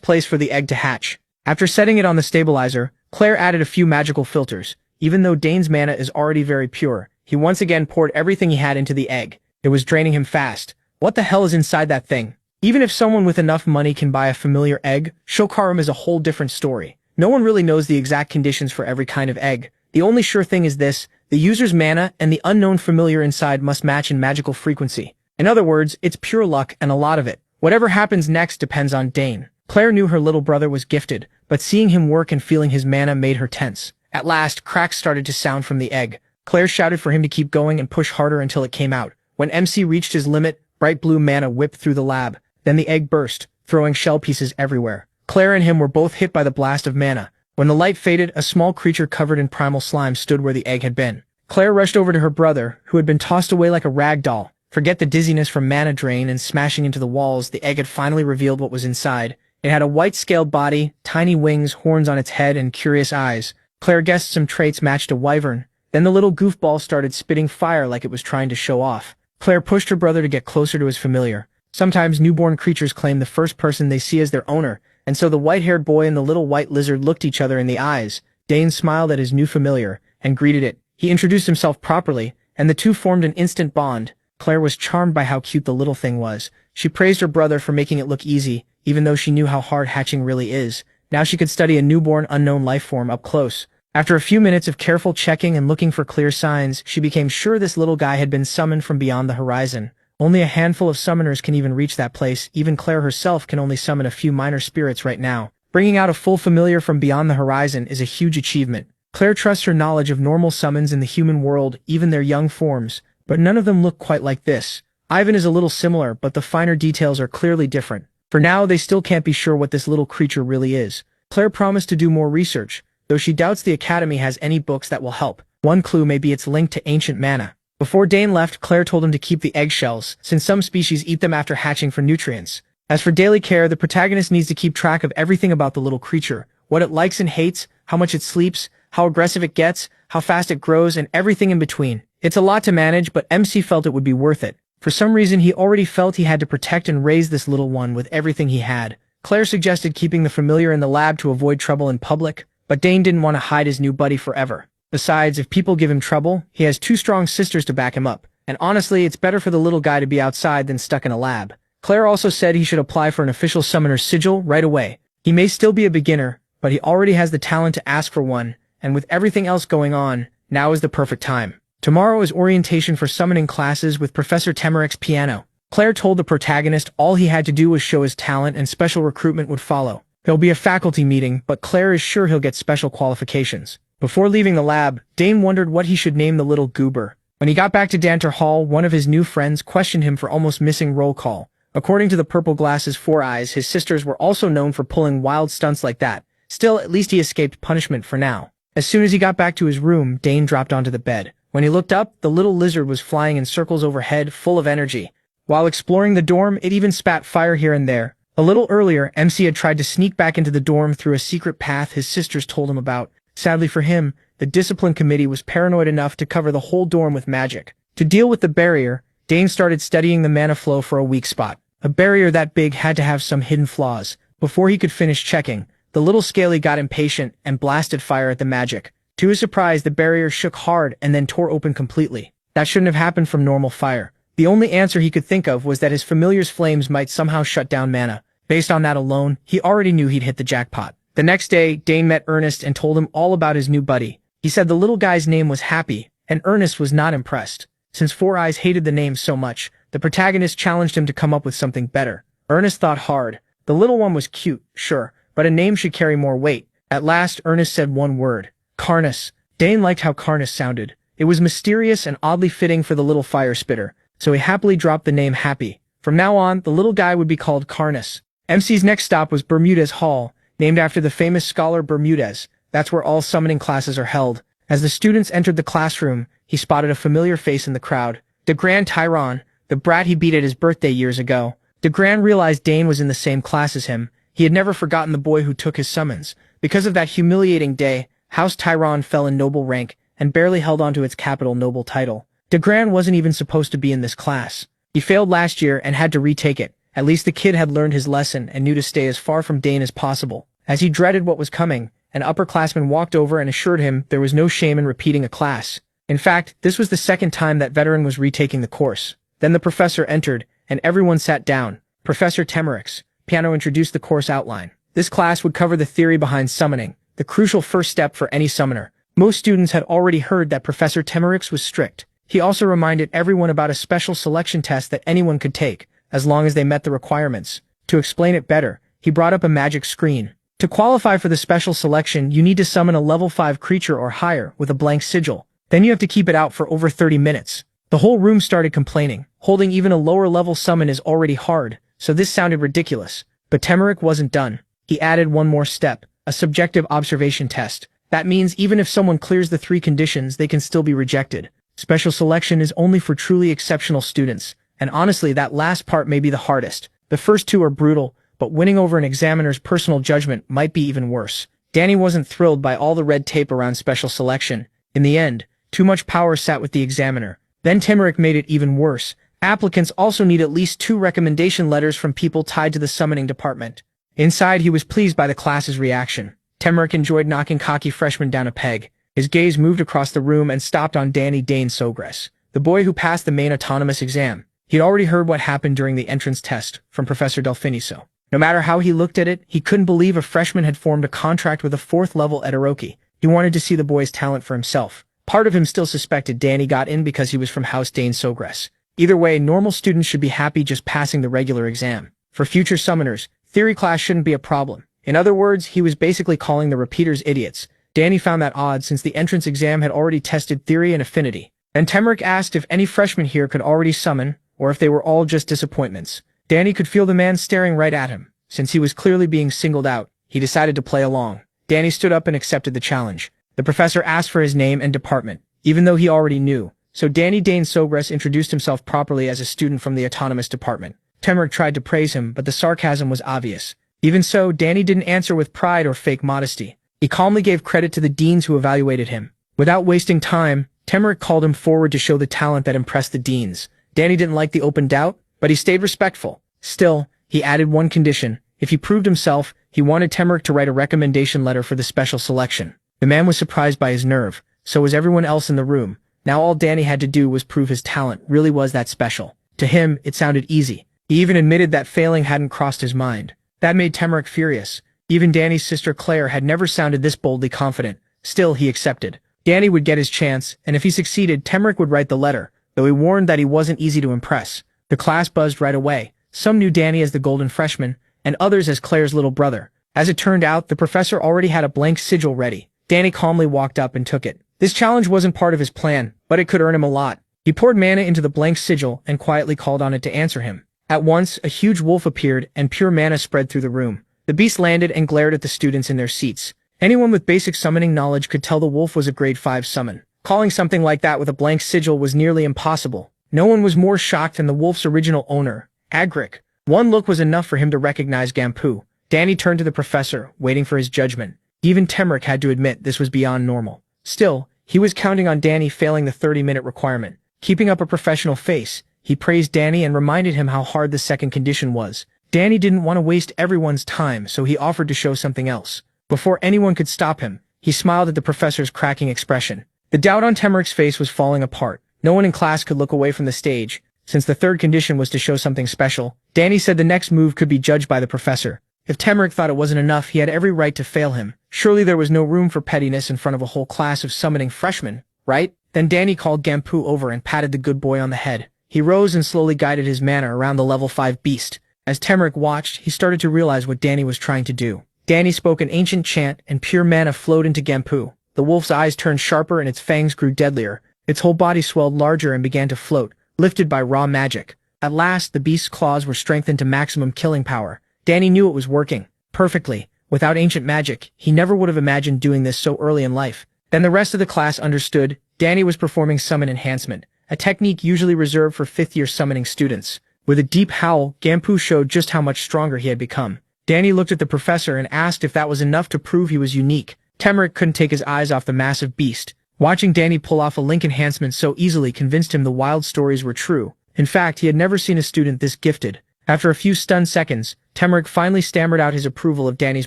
Speaker 1: place for the egg to hatch. After setting it on the stabilizer, Claire added a few magical filters. Even though Dane's mana is already very pure, he once again poured everything he had into the egg. It was draining him fast. What the hell is inside that thing? Even if someone with enough money can buy a familiar egg, Shokarum is a whole different story. No one really knows the exact conditions for every kind of egg. The only sure thing is this: the user's mana and the unknown familiar inside must match in magical frequency. In other words, it's pure luck, and a lot of it. Whatever happens next depends on Dane. Claire knew her little brother was gifted, but seeing him work and feeling his mana made her tense. At last, cracks started to sound from the egg. Claire shouted for him to keep going and push harder until it came out. When MC reached his limit, bright blue mana whipped through the lab. Then the egg burst, throwing shell pieces everywhere. Claire and him were both hit by the blast of mana. When the light faded, a small creature covered in primal slime stood where the egg had been. Claire rushed over to her brother, who had been tossed away like a rag doll. Forget the dizziness from mana drain and smashing into the walls, the egg had finally revealed what was inside. It had a white-scaled body, tiny wings, horns on its head, and curious eyes. Claire guessed some traits matched a wyvern. Then the little goofball started spitting fire like it was trying to show off. Claire pushed her brother to get closer to his familiar. Sometimes newborn creatures claim the first person they see as their owner, and so the white-haired boy and the little white lizard looked each other in the eyes. Dane smiled at his new familiar, and greeted it. He introduced himself properly, and the two formed an instant bond. Claire was charmed by how cute the little thing was. She praised her brother for making it look easy, even though she knew how hard hatching really is. Now she could study a newborn unknown life form up close. After a few minutes of careful checking and looking for clear signs, she became sure this little guy had been summoned from beyond the horizon. Only a handful of summoners can even reach that place. Even Claire herself can only summon a few minor spirits right now. Bringing out a full familiar from beyond the horizon is a huge achievement. Claire trusts her knowledge of normal summons in the human world, even their young forms, but none of them look quite like this. Ivan is a little similar, but the finer details are clearly different. For now, they still can't be sure what this little creature really is. Claire promised to do more research, though she doubts the Academy has any books that will help. One clue may be its link to ancient mana. Before Dane left, Claire told him to keep the eggshells, since some species eat them after hatching for nutrients. As for daily care, the protagonist needs to keep track of everything about the little creature, what it likes and hates, how much it sleeps, how aggressive it gets, how fast it grows, and everything in between. It's a lot to manage, but MC felt it would be worth it. For some reason, he already felt he had to protect and raise this little one with everything he had. Claire suggested keeping the familiar in the lab to avoid trouble in public, but Dane didn't want to hide his new buddy forever. Besides, if people give him trouble, he has 2 strong sisters to back him up. And honestly, it's better for the little guy to be outside than stuck in a lab. Claire also said he should apply for an official summoner's sigil right away. He may still be a beginner, but he already has the talent to ask for one, and with everything else going on, now is the perfect time. Tomorrow is orientation for summoning classes with Professor Temerek's piano. Claire told the protagonist all he had to do was show his talent and special recruitment would follow. There'll be a faculty meeting, but Claire is sure he'll get special qualifications. Before leaving the lab, Dane wondered what he should name the little goober. When he got back to Danter Hall, one of his new friends questioned him for almost missing roll call. According to the Purple Glasses 4 Eyes, his sisters were also known for pulling wild stunts like that. Still, at least he escaped punishment for now. As soon as he got back to his room, Dane dropped onto the bed. When he looked up, the little lizard was flying in circles overhead, full of energy. While exploring the dorm, it even spat fire here and there. A little earlier, MC had tried to sneak back into the dorm through a secret path his sisters told him about. Sadly for him, the discipline committee was paranoid enough to cover the whole dorm with magic. To deal with the barrier, Dane started studying the mana flow for a weak spot. A barrier that big had to have some hidden flaws. Before he could finish checking, the little scaly got impatient and blasted fire at the magic. To his surprise, the barrier shook hard and then tore open completely. That shouldn't have happened from normal fire. The only answer he could think of was that his familiar's flames might somehow shut down mana. Based on that alone, he already knew he'd hit the jackpot. The next day, Dane met Ernest and told him all about his new buddy. He said the little guy's name was Happy, and Ernest was not impressed. Since Four Eyes hated the name so much, the protagonist challenged him to come up with something better. Ernest thought hard. The little one was cute, sure, but a name should carry more weight. At last, Ernest said one word. Carnus. Dane liked how Carnus sounded. It was mysterious and oddly fitting for the little fire spitter, so he happily dropped the name Happy. From now on, the little guy would be called Carnus. MC's next stop was Bermudez Hall, named after the famous scholar Bermudez. That's where all summoning classes are held. As the students entered the classroom, he spotted a familiar face in the crowd. DeGrand Tyron, the brat he beat at his birthday years ago. DeGrand realized Dane was in the same class as him. He had never forgotten the boy who took his summons. Because of that humiliating day, House Tyron fell in noble rank and barely held onto its capital noble title. DeGrand wasn't even supposed to be in this class. He failed last year and had to retake it. At least the kid had learned his lesson and knew to stay as far from Dane as possible. As he dreaded what was coming, an upperclassman walked over and assured him there was no shame in repeating a class. In fact, this was the second time that veteran was retaking the course. Then the professor entered, and everyone sat down. Professor Temerix, Piano introduced the course outline. This class would cover the theory behind summoning, the crucial first step for any summoner. Most students had already heard that Professor Temerix was strict. He also reminded everyone about a special selection test that anyone could take, as long as they met the requirements. To explain it better, he brought up a magic screen. To qualify for the special selection, you need to summon a level 5 creature or higher with a blank sigil. Then you have to keep it out for over 30 minutes. The whole room started complaining. Holding even a lower level summon is already hard, so this sounded ridiculous. But Temeric wasn't done. He added one more step, a subjective observation test. That means even if someone clears the 3 conditions, they can still be rejected. Special selection is only for truly exceptional students. And honestly, that last part may be the hardest. The first 2 are brutal, but winning over an examiner's personal judgment might be even worse. Danny wasn't thrilled by all the red tape around special selection. In the end, too much power sat with the examiner. Then Temeric made it even worse. Applicants also need at least 2 recommendation letters from people tied to the summoning department. Inside, he was pleased by the class's reaction. Temeric enjoyed knocking cocky freshmen down a peg. His gaze moved across the room and stopped on Danny Dane Sogress, the boy who passed the main autonomous exam. He'd already heard what happened during the entrance test from Professor Delfiniso. No matter how he looked at it, he couldn't believe a freshman had formed a contract with a 4th-level Edaroki. He wanted to see the boy's talent for himself. Part of him still suspected Danny got in because he was from House Dane Sogress. Either way, normal students should be happy just passing the regular exam. For future summoners, theory class shouldn't be a problem. In other words, he was basically calling the repeaters idiots. Danny found that odd since the entrance exam had already tested theory and affinity. And Temeric asked if any freshmen here could already summon, or if they were all just disappointments. Danny could feel the man staring right at him. Since he was clearly being singled out, he decided to play along. Danny stood up and accepted the challenge. The professor asked for his name and department, even though he already knew. So Danny Dane Sogress introduced himself properly as a student from the autonomous department. Temeric tried to praise him, but the sarcasm was obvious. Even so, Danny didn't answer with pride or fake modesty. He calmly gave credit to the deans who evaluated him. Without wasting time, Temeric called him forward to show the talent that impressed the deans. Danny didn't like the open doubt, but he stayed respectful. Still, he added one condition. If he proved himself, he wanted Temeric to write a recommendation letter for the special selection. The man was surprised by his nerve. So was everyone else in the room. Now all Danny had to do was prove his talent really was that special. To him, it sounded easy. He even admitted that failing hadn't crossed his mind. That made Temeric furious. Even Danny's sister Claire had never sounded this boldly confident. Still, he accepted. Danny would get his chance, and if he succeeded, Temeric would write the letter, though he warned that he wasn't easy to impress. The class buzzed right away. Some knew Danny as the golden freshman, and others as Claire's little brother. As it turned out, the professor already had a blank sigil ready. Danny calmly walked up and took it. This challenge wasn't part of his plan, but it could earn him a lot. He poured mana into the blank sigil and quietly called on it to answer him. At once, a huge wolf appeared and pure mana spread through the room. The beast landed and glared at the students in their seats. Anyone with basic summoning knowledge could tell the wolf was a grade 5 summon. Calling something like that with a blank sigil was nearly impossible. No one was more shocked than the wolf's original owner, Agric. One look was enough for him to recognize Gampu. Danny turned to the professor, waiting for his judgment. Even Temric had to admit this was beyond normal. Still, he was counting on Danny failing the 30-minute requirement. Keeping up a professional face, he praised Danny and reminded him how hard the second condition was. Danny didn't want to waste everyone's time, so he offered to show something else. Before anyone could stop him, he smiled at the professor's cracking expression. The doubt on Temeric's face was falling apart. No one in class could look away from the stage. Since the third condition was to show something special, Danny said the next move could be judged by the professor. If Temeric thought it wasn't enough, he had every right to fail him. Surely there was no room for pettiness in front of a whole class of summoning freshmen, right? Then Danny called Gampu over and patted the good boy on the head. He rose and slowly guided his mana around the level 5 beast. As Temeric watched, he started to realize what Danny was trying to do. Danny spoke an ancient chant, and pure mana flowed into Gampu. The wolf's eyes turned sharper and its fangs grew deadlier. Its whole body swelled larger and began to float, lifted by raw magic. At last, the beast's claws were strengthened to maximum killing power. Danny knew it was working perfectly. Without ancient magic, he never would have imagined doing this so early in life. Then the rest of the class understood. Danny was performing summon enhancement, a technique usually reserved for fifth-year summoning students. With a deep howl, Gampu showed just how much stronger he had become. Danny looked at the professor and asked if that was enough to prove he was unique. Temeric couldn't take his eyes off the massive beast. Watching Danny pull off a link enhancement so easily convinced him the wild stories were true. In fact, he had never seen a student this gifted. After a few stunned seconds, Temeric finally stammered out his approval of Danny's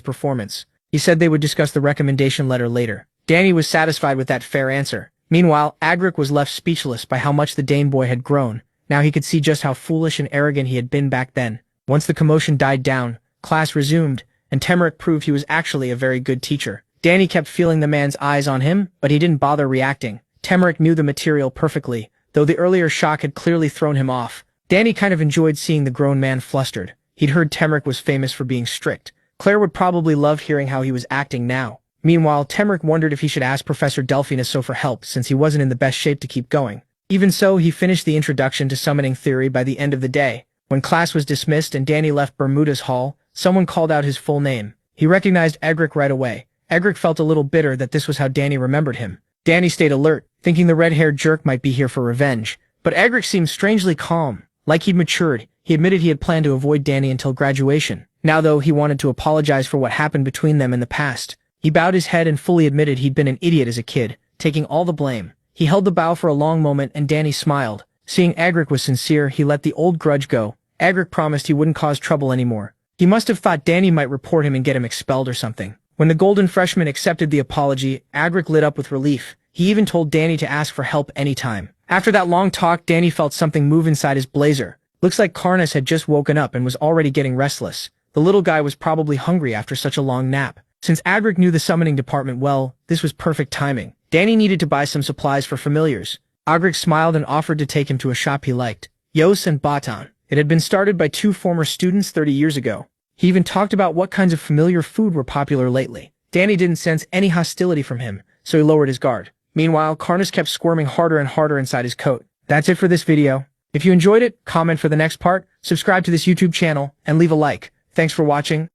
Speaker 1: performance. He said they would discuss the recommendation letter later. Danny was satisfied with that fair answer. Meanwhile, Agric was left speechless by how much the Dane boy had grown. Now he could see just how foolish and arrogant he had been back then. Once the commotion died down, class resumed, and Temeric proved he was actually a very good teacher. Danny kept feeling the man's eyes on him, but he didn't bother reacting. Temeric knew the material perfectly, though the earlier shock had clearly thrown him off. Danny kind of enjoyed seeing the grown man flustered. He'd heard Temeric was famous for being strict. Claire would probably love hearing how he was acting now. Meanwhile, Temeric wondered if he should ask Professor Delphinaso for help since he wasn't in the best shape to keep going. Even so, he finished the introduction to summoning theory by the end of the day. When class was dismissed and Danny left Bermuda's hall, someone called out his full name. He recognized Agric right away. Agric felt a little bitter that this was how Danny remembered him. Danny stayed alert, thinking the red-haired jerk might be here for revenge. But Agric seemed strangely calm. Like he'd matured, he admitted he had planned to avoid Danny until graduation. Now though, he wanted to apologize for what happened between them in the past. He bowed his head and fully admitted he'd been an idiot as a kid, taking all the blame. He held the bow for a long moment and Danny smiled. Seeing Agric was sincere, he let the old grudge go. Agric promised he wouldn't cause trouble anymore. He must have thought Danny might report him and get him expelled or something. When the golden freshman accepted the apology, Agric lit up with relief. He even told Danny to ask for help anytime. After that long talk, Danny felt something move inside his blazer. Looks like Karnas had just woken up and was already getting restless. The little guy was probably hungry after such a long nap. Since Agric knew the summoning department well, this was perfect timing. Danny needed to buy some supplies for familiars. Agric smiled and offered to take him to a shop he liked. Yos and Batan. It had been started by 2 former students 30 years ago. He even talked about what kinds of familiar food were popular lately. Danny didn't sense any hostility from him, so he lowered his guard. Meanwhile, Karnas kept squirming harder and harder inside his coat. That's it for this video. If you enjoyed it, comment for the next part, subscribe to this YouTube channel, and leave a like. Thanks for watching.